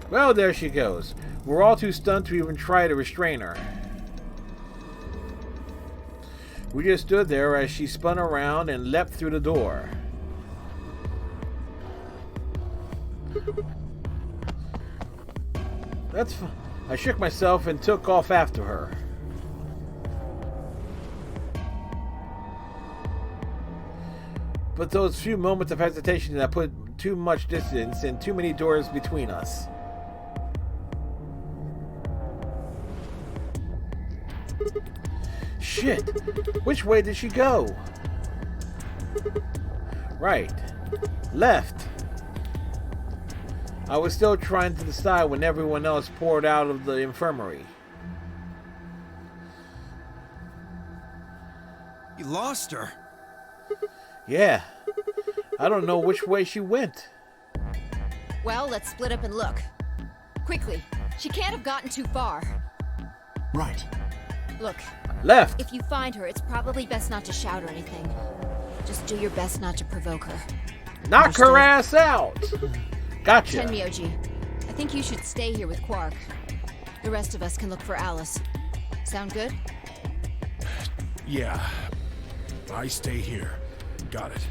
Well, there she goes. We're all too stunned to even try to restrain her. We just stood there as she spun around and leapt through the door. That's fine. I shook myself and took off after her. But those few moments of hesitation that put too much distance and too many doors between us. Shit! Which way did she go? Right. Left. I was still trying to decide when everyone else poured out of the infirmary. You lost her? Yeah. I don't know which way she went. Well, let's split up and look. Quickly. She can't have gotten too far. Right. Look. Left. If you find her, it's probably best not to shout or anything. Just do your best not to provoke her. Knock her ass out! Gotcha. Tenmyoji, I think you should stay here with Quark. The rest of us can look for Alice. Sound good? Yeah. I stay here. Got it.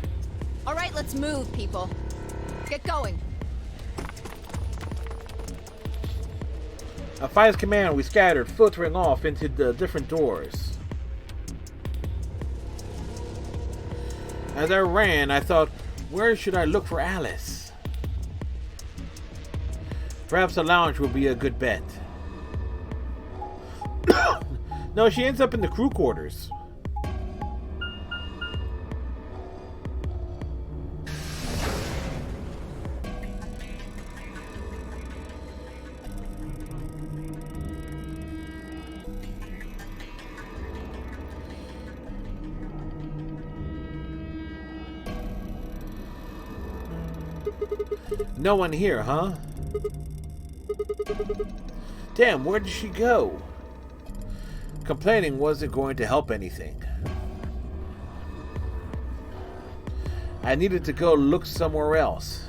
All right, let's move, people. Get going. At Five's command, we scattered, filtering off into the different doors. As I ran, I thought, where should I look for Alice? Perhaps the lounge would be a good bet. No, she ends up in the crew quarters. No one here, huh? Damn, where did she go? Complaining wasn't going to help anything. I needed to go look somewhere else.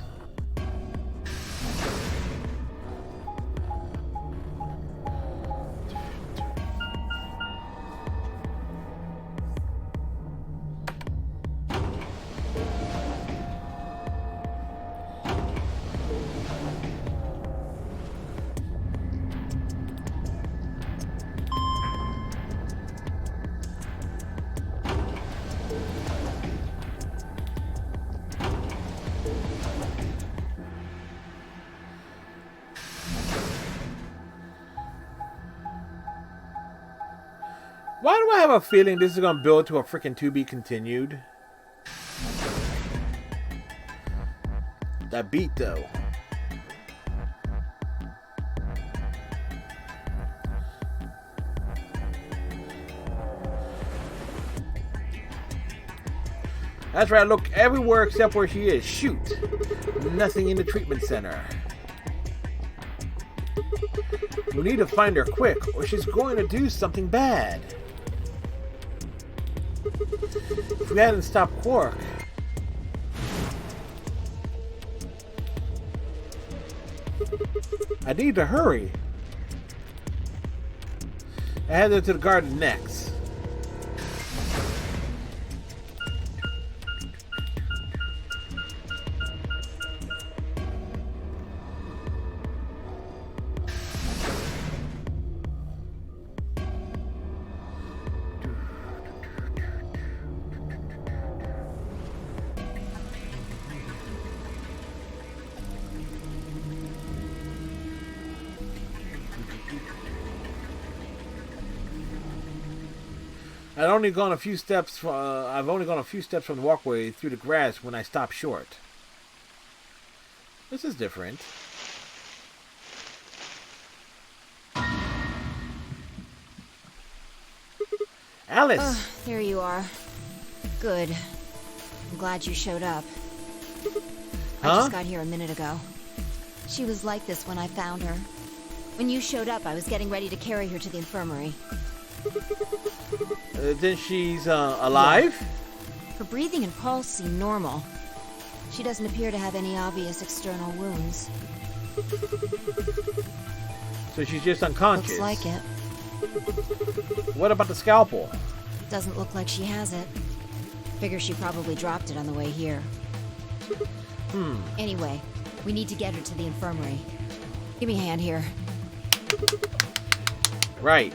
Why do I have a feeling this is gonna build to a freaking to be continued? That beat though. That's right, look everywhere except where she is. Shoot! Nothing in the treatment center. We need to find her quick, or she's going to do something bad. If we hadn't stopped Quark. I need to hurry. I headed to the garden next. I've only gone a few steps from the walkway through the grass when I stopped short. This is different. Alice! Oh, there you are. Good. I'm glad you showed up. I just got here a minute ago. She was like this when I found her. When you showed up, I was getting ready to carry her to the infirmary. Then she's alive? Yeah. Her breathing and pulse seem normal. She doesn't appear to have any obvious external wounds. So she's just unconscious? Looks like it. What about the scalpel? Doesn't look like she has it. Figure she probably dropped it on the way here. Anyway, we need to get her to the infirmary. Give me a hand here. Right.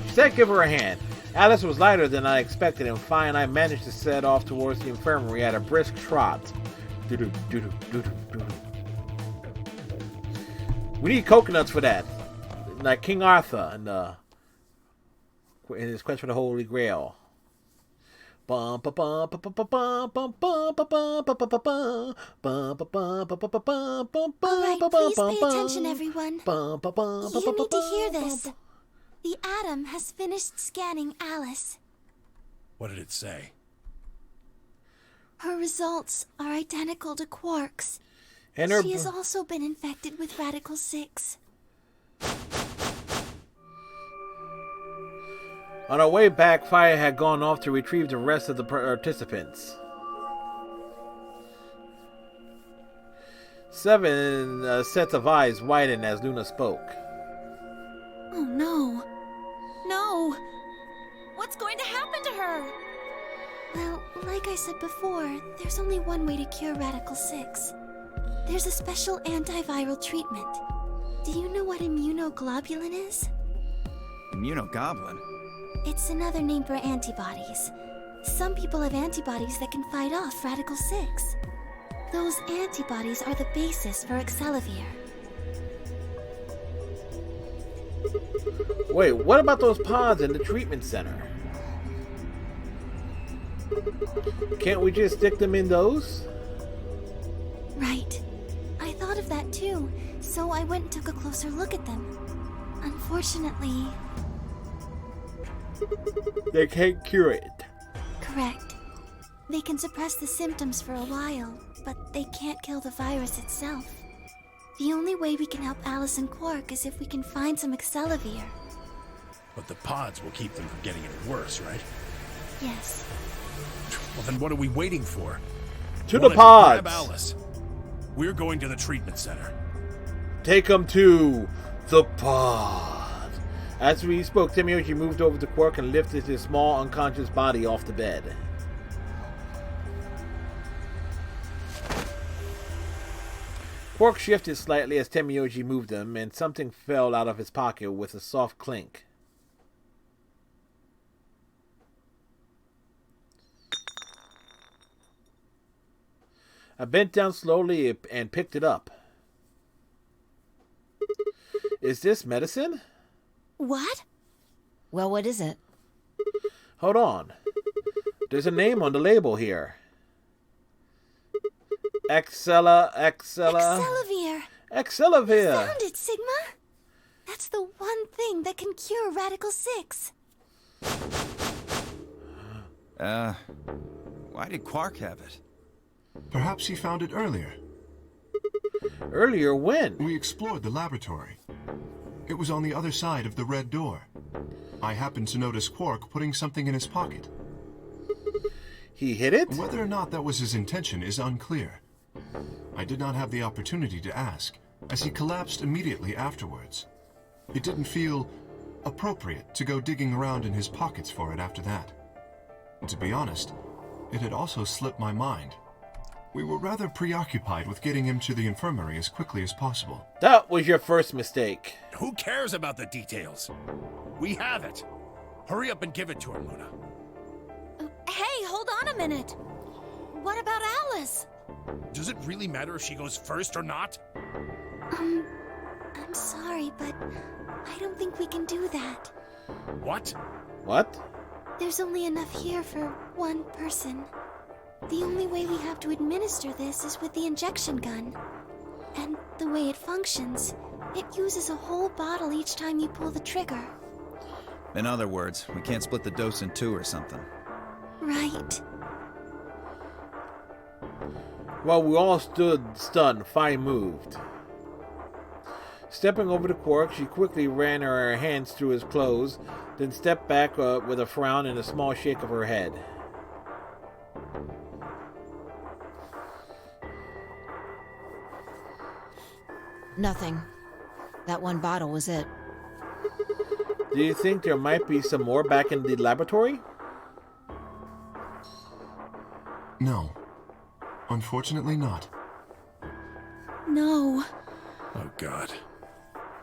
She said give her a hand. Alice was lighter than I expected, and fine, I managed to set off towards the infirmary at a brisk trot. Doo-doo, doo-doo, doo-doo, doo-doo. We need coconuts for that. Like King Arthur in his quest for the Holy Grail. Alright, please pay attention, everyone. You need to hear this. The Atom has finished scanning Alice. What did it say? Her results are identical to Quark's. And she has also been infected with Radical 6. On our way back, Fire had gone off to retrieve the rest of the participants. 7 sets of eyes widened as Luna spoke. Oh no. No! What's going to happen to her? Well, like I said before, there's only one way to cure Radical 6. There's a special antiviral treatment. Do you know what immunoglobulin is? Immunogoblin? It's another name for antibodies. Some people have antibodies that can fight off Radical 6. Those antibodies are the basis for Excelivir. Wait, what about those pods in the treatment center? Can't we just stick them in those? Right. I thought of that too, so I went and took a closer look at them. Unfortunately... They can't cure it. Correct. They can suppress the symptoms for a while, but they can't kill the virus itself. The only way we can help Alice and Quark is if we can find some Excelavir. But the pods will keep them from getting any worse, right? Yes. Well, then what are we waiting for? To One the of you pods. grab Alice. We're going to the treatment center. Take them to the pod. As we spoke, Temioji moved over to Quark and lifted his small, unconscious body off the bed. Quark shifted slightly as Temioji moved him, and something fell out of his pocket with a soft clink. I bent down slowly and picked it up. Is this medicine? What? Well, what is it? Hold on. There's a name on the label here. Excelavir. Excelavir. Found it, Sigma. That's the one thing that can cure Radical 6. Why did Quark have it? Perhaps he found it earlier. Earlier when? We explored the laboratory. It was on the other side of the red door. I happened to notice Quark putting something in his pocket. He hid it? Whether or not that was his intention is unclear. I did not have the opportunity to ask, as he collapsed immediately afterwards. It didn't feel appropriate to go digging around in his pockets for it after that. And to be honest, it had also slipped my mind. We were rather preoccupied with getting him to the infirmary as quickly as possible. That was your first mistake. Who cares about the details? We have it. Hurry up and give it to her, Luna. Hey, hold on a minute. What about Alice? Does it really matter if she goes first or not? I'm sorry, but I don't think we can do that. What? What? There's only enough here for one person. The only way we have to administer this is with the injection gun. And the way it functions, it uses a whole bottle each time you pull the trigger. In other words, we can't split the dose in two or something. Right. While we all stood stunned, Fine moved. Stepping over to Quark, she quickly ran her hands through his clothes, then stepped back with a frown and a small shake of her head. Nothing. That one bottle was it. Do you think there might be some more back in the laboratory? No. Unfortunately not. No. Oh, God.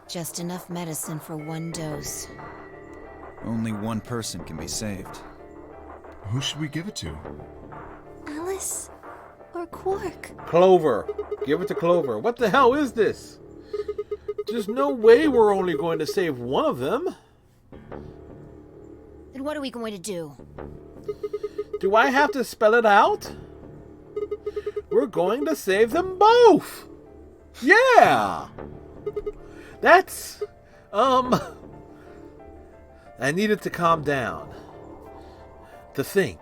Just enough medicine for one dose. Only one person can be saved. Who should we give it to? Alice or Quark? Clover. Give it to Clover. What the hell is this? There's no way we're only going to save one of them. Then what are we going to do? Do I have to spell it out? We're going to save them both. Yeah. That's, I needed to calm down. To think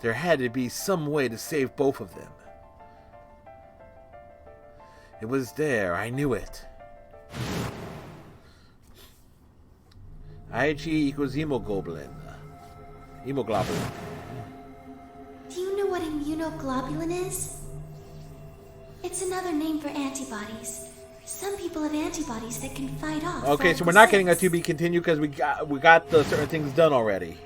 there had to be some way to save both of them. It was there. I knew it. Ig equals hemoglobin. Hemoglobin. Do you know what immunoglobulin is? It's another name for antibodies. Some people have antibodies that can fight off. Okay, so we're not getting a to be continued because we got the certain things done already.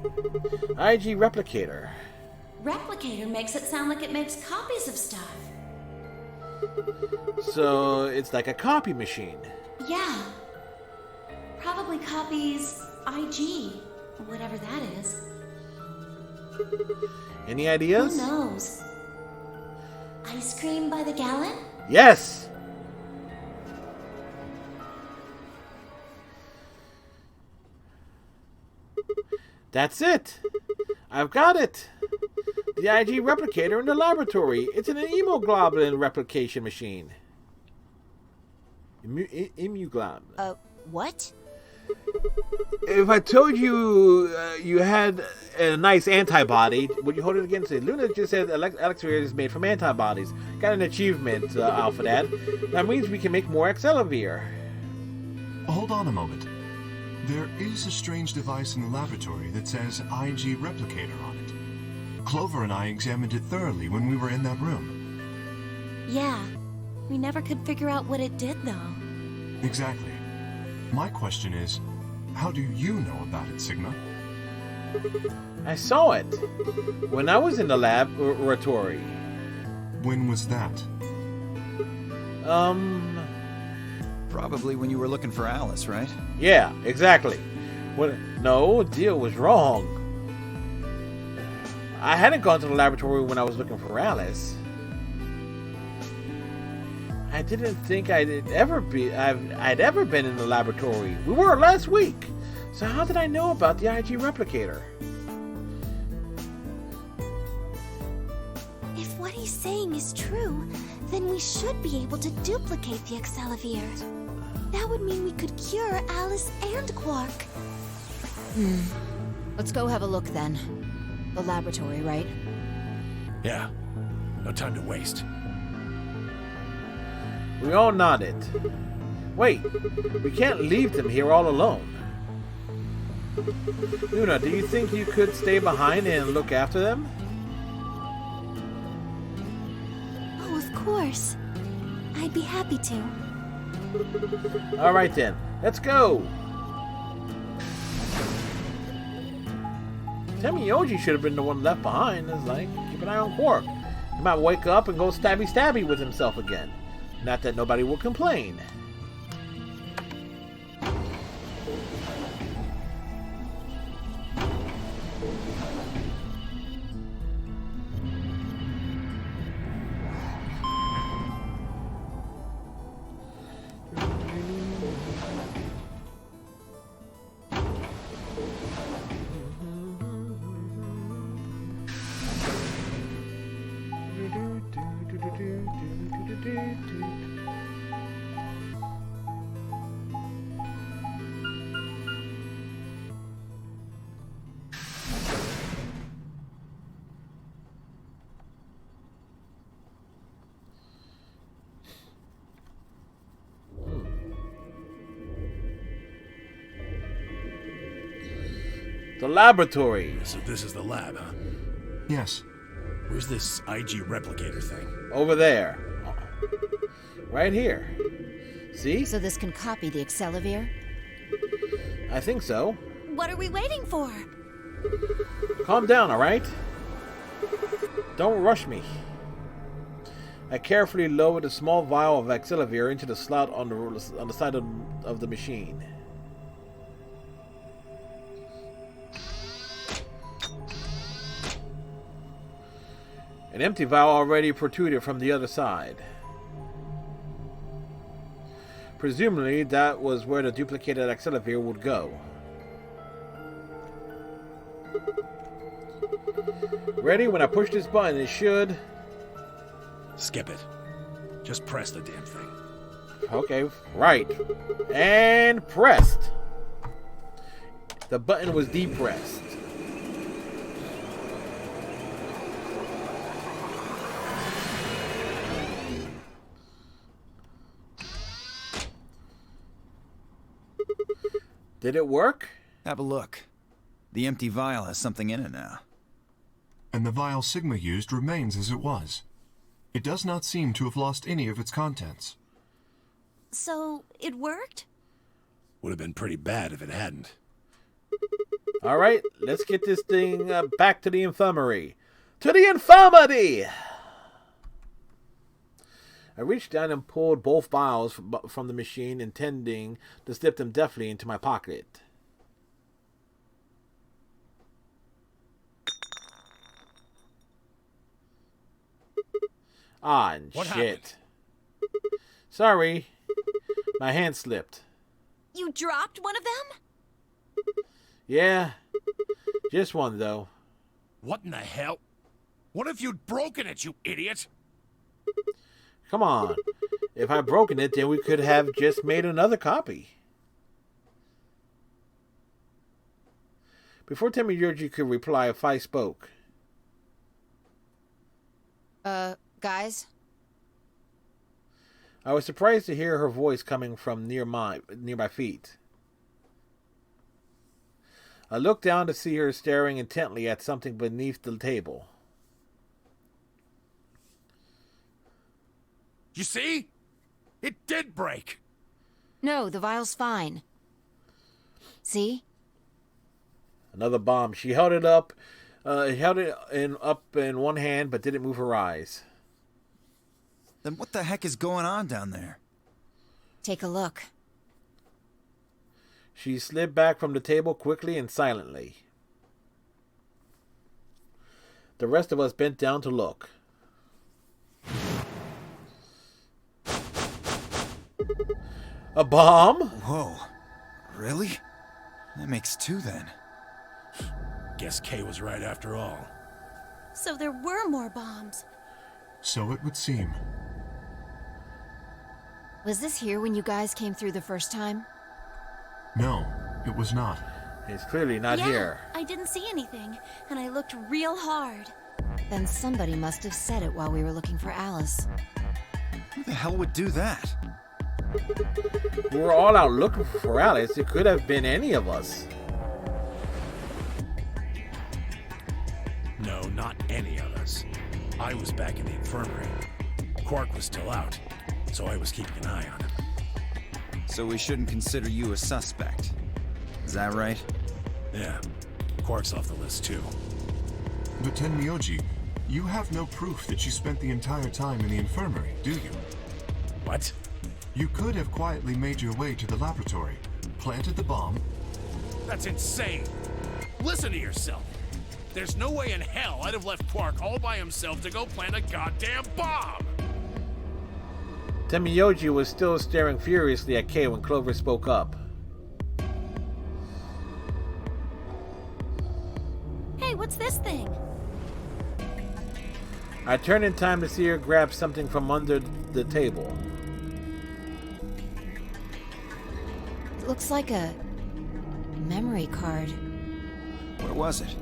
IG replicator. Replicator makes it sound like it makes copies of stuff. So it's like a copy machine. Yeah. Probably copies IG, whatever that is. Any ideas? Who knows? Ice cream by the gallon? Yes! That's it! I've got it! The IG replicator in the laboratory. It's an hemoglobin replication machine. Immuglobin. What? If I told you you had a nice antibody, would you hold it against it? Luna just said Elixir is made from antibodies. Got an achievement, Alpha Dad. That means we can make more Accelavir. Hold on a moment. There is a strange device in the laboratory that says IG Replicator on it. Clover and I examined it thoroughly when we were in that room. Yeah. We never could figure out what it did, though. Exactly. My question is, how do you know about it, Sigma? I saw it when I was in the laboratory. When was that? Probably when you were looking for Alice, right? Yeah, exactly. No, Dio was wrong. I hadn't gone to the laboratory when I was looking for Alice. I didn't think I'd ever been in the laboratory. We were last week. So how did I know about the IG replicator? If what he's saying is true, then we should be able to duplicate the Accelavir. That would mean we could cure Alice and Quark. Let's go have a look then. The laboratory, right? Yeah. No time to waste. We all nodded. Wait, we can't leave them here all alone. Luna, do you think you could stay behind and look after them? Oh, of course. I'd be happy to. Alright then, let's go! Temioji should have been the one left behind. It's like, keep an eye on Quark. He might wake up and go stabby-stabby with himself again. Not that nobody will complain. The laboratory. So this is the lab, huh? Yes. Where's this IG replicator thing? Over there. Right here. See? So this can copy the Accelavir? I think so. What are we waiting for? Calm down, alright? Don't rush me. I carefully lowered a small vial of Accelavir into the slot on the side of the machine. An empty vial already protruded from the other side. Presumably, that was where the duplicated Accelavir would go. Ready? When I push this button, it should... Skip it. Just press the damn thing. Okay, right. And pressed. The button was depressed. Did it work? Have a look. The empty vial has something in it now. And the vial Sigma used remains as it was. It does not seem to have lost any of its contents. So, it worked? Would have been pretty bad if it hadn't. Alright, let's get this thing back to the infirmary. To the infirmity! I reached down and pulled both vials from the machine, intending to slip them deftly into my pocket. Ah, what shit. happened? Sorry. My hand slipped. You dropped one of them? Yeah. Just one, though. What in the hell? What if you'd broken it, you idiot? Come on. If I'd broken it, then we could have just made another copy. Before Temiyoji could reply, Fi spoke. Guys? I was surprised to hear her voice coming from near my feet. I looked down to see her staring intently at something beneath the table. You see? It did break. No, the vial's fine. See? Another bomb. She held it up, up in one hand, but didn't move her eyes. Then what the heck is going on down there? Take a look. She slid back from the table quickly and silently. The rest of us bent down to look. A bomb? Whoa. Really? That makes two then. Guess Kay was right after all. So there were more bombs. So it would seem. Was this here when you guys came through the first time? No, it was not. It's clearly not Yeah, here. I didn't see anything, and I looked real hard. Then somebody must have said it while we were looking for Alice. Who the hell would do that? We were all out looking for Alice. It could have been any of us. No, not any of us. I was back in the infirmary. Quark was still out, so I was keeping an eye on him. So we shouldn't consider you a suspect. Is that right? Yeah, Quark's off the list too. But Tenmyoji, you have no proof that you spent the entire time in the infirmary, do you? What? You could have quietly made your way to the laboratory, planted the bomb. That's insane! Listen to yourself! There's no way in hell I'd have left Quark all by himself to go plant a goddamn bomb! Temiyoji was still staring furiously at Kay when Clover spoke up. Hey, what's this thing? I turned in time to see her grab something from under the table. It looks like a memory card. Where was it?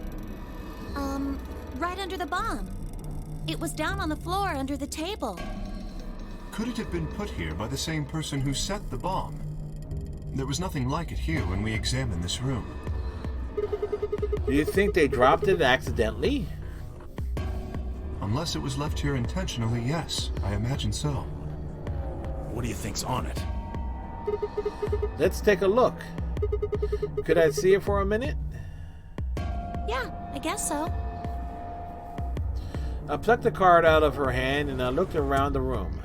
Right under the bomb. It was down on the floor under the table. Could it have been put here by the same person who set the bomb? There was nothing like it here when we examined this room. Do you think they dropped it accidentally? Unless it was left here intentionally, yes. I imagine so. What do you think's on it? Let's take a look. Could I see it for a minute? Yeah, I guess so. I plucked the card out of her hand and I looked around the room.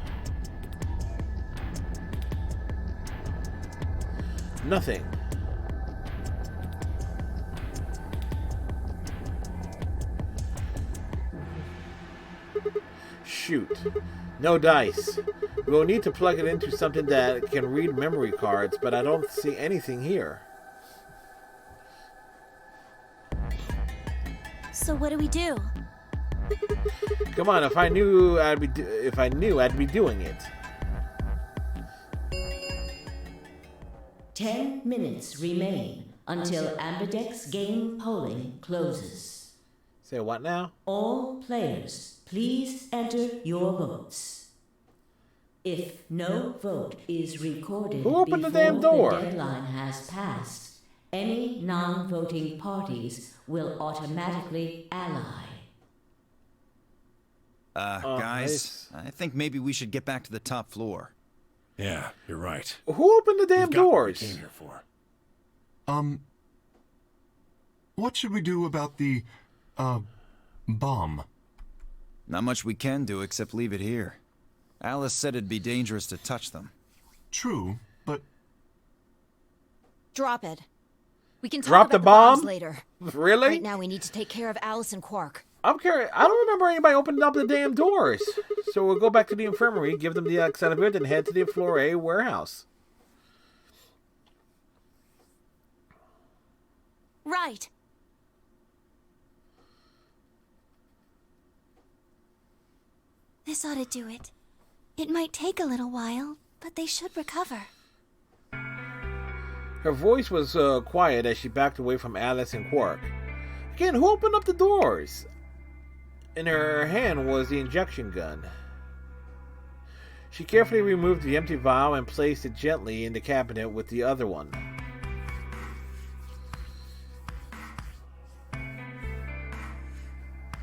Nothing. Shoot. No dice. We'll need to plug it into something that can read memory cards, but I don't see anything here. So what do we do? Come on, if I knew I'd be doing it. 10 minutes remain until Ambidex game polling closes. Say what now? All players, please enter your votes. If no vote is recorded Who opened the before damn door? the deadline has passed, any non-voting parties will automatically ally. Guys, I think maybe we should get back to the top floor. Yeah, you're right. Who opened the damn We've got what we doors? came here for. What should we do about the, bomb? Not much we can do except leave it here. Alice said it'd be dangerous to touch them. True, but... Drop it. We can talk Drop about the the bombs bomb? later. Really? Right now we need to take care of Alice and Quark. I'm curious. I don't remember anybody opening up the damn doors. So we'll go back to the infirmary, give them the accelerant, and head to the Floor A warehouse. Right. This ought to do it. It might take a little while, but they should recover. Her voice was quiet as she backed away from Alice and Quark. Again, who opened up the doors? In her hand was the injection gun. She carefully removed the empty vial and placed it gently in the cabinet with the other one.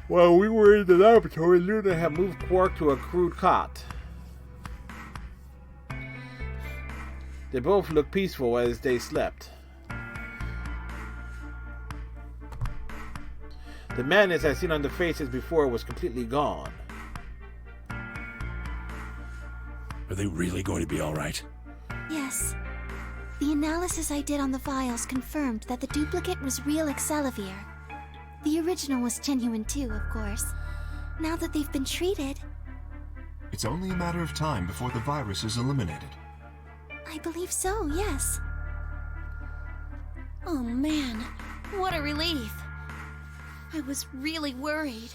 While we were in the laboratory, Luna had moved Quark to a crude cot. They both looked peaceful as they slept. The madness I'd seen on their faces before was completely gone. Are they really going to be all right? Yes. The analysis I did on the vials confirmed that the duplicate was real Excelivir. The original was genuine too, of course. Now that they've been treated... It's only a matter of time before the virus is eliminated. I believe so, yes. Oh man, what a relief. I was really worried.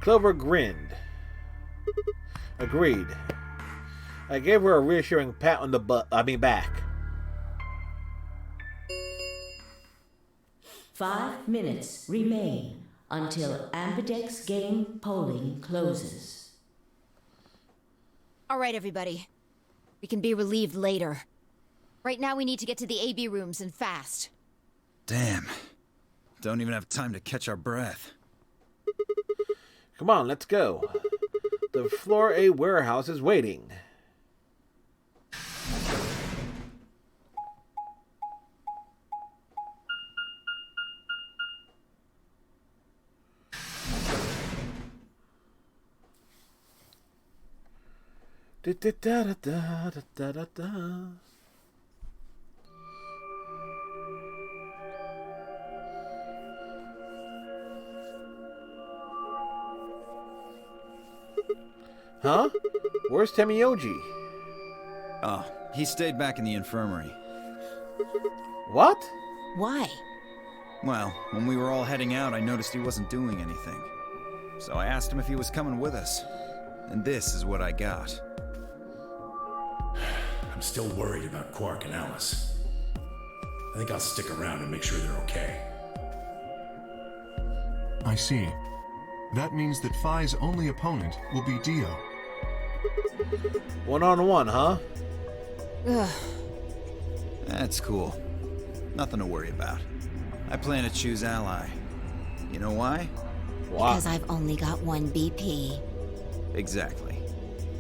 Clover grinned. Agreed. I gave her a reassuring pat on the back. 5 minutes remain until Ambidex game polling closes. All right, everybody. We can be relieved later. Right now we need to get to the AB rooms and fast. Damn. Don't even have time to catch our breath. Come on, let's go. The Floor A warehouse is waiting. Da da da da da da da. Huh? Where's Temioji? Oh, he stayed back in the infirmary. What? Why? Well, when we were all heading out, I noticed he wasn't doing anything. So I asked him if he was coming with us. And this is what I got. I'm still worried about Quark and Alice. I think I'll stick around and make sure they're okay. I see. That means that Phi's only opponent will be Dio. One-on-one, huh? Ugh. That's cool. Nothing to worry about. I plan to choose Ally. You know why? Because I've only got one BP. Exactly.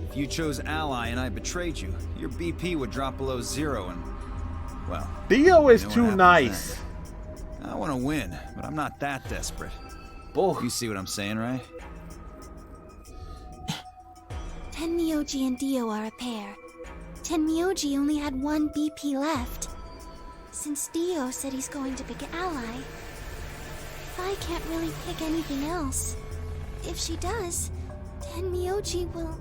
If you chose Ally and I betrayed you, your BP would drop below 0 and... well... Dio is you know too nice. I want to win, but I'm not that desperate. Oh. You see what I'm saying, right? Tenmyoji and Dio are a pair. Tenmyoji only had one BP left. Since Dio said he's going to pick Ally, Phi can't really pick anything else. If she does, Tenmyoji will...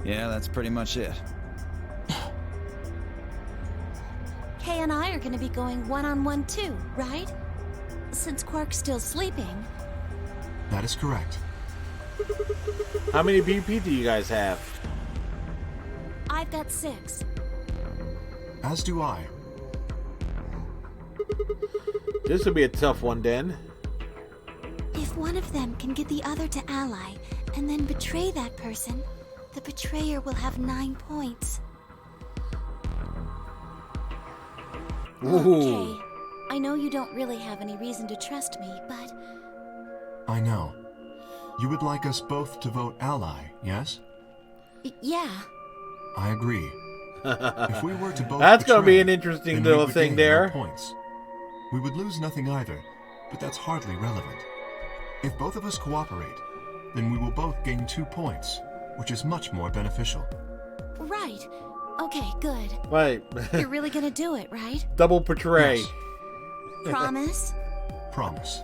Yeah, that's pretty much it. Kay and I are gonna be going one-on-one too, right? Since Quark's still sleeping. That is correct. How many BP do you guys have? I've got 6. As do I. This will be a tough one then. If one of them can get the other to Ally, and then betray that person, the betrayer will have 9 points. Ooh. Okay, I know you don't really have any reason to trust me, but... I know. You would like us both to vote Ally, yes? Yeah. I agree. If we were to both That's gonna be betray, an interesting then little we would thing gain there. no points. We would lose nothing either, but that's hardly relevant. If both of us cooperate, then we will both gain 2 points, which is much more beneficial. Right. Okay, good. Right. You're really gonna do it, right? Double betray. Yes. Promise? Promise.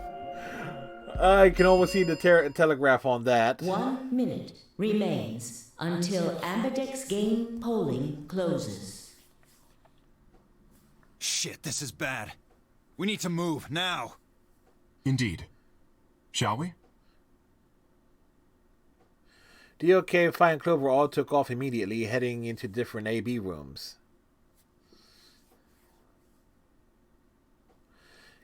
I can almost see the telegraph on that. 1 minute remains until Ambidex game polling closes. Shit, this is bad. We need to move, now. Indeed. Shall we? DOK, Phi, and Clover all took off immediately, heading into different AB rooms.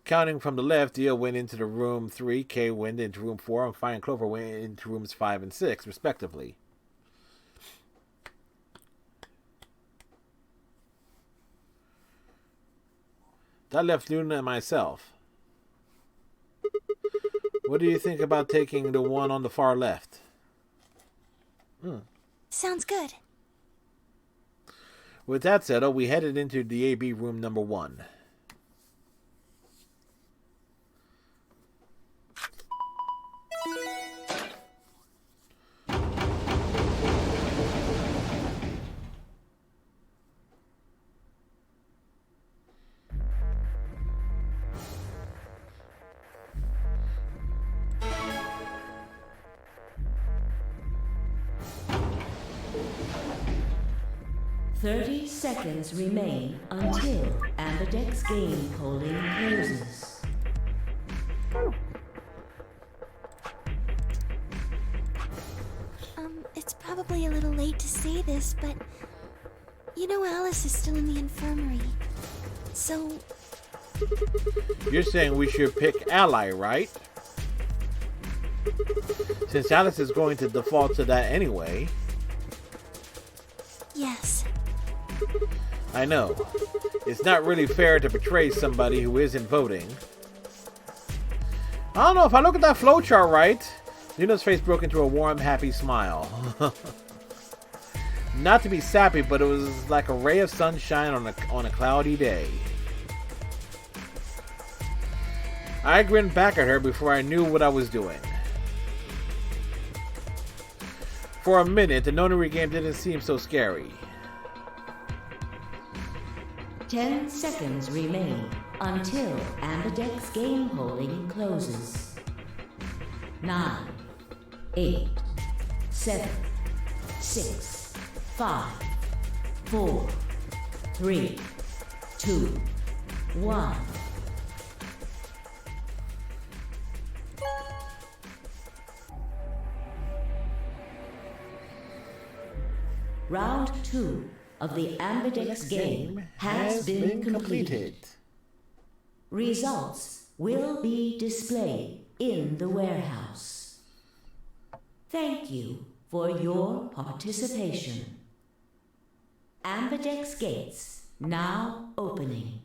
Counting from the left, Dio went into the room 3, Kay went into room 4, and Fire and Clover went into rooms 5 and 6, respectively. That left Luna and myself. What do you think about taking the one on the far left? Sounds good. With that settled, we headed into the AB room number 1. "30 seconds remain until Ambidex game polling closes." It's probably a little late to say this, but you know Alice is still in the infirmary. So, You're saying we should pick Ally, right? Since Alice is going to default to that anyway. yes. I know. It's not really fair to betray somebody who isn't voting. I don't know, if I look at that flowchart right, Luna's face broke into a warm, happy smile. Not to be sappy, but it was like a ray of sunshine on a cloudy day. I grinned back at her before I knew what I was doing. For a minute, the Nonary game didn't seem so scary. 10 seconds remain until Ambidex game polling closes. 9, 8, 7, 6, 5, 4, 3, 2, 1. Round 2 of the Ambidex game has been completed. Results will be displayed in the warehouse. Thank you for your participation. Ambidex gates now opening.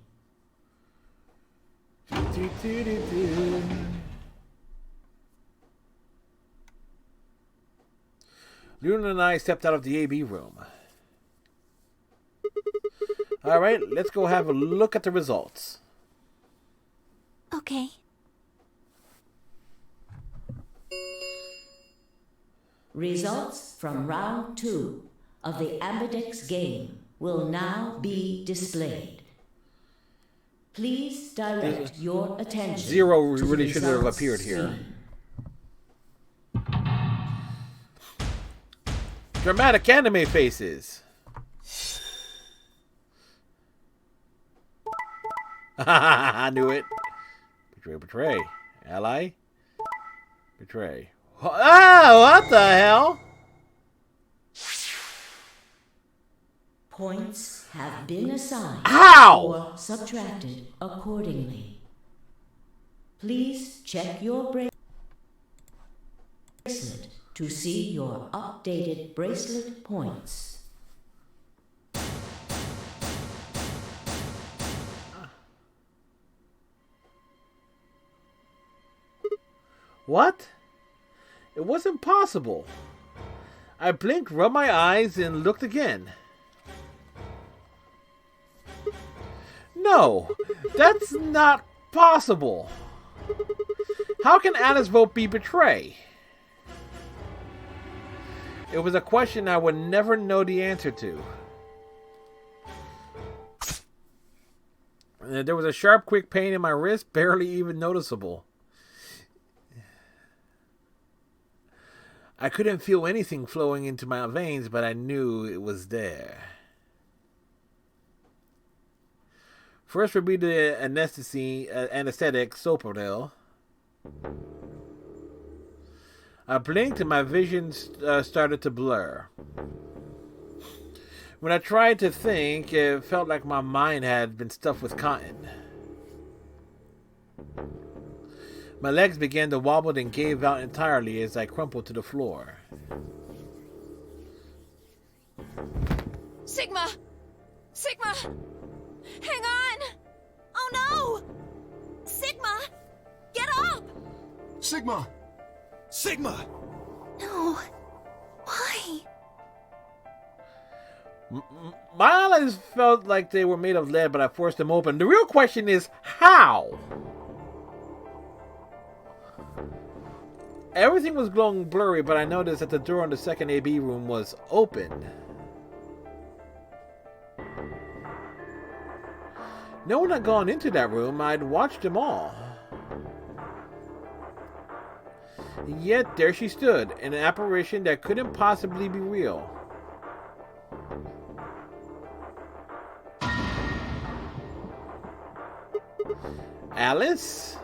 Luna and I stepped out of the AB room. Alright, let's go have a look at the results. Okay. Results from round 2 of the Ambidex game will now be displayed. Please direct your attention. Zero really should have appeared here. Dramatic anime faces. I knew it. Betray. Ally. Betray. Oh, what the hell? Points have been assigned How? or subtracted accordingly. Please check your bracelet to see your updated bracelet points. What? It wasn't possible. I blinked, rubbed my eyes, and looked again. No, that's not possible. How can Anna's vote be betray? It was a question I would never know the answer to. There was a sharp, quick pain in my wrist, barely even noticeable. I couldn't feel anything flowing into my veins, but I knew it was there. First would be the anesthetic Soporil. I blinked and my vision started to blur. When I tried to think, it felt like my mind had been stuffed with cotton. My legs began to wobble and gave out entirely as I crumpled to the floor. Sigma! Sigma! Hang on! Oh no! Sigma! Get up! Sigma! Sigma! No. Why? My eyelids felt like they were made of lead, but I forced them open. The real question is, how? Everything was glowing blurry, but I noticed that the door in the second AB room was open. No one had gone into that room. I'd watched them all. Yet there she stood, an apparition that couldn't possibly be real. Alice?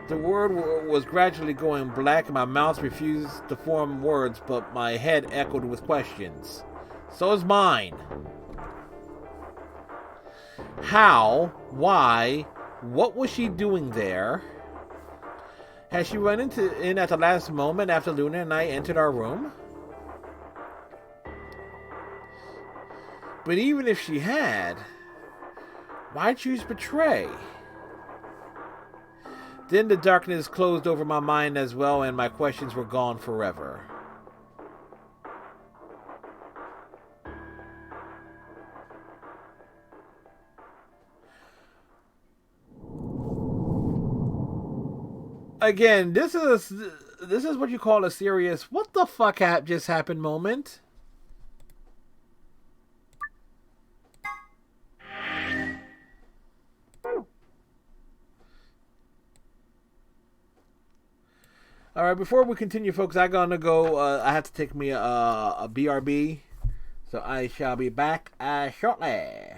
The word was gradually going black and my mouth refused to form words, but my head echoed with questions. So is mine. How? Why? What was she doing there? Had she run in at the last moment after Luna and I entered our room? But even if she had, why choose betray? Then the darkness closed over my mind as well, and my questions were gone forever. Again, this is what you call a serious "what the fuck just happened" moment. All right, before we continue, folks, I gotta go. I have to take me a BRB, so I shall be back shortly.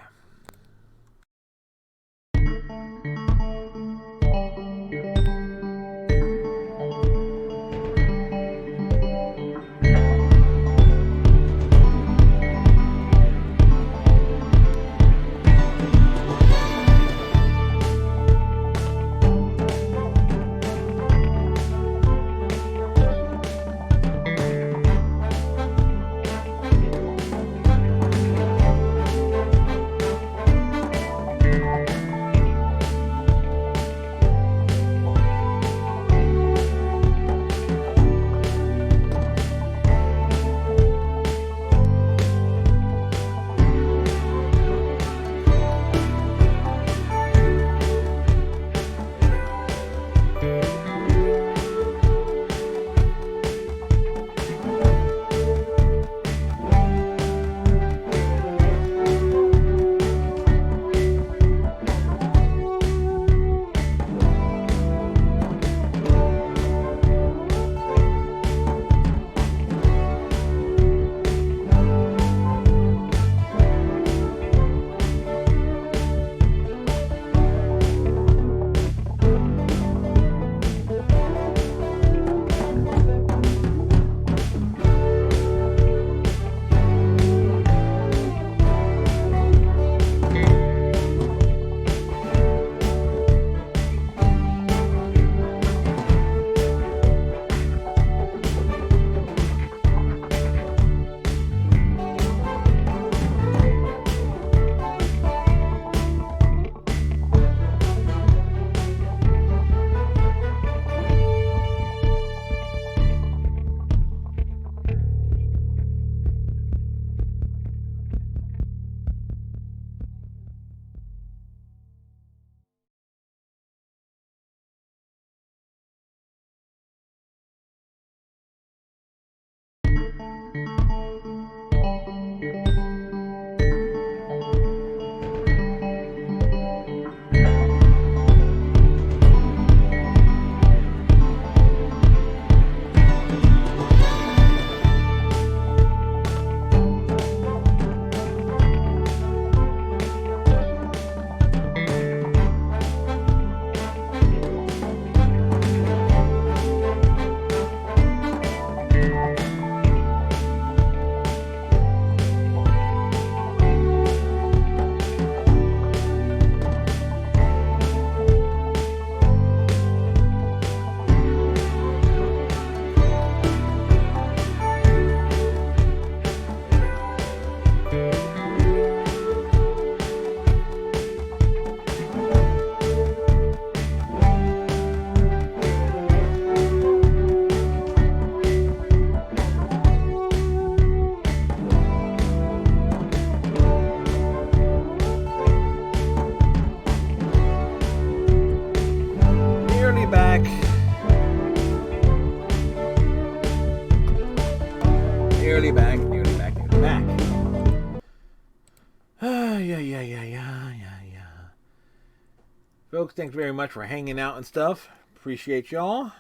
Folks, thanks very much for hanging out and stuff. Appreciate y'all.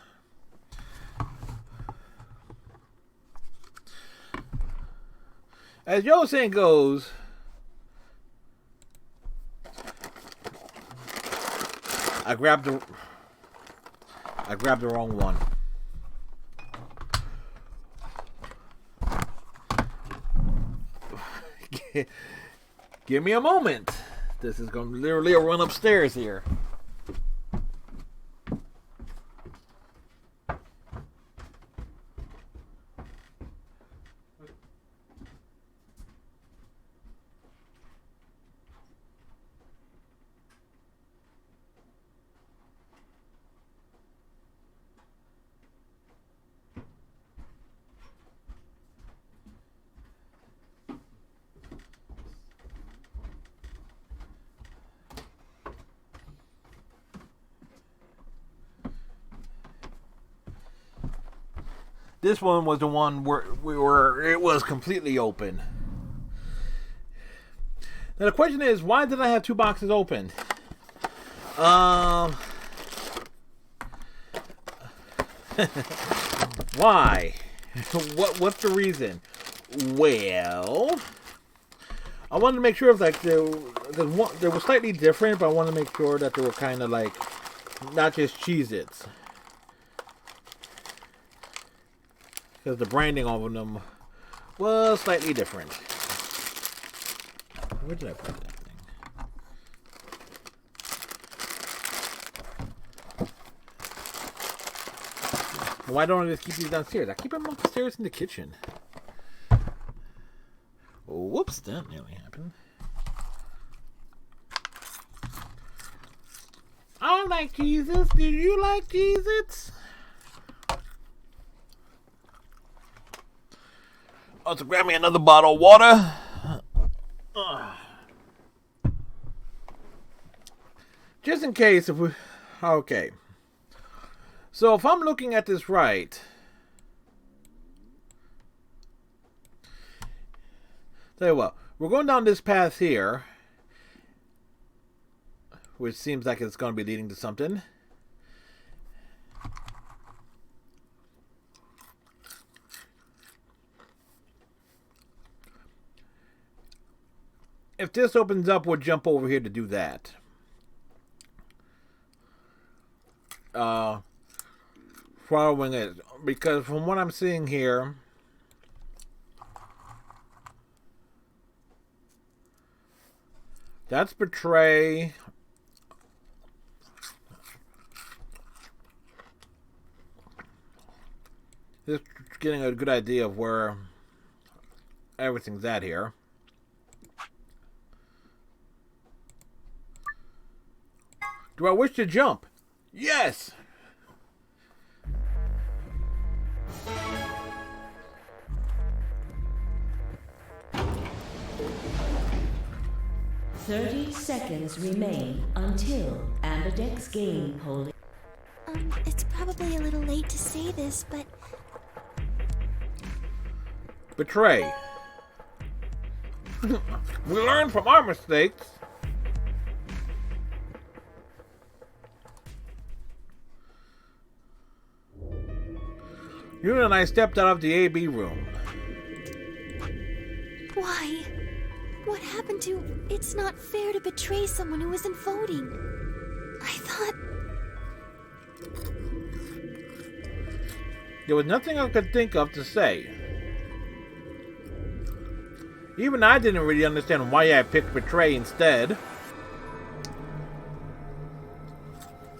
As y'all saying goes, I grabbed the wrong one. Give me a moment. This is going to literally run upstairs here. This one was the one where it was completely open. Now the question is, why did I have two boxes open? Why? What's the reason? Well, I wanted to make sure if like they were slightly different, but I wanted to make sure that they were kind of like not just Cheez-Its. Because the branding on them was slightly different. Where did I put that thing? Why don't I just keep these downstairs? I keep them upstairs in the kitchen. Whoops, that nearly happened. I like Cheez-Its. Do you like Cheez-Its? Oh, so grab me another bottle of water. Just in case if we... Okay. So if I'm looking at this right... Tell you what. We're going down this path here. Which seems like it's going to be leading to something. If this opens up, we'll jump over here to do that. Following it. Because from what I'm seeing here... That's Betray. Just getting a good idea of where everything's at here. Do I wish to jump? Yes! "30 seconds remain until Ambidex game polling." It's probably a little late to say this, but... Betray. We learn from our mistakes. You and I stepped out of the AB room. Why? What happened to... It's not fair to betray someone who isn't voting. I thought... There was nothing I could think of to say. Even I didn't really understand why I picked Betray instead.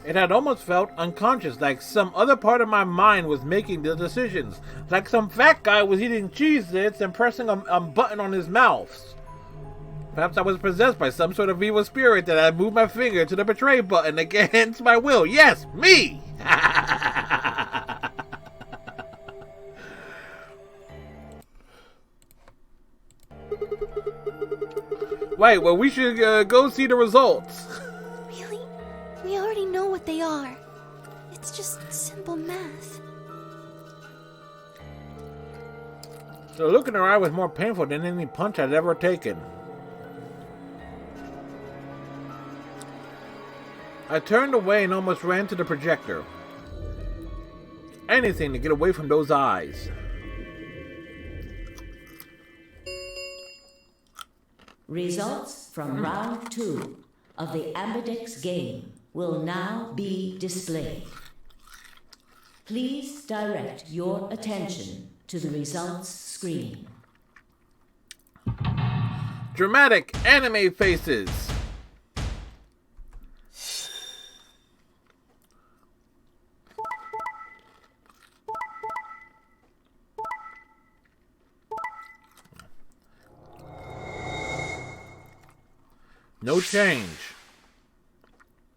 It had almost felt unconscious, like some other part of my mind was making the decisions. Like some fat guy was eating Cheez-Its and pressing a button on his mouth. Perhaps I was possessed by some sort of evil spirit that I moved my finger to the Betray button against my will. Yes, me! Wait, well, we should go see the results. Really? We already know what they are. It's just simple math. The look in her eye was more painful than any punch I'd ever taken. I turned away and almost ran to the projector. Anything to get away from those eyes. Results from round 2 of the Ambidex game will now be displayed. Please direct your attention to the results screen. Dramatic anime faces. No change.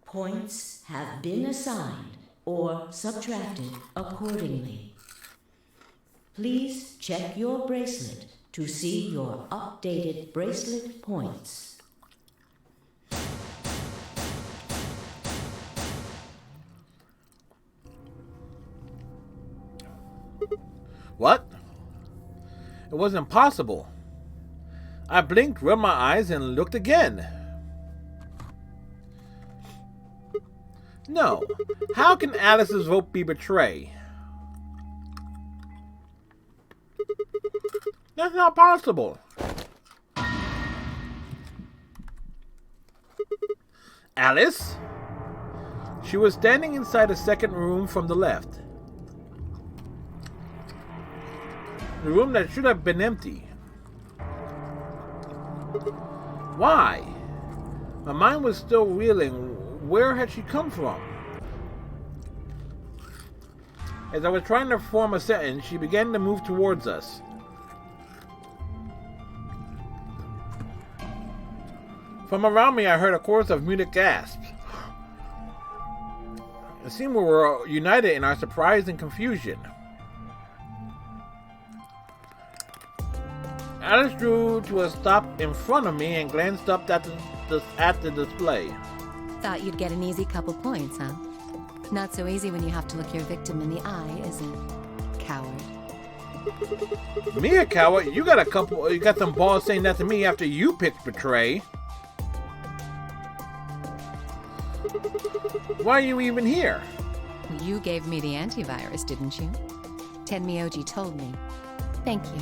Points have been assigned or subtracted accordingly. Please check your bracelet to see your updated bracelet points. What? It wasn't possible. I blinked, rubbed my eyes, and looked again. No. How can Alice's vote be betray? That's not possible. Alice? She was standing inside the second room from the left. The room that should have been empty. Why? My mind was still reeling. Where had she come from? As I was trying to form a sentence, she began to move towards us. From around me, I heard a chorus of muted gasps. It seemed we were united in our surprise and confusion. Alice drew to a stop in front of me and glanced up at the display. Thought you'd get an easy couple points, huh? Not so easy when you have to look your victim in the eye, is it? Coward. Me a coward? You got some balls saying that to me after you picked betray. Why are you even here? You gave me the antivirus, didn't you? Tenmyoji told me. Thank you.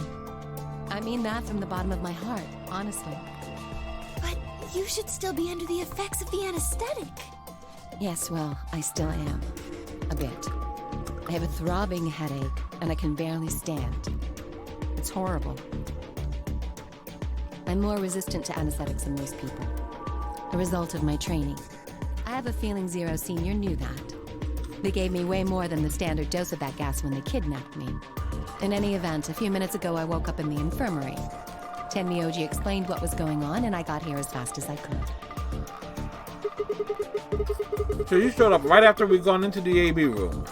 I mean that from the bottom of my heart, honestly. But you should still be under the effects of the anesthetic. Yes, well, I still am. A bit. I have a throbbing headache, and I can barely stand. It's horrible. I'm more resistant to anesthetics than most people. A result of my training. I have a feeling Zero Senior knew that. They gave me way more than the standard dose of that gas when they kidnapped me. In any event, a few minutes ago I woke up in the infirmary. Tenmyoji explained what was going on, and I got here as fast as I could. So you showed up right after we'd gone into the AB room?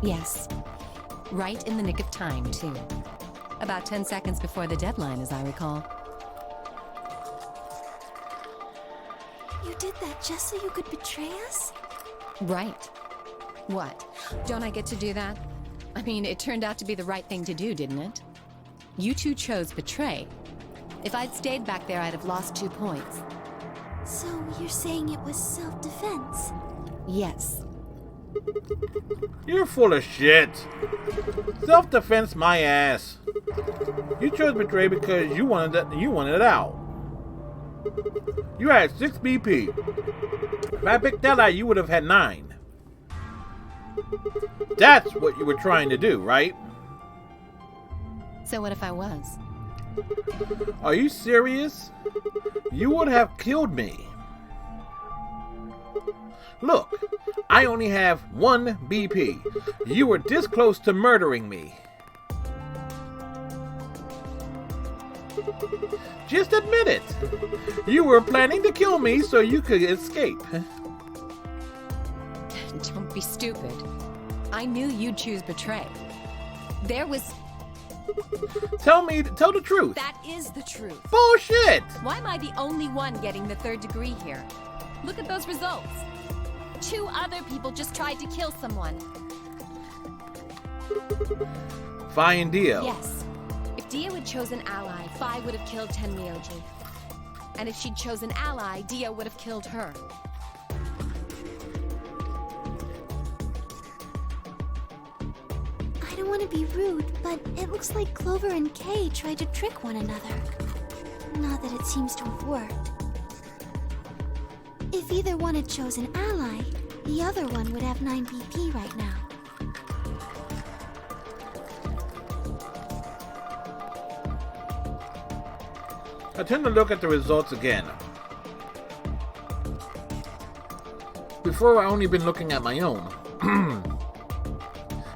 Yes. Right in the nick of time, too. About 10 seconds before the deadline, as I recall. You did that just so you could betray us? Right. What? Don't I get to do that? I mean, it turned out to be the right thing to do, didn't it? You two chose betray. If I'd stayed back there, I'd have lost 2 points. So you're saying it was self-defense? Yes. You're full of shit. Self-defense, my ass. You chose betray because you wanted it out. You had 6 BP. If I picked that out, you would have had 9. That's what you were trying to do, right? So what if I was? Are you serious? You would have killed me. Look, I only have 1 BP. You were this close to murdering me. Just admit it. You were planning to kill me so you could escape. Don't be stupid. I knew you'd choose betray. There was... Tell the truth. That is the truth. Bullshit! Why am I the only one getting the 3rd degree here? Look at those results. 2 other people just tried to kill someone. Fine deal. Yes. If Dio had chosen ally, Phi would have killed Tenmyoji. And if she'd chosen ally, Dio would have killed her. I don't want to be rude, but it looks like Clover and Kay tried to trick one another. Not that it seems to have worked. If either one had chosen ally, the other one would have 9 BP right now. I tend to look at the results again. Before, I only been looking at my own.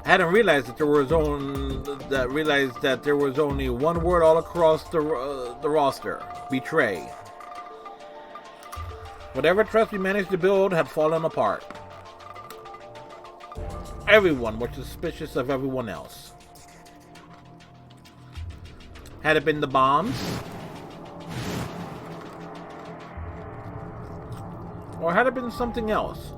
I hadn't realized that there was only one word all across the roster: betray. Whatever trust we managed to build had fallen apart. Everyone was suspicious of everyone else. Had it been the bombs? Or had it been something else?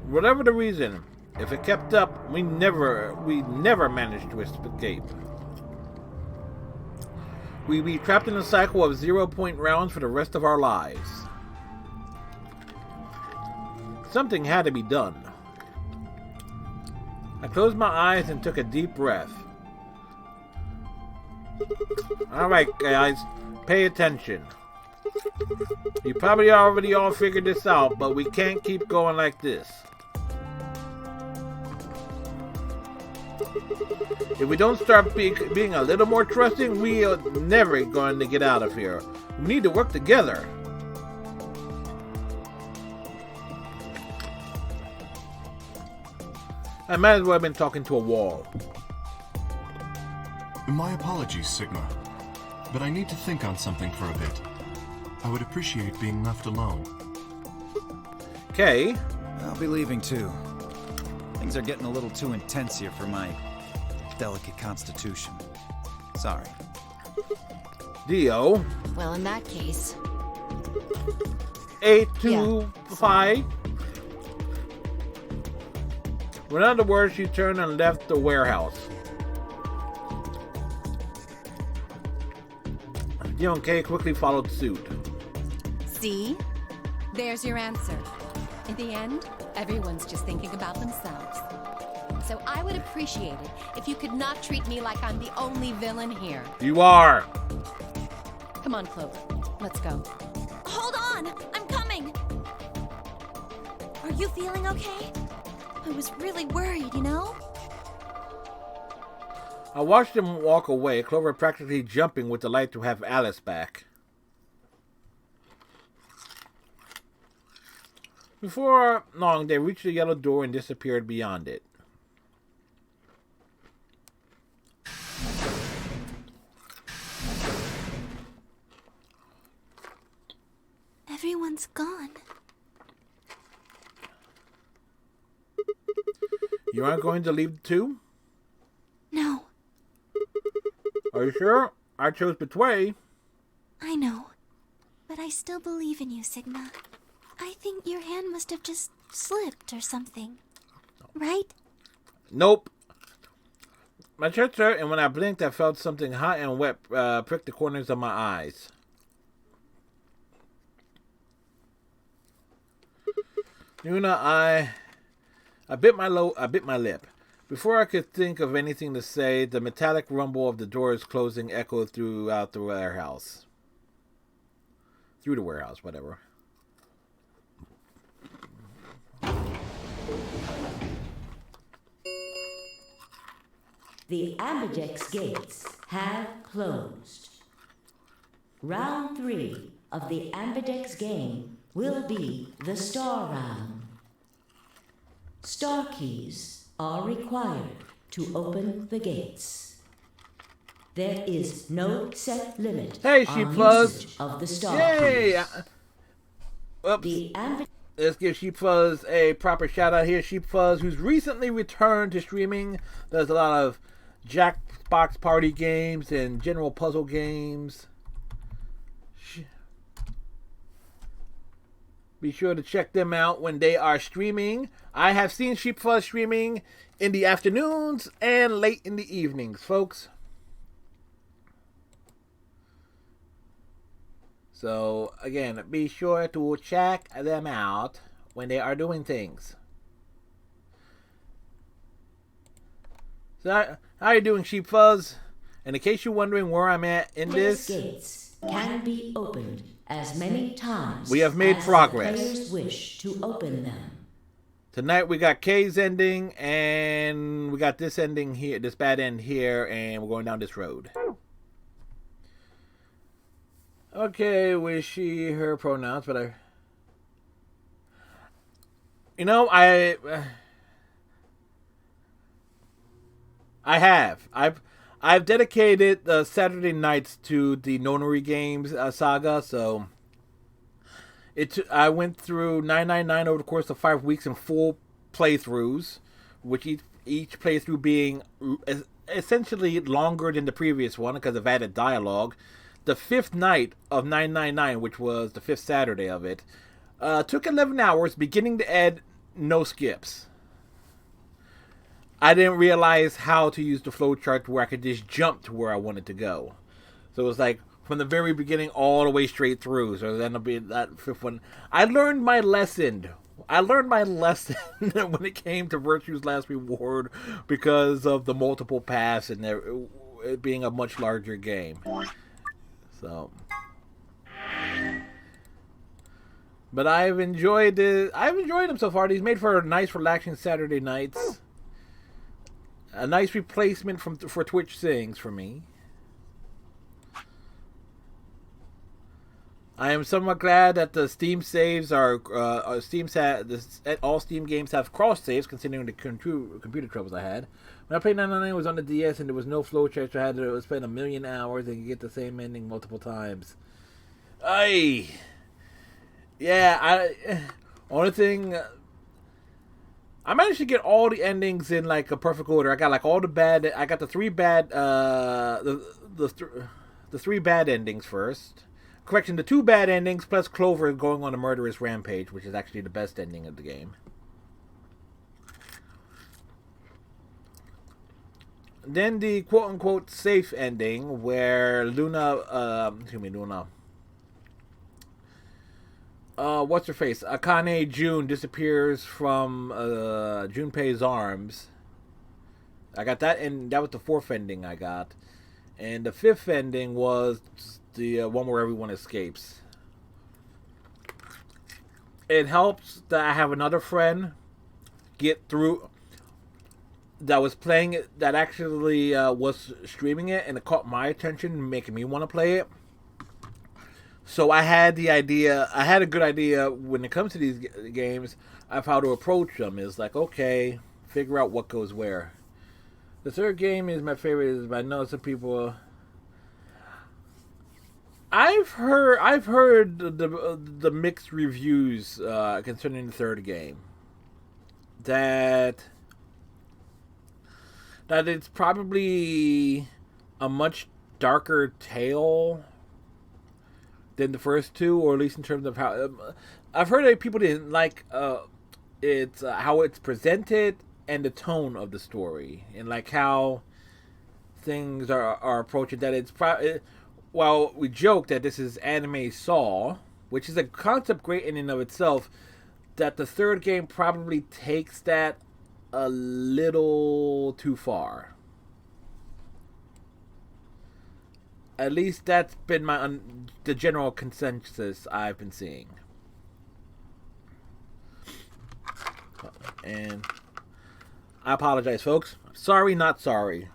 Whatever the reason, if it kept up, we never managed to escape. We'd be trapped in a cycle of 0-point rounds for the rest of our lives. Something had to be done. I closed my eyes and took a deep breath. Alright guys, pay attention. You probably already all figured this out, but we can't keep going like this. If we don't start being a little more trusting, we are never going to get out of here. We need to work together. I might as well have been talking to a wall. My apologies, Sigma, but I need to think on something for a bit. I would appreciate being left alone. Okay. I'll be leaving too. Things are getting a little too intense here for my delicate constitution. Sorry. Dio. Well, in that case... 825. In other words, she turned and left the warehouse. Dio and Kay quickly followed suit. See? There's your answer. In the end, everyone's just thinking about themselves. So I would appreciate it if you could not treat me like I'm the only villain here. You are. Come on, Clover. Let's go. Hold on! I'm coming! Are you feeling okay? I was really worried, you know? I watched him walk away, Clover practically jumping with delight to have Alice back. Before long, they reached the yellow door and disappeared beyond it. Everyone's gone. You aren't going to leave too? No. Are you sure? I chose betray. I know. But I still believe in you, Sigma. I think your hand must have just slipped or something. Right? Nope. My chest hurt, and when I blinked, I felt something hot and wet prick the corners of my eyes. Yuna, I bit my lip. Before I could think of anything to say, the metallic rumble of the doors closing echoed throughout the warehouse. Through the warehouse, whatever. The Ambidex gates have closed. Round 3 of the Ambidex game will be the Star Round. Star keys are required to open the gates. There is no set limit on usage of the Star Yay! keys. Let's give Sheep Fuzz a proper shout out here. Sheep Fuzz, who's recently returned to streaming, does a lot of Jackbox party games and general puzzle games. Be sure to check them out when they are streaming. I have seen Sheep Fuzz streaming in the afternoons and late in the evenings, folks. So, again, be sure to check them out when they are doing things. So, how are you doing, Sheep Fuzz? And in case you're wondering where I'm at in These this, gates can be opened as many times we have made as progress. the players wish to open them. Tonight we got Kay's ending, and we got this ending here, this bad end here, and we're going down this road. Okay, with she, her pronouns, but I've dedicated the Saturday nights to the Nonary Games saga, so I went through 999 over the course of 5 weeks in full playthroughs, which each playthrough being essentially longer than the previous one because of added dialogue. The fifth night of 999, which was the fifth Saturday of it, took 11 hours, beginning to end, no skips. I didn't realize how to use the flowchart where I could just jump to where I wanted to go. So it was like from the very beginning all the way straight through. So then it'll be that fifth one. I learned my lesson. When it came to Virtue's Last Reward because of the multiple paths and it being a much larger game. So, but I've enjoyed them so far. These made for nice, relaxing Saturday nights. A nice replacement for Twitch Sings for me. I am somewhat glad that the Steam saves are all Steam games have cross saves, considering the computer troubles I had. When I played 999, it was on the DS and there was no flowchart, so I had to spend 1,000,000 hours and get the same ending multiple times. Only thing, I managed to get all the endings in like a perfect order. I got like all the bad. I got the three bad. The three bad endings first. Correction, the 2 bad endings plus Clover going on a murderous rampage, which is actually the best ending of the game. Then the quote-unquote safe ending, where Luna, what's her face? Akane June disappears from Junpei's arms. I got that, and that was the 4th ending I got. And the 5th ending was the one where everyone escapes. It helps that I have another friend get through that was playing it, that actually was streaming it, and it caught my attention, making me want to play it. So I had a good idea when it comes to these games of how to approach them. It's like, okay, figure out what goes where. The 3rd game is my favorite, but I know some people. I've heard the mixed reviews concerning the 3rd game. That it's probably a much darker tale than the first 2, or at least in terms of how I've heard that people didn't like it's how it's presented and the tone of the story, and like how things are approached. That it's well, we joke that this is anime Saw, which is a concept great in and of itself, that the 3rd game probably takes that a little too far. At least that's been the general consensus I've been seeing. And I apologize, folks. Sorry, not sorry.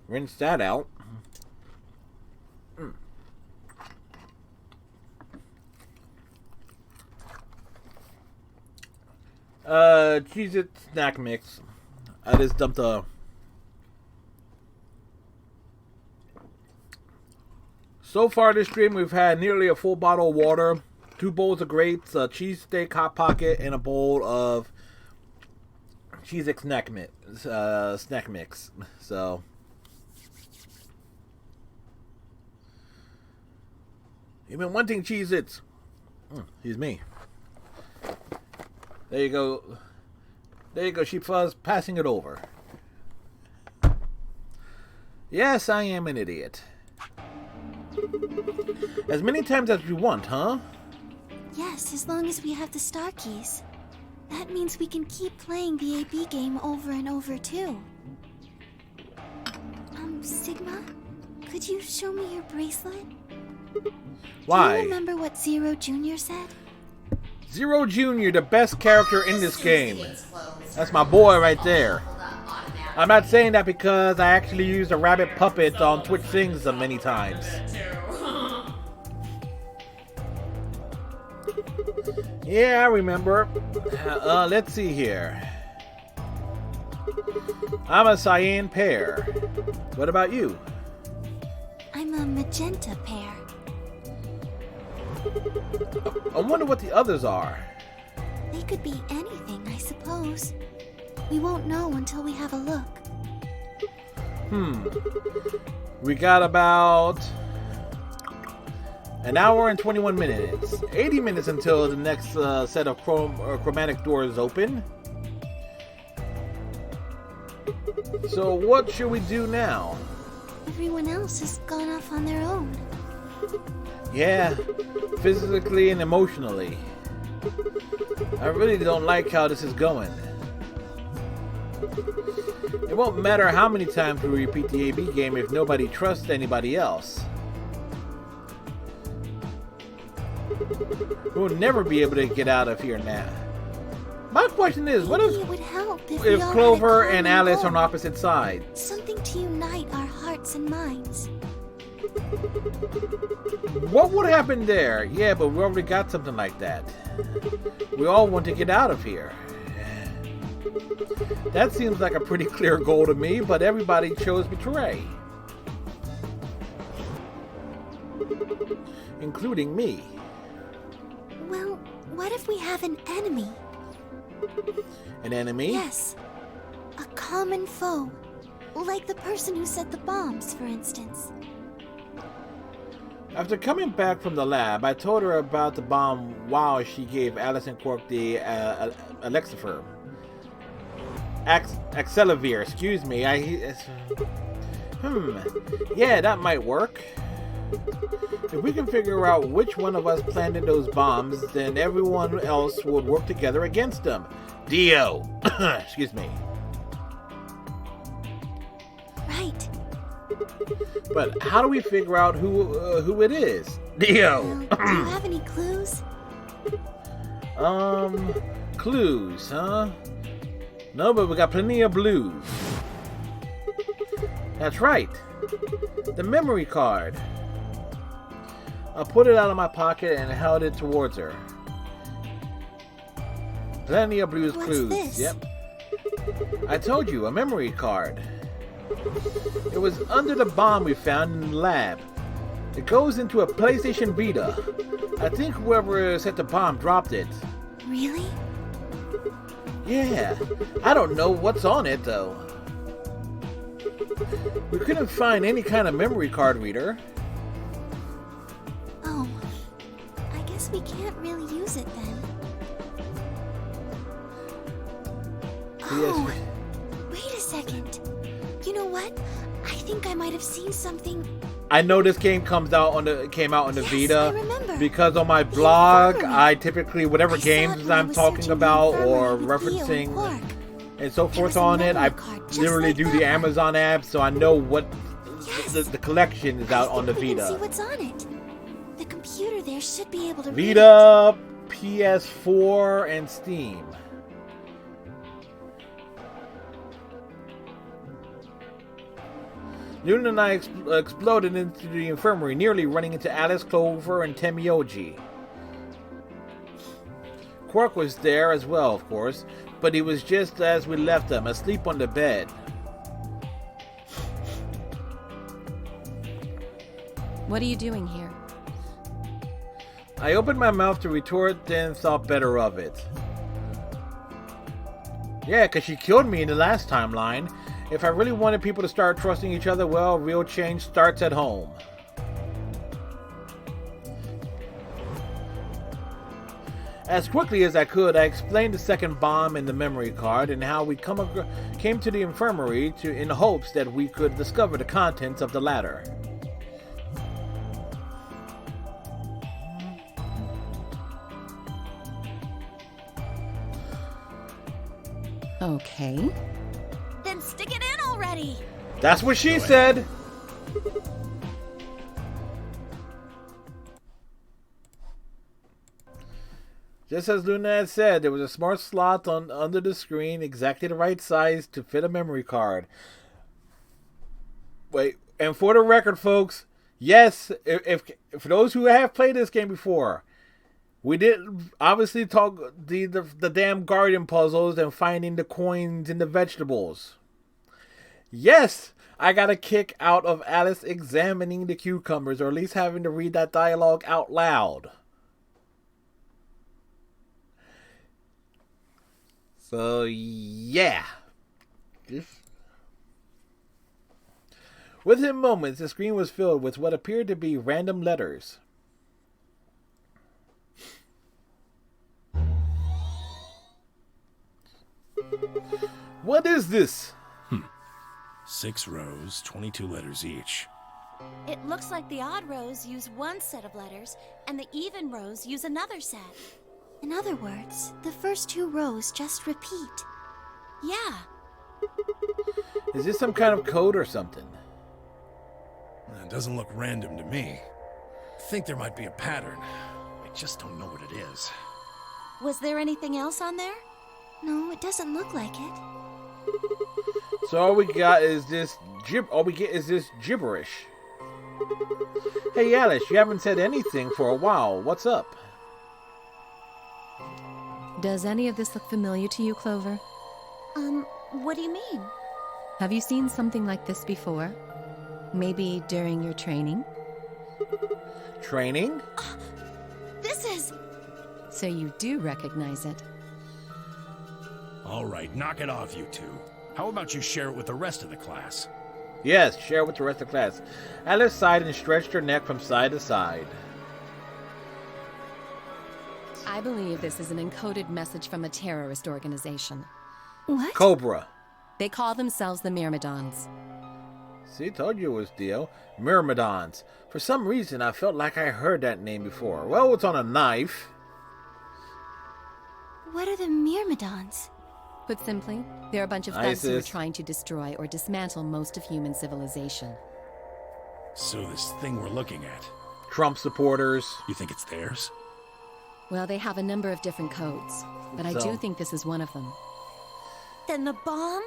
Rinse that out. Cheez-It snack mix. I just dumped So far this stream, we've had nearly a full bottle of water, 2 bowls of grapes, a cheesesteak hot pocket, and a bowl of Cheez-It snack mix. So, you've been wanting Cheez-Its. Excuse me. There you go. There you go. She was passing it over. Yes, I am an idiot. As many times as we want, huh? Yes, as long as we have the star keys. That means we can keep playing the AB game over and over, too. Sigma? Could you show me your bracelet? Why? Do you remember what Zero Jr. said? Zero Jr., the best character in this game. That's my boy right there. I'm not saying that because I actually used a rabbit puppet on Twitch Things many times. Yeah, I remember. Let's see here. I'm a cyan pear. What about you? I'm a magenta pear. I wonder what the others are. They could be anything, I suppose. We won't know until we have a look. We got about an hour and 21 minutes. 80 minutes until the next set of chromatic doors open. So what should we do now? Everyone else has gone off on their own. Yeah, physically and emotionally. I really don't like how this is going. It won't matter how many times we repeat the AB game if nobody trusts anybody else. We'll never be able to get out of here now. My question is, what if, it would help if Clover and Alice are on opposite sides? Something to unite our hearts and minds. What would happen there? Yeah, but we already got something like that. We all want to get out of here. That seems like a pretty clear goal to me, but everybody chose Betray. Including me. Well, what if we have an enemy? An enemy? Yes. A common foe. Like the person who set the bombs, for instance. After coming back from the lab, I told her about the bomb while she gave Alice and Quark the Alexifer. Accelavir, excuse me. Yeah, that might work. If we can figure out which one of us planted those bombs, then everyone else would work together against them. Dio! Excuse me. Right. But how do we figure out who it is? Dio! Do you have any clues? Clues, huh? No, but we got plenty of blues. That's right. The memory card. I put it out of my pocket and held it towards her. Plenty of blues clues. This? Yep. I told you, a memory card. It was under the bomb we found in the lab. It goes into a PlayStation Vita. I think whoever set the bomb dropped it. Really? Yeah. I don't know what's on it, though. We couldn't find any kind of memory card reader. Oh. I guess we can't really use it then. Oh. Wait a second. You know what? I think I might have seen something. I know this game came out on the Yes, Vita I remember. because on my blog I typically whatever games I'm talking about or referencing and so forth on it, I literally do the Amazon app, so I know what the collection is out on the Vita. See what's on it. The computer there should be able to read Vita, PS4, and Steam. Newton and I exploded into the infirmary, nearly running into Alice, Clover, and Temioji. Quark was there as well, of course, but he was just as we left him, asleep on the bed. What are you doing here? I opened my mouth to retort, then thought better of it. Yeah, because she killed me in the last timeline. If I really wanted people to start trusting each other, well, real change starts at home. As quickly as I could, I explained the second bomb in the memory card and how we came to the infirmary in hopes that we could discover the contents of the latter. Okay. Then stick it in already. That's what she said. Just as Luna had said, there was a smart slot under the screen, exactly the right size to fit a memory card. Wait, and for the record, folks, yes, if for those who have played this game before, we did obviously talk the damn garden puzzles and finding the coins in the vegetables. Yes, I got a kick out of Alice examining the cucumbers, or at least having to read that dialogue out loud. So, yeah. Within moments, the screen was filled with what appeared to be random letters. What is this? 6 rows, 22 letters each. It looks like the odd rows use one set of letters, and the even rows use another set. In other words, the first 2 rows just repeat. Yeah. Is this some kind of code or something? It doesn't look random to me. I think there might be a pattern. I just don't know what it is. Was there anything else on there? No, it doesn't look like it. So all we got is this gibberish. Hey Alice, you haven't said anything for a while. What's up? Does any of this look familiar to you, Clover? What do you mean? Have you seen something like this before? Maybe during your training? Training? This is... So you do recognize it. All right, knock it off, you two. How about you share it with the rest of the class? Yes, share it with the rest of the class. Alice sighed and stretched her neck from side to side. I believe this is an encoded message from a terrorist organization. What? Cobra. They call themselves the Myrmidons. See, told you it was Dio. Myrmidons. For some reason, I felt like I heard that name before. Well, it's on a knife. What are the Myrmidons? Put simply, they're a bunch of thugs who are ISIS. trying to destroy or dismantle most of human civilization. So this thing we're looking at, Trump supporters. you think it's theirs? Well, they have a number of different codes, but I do think this is one of them. Then the bomb?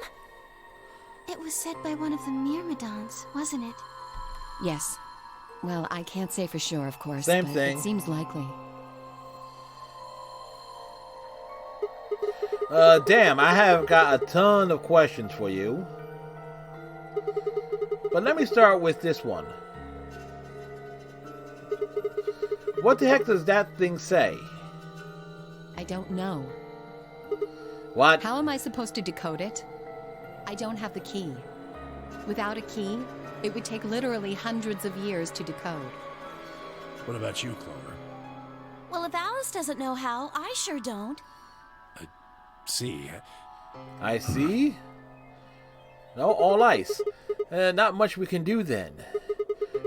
It was said by one of the Myrmidons, wasn't it? Yes. Well, I can't say for sure, of course, Same but thing. it seems likely. Damn, I have got a ton of questions for you. But let me start with this one. What the heck does that thing say? I don't know. What? How am I supposed to decode it? I don't have the key. Without a key, it would take literally hundreds of years to decode. What about you, Clover? Well, if Alice doesn't know how, I sure don't. See, I see. No, all ice. Not much we can do then.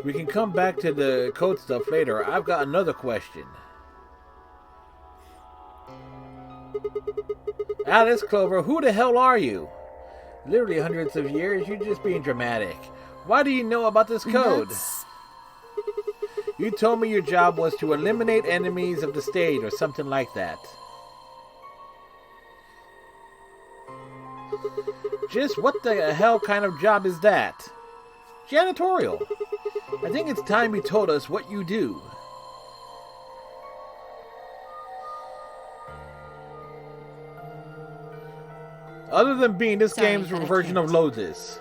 We can come back to the code stuff later. I've got another question. Alice, Clover, who the hell are you? Literally hundreds of years, you're just being dramatic. Why do you know about this code? You told me your job was to eliminate enemies of the state or something like that. Just what the hell kind of job is that? Janitorial. I think it's time you told us what you do. Other than being this Sorry, game's but I version of can't. Lotus.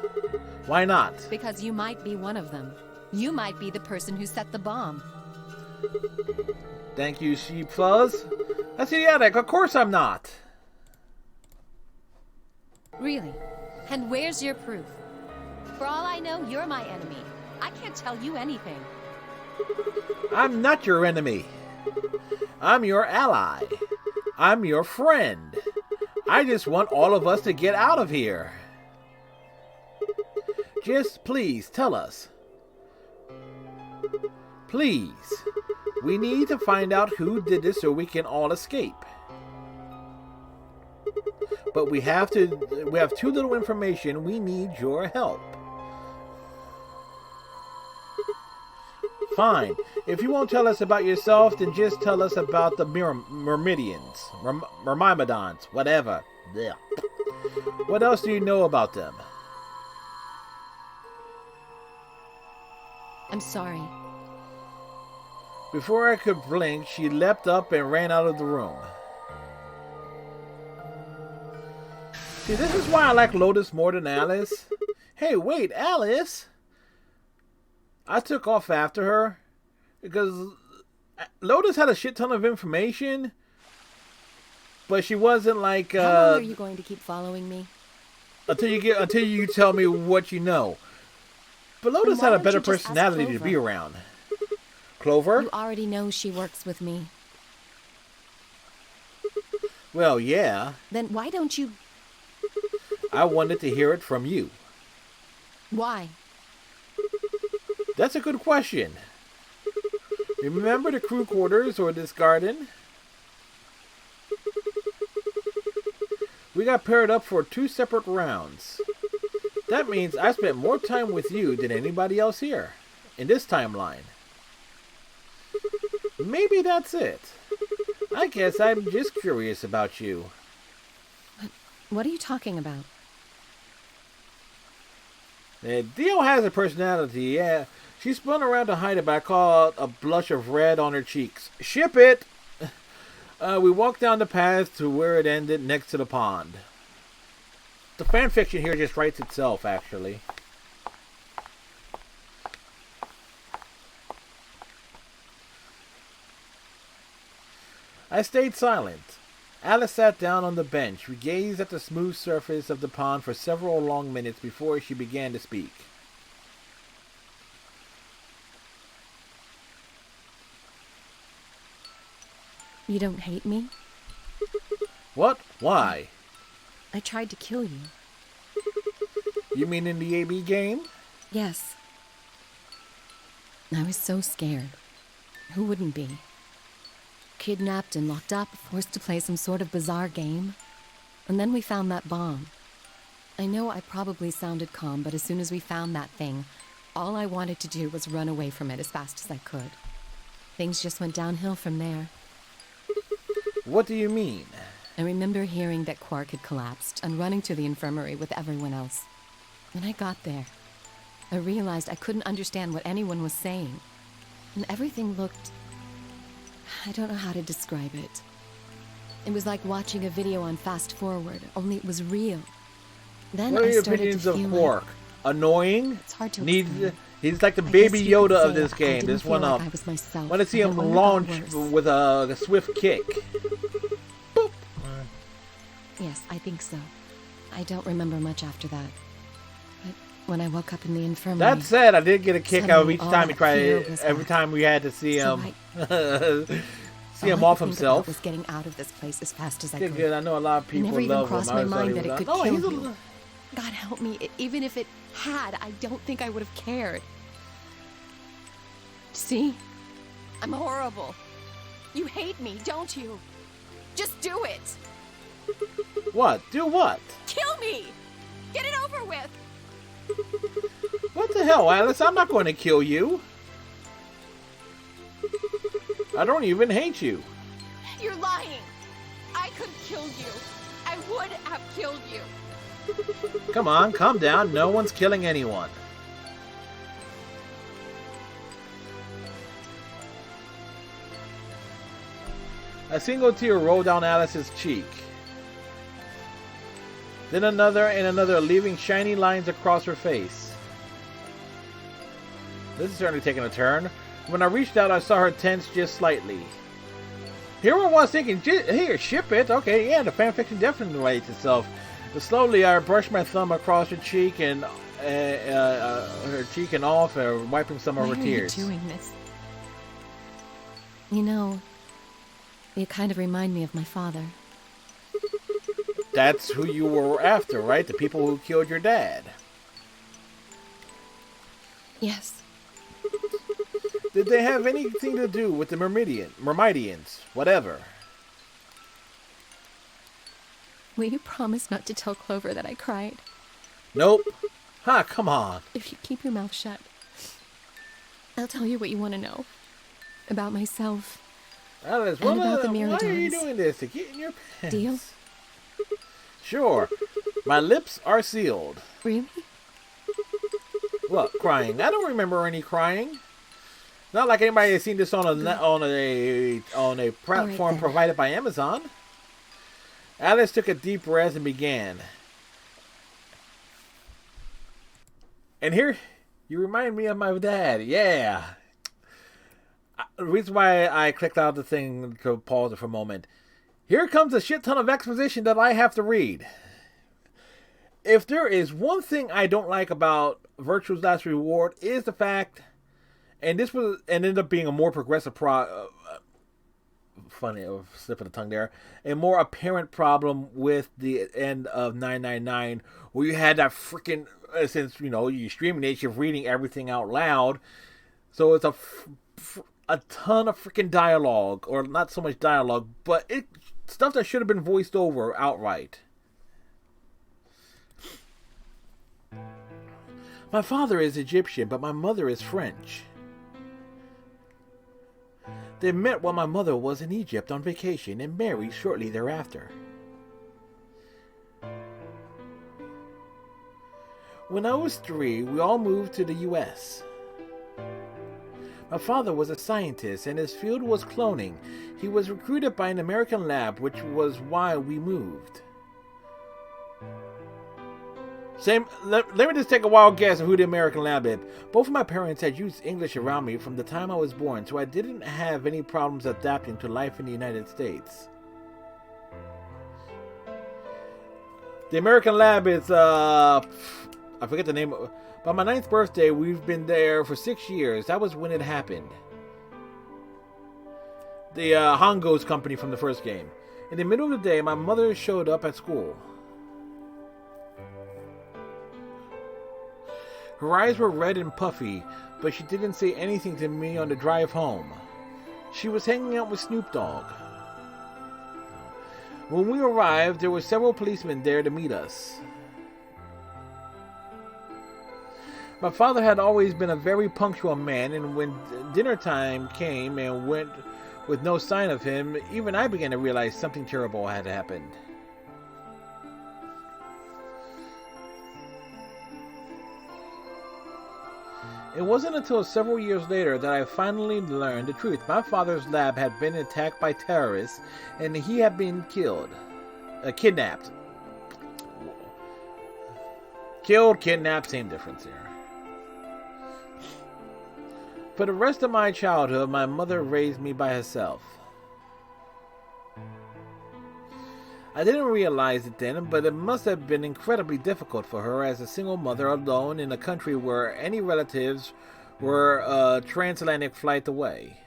Why not? Because you might be one of them. You might be the person who set the bomb. Thank you, Sheep Fuzz. That's idiotic. Of course I'm not. Really? And where's your proof? For all I know, you're my enemy. I can't tell you anything. I'm not your enemy. I'm your ally. I'm your friend. I just want all of us to get out of here. Just please tell us. Please. We need to find out who did this so we can all escape. But we have too little information. We need your help. Fine. If you won't tell us about yourself, then just tell us about the Myrmidons. Myrmidons. Whatever. Blech. What else do you know about them? I'm sorry. Before I could blink, she leapt up and ran out of the room. See, this is why I like Lotus more than Alice. Hey, wait, Alice! I took off after her because Lotus had a shit ton of information, but she wasn't like. How long are you going to keep following me? Until you tell me what you know. But Lotus had a better personality to be around. Clover? You already know she works with me. Well, yeah. Then why don't you? I wanted to hear it from you. Why? That's a good question. Remember the crew quarters or this garden? We got paired up for 2 separate rounds. That means I spent more time with you than anybody else here, in this timeline. Maybe that's it. I guess I'm just curious about you. What are you talking about? Dio has a personality, yeah. She spun around to hide it, but I caught a blush of red on her cheeks. Ship it! We walked down the path to where it ended next to the pond. The fanfiction here just writes itself, actually. I stayed silent. Alice sat down on the bench. We gazed at the smooth surface of the pond for several long minutes before she began to speak. You don't hate me? What? Why? I tried to kill you. You mean in the AB game? Yes. I was so scared. Who wouldn't be? Kidnapped and locked up, forced to play some sort of bizarre game. And then we found that bomb. I know I probably sounded calm, but as soon as we found that thing, all I wanted to do was run away from it as fast as I could. Things just went downhill from there. What do you mean? I remember hearing that Quark had collapsed and running to the infirmary with everyone else. When I got there, I realized I couldn't understand what anyone was saying. And everything looked... I don't know how to describe it. It was like watching a video on fast forward, only it was real. Then what are I your started opinions to of feel Quark? Annoying? It's hard to He's like the I baby guess you could Yoda of say this I game. didn't This feel one like up. I was myself. Want to see I him only got launch worse. with a swift kick. Yes, I think so. I don't remember much after that. But when I woke up in the infirmary... That said, I did get a kick out of each all time he that tried. fear was Every gone. time we had to see So him, see all him I off could think himself. about was getting out of this place as fast as I Good, could. good. I know a lot of It people never even love crossed him. my I just thought mind he that it was could like, kill he's a me. little- God help me. Even if it had, I don't think I would have cared. See? I'm horrible. You hate me, don't you? Just do it. What? Do what? Kill me! Get it over with! What the hell, Alice? I'm not going to kill you. I don't even hate you. You're lying. I could kill you. I would have killed you. Come on, calm down. No one's killing anyone. A single tear rolled down Alice's cheek. Then another and another, leaving shiny lines across her face. This is certainly taking a turn. When I reached out, I saw her tense just slightly. Here I was thinking, here, ship it. Okay, yeah, the fanfiction definitely relates itself. Slowly, I brushed my thumb across her cheek and off, wiping some of her tears. Why are you doing this? You know, You kind of remind me of my father. That's who you were after, right? The people who killed your dad. Yes. Did they have anything to do with the Myrmidians? Whatever. Will you promise not to tell Clover that I cried? Nope. Ha, come on. If you keep your mouth shut, I'll tell you what you want to know. About myself. Alice, and about the why Myrmidons. are you doing this? To get in your pants. Deal? Sure. My lips are sealed. Really? What, crying? I don't remember any crying. Not like anybody has seen this on a platform provided by Amazon. Alice took a deep breath and began. And here, you remind me of my dad. Yeah. The reason why I clicked out the thing to pause it for a moment. Here comes a shit ton of exposition that I have to read. If there is one thing I don't like about Virtue's Last Reward is the fact, and this was ended up being a more progressive funny, slipping the tongue there, a more apparent problem with the end of 999, where you had that freaking, since you're streaming it, you're reading everything out loud, so it's a ton of freaking dialogue, or not so much dialogue, but stuff that should have been voiced over outright. My father is Egyptian, but my mother is French. They met while my mother was in Egypt on vacation and married shortly thereafter. When I was 3, we all moved to the U.S. My father was a scientist and his field was cloning. He was recruited by an American lab, which was why we moved. Let me just take a wild guess of who the American lab is. Both of my parents had used English around me from the time I was born, so I didn't have any problems adapting to life in the United States. The American lab is, I forget the name. By my 9th birthday, we've been there for 6 years. That was when it happened. The Hongo's company from the first game. In the middle of the day, my mother showed up at school. Her eyes were red and puffy, but she didn't say anything to me on the drive home. She was hanging out with Snoop Dogg. When we arrived, there were several policemen there to meet us. My father had always been a very punctual man, and when dinner time came and went with no sign of him, even I began to realize something terrible had happened. It wasn't until several years later that I finally learned the truth. My father's lab had been attacked by terrorists, and he had been kidnapped. Killed, kidnapped, same difference here. For the rest of my childhood, my mother raised me by herself. I didn't realize it then, but it must have been incredibly difficult for her as a single mother alone in a country where any relatives were a transatlantic flight away.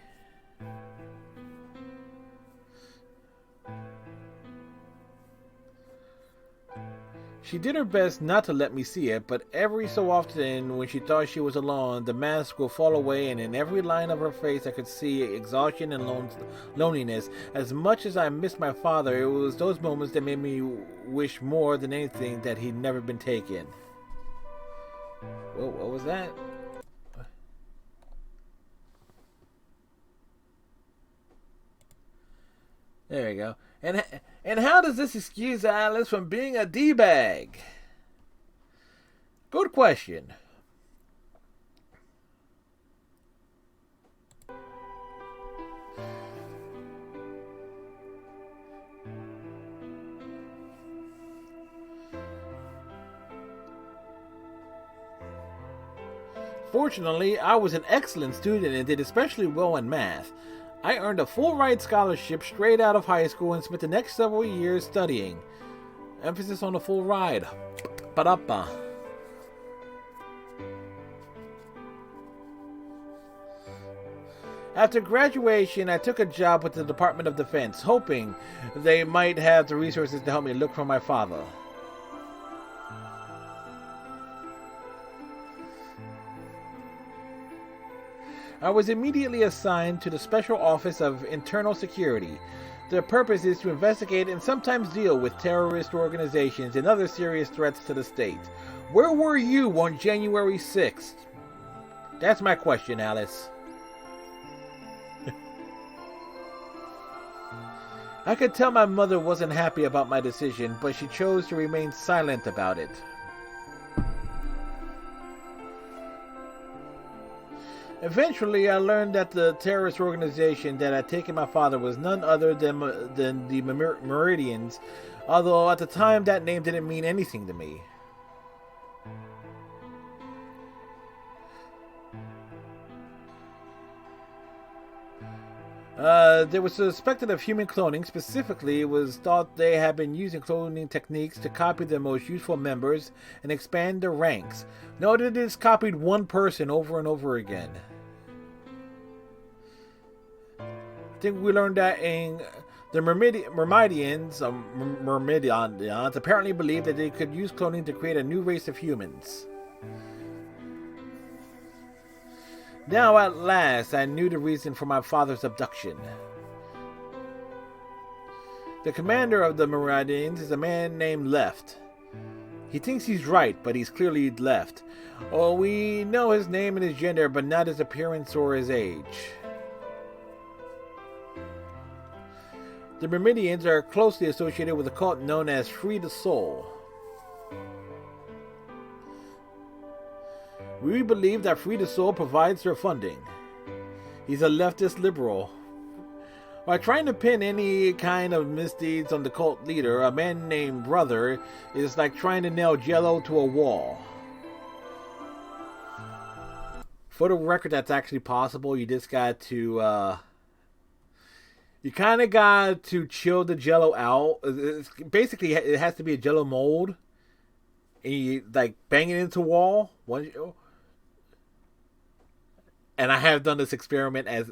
She did her best not to let me see it, but every so often when she thought she was alone, the mask would fall away, and in every line of her face I could see exhaustion and loneliness. As much as I missed my father, it was those moments that made me wish more than anything that he'd never been taken. Whoa, what was that? There we go. And how does this excuse Alice from being a D-bag? Good question. Fortunately, I was an excellent student and did especially well in math. I earned a full-ride scholarship straight out of high school and spent the next several years studying. Emphasis on the full ride. Ba-da-ba. After graduation, I took a job with the Department of Defense, hoping they might have the resources to help me look for my father. I was immediately assigned to the Special Office of Internal Security. Their purpose is to investigate and sometimes deal with terrorist organizations and other serious threats to the state. Where were you on January 6th? That's my question, Alice. I could tell my mother wasn't happy about my decision, but she chose to remain silent about it. Eventually, I learned that the terrorist organization that had taken my father was none other than the Meridians, although at the time that name didn't mean anything to me. They were suspected of human cloning. Specifically, it was thought they had been using cloning techniques to copy their most useful members and expand their ranks. Note that it is copied one person over and over again. I think we learned that in the Myrmidians apparently believed that they could use cloning to create a new race of humans. Now at last, I knew the reason for my father's abduction. The commander of the Meridians is a man named Left. He thinks he's right, but he's clearly left. Oh, we know his name and his gender, but not his appearance or his age. The Myrmidians are closely associated with a cult known as Free the Soul. We believe that Free the Soul provides their funding. He's a leftist liberal. By trying to pin any kind of misdeeds on the cult leader, a man named Brother is like trying to nail Jello to a wall. For the record, that's actually possible. You just got to, you kind of got to chill the Jello out. Basically, it has to be a Jello mold. And you, like, bang it into a wall. And I have done this experiment as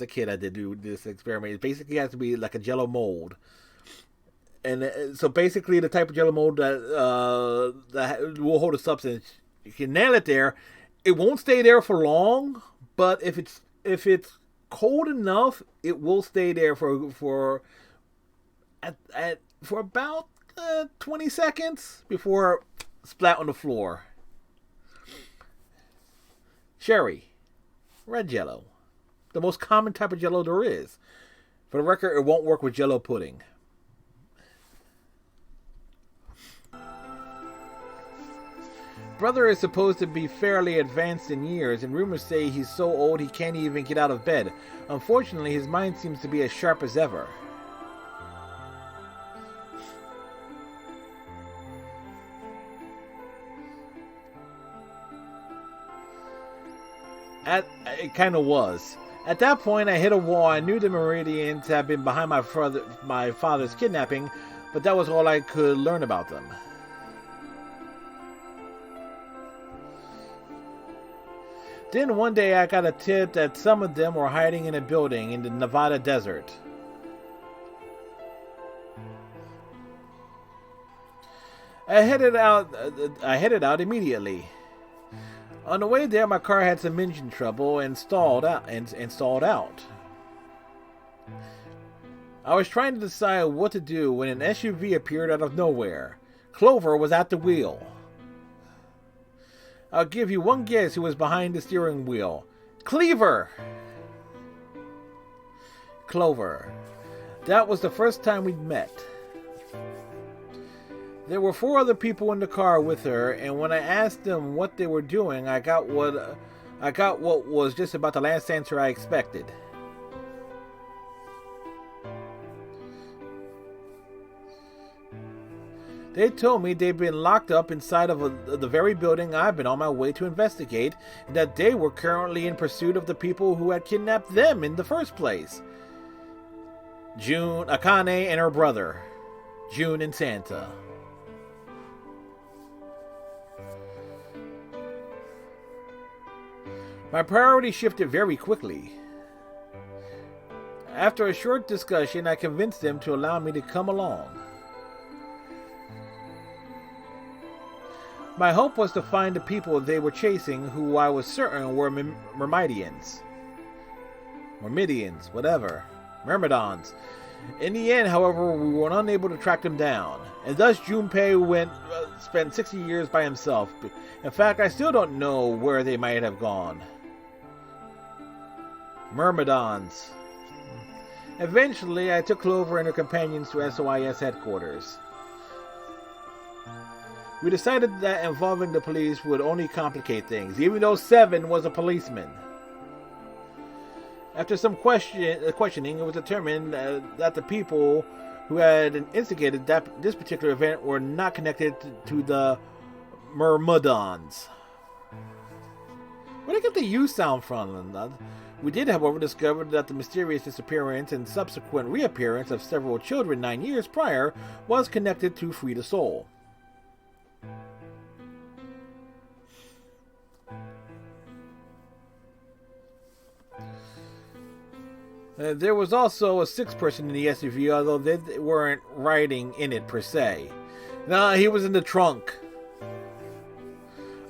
a kid. I did do this experiment. It basically has to be like a Jello mold. And so basically the type of Jello mold that will hold a substance, you can nail it there. It won't stay there for long, but if it's cold enough, it will stay there for about 20 seconds before splat on the floor. Sherry, red Jello, the most common type of Jello there is. For the record, it won't work with Jello pudding. Brother is supposed to be fairly advanced in years, and rumors say he's so old he can't even get out of bed. Unfortunately, his mind seems to be as sharp as ever. It kind of was. At that point, I hit a wall. I knew the Meridians had been behind my father's kidnapping, but that was all I could learn about them. Then one day I got a tip that some of them were hiding in a building in the Nevada desert. I headed out immediately. On the way there, my car had some engine trouble and stalled out. I was trying to decide what to do when an SUV appeared out of nowhere. Clover was at the wheel. I'll give you one guess who was behind the steering wheel. Cleaver! Clover. That was the first time we'd met. There were 4 other people in the car with her, and when I asked them what they were doing, I got what was just about the last answer I expected. They told me they'd been locked up inside of the very building I've been on my way to investigate, and that they were currently in pursuit of the people who had kidnapped them in the first place. June, Akane, and her brother, June and Santa. My priority shifted very quickly. After a short discussion, I convinced them to allow me to come along. My hope was to find the people they were chasing, who I was certain were Myrmidons, whatever. Myrmidons. In the end, however, we were unable to track them down, and thus Junpei spent 60 years by himself. In fact, I still don't know where they might have gone. Myrmidons. Eventually, I took Clover and her companions to SOIS headquarters. We decided that involving the police would only complicate things, even though Seven was a policeman. After some questioning, it was determined that the people who had instigated this particular event were not connected to the Myrmidons. Where did I get the U sound from? We did, however, discover that the mysterious disappearance and subsequent reappearance of several children 9 years prior was connected to Free the Soul. There was also a sixth person in the SUV, although they weren't riding in it per se. No, he was in the trunk.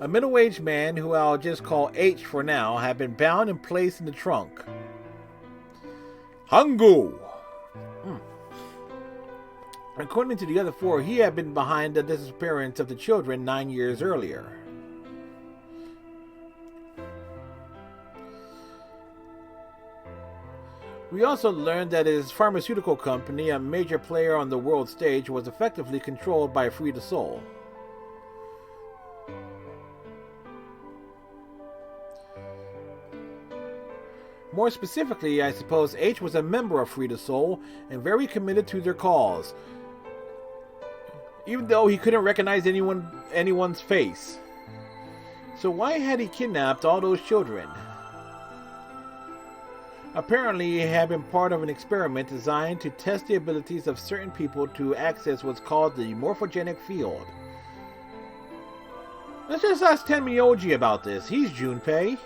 A middle-aged man, who I'll just call H for now, had been bound and placed in the trunk. Hangu! According to the other four, he had been behind the disappearance of the children 9 years earlier. We also learned that his pharmaceutical company, a major player on the world stage, was effectively controlled by Free the Soul. More specifically, I suppose H was a member of Free the Soul and very committed to their cause, even though he couldn't recognize anyone's face. So why had he kidnapped all those children? Apparently, he had been part of an experiment designed to test the abilities of certain people to access what's called the morphogenic field. Let's just ask Tenmyoji about this. He's Junpei.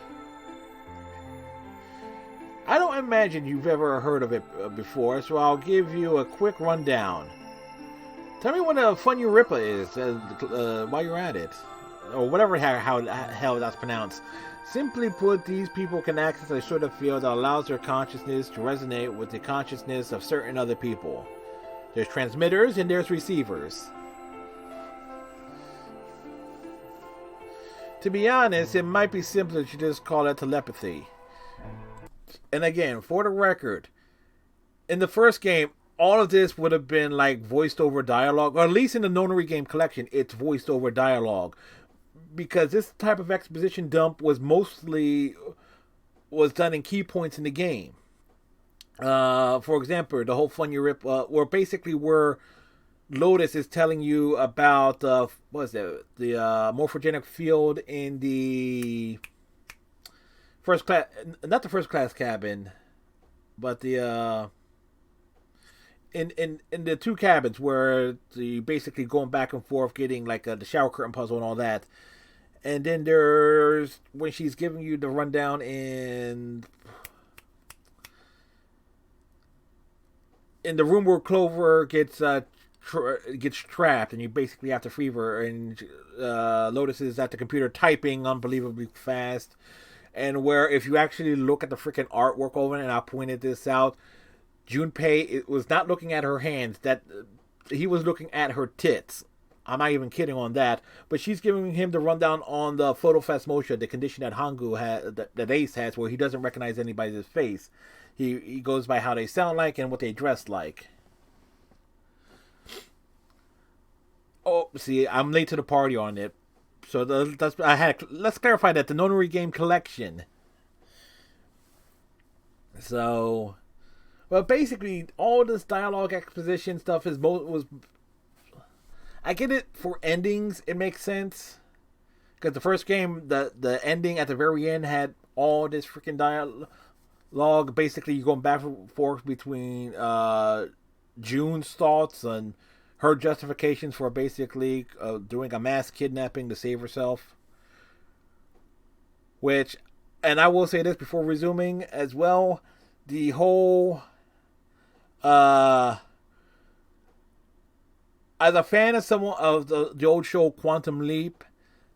I don't imagine you've ever heard of it before, so I'll give you a quick rundown. Tell me what a Funyaripa is while you're at it. Or whatever how hell that's pronounced. Simply put, these people can access a sort of field that allows their consciousness to resonate with the consciousness of certain other people. There's transmitters and there's receivers. To be honest, it might be simpler to just call it telepathy. And again, for the record, in the first game, all of this would have been like voiced over dialogue, or at least in the Nonary game collection, it's voiced over dialogue. Because this type of exposition dump was done in key points in the game. For example, the whole Funyaripa, where basically where Lotus is telling you about the morphogenic field in the first class, not the first class cabin, but the in the two cabins where you basically going back and forth, getting like the shower curtain puzzle and all that. And then there's when she's giving you the rundown in the room where Clover gets trapped, and you basically have to free her. And Lotus is at the computer typing unbelievably fast. And where if you actually look at the freaking artwork over it, and I pointed this out, Junpei was not looking at her hands; that he was looking at her tits. I'm not even kidding on that. But she's giving him the rundown on the photophasmosia, the condition that Hangu has, that Ace has, where he doesn't recognize anybody's face. He goes by how they sound like and what they dress like. Oh, see, I'm late to the party on it. So let's clarify that the Nonary game collection. So, well, basically, all this dialogue exposition stuff was. I get it for endings; it makes sense because the first game, the ending at the very end had all this freaking dialogue. Basically, you're going back and forth between June's thoughts and her justifications for basically doing a mass kidnapping to save herself. Which, and I will say this before resuming as well, the whole As a fan of someone of the old show Quantum Leap,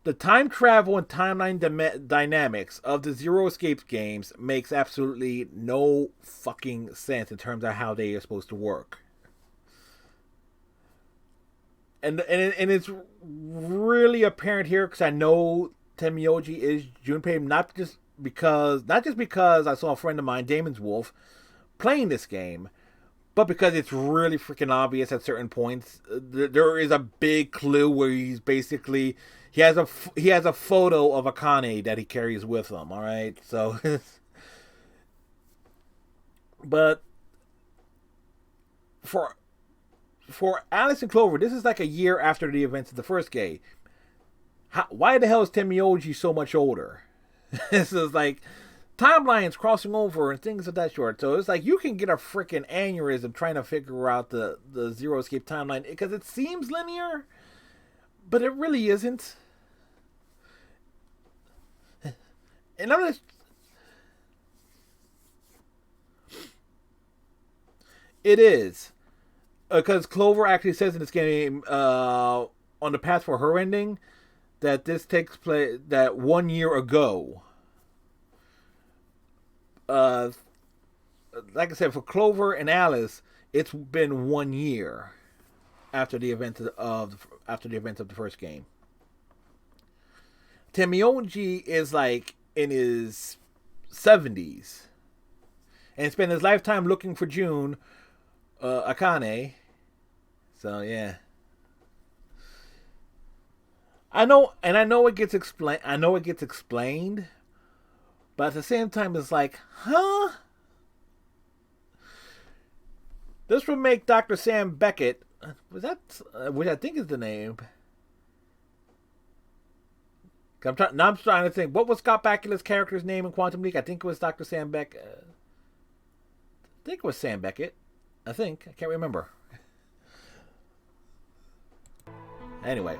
the time travel and timeline dynamics of the Zero Escape games makes absolutely no fucking sense in terms of how they are supposed to work. And it's really apparent here because I know Tenmyoji is Junpei not just because I saw a friend of mine, Damon's Wolf, playing this game, but because it's really freaking obvious at certain points. There is a big clue where he's basically he has a photo of Akane that he carries with him. All right, so but for Alice and Clover, this is like a year after the events of the first game. Why the hell is Tenmyoji so much older? This is like timelines crossing over and things of that sort. So it's like you can get a freaking aneurysm trying to figure out the Zero Escape timeline because it seems linear, but it really isn't. And I'm just... It is. Because Clover actually says in this game, on the path for her ending, that this takes place that 1 year ago. Like I said, for Clover and Alice, it's been 1 year after the event of the first game. Tenmyoji is like in his 70s, and spent his lifetime looking for June Akane. So yeah. I know it gets explained, but at the same time, it's like, huh? This would make Dr. Sam Beckett, which I think is the name. I'm trying to think. What was Scott Bakula's character's name in Quantum League? I think it was Dr. Sam Beckett. I think it was Sam Beckett. I can't remember. Anyway.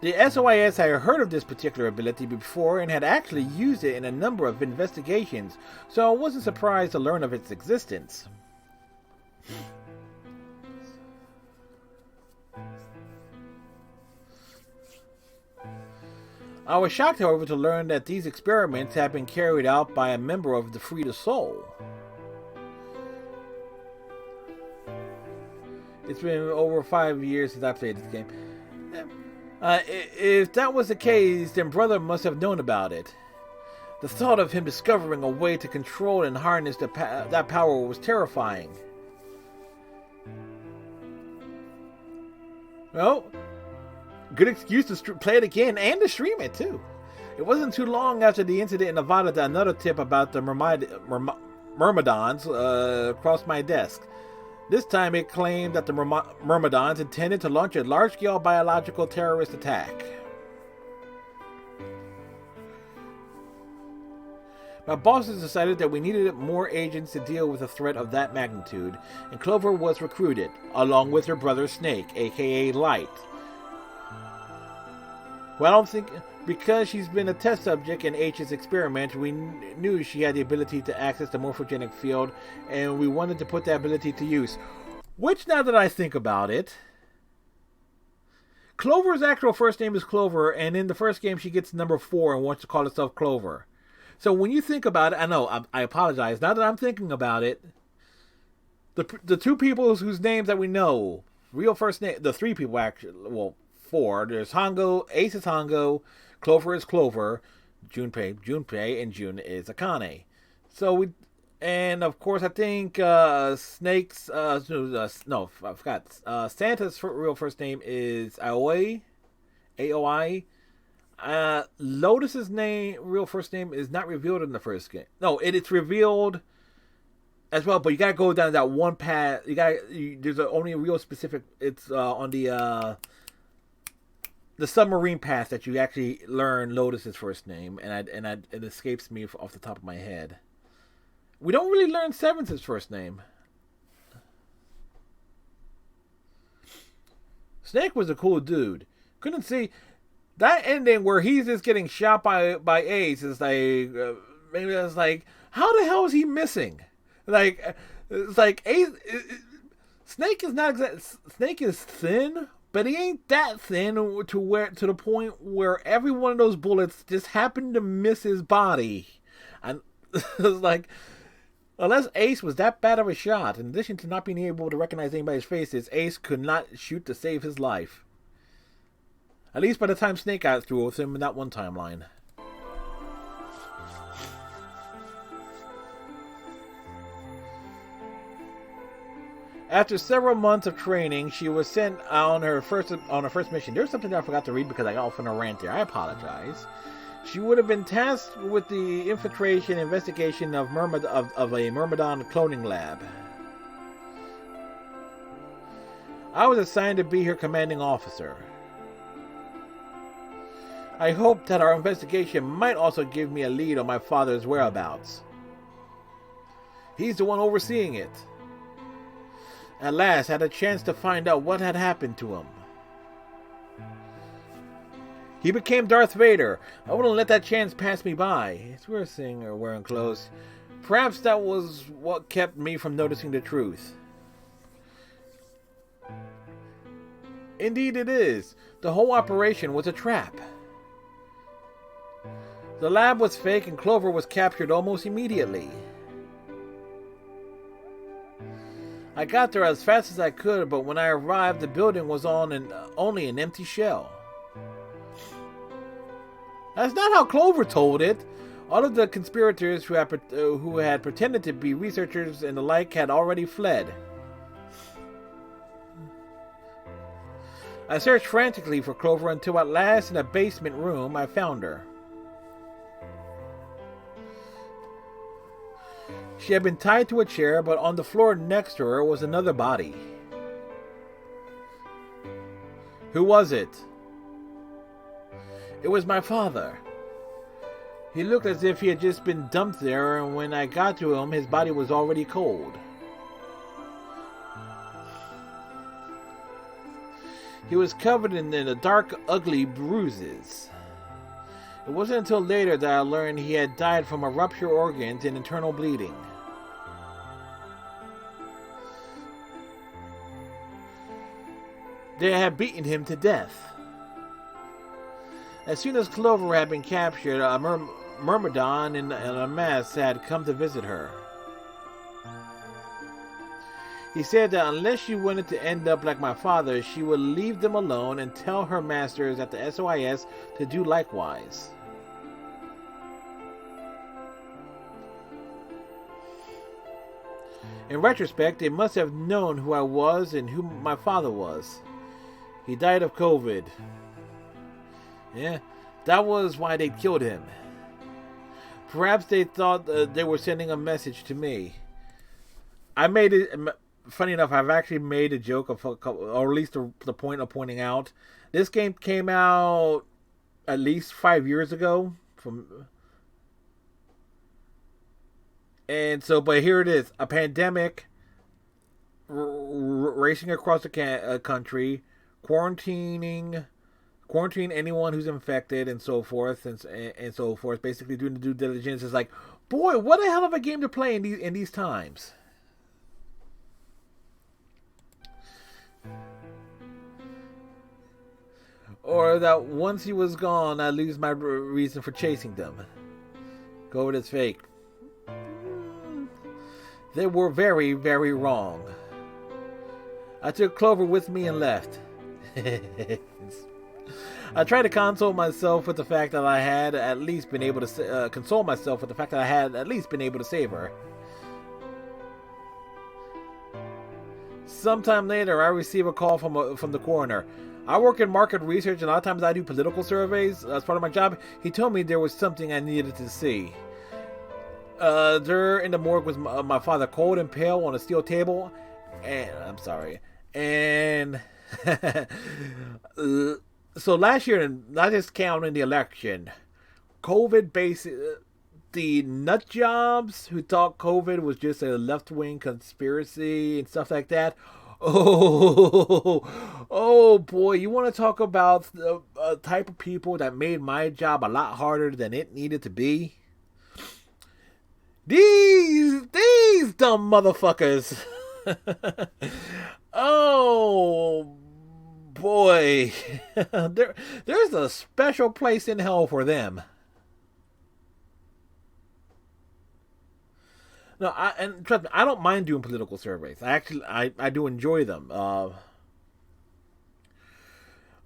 The SOIS had heard of this particular ability before and had actually used it in a number of investigations, so I wasn't surprised to learn of its existence. I was shocked, however, to learn that these experiments had been carried out by a member of the Free the Soul. It's been over 5 years since I played this game. If that was the case, then Brother must have known about it. The thought of him discovering a way to control and harness that power was terrifying. Well, good excuse to play it again and to stream it too. It wasn't too long after the incident in Nevada that another tip about the Myrmidons crossed my desk. This time it claimed that the Myrmidons intended to launch a large-scale biological terrorist attack. My bosses decided that we needed more agents to deal with a threat of that magnitude, and Clover was recruited, along with her brother Snake, aka Light. Well, I don't think... Because she's been a test subject in H's experiment, we knew she had the ability to access the morphogenic field, and we wanted to put that ability to use. Which, now that I think about it, Clover's actual first name is Clover, and in the first game she gets number 4 and wants to call herself Clover. So when you think about it, I know, I apologize, now that I'm thinking about it, the two people whose names that we know, real first name, the 3 people actually, well, 4, there's Hongo, Ace is Hongo, Clover is Clover, Junpei, and June is Akane. So and of course I think Snake's, no, I forgot. Santa's real first name is Aoi, A-O-I. Lotus's real first name is not revealed in the first game. No, it's revealed as well, but you gotta go down that one path. There's only a real specific. It's on the submarine path that you actually learn Lotus's first name, and it escapes me off the top of my head. We don't really learn Seven's first name. Snake was a cool dude. Couldn't see that ending where he's just getting shot by Ace. Is like maybe it's like, how the hell is he missing? Like, it's like Ace. Snake is not Snake is thin, but he ain't that thin to the point where every one of those bullets just happened to miss his body. And it's like, unless Ace was that bad of a shot, in addition to not being able to recognize anybody's faces, Ace could not shoot to save his life. At least by the time Snake got through with him in that one timeline. After several months of training, she was sent on her first mission. There's something that I forgot to read because I got off on a rant there. I apologize. She would have been tasked with the infiltration and investigation of a Myrmidon cloning lab. I was assigned to be her commanding officer. I hoped that our investigation might also give me a lead on my father's whereabouts. He's the one overseeing it. At last, I had a chance to find out what had happened to him. He became Darth Vader. I wouldn't let that chance pass me by. It's weird seeing her wearing clothes. Perhaps that was what kept me from noticing the truth. Indeed it is. The whole operation was a trap. The lab was fake and Clover was captured almost immediately. I got there as fast as I could, but when I arrived, the building was only an empty shell. That's not how Clover told it. All of the conspirators who had pretended to be researchers and the like had already fled. I searched frantically for Clover until at last, in a basement room, I found her. She had been tied to a chair, but on the floor next to her was another body. Who was it? It was my father. He looked as if he had just been dumped there, and when I got to him, his body was already cold. He was covered in the dark, ugly bruises. It wasn't until later that I learned he had died from a ruptured organs and internal bleeding. They had beaten him to death. As soon as Clover had been captured, a Myrmidon in a mask had come to visit her. He said that unless she wanted to end up like my father, she would leave them alone and tell her masters at the SOIS to do likewise. In retrospect, they must have known who I was and who my father was. He died of COVID. Yeah, that was why they killed him. Perhaps they thought they were sending a message to me. I made it... Funny enough, I've actually made a joke of, or at least the point of pointing out, this game came out at least 5 years ago. But here it is, a pandemic racing across the country, quarantine anyone who's infected and so forth and so forth. Basically, doing the due diligence. Is like, boy, what a hell of a game to play in these times. Or that once he was gone, I lose my reason for chasing them. COVID is fake. They were very, very wrong. I took Clover with me and left. I tried to console myself with the fact that I had at least been able to console myself with the fact that I had at least been able to save her. Sometime later, I received a call from the coroner. I work in market research, and a lot of times I do political surveys as part of my job. He told me there was something I needed to see. There in the morgue was my father, cold and pale, on a steel table, and I'm sorry. And so last year, not just counting the election, COVID the nut jobs who thought COVID was just a left-wing conspiracy and stuff like that. Oh boy, you want to talk about the type of people that made my job a lot harder than it needed to be? These dumb motherfuckers. Oh boy. There's a special place in hell for them. No, and trust me, I don't mind doing political surveys. I do enjoy them.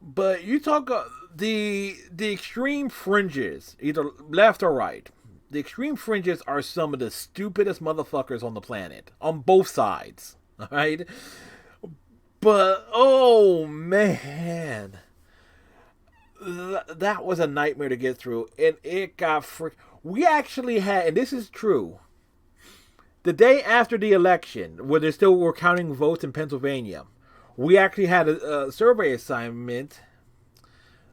But you talk the extreme fringes, either left or right. The extreme fringes are some of the stupidest motherfuckers on the planet, on both sides. All right, but oh man, that was a nightmare to get through, and it got We actually had, and this is true. The day after the election, where they still were counting votes in Pennsylvania, we actually had a survey assignment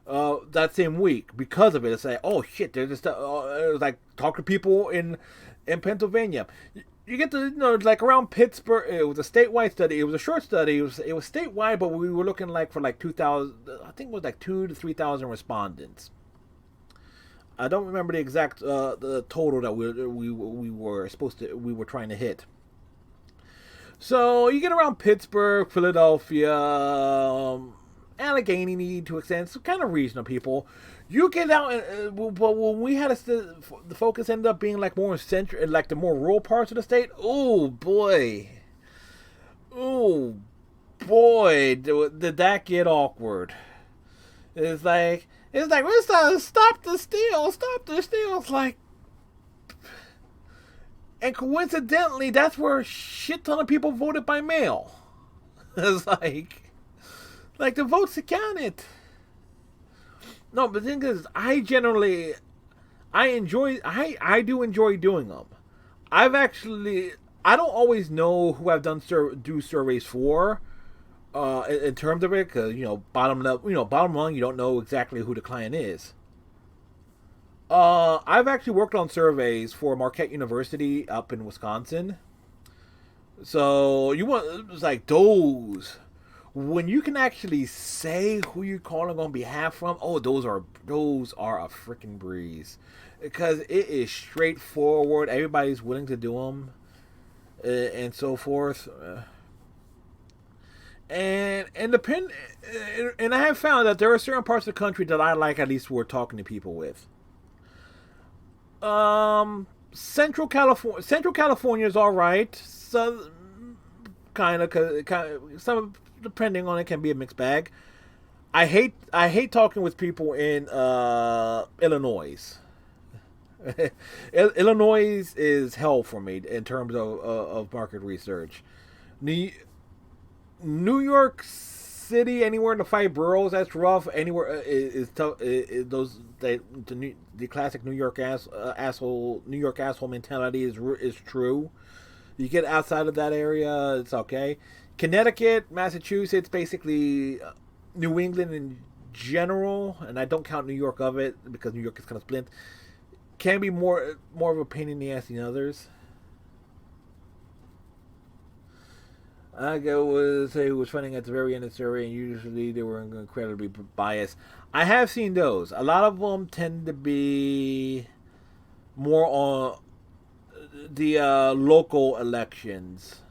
that same week because of it. It's like, oh shit, there's just it was like talk to people in Pennsylvania. You get to like around Pittsburgh. It was a statewide study. It was a short study. It was statewide, but we were looking like for like 2,000. I think it was like 2,000 to 3,000 respondents. I don't remember the exact the total that we were trying to hit. So you get around Pittsburgh, Philadelphia, Allegheny to extent, some kind of regional people. You get out, but when we had the focus ended up being like more central, like the more rural parts of the state. Oh boy, did that get awkward? It's like stop the steal. It's like, and coincidentally, that's where a shit ton of people voted by mail. It's like the votes are counted. No, but the thing is, I do enjoy doing them. I don't always know who I've do surveys for, in terms of it, because bottom line, you don't know exactly who the client is. I've actually worked on surveys for Marquette University up in Wisconsin. So it's like those. When you can actually say who you're calling on behalf from, those are a freaking breeze, because it is straightforward. Everybody's willing to do them, and so forth. And I have found that there are certain parts of the country that I like, at least we're talking to people with. Central California is all right. So kind of some, depending on it, can be a mixed bag. I hate talking with people in Illinois. Illinois is hell for me in terms of market research. New York City, anywhere in the 5 boroughs, that's rough. Anywhere is tough. The classic New York asshole mentality is true. You get outside of that area, it's okay. Connecticut, Massachusetts, basically New England in general, and I don't count New York of it because New York is kind of split, can be more of a pain in the ass than others. I would say who was funding at the very end of the survey, and usually they were incredibly biased. I have seen those. A lot of them tend to be more on the local elections.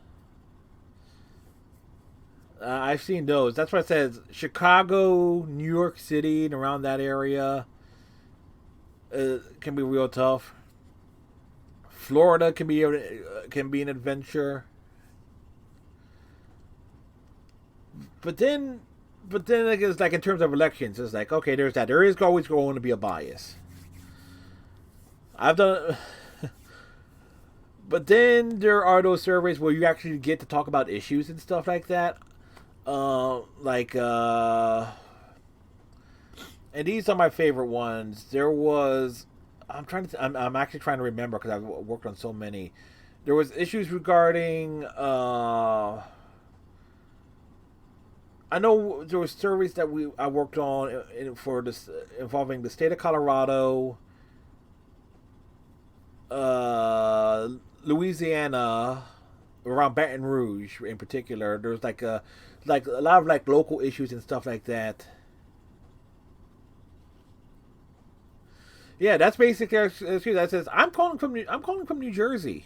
I've seen those. That's what it says. Chicago, New York City, and around that area can be real tough. Florida can be an adventure. But then it's like in terms of elections, it's like, okay, there's that. There is always going to be a bias. I've done. But then there are those surveys where you actually get to talk about issues and stuff like that. And these are my favorite ones. There was, I'm actually trying to remember because I've worked on so many. There was issues regarding, I know there was surveys that I worked on for this involving the state of Colorado, Louisiana, around Baton Rouge in particular. There's like a lot of like local issues and stuff like that. Yeah, that's basically our excuse. That says I'm calling from New Jersey.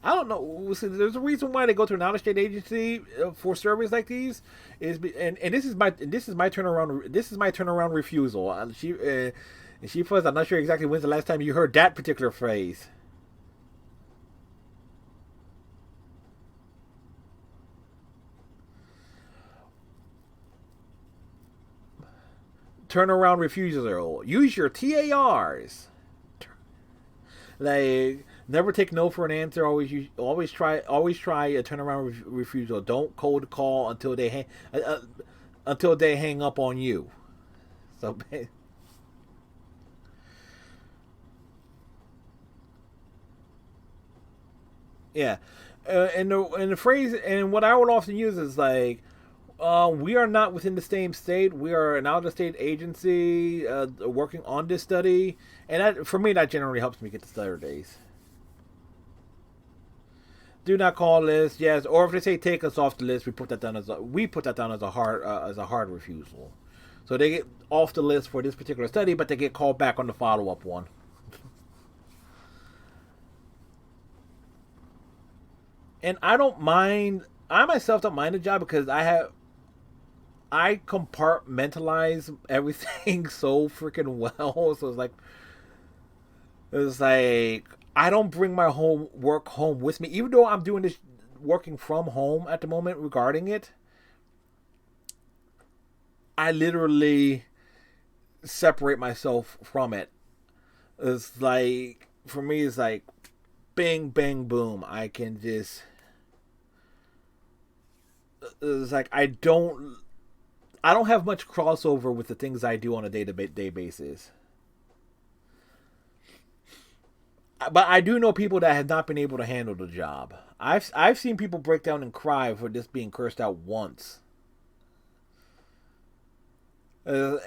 I don't know. See, there's a reason why they go to an out-of-state agency for surveys like these. And this is my turnaround. This is my turnaround refusal. She was. I'm not sure exactly when's the last time you heard that particular phrase. Turnaround refusal. Use your TARs. Like, never take no for an answer. Always try a turnaround refusal. Don't cold call until they hang up on you. So, yeah, and the phrase, and what I would often use is like, we are not within the same state. We are an out-of-state agency working on this study, and that, for me, that generally helps me get to Saturdays. Do not call list, yes, or if they say take us off the list, we put that down as a hard refusal. So they get off the list for this particular study, but they get called back on the follow-up one. And I myself don't mind the job because I compartmentalize everything so freaking well. So it's like I don't bring my work home with me, even though I'm doing this working from home at the moment regarding it. I literally separate myself from it. It's like, for me, it's like bing, bang, boom. I can just, it's like I don't have much crossover with the things I do on a day-to-day basis. But I do know people that have not been able to handle the job. I've seen people break down and cry for just being cursed out once. I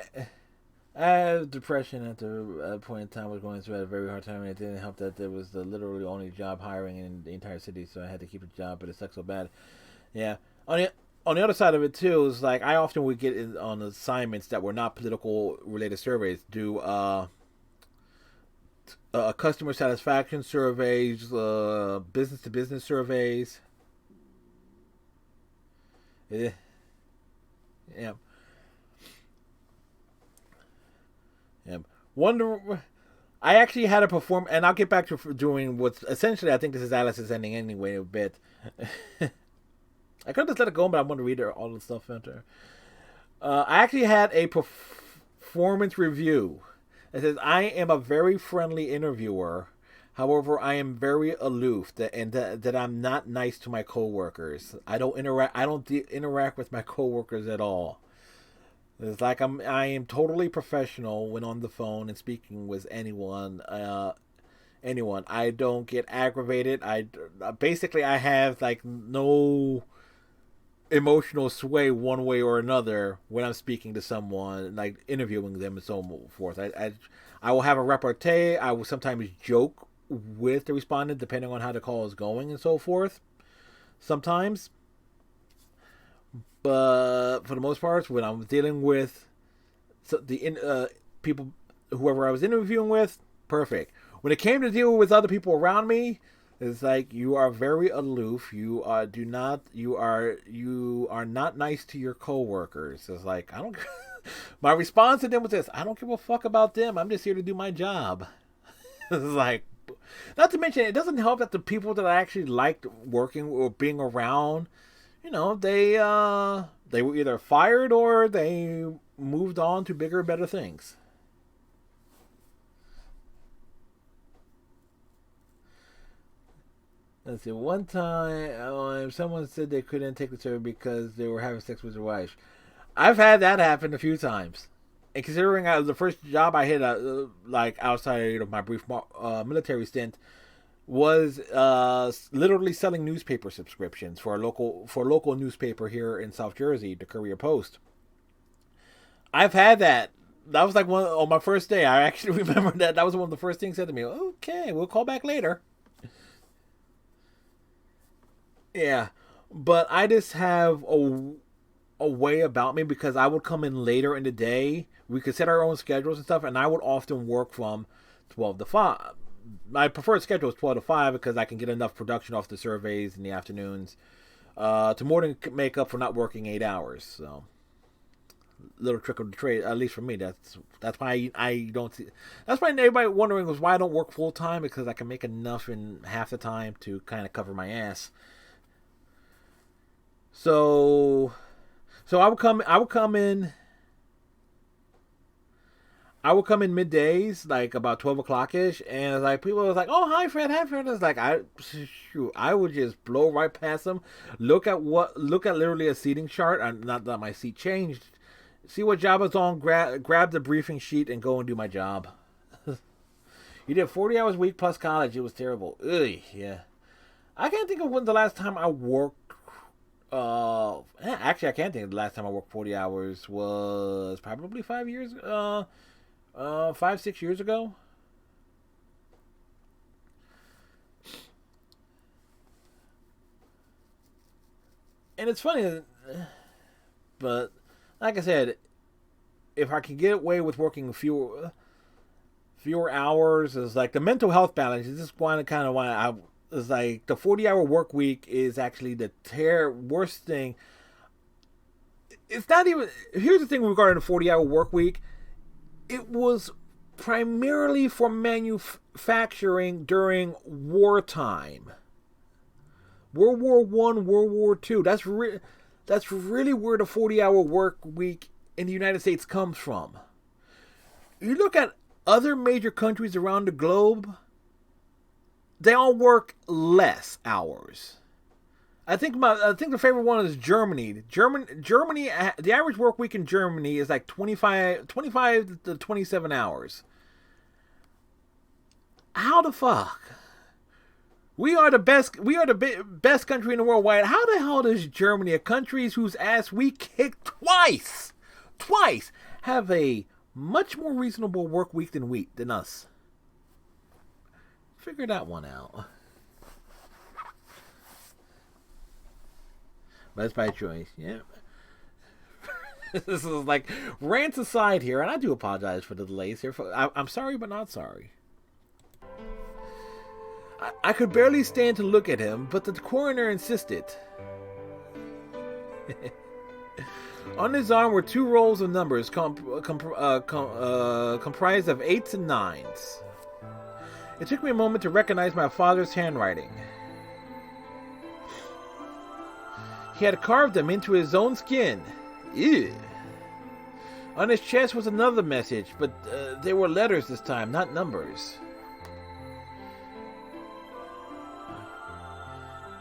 had depression at the point in time. I was going through a very hard time, and it didn't help that there was the literally only job hiring in the entire city, so I had to keep a job, but it sucked so bad. Yeah. On the other side of it too is like I often would get on assignments that were not political related surveys. Do customer satisfaction surveys, business to business surveys. Yeah. I actually had to perform, and I'll get back to doing what's essentially, I think this is Alice's ending anyway, a bit. I could have just let it go, but I want to read all the stuff after. I actually had a performance review. It says, I am a very friendly interviewer. However, I am very aloof that I'm not nice to my coworkers. I don't interact with my coworkers at all. It's like I am totally professional when on the phone and speaking with anyone. I don't get aggravated. I have like no emotional sway one way or another when I'm speaking to someone, like interviewing them and so forth. I will have a repartee. I will sometimes joke with the respondent depending on how the call is going and so forth. Sometimes. But for the most part, when I'm dealing with people, whoever I was interviewing with, perfect. When it came to deal with other people around me, it's like you are very aloof. You are not nice to your coworkers. It's like I don't. My response to them was this: I don't give a fuck about them. I'm just here to do my job. It's like, not to mention, it doesn't help that the people that I actually liked working or being around, they were either fired or they moved on to bigger, better things. Let's see. One time, someone said they couldn't take the survey because they were having sex with their wife. I've had that happen a few times. And considering the first job I had, like outside of my brief military stint, was literally selling newspaper subscriptions for a local newspaper here in South Jersey, the Courier Post. I've had that. That was like on my first day. I actually remember that. That was one of the first things said to me. Okay, we'll call back later. Yeah, but I just have a way about me because I would come in later in the day. We could set our own schedules and stuff, and I would often work from 12 to 5. My preferred schedule is 12 to 5 because I can get enough production off the surveys in the afternoons to more than make up for not working 8 hours. So, little trick of the trade, at least for me. That's why I don't see. That's why everybody wondering was why I don't work full time, because I can make enough in half the time to kind of cover my ass. So I would come in middays, like about 12 o'clock ish, and like people was like, "Oh, hi Fred." It's like I would just blow right past them, look at literally a seating chart, not that my seat changed, see what job it's on, grab the briefing sheet, and go and do my job. You did 40 hours a week plus college. It was terrible. Ugh, yeah. I can't think of when the last time I worked. Actually, I can't think of the last time I worked 40 hours was probably 5 years. 5-6 years ago. And it's funny, but like I said, if I can get away with working fewer hours, is like the mental health balance is just one kind of why I is like the 40-hour work week is actually the worst thing. It's not even. Here's the thing regarding the 40-hour work week. It was primarily for manufacturing during wartime. World War I, World War II. That's really where the 40-hour work week in the United States comes from. You look at other major countries around the globe, they all work less hours. I think the favorite one is Germany. Germany, the average work week in Germany is like 25 to 27 hours. How the fuck? We are the best best country in the world. Why? How the hell does Germany, a country whose ass we kicked twice, have a much more reasonable work week than us? Figure that one out. But it's by choice, yeah. This is like rants aside here, and I do apologize for the delays here. I'm sorry, but not sorry. I could barely stand to look at him, but the coroner insisted. On his arm were 2 rolls of numbers comprised of 8s and 9s. It took me a moment to recognize my father's handwriting. He had carved them into his own skin. Ew. On his chest was another message, but they were letters this time, not numbers.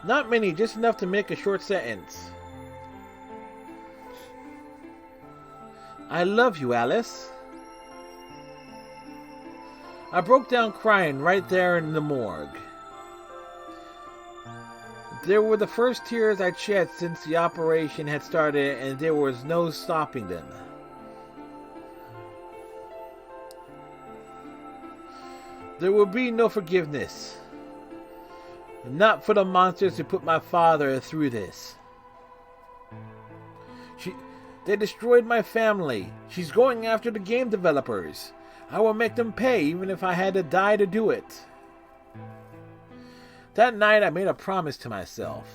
Not many, just enough to make a short sentence. I love you, Alice. I broke down crying right there in the morgue. They were the first tears I'd shed since the operation had started, and there was no stopping them. There will be no forgiveness. Not for the monsters who put my father through this. They destroyed my family. She's going after the game developers. I will make them pay, even if I had to die to do it. That night I made a promise to myself.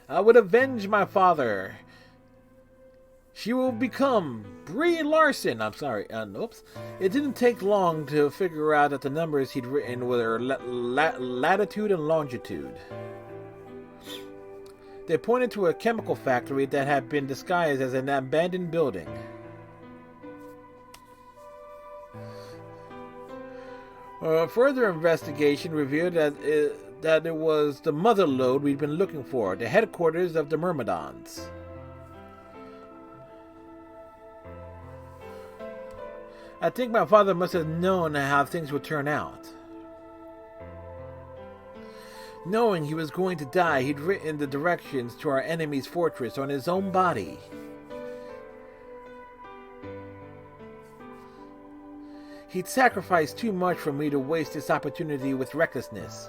I would avenge my father. She will become Brie Larson. I'm sorry. Oops. It didn't take long to figure out that the numbers he'd written were latitude and longitude. They pointed to a chemical factory that had been disguised as an abandoned building. Further investigation revealed that it was the mother lode we'd been looking for, the headquarters of the Myrmidons. I think my father must have known how things would turn out. Knowing he was going to die, he'd written the directions to our enemy's fortress on his own body. He'd sacrificed too much for me to waste this opportunity with recklessness.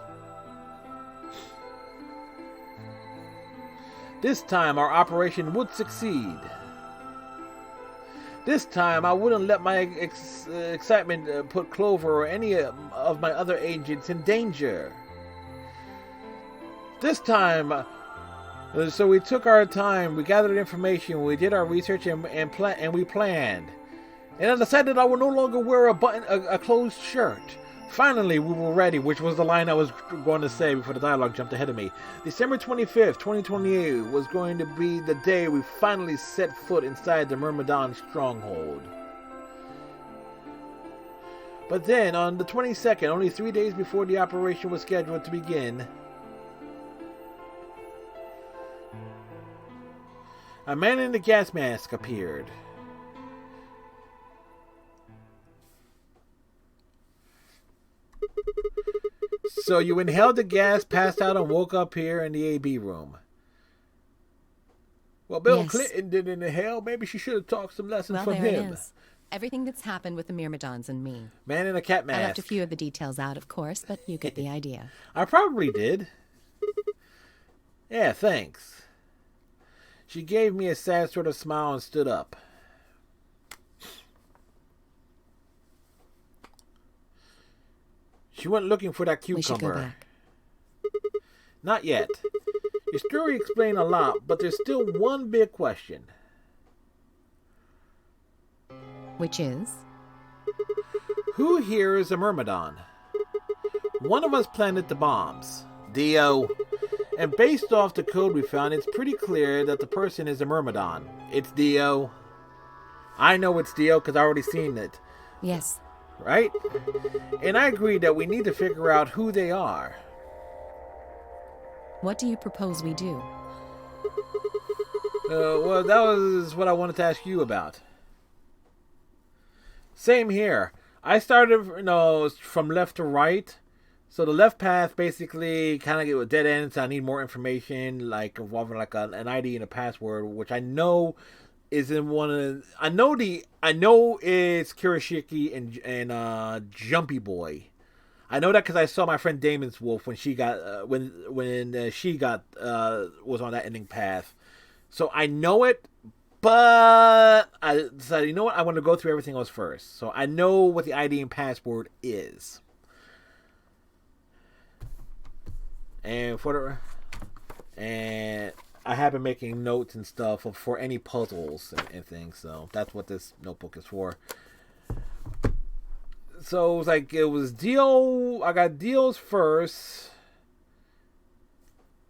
This time our operation would succeed. This time, I wouldn't let my excitement put Clover or any of my other agents in danger. This time, so we took our time, we gathered information, we did our research, and we planned. And I decided I would no longer wear a closed shirt. Finally, we were ready, which was the line I was going to say before the dialogue jumped ahead of me. December 25th, 2028 was going to be the day we finally set foot inside the Myrmidon stronghold. But then, on the 22nd, only 3 days before the operation was scheduled to begin, a man in a gas mask appeared. So you inhaled the gas, passed out, and woke up here in the AB room. Well, Bill Clinton didn't inhale. Maybe she should have talked some lessons from there him. It is. Everything that's happened with the Myrmidons and me. Man in a cat mask. I left a few of the details out, of course, but you get the idea. I probably did. Yeah, thanks. She gave me a sad sort of smile and stood up. She went looking for that cucumber. We should go back. Not yet. Your story explained a lot, but there's still one big question. Which is? Who here is a Myrmidon? One of us planted the bombs. Dio. And based off the code we found, it's pretty clear that the person is a Myrmidon. It's Dio. I know it's Dio because I already seen it. Yes. Right? And I agree that we need to figure out who they are. What do you propose we do? Well, that was what I wanted to ask you about. Same here. I started, from left to right. So the left path basically kind of get with dead ends. I need more information, like involving like an ID and a password, which I know is in one of. I know it's Kirishiki and Jumpy Boy. I know that because I saw my friend Damon's Wolf when she got when she got was on that ending path. So I know it, but I decided, you know what? I want to go through everything else first. So I know what the ID and password is. And I have been making notes and stuff for any puzzles and things. So that's what this notebook is for. So it was Dio. I got Dio's first.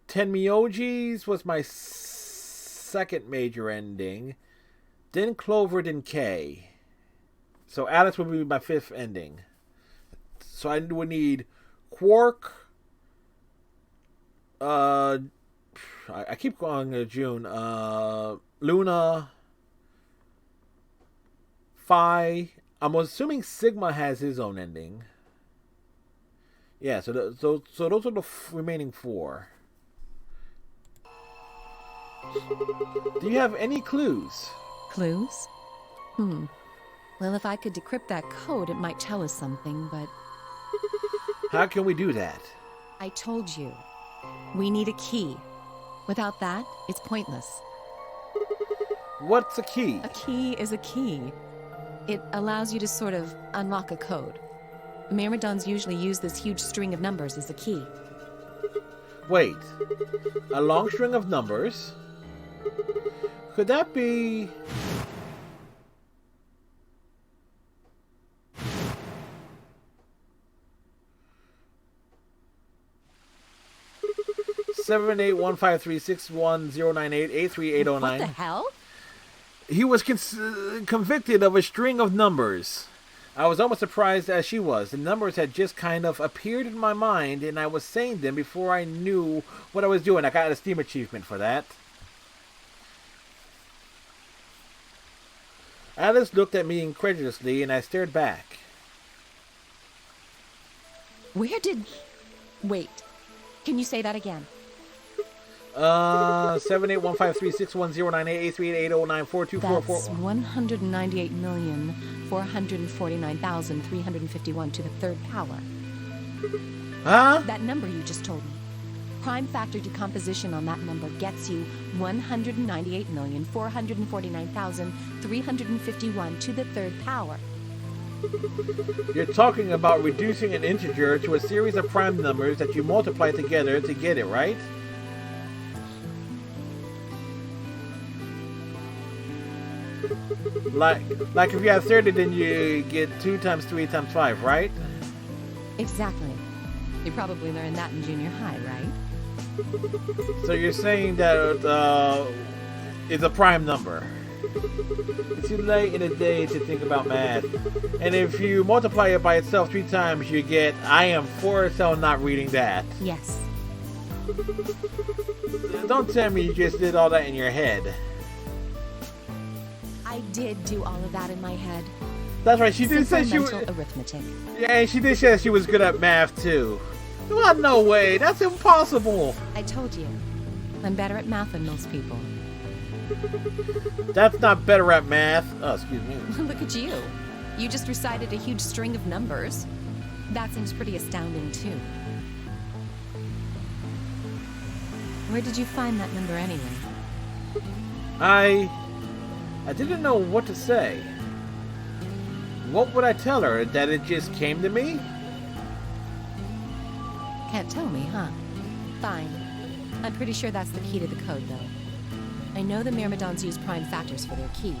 Tenmyoji's was my second major ending. Then Clover, then K. So Alice would be my fifth ending. So I would need Quark. I keep going to June. Luna. Phi. I'm assuming Sigma has his own ending. Yeah, so those are the remaining four. Do you have any clues? Clues? Well, if I could decrypt that code, it might tell us something, but... How can we do that? I told you. We need a key. Without that, it's pointless. What's a key? A key is a key. It allows you to sort of unlock a code. Myrmidons usually use this huge string of numbers as a key. Wait. A long string of numbers? Could that be... Seven 815361098838809. What the hell? He was convicted of a string of numbers. I was almost surprised as she was. The numbers had just kind of appeared in my mind, and I was saying them before I knew what I was doing. I got a Steam achievement for that. Alice looked at me incredulously, and I stared back. Wait. Can you say that again? 7815361098838094244. That's 198,449,351 to the third power. Huh? That number you just told me. prime factor decomposition on that number gets you 198,449,351 to the third power. You're talking about reducing an integer to a series of prime numbers that you multiply together to get it, right? Like if you have 30, then you get 2 times 3 times 5, right? Exactly. You probably learned that in junior high, right? So you're saying that it's a prime number. It's too late in the day to think about math. And if you multiply it by itself 3 times, you get, I am for so not reading that. Yes. Don't tell me you just did all that in your head. I did do all of that in my head. That's right, she did say she was... arithmetic. Yeah, and she did say she was good at math, too. Well, no way, that's impossible. I told you. I'm better at math than most people. That's not better at math. Oh, excuse me. Look at you. You just recited a huge string of numbers. That seems pretty astounding, too. Where did you find that number anyway? I didn't know what to say. What would I tell her? That it just came to me? Can't tell me, huh? Fine. I'm pretty sure that's the key to the code, though. I know the Myrmidons use prime factors for their keys.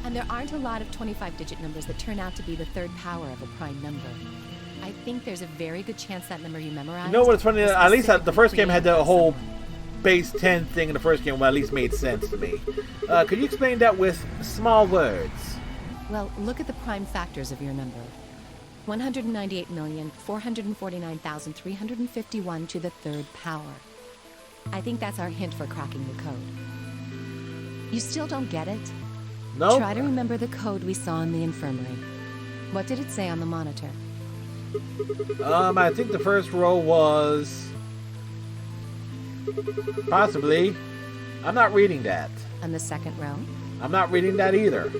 And there aren't a lot of 25-digit numbers that turn out to be the third power of a prime number. I think there's a very good chance that number you memorized... You know what's funny? At least the first game had the whole base 10 thing in the first game, well, at least made sense to me. Could you explain that with small words? Well, look at the prime factors of your number. 198,449,351 to the third power. I think that's our hint for cracking the code. You still don't get it? No. Try to remember the code we saw in the infirmary. What did it say on the monitor? I think the first row was... Possibly. I'm not reading that. And the second row? I'm not reading that either.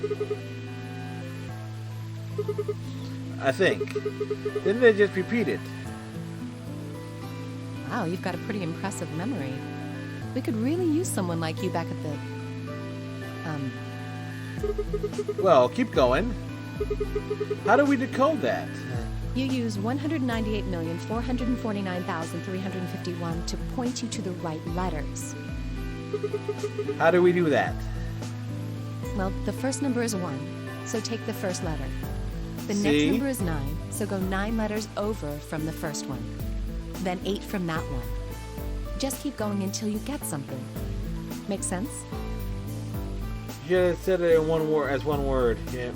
I think. Didn't they just repeat it? Wow, you've got a pretty impressive memory. We could really use someone like you back at the... Well, keep going. How do we decode that? You use 198,449,351 to point you to the right letters. How do we do that? Well, the first number is 1, so take the first letter. The next number is 9, so go 9 letters over from the first one. Then 8 from that one. Just keep going until you get something. Make sense? You just said it in one word, as one word. Yeah.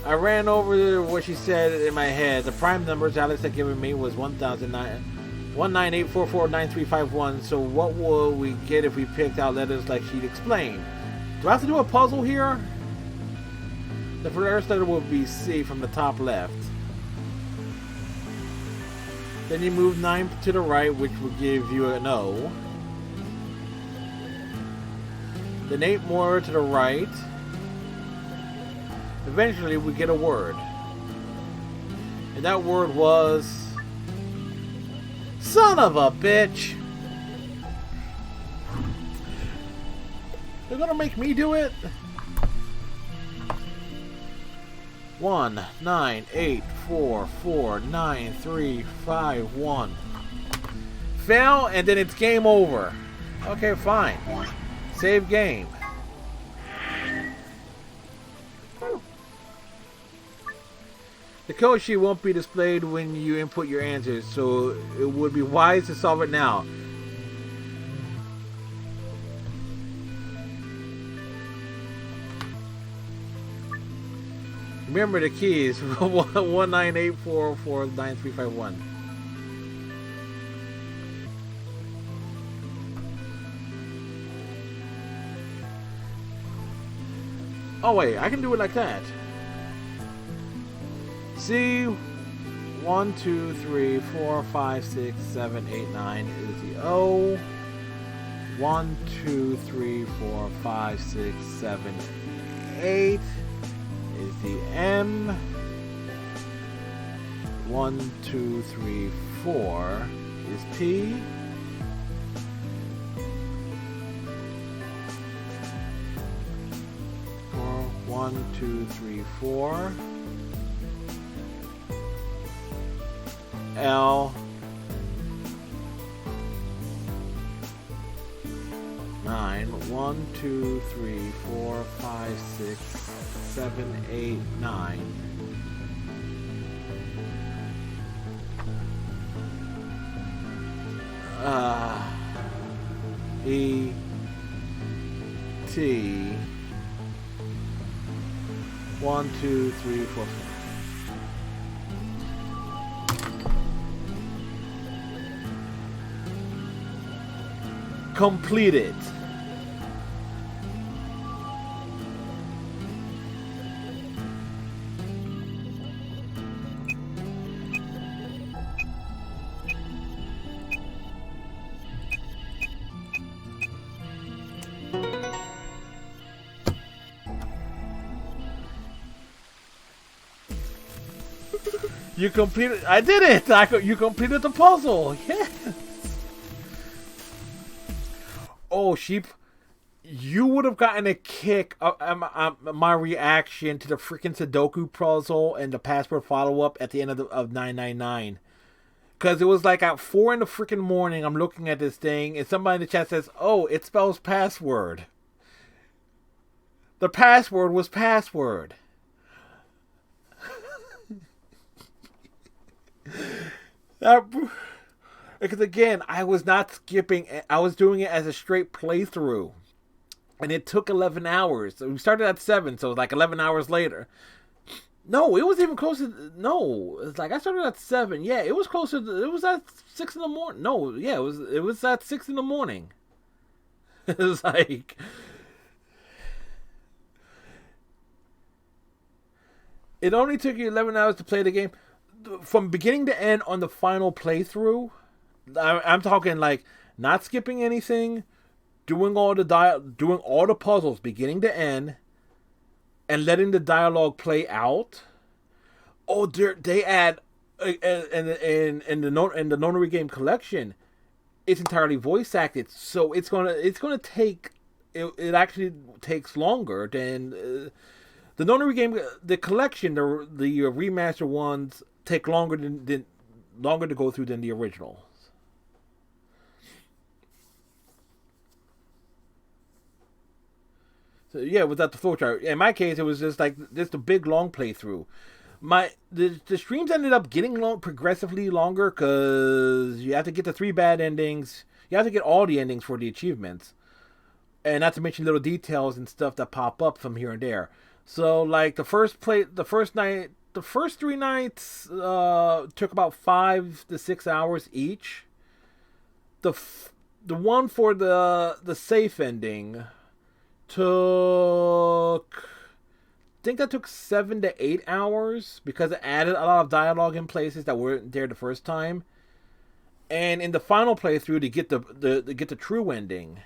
I ran over what she said in my head. The prime numbers Alex had given me was 198449351. So what will we get if we picked out letters like she'd explained? Do I have to do a puzzle here? The first letter will be C from the top left. Then you move 9 to the right, which will give you an O. Then 8 more to the right. Eventually we get a word. And that word was... Son of a bitch! They're gonna make me do it? 198449351. Fail, and then it's game over. Okay, fine. Save game. The code sheet won't be displayed when you input your answers, so it would be wise to solve it now. Remember the keys. 198449351. Oh wait, I can do it like that. C 1 2 3 4 5 6 7 8 9 is the O. 1 2 3 4 5 6 7 8 is the M. 1 2 3 4 is P. 1, 2, 3, 4. L. 9. 1, 2, 3, 4, 5, 6, 7, 8, 9. E. T. 1, 2, 3, 4, 5. Completed. You completed. I did it. You completed the puzzle. Yes. Oh, Sheep, you would have gotten a kick of my reaction to the freaking Sudoku puzzle and the password follow-up at the end of 999. Because it was like at 4 in the freaking morning, I'm looking at this thing, and somebody in the chat says, oh, it spells password. The password was password. Because again, I was not skipping. I was doing it as a straight playthrough. And it took 11 hours. So we started at 7, so it was like 11 hours later. No, it was even closer. No, it's like I started at 7. Yeah, it was closer. It was at 6 in the morning. No, yeah, it was at 6 in the morning. It was like... It only took you 11 hours to play the game. From beginning to end on the final playthrough, I'm talking like not skipping anything, doing all the puzzles beginning to end, and letting the dialogue play out. Oh, they add in the Nonary Game Collection, it's entirely voice acted, so it's gonna take. It actually takes longer than the Nonary Game. The collection, the remaster ones take longer to go through than the original. So yeah, without the flowchart. In my case, it was just like a big long playthrough. The streams ended up getting progressively longer because you have to get the 3 bad endings. You have to get all the endings for the achievements, and not to mention little details and stuff that pop up from here and there. So like the first 3 nights took about 5 to 6 hours each. The one for the safe ending took, I think that took 7 to 8 hours because it added a lot of dialogue in places that weren't there the first time. And in the final playthrough, to get the true ending,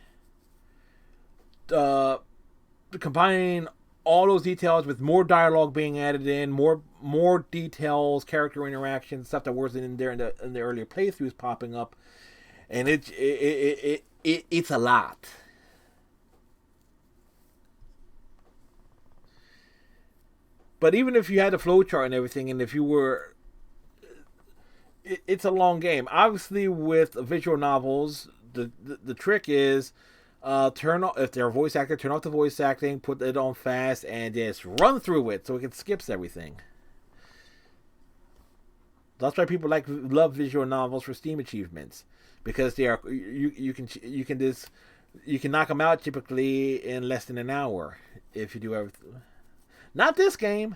combining all those details with more dialogue being added in, more details, character interactions, stuff that wasn't in there in the earlier playthroughs popping up, and it's a lot. But even if you had the flowchart and everything, and if you were, it's a long game. Obviously, with visual novels, the trick is. If they're a voice actor, turn off the voice acting, put it on fast, and just run through it so it skips everything. That's why people love visual novels for Steam achievements, because they are you can knock them out typically in less than an hour if you do everything. Not this game.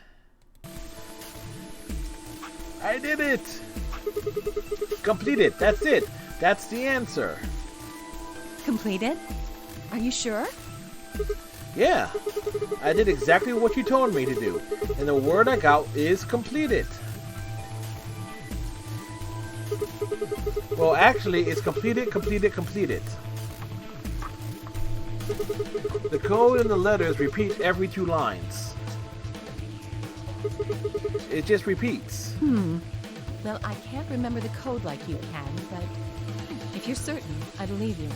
I did it. Completed. That's it. That's the answer. Completed? Are you sure? Yeah, I did exactly what you told me to do, and the word I got is completed. Well, actually, it's completed. The code and the letters repeat every 2 lines. It just repeats. Well, I can't remember the code like you can, but if you're certain, I believe you.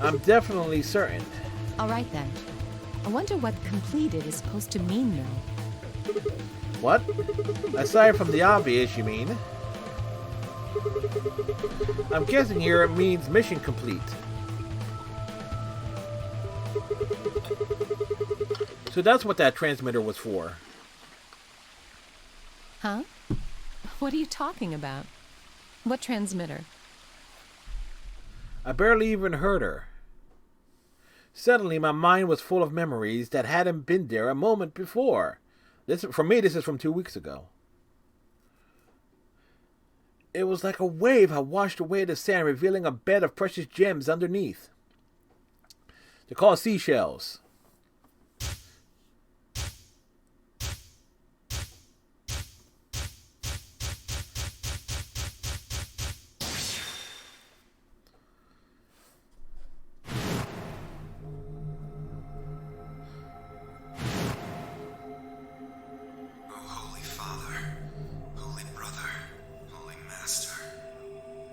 I'm definitely certain. All right, then. I wonder what completed is supposed to mean, though. What? Aside from the obvious, you mean? I'm guessing here it means mission complete. So that's what that transmitter was for. Huh? What are you talking about? What transmitter? I barely even heard her. Suddenly, my mind was full of memories that hadn't been there a moment before. For me, this is from 2 weeks ago. It was like a wave had washed away the sand, revealing a bed of precious gems underneath. They're called seashells.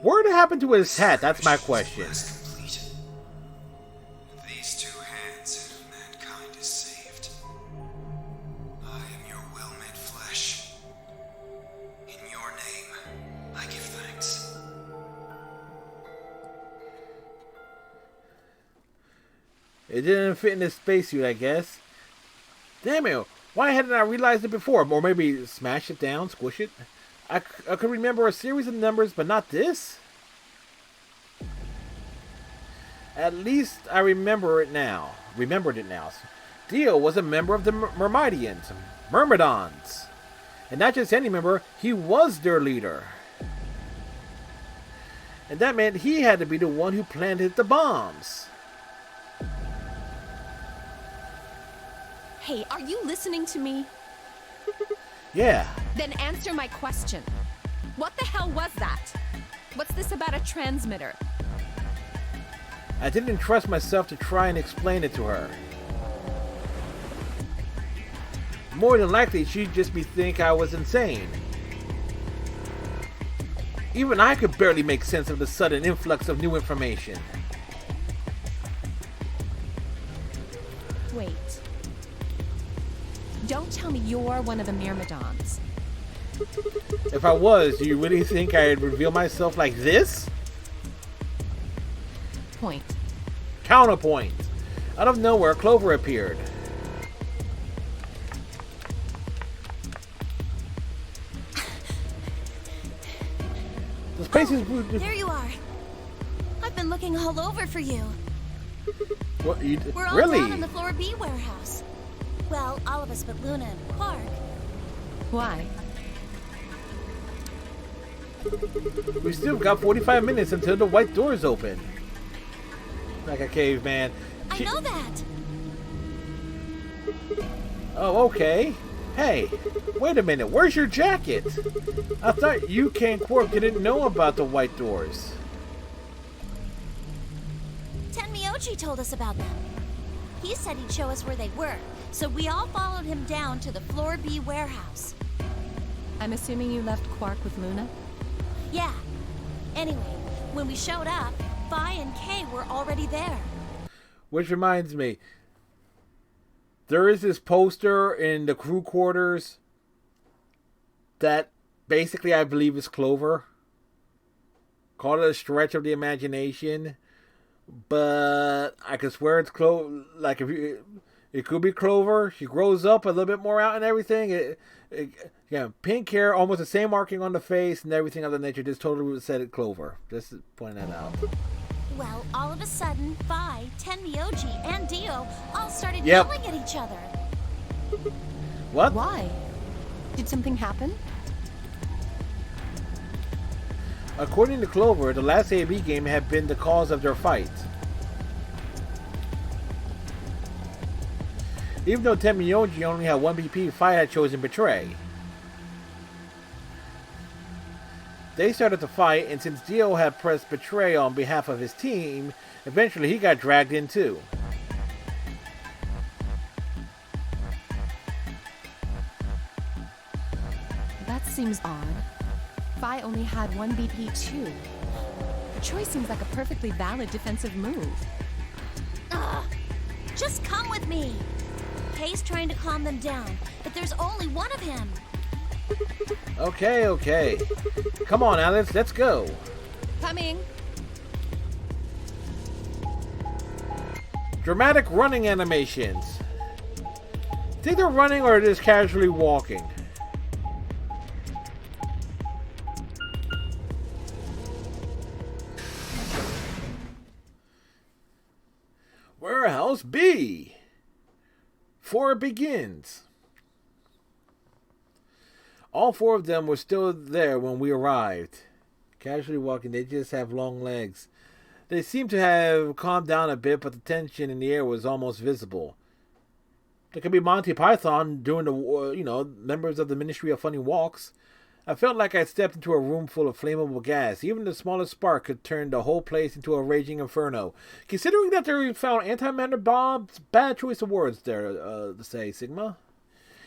What happened to his hat? That's my question. These two hands, mankind is saved. I am your will made flesh. In your name, I give thanks. It didn't fit in his spacesuit, I guess. Damn it! Why hadn't I realized it before? Or maybe smash it down, squish it? I could remember a series of numbers, but not this. At least I remembered it now. Dio was a member of the Myrmidons. And not just any member, he was their leader. And that meant he had to be the one who planted the bombs. Hey, are you listening to me? Yeah. Then answer my question. What the hell was that? What's this about a transmitter? I didn't trust myself to try and explain it to her. More than likely, she'd just think I was insane. Even I could barely make sense of the sudden influx of new information. Wait. Don't tell me you're one of the Myrmidons. If I was, do you really think I'd reveal myself like this? Point. Counterpoint. Out of nowhere, Clover appeared. The space is... There you are. I've been looking all over for you. What, We're all really? down in the Floor B warehouse. Well, all of us but Luna and Quark. Why? We still got 45 minutes until the white doors open. Like a caveman. I know that. Oh, okay. Hey, wait a minute. Where's your jacket? I thought you and Quark didn't know about the white doors. Tenmyoji told us about them. He said he'd show us where they were, so we all followed him down to the Floor B warehouse. I'm assuming you left Quark with Luna? Yeah. Anyway, when we showed up, Phi and Kay were already there. Which reminds me, there is this poster in the crew quarters that basically I believe is Clover. Call it a stretch of the imagination, but I could swear it's Clover. Like it could be Clover. She grows up a little bit more out and everything. Yeah, pink hair, almost the same marking on the face and everything of that nature. Just totally said it Clover. Just pointing that out. Well, all of a sudden, Phi, Tenmyoji, and Dio all started Yep. yelling at each other. What? Why? Did something happen? According to Clover, the last AB game had been the cause of their fight. Even though Tenmyoji only had 1 BP, Phi had chosen Betray. They started to fight, and since Dio had pressed Betray on behalf of his team, eventually he got dragged in too. That seems odd. Phi only had 1 BP too. Betray seems like a perfectly valid defensive move. Ugh. Just come with me. Kay's trying to calm them down, but there's only one of him. Okay, okay. Come on, Alex, let's go. Coming. Dramatic running animations. It's either running or just casually walking. Warehouse B. 4 begins. All 4 of them were still there when we arrived. Casually walking, they just have long legs. They seemed to have calmed down a bit, but the tension in the air was almost visible. There could be Monty Python doing the, members of the Ministry of Funny Walks. I felt like I'd stepped into a room full of flammable gas. Even the smallest spark could turn the whole place into a raging inferno. Considering that they found antimatter bombs, bad choice of words there, to say, Sigma.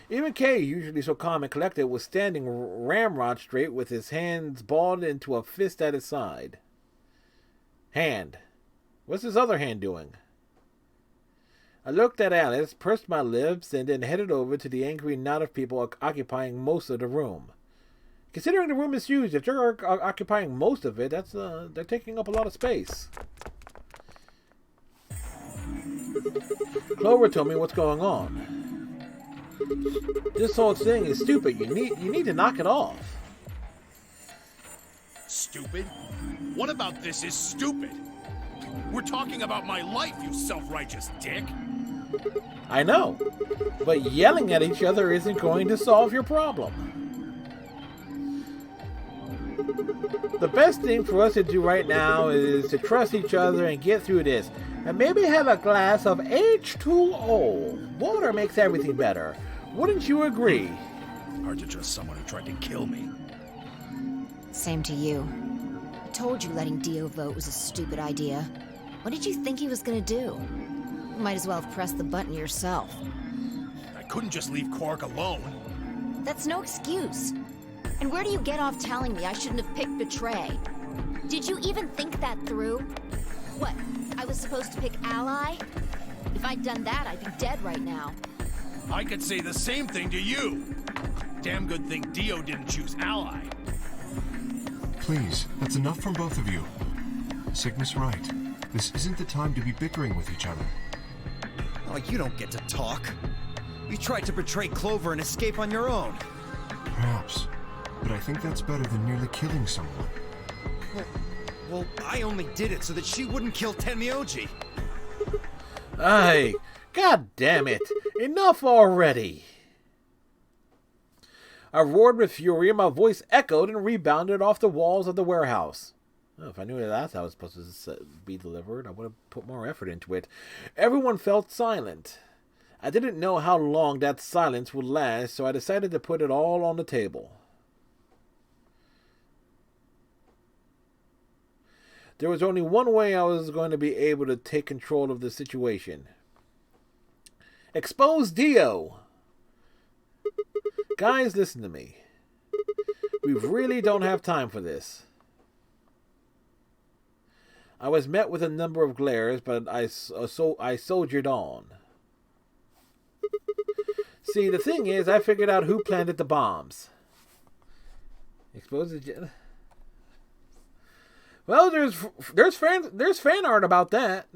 Even Kay, usually so calm and collected, was standing ramrod straight with his hands balled into a fist at his side. Hand. What's his other hand doing? I looked at Alice, pursed my lips, and then headed over to the angry knot of people occupying most of the room. Considering the room is huge, if they're occupying most of it, they're taking up a lot of space. Clover told me what's going on. This whole thing is stupid. You need to knock it off. Stupid? What about this is stupid? We're talking about my life, you self-righteous dick. I know, but yelling at each other isn't going to solve your problem. The best thing for us to do right now is to trust each other and get through this. And maybe have a glass of H2O. Water makes everything better. Wouldn't you agree? Hard to trust someone who tried to kill me. Same to you. I told you letting Dio vote was a stupid idea. What did you think he was gonna do? You might as well have pressed the button yourself. I couldn't just leave Quark alone. That's no excuse. And where do you get off telling me I shouldn't have picked Betray? Did you even think that through? What, I was supposed to pick Ally? If I'd done that, I'd be dead right now. I could say the same thing to you. Damn good thing Dio didn't choose Ally. Please, that's enough from both of you. Sigma's right. This isn't the time to be bickering with each other. Oh, you don't get to talk. You tried to betray Clover and escape on your own. Perhaps. But I think that's better than nearly killing someone. Well, I only did it so that she wouldn't kill Tenmyoji. Ay, god damn it. Enough already. I roared with fury and my voice echoed and rebounded off the walls of the warehouse. Oh, if I knew that's how it was supposed to be delivered, I would have put more effort into it. Everyone felt silent. I didn't know how long that silence would last, so I decided to put it all on the table. There was only one way I was going to be able to take control of the situation. Expose Dio! Guys, listen to me. We really don't have time for this. I was met with a number of glares, but I soldiered on. See, the thing is, I figured out who planted the bombs. Expose the... Well, there's fan art about that.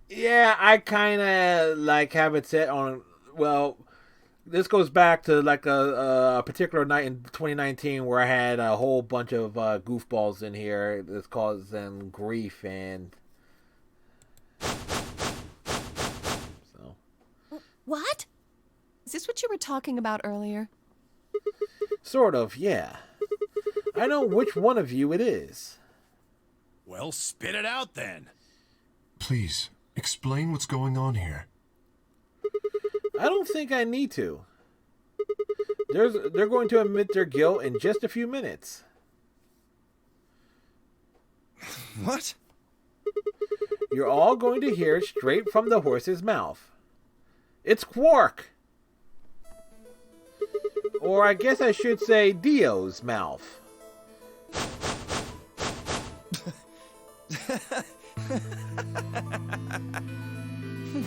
Yeah, I kind of have it set on. Well, this goes back to a particular night in 2019 where I had a whole bunch of goofballs in here that's caused them grief and. So. What? Is this what you were talking about earlier? Sort of, yeah. I know which one of you it is. Well, spit it out then. Please, explain what's going on here. I don't think I need to. They're going to admit their guilt in just a few minutes. What? You're all going to hear it straight from the horse's mouth. It's Quark! Or I guess I should say Dio's mouth.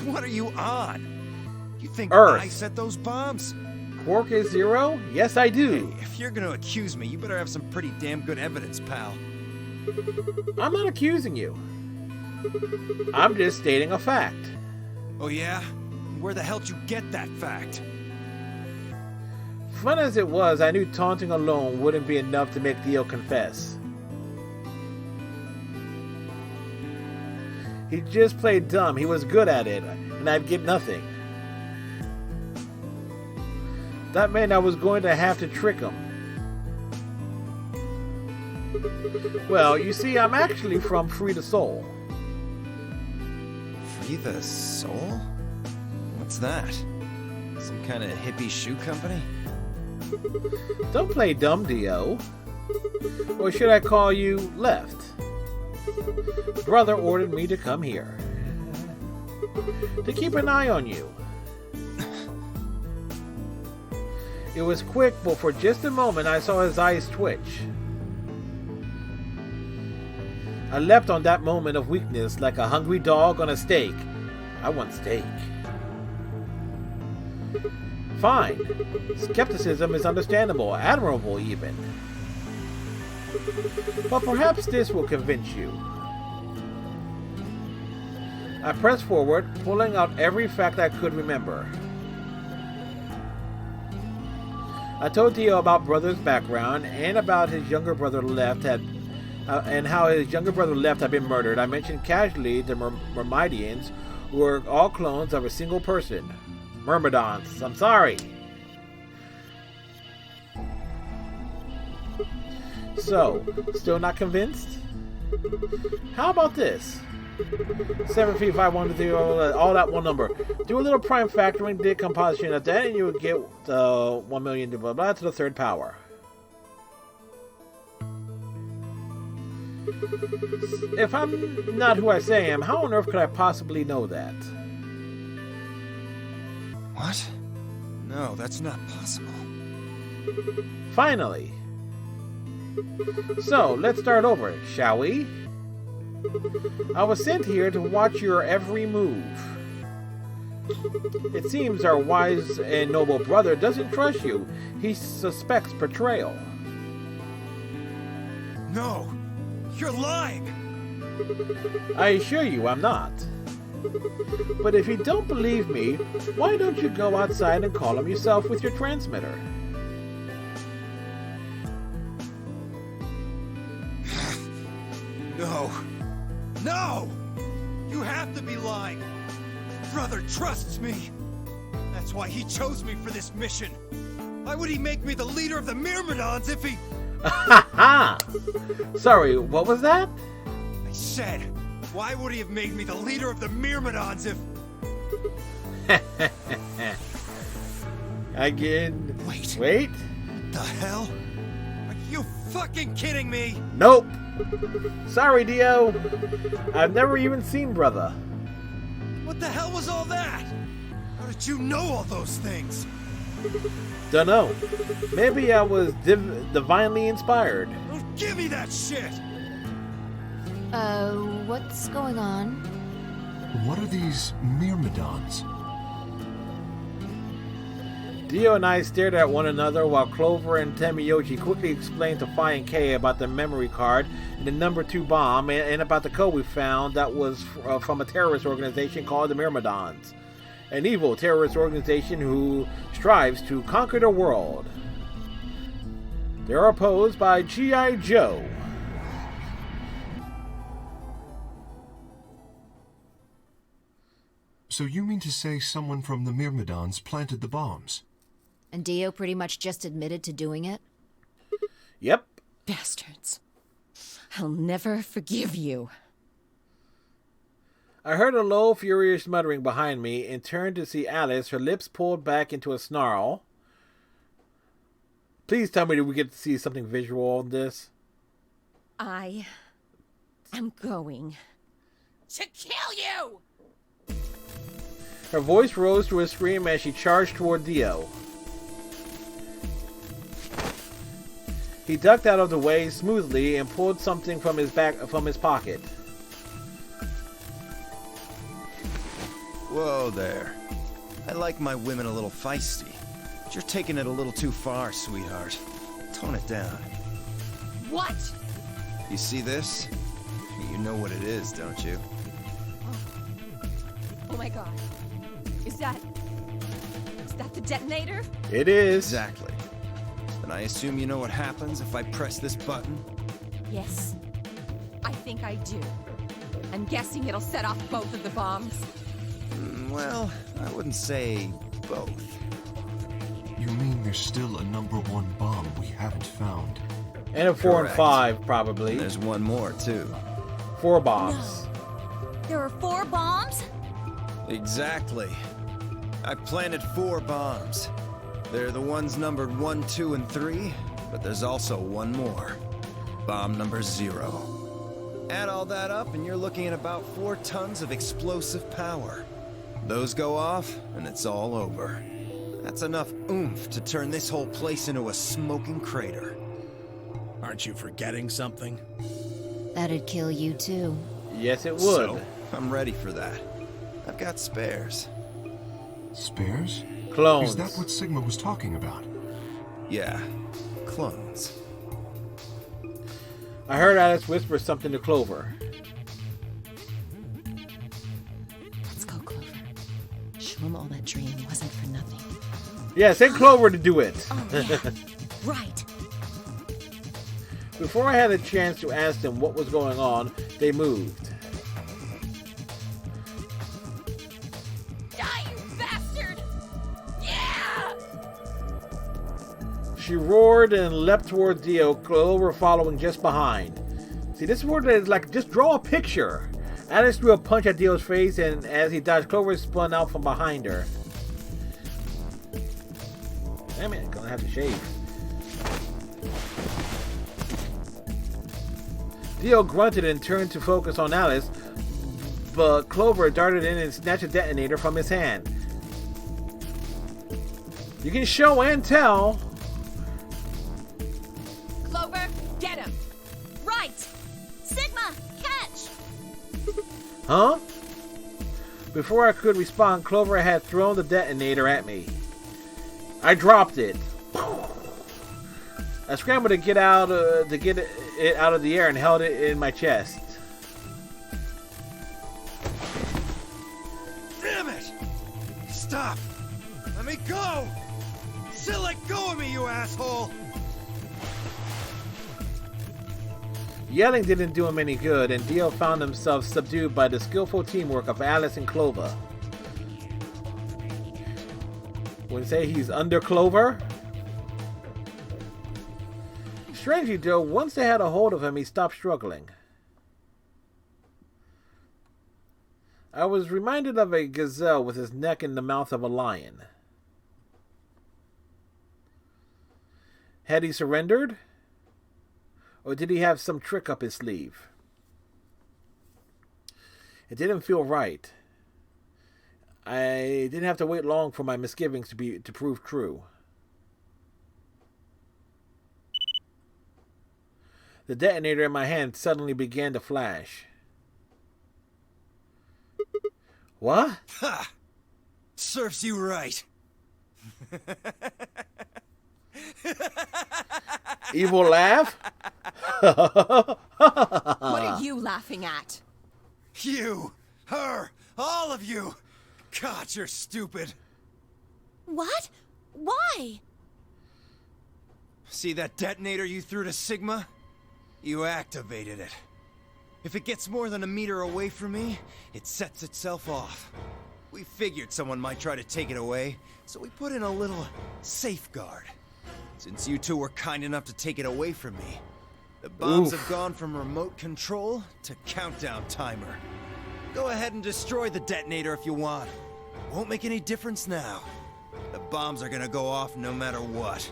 What are you on? You think Earth. I set those bombs? Quark is zero? Yes, I do. Hey, if you're gonna accuse me, you better have some pretty damn good evidence, pal. I'm not accusing you. I'm just stating a fact. Oh yeah? Where the hell did you get that fact? Fun as it was, I knew taunting alone wouldn't be enough to make Dio confess. He just played dumb. He was good at it, and I'd get nothing. That meant I was going to have to trick him. Well, you see, I'm actually from Free the Soul. Free the Soul? What's that? Some kind of hippie shoe company? Don't play dumb, Dio. Or should I call you Left? Brother ordered me to come here. To keep an eye on you. It was quick, but for just a moment I saw his eyes twitch. I leapt on that moment of weakness like a hungry dog on a steak. I want steak. Fine. Skepticism is understandable, admirable even. But perhaps this will convince you. I pressed forward, pulling out every fact I could remember. I told Dio about Brother's background and about his younger brother Left and how his younger brother Left had been murdered. I mentioned casually the Myrmidians were all clones of a single person. Myrmidons. I'm sorry. So, still not convinced? How about this? 7 feet 5 1 0, all that one number. Do a little prime factoring, decomposition of that, and you would get 1 million blah blah to the third power. If I'm not who I say I am, how on earth could I possibly know that? What? No, that's not possible. Finally. So, let's start over, shall we? I was sent here to watch your every move. It seems our wise and noble brother doesn't trust you. He suspects betrayal. No! You're lying! I assure you I'm not. But if you don't believe me, why don't you go outside and call him yourself with your transmitter? No! No! You have to be lying! Brother trusts me! That's why he chose me for this mission! Why would he make me the leader of the Myrmidons if he... Ha ha! Sorry, what was that? I said, why would he have made me the leader of the Myrmidons if... Again. Wait. What the hell? Are you fucking kidding me? Nope. Sorry, Dio. I've never even seen Brother. What the hell was all that? How did you know all those things? Dunno. Maybe I was divinely inspired. Don't give me that shit! What's going on? What are these Myrmidons? Dio and I stared at one another while Clover and Tamiyoshi quickly explained to Phi and K about the memory card and the number 2 bomb and about the code we found that was from a terrorist organization called the Myrmidons. An evil terrorist organization who strives to conquer the world. They're opposed by G.I. Joe. So you mean to say someone from the Myrmidons planted the bombs? And Dio pretty much just admitted to doing it? Yep. Bastards. I'll never forgive you. I heard a low, furious muttering behind me and turned to see Alice, her lips pulled back into a snarl. Please tell me that we get to see something visual on this. I am going to kill you! Her voice rose to a scream as she charged toward Dio. He ducked out of the way smoothly and pulled something from his pocket. Whoa there. I like my women a little feisty, but you're taking it a little too far, sweetheart. Tone it down. What? You see this? You know what it is, don't you? Oh my god. Is that the detonator? It is. Exactly. And I assume you know what happens if I press this button? Yes. I think I do. I'm guessing it'll set off both of the bombs. Well, I wouldn't say both. You mean there's still a #1 bomb we haven't found? And a 4 Correct. and 5, probably. And there's one more, too. 4 bombs. There are 4 bombs? Exactly. I planted 4 bombs. They're the ones numbered 1, 2, and 3, but there's also one more. Bomb number 0. Add all that up, and you're looking at about 4 tons of explosive power. Those go off, and it's all over. That's enough oomph to turn this whole place into a smoking crater. Aren't you forgetting something? That'd kill you too. Yes, it would. So, I'm ready for that. I've got spares. Spares? Clones. Is that what Sigma was talking about? Yeah, clones. I heard Alice whisper something to Clover. Let's go, Clover. Show him all that dream wasn't for nothing. Yeah, send Clover to do it. Oh, yeah. Right. Before I had a chance to ask them what was going on, they moved. Die, you bastard! Yeah! She roared and leapt towards Dio, Clover following just behind. See, this is where it's like, just draw a picture. Alice threw a punch at Dio's face, and as he dodged, Clover spun out from behind her. Damn it, I'm gonna have to shave. Dio grunted and turned to focus on Alice, but Clover darted in and snatched a detonator from his hand. You can show and tell. Clover, get him! Right! Sigma, catch! Huh? Before I could respond, Clover had thrown the detonator at me. I dropped it. I scrambled to get it out of the air and held it in my chest. Damn it! Stop! Let me go! Still let go of me, you asshole! Yelling didn't do him any good, and Dio found himself subdued by the skillful teamwork of Alice and Clover. Would say he's under Clover? Strangely, though, once they had a hold of him, he stopped struggling. I was reminded of a gazelle with his neck in the mouth of a lion. Had he surrendered? Or did he have some trick up his sleeve? It didn't feel right. I didn't have to wait long for my misgivings to prove true. The detonator in my hand suddenly began to flash. What? Ha! Serves you right. Evil laugh? What are you laughing at? You, her, all of you. God, you're stupid. What? Why? See that detonator you threw to Sigma? You activated it. If it gets more than a meter away from me, it sets itself off. We figured someone might try to take it away, so we put in a little safeguard. Since you two were kind enough to take it away from me, the bombs have gone from remote control to countdown timer. Go ahead and destroy the detonator if you want. Won't make any difference now. The bombs are gonna go off no matter what.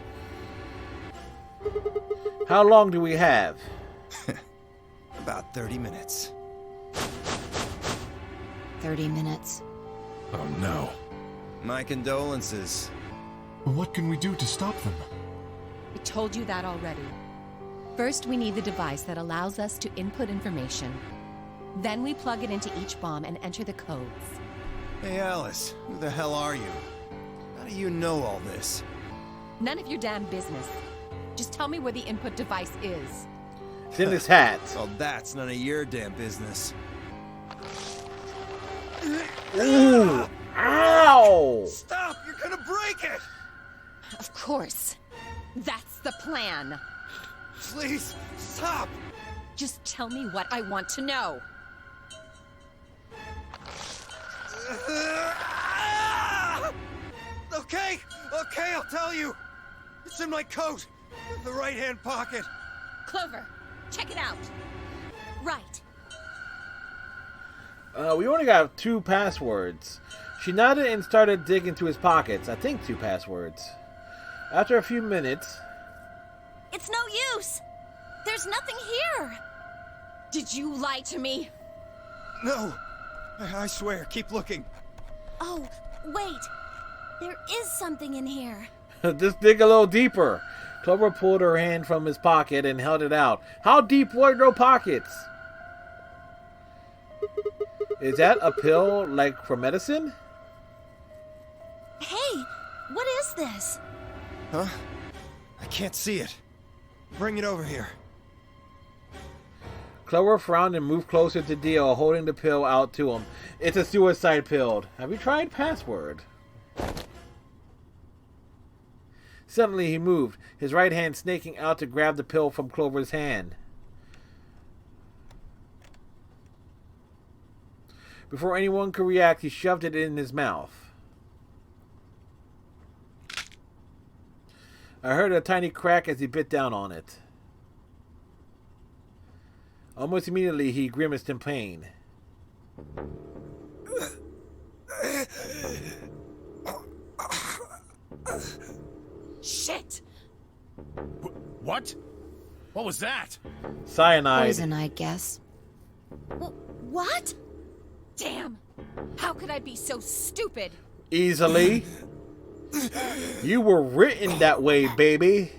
How long do we have? About 30 minutes. 30 minutes. Oh no. My condolences. What can we do to stop them? I told you that already. First, we need the device that allows us to input information. Then we plug it into each bomb and enter the codes. Hey, Alice, who the hell are you? How do you know all this? None of your damn business. Just tell me where the input device is. It's in his hat. Well, that's none of your damn business. Ooh! Ow! Stop! You're gonna break it! Of course. That's the plan. Please, stop! Just tell me what I want to know. Okay, I'll tell you. It's in my coat, the right-hand pocket. Clover, check it out. Right. We only got 2 passwords. She nodded and started digging through his pockets. I think 2 passwords. After a few minutes... It's no use! There's nothing here! Did you lie to me? No! I swear, keep looking. Oh, wait. There is something in here. Just dig a little deeper. Clover pulled her hand from his pocket and held it out. How deep were your pockets? Is that a pill, like, for medicine? Hey, what is this? Huh? I can't see it. Bring it over here. Clover frowned and moved closer to Dio, holding the pill out to him. It's a suicide pill. Have you tried password? Suddenly he moved, his right hand snaking out to grab the pill from Clover's hand. Before anyone could react, he shoved it in his mouth. I heard a tiny crack as he bit down on it. Almost immediately, he grimaced in pain. Shit! What? What was that? Cyanide. Poison, I guess. What? Damn! How could I be so stupid? Easily. You were written that way, baby.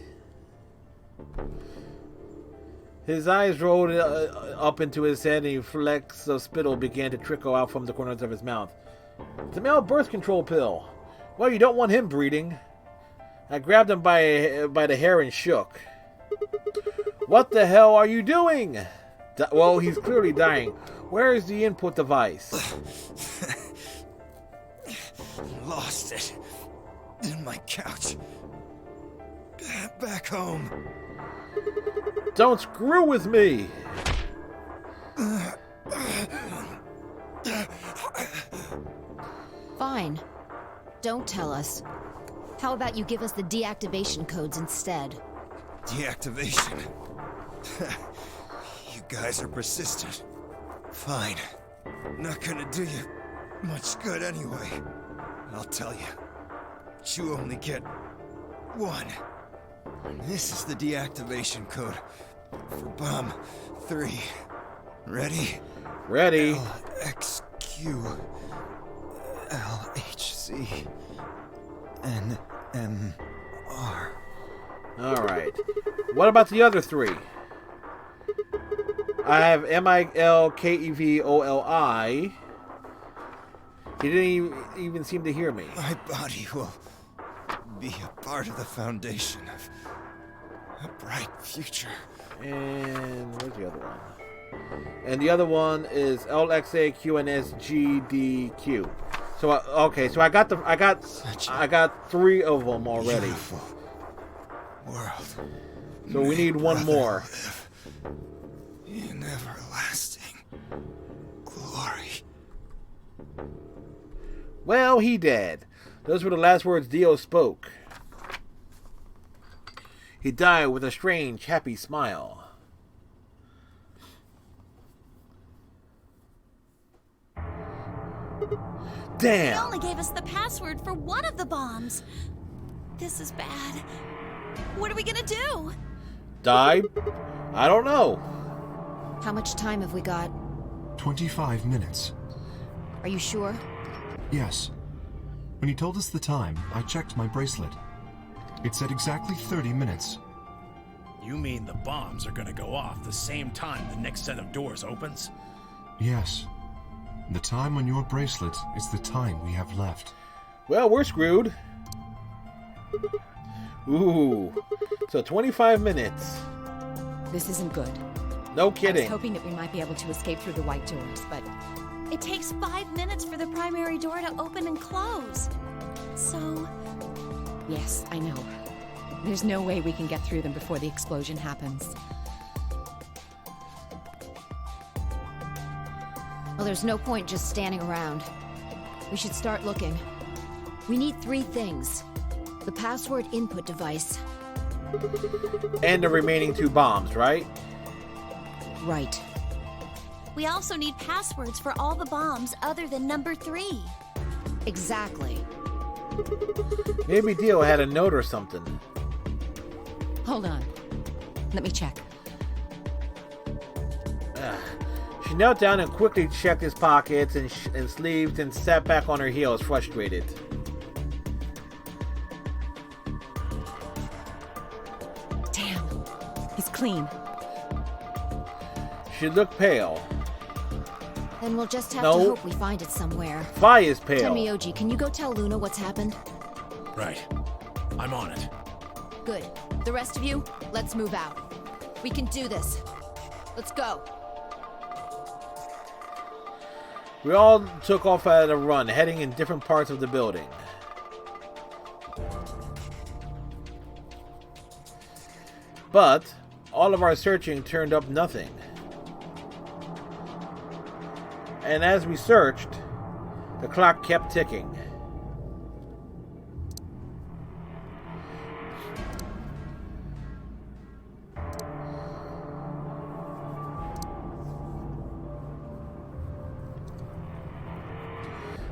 His eyes rolled up into his head, and flecks of spittle began to trickle out from the corners of his mouth. It's a male birth control pill. Well, you don't want him breeding. I grabbed him by the hair and shook. What the hell are you doing? Well, he's clearly dying. Where is the input device? Lost it. In my couch. Back home. Don't screw with me! Fine. Don't tell us. How about you give us the deactivation codes instead? Deactivation? You guys are persistent. Fine. Not gonna do you much good anyway. I'll tell you. But you only get 1. This is the deactivation code for Bomb 3. Ready? Ready. LXQ LHC NMR. Alright. What about the other 3? I have MILKEVOLI. He didn't even seem to hear me. My body will be a part of the foundation of a bright future. And where's the other one? And the other one is LXAQNSGDQ. So okay, so I got 3 of them already. Beautiful world. So we need one more. In everlasting glory. Well, he dead. Those were the last words Dio spoke. He died with a strange, happy smile. Damn! They only gave us the password for one of the bombs. This is bad. What are we gonna do? Die? I don't know. How much time have we got? 25 minutes. Are you sure? Yes. When he told us the time, I checked my bracelet. It said exactly 30 minutes. You mean the bombs are gonna go off the same time the next set of doors opens? Yes. The time on your bracelet is the time we have left. Well, we're screwed. Ooh. So 25 minutes. This isn't good. No I was kidding. hoping that we might be able to escape through the white doors, but It takes 5 minutes for the primary door to open and close. So, yes, I know. There's no way we can get through them before the explosion happens. Well, there's no point just standing around. We should start looking. We need 3 things. The password input device. And the remaining 2 bombs, right? Right. we also need passwords for all the bombs other than number 3. Exactly. Maybe Dio had a note or something. Hold on. Let me check. She knelt down and quickly checked his pockets and sleeves and sat back on her heels, frustrated. Damn. He's clean. She looked pale. Then we'll just have No. to hope we find it somewhere. Vi is pale. Tenmyoji, can you go tell Luna what's happened? Right. I'm on it. Good. The rest of you, let's move out. We can do this. Let's go. We all took off at a run, heading in different parts of the building. But all of our searching turned up nothing. And as we searched, the clock kept ticking.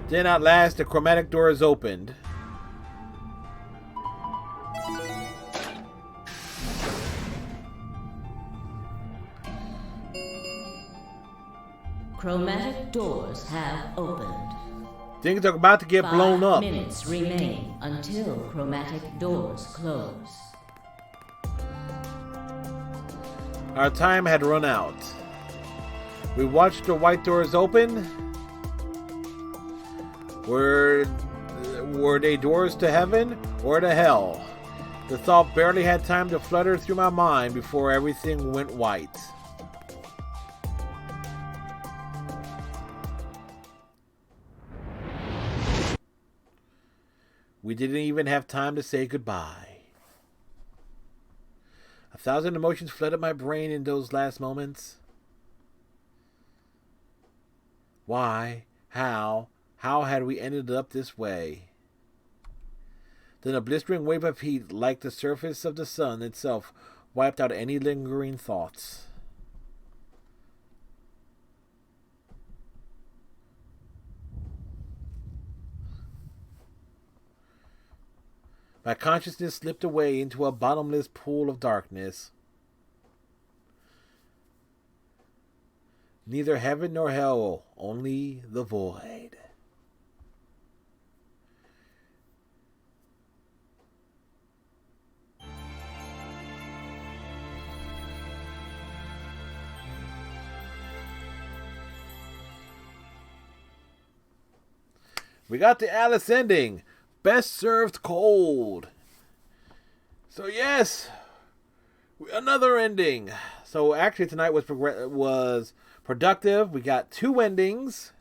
Then at last the chromatic doors opened. Chromatic doors have opened. Things are about to get blown 5 up. minutes remain until chromatic doors close. Our time had run out. We watched the white doors open. Were they doors to heaven or to hell? The thought barely had time to flutter through my mind before everything went white. We didn't even have time to say goodbye. 1,000 emotions flooded my brain in those last moments. Why? How had we ended up this way? Then a blistering wave of heat, like the surface of the sun itself, wiped out any lingering thoughts. My consciousness slipped away into a bottomless pool of darkness. Neither heaven nor hell, only the void. We got the Alice ending. Best served cold. So yes, another ending. So actually tonight was productive. We got 2 endings.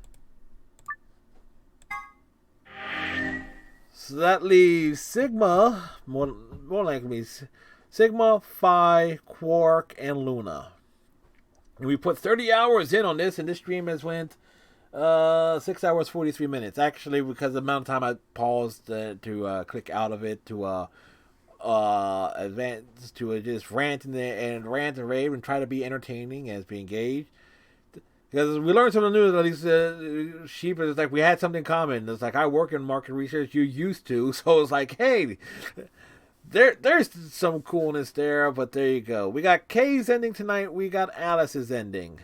So that leaves Sigma, more likely Sigma, Phi, Quark, and Luna. And we put 30 hours in on this, and this stream has went 6 hours 43 minutes. Actually, because the amount of time I paused to click out of it to advance to just rant and rave and try to be entertaining as be engaged. Because we learned from the news, at least Sheep is like we had something in common. It's like I work in market research, you used to, so it's like, hey, there's some coolness there. But there you go. We got Kay's ending tonight. We got Alice's ending.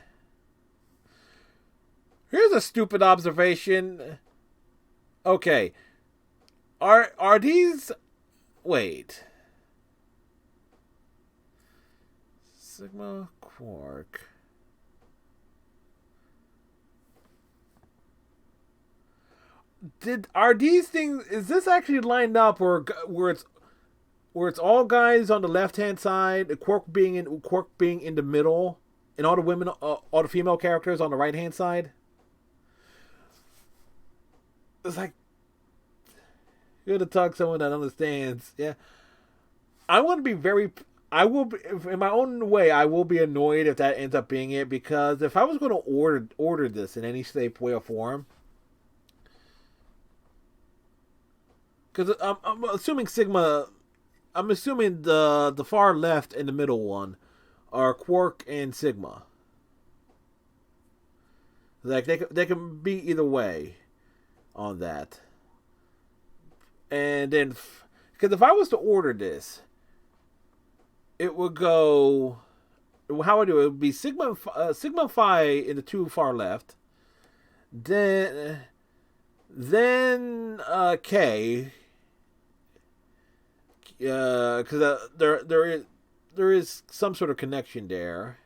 Here's a stupid observation. Okay. Are these... Wait. Sigma, Quark. are these things? Is this actually lined up where it's all guys on the left hand side, Quark being in the middle, and all the women, all the female characters on the right hand side? It's like you gotta talk to someone that understands. Yeah, I want to be very. I will be, in my own way. I will be annoyed if that ends up being it, because if I was going to order this in any shape, way, or form, because I'm assuming Sigma, I'm assuming the far left and the middle one are Quark and Sigma. Like they can be either way on that, and then because if I was to order this, it would go. How would I do it? It would be Sigma Phi in the two far left, then K. Because there is some sort of connection there.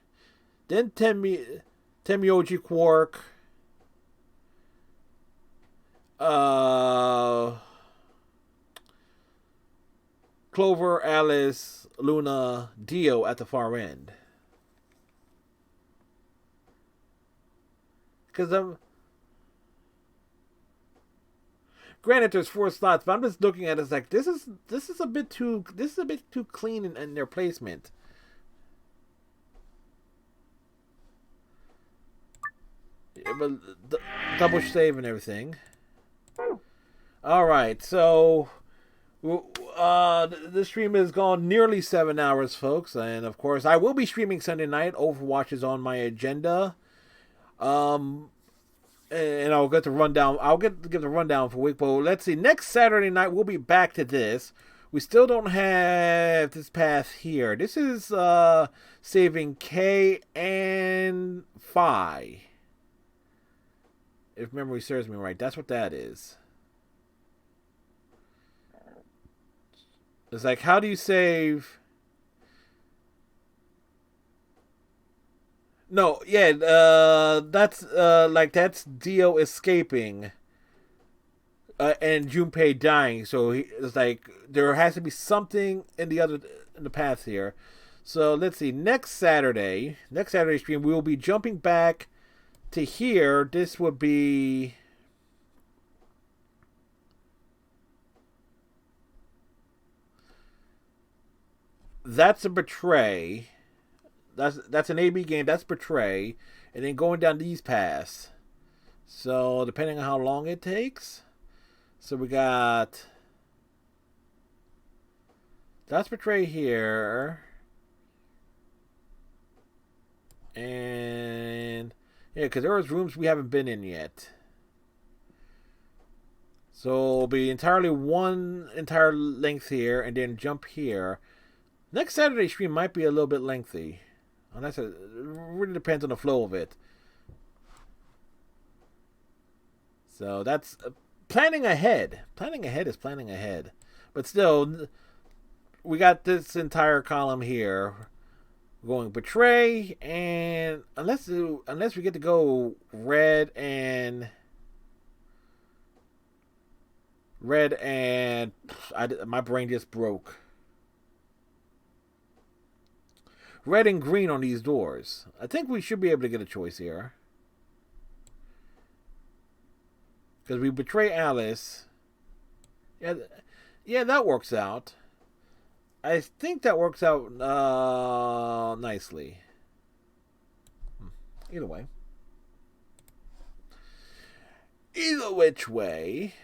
Then Temyoji Quark. Clover, Alice, Luna, Dio at the far end. Because granted, there's 4 slots, but I'm just looking at it as like this is a bit too clean in their placement. Yeah, but double save and everything. All right, so the stream has gone nearly 7 hours, folks, and of course I will be streaming Sunday night. Overwatch is on my agenda. And I'll get the rundown. I'll give the rundown for week. But let's see. Next Saturday night we'll be back to this. We still don't have this path here. This is saving K and Phi. If memory serves me right, that's what that is. It's like, how do you save? No, yeah, that's Dio escaping, and Junpei dying. So it's like there has to be something in the path here. So let's see. Next Saturday stream, we will be jumping back to here. This would be. That's a Betray. That's an AB game. That's Betray. And then going down these paths. So, depending on how long it takes. So, we got... That's Betray here. And... Yeah, because there was rooms we haven't been in yet. So, it'll be entirely one entire length here. And then jump here. Next Saturday stream might be a little bit lengthy. Unless it really depends on the flow of it. So that's planning ahead. Planning ahead is planning ahead. But still, we got this entire column here going Betray, and unless we get to go red and my brain just broke. Red and green on these doors. I think we should be able to get a choice here. Because we betray Alice. Yeah, that works out. I think that works out nicely. Either way. Either which way.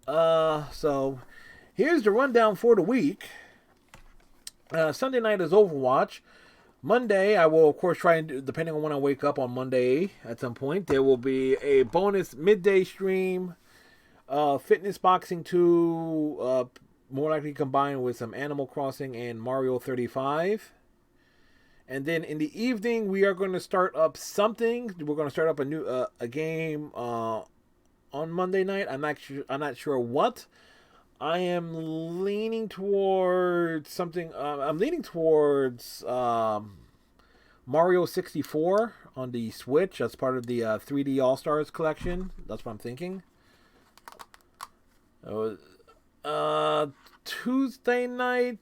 So, here's the rundown for the week. Sunday night is Overwatch. Monday, I will, of course, try and do, depending on when I wake up on Monday at some point, there will be a bonus midday stream, Fitness Boxing 2, more likely combined with some Animal Crossing and Mario 35. And then in the evening, we are going to start up something. We're going to start up a new a game on Monday night. I'm not sure what. I am leaning towards something. I'm leaning towards Mario 64 on the Switch. That's part of the 3D All-Stars collection. That's what I'm thinking. Tuesday night.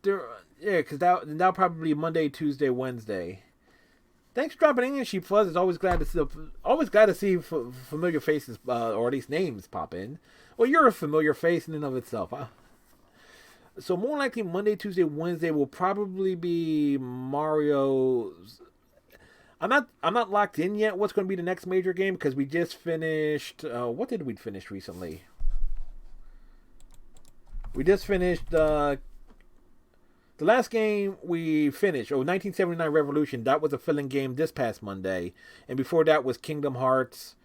Yeah, because that'll probably be Monday, Tuesday, Wednesday. Thanks for dropping in, Sheep Fuzz. It's always glad to see familiar faces, or at least names, pop in. Well, you're a familiar face in and of itself, huh? So more likely Monday, Tuesday, Wednesday will probably be Mario's. I'm not locked in yet. What's going to be the next major game? Because we just finished. What did we finish recently? We just finished. The last game we finished, 1979 Revolution. That was a filling game this past Monday, and before that was Kingdom Hearts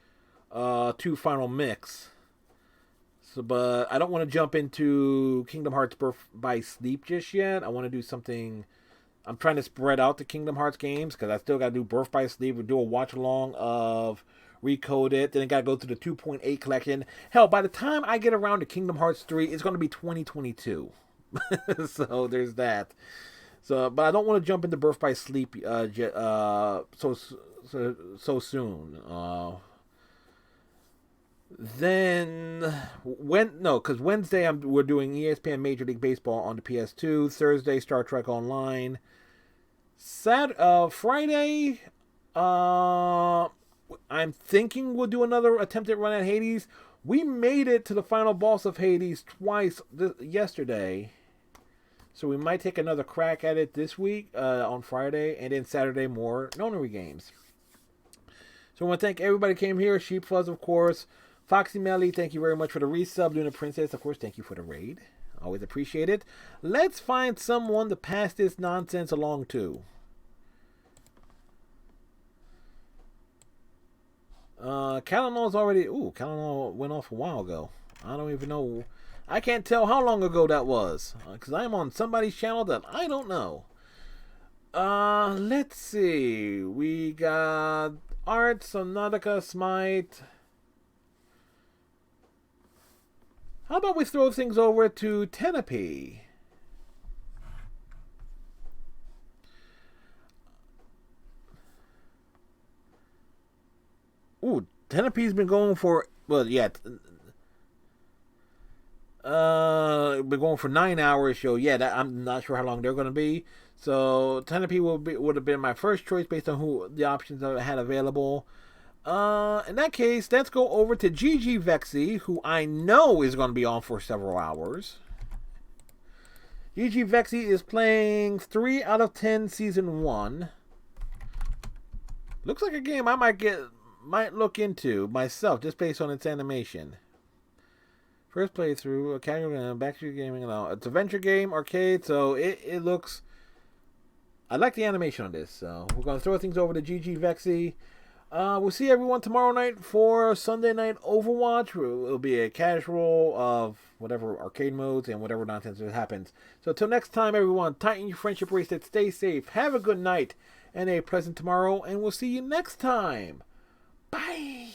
2 Final Mix. So, but I don't want to jump into Kingdom Hearts Birth by Sleep just yet. I want to do something. I'm trying to spread out the Kingdom Hearts games because I still got to do Birth by Sleep. We'll do a watch along of Recoded. Then I got to go through the 2.8 collection. Hell, by the time I get around to Kingdom Hearts 3, it's going to be 2022. So there's that. So, but I don't want to jump into Birth by Sleep so soon. Because Wednesday we're doing ESPN Major League Baseball on the PS2. Thursday, Star Trek Online. Friday, I'm thinking we'll do another attempted run at Hades. We made it to the final boss of Hades twice yesterday. So we might take another crack at it this week on Friday. And then Saturday, more Nonary games. So I want to thank everybody who came here. Sheep Fuzz, of course. Foxy Melly, thank you very much for the resub. Luna Princess, of course, thank you for the raid. Always appreciate it. Let's find someone to pass this nonsense along to. Kalinal's already... Ooh, Kalinal went off a while ago. I don't even know. I can't tell how long ago that was. Because I'm on somebody's channel that I don't know. Let's see. We got Art, Subnautica, Smite... How about we throw things over to Tenepe? Ooh, Tenepe's been going for... Well, yeah. Been going for 9 hours, so yeah, I'm not sure how long they're going to be. So Tenepe would have been my first choice based on who the options I had available. In that case, let's go over to GG Vexy, who I know is going to be on for several hours. GG Vexy is playing 3 out of 10 Season 1. Looks like a game I might look into myself, just based on its animation. First playthrough, a casual Backstreet Gaming. It's a venture game, arcade, so it looks... I like the animation on this, so we're going to throw things over to GG Vexy. We'll see everyone tomorrow night for Sunday Night Overwatch. It'll be a casual of whatever arcade modes and whatever nonsense that happens. So till next time, everyone, tighten your friendship bracelet, stay safe, have a good night, and a pleasant tomorrow, and we'll see you next time. Bye!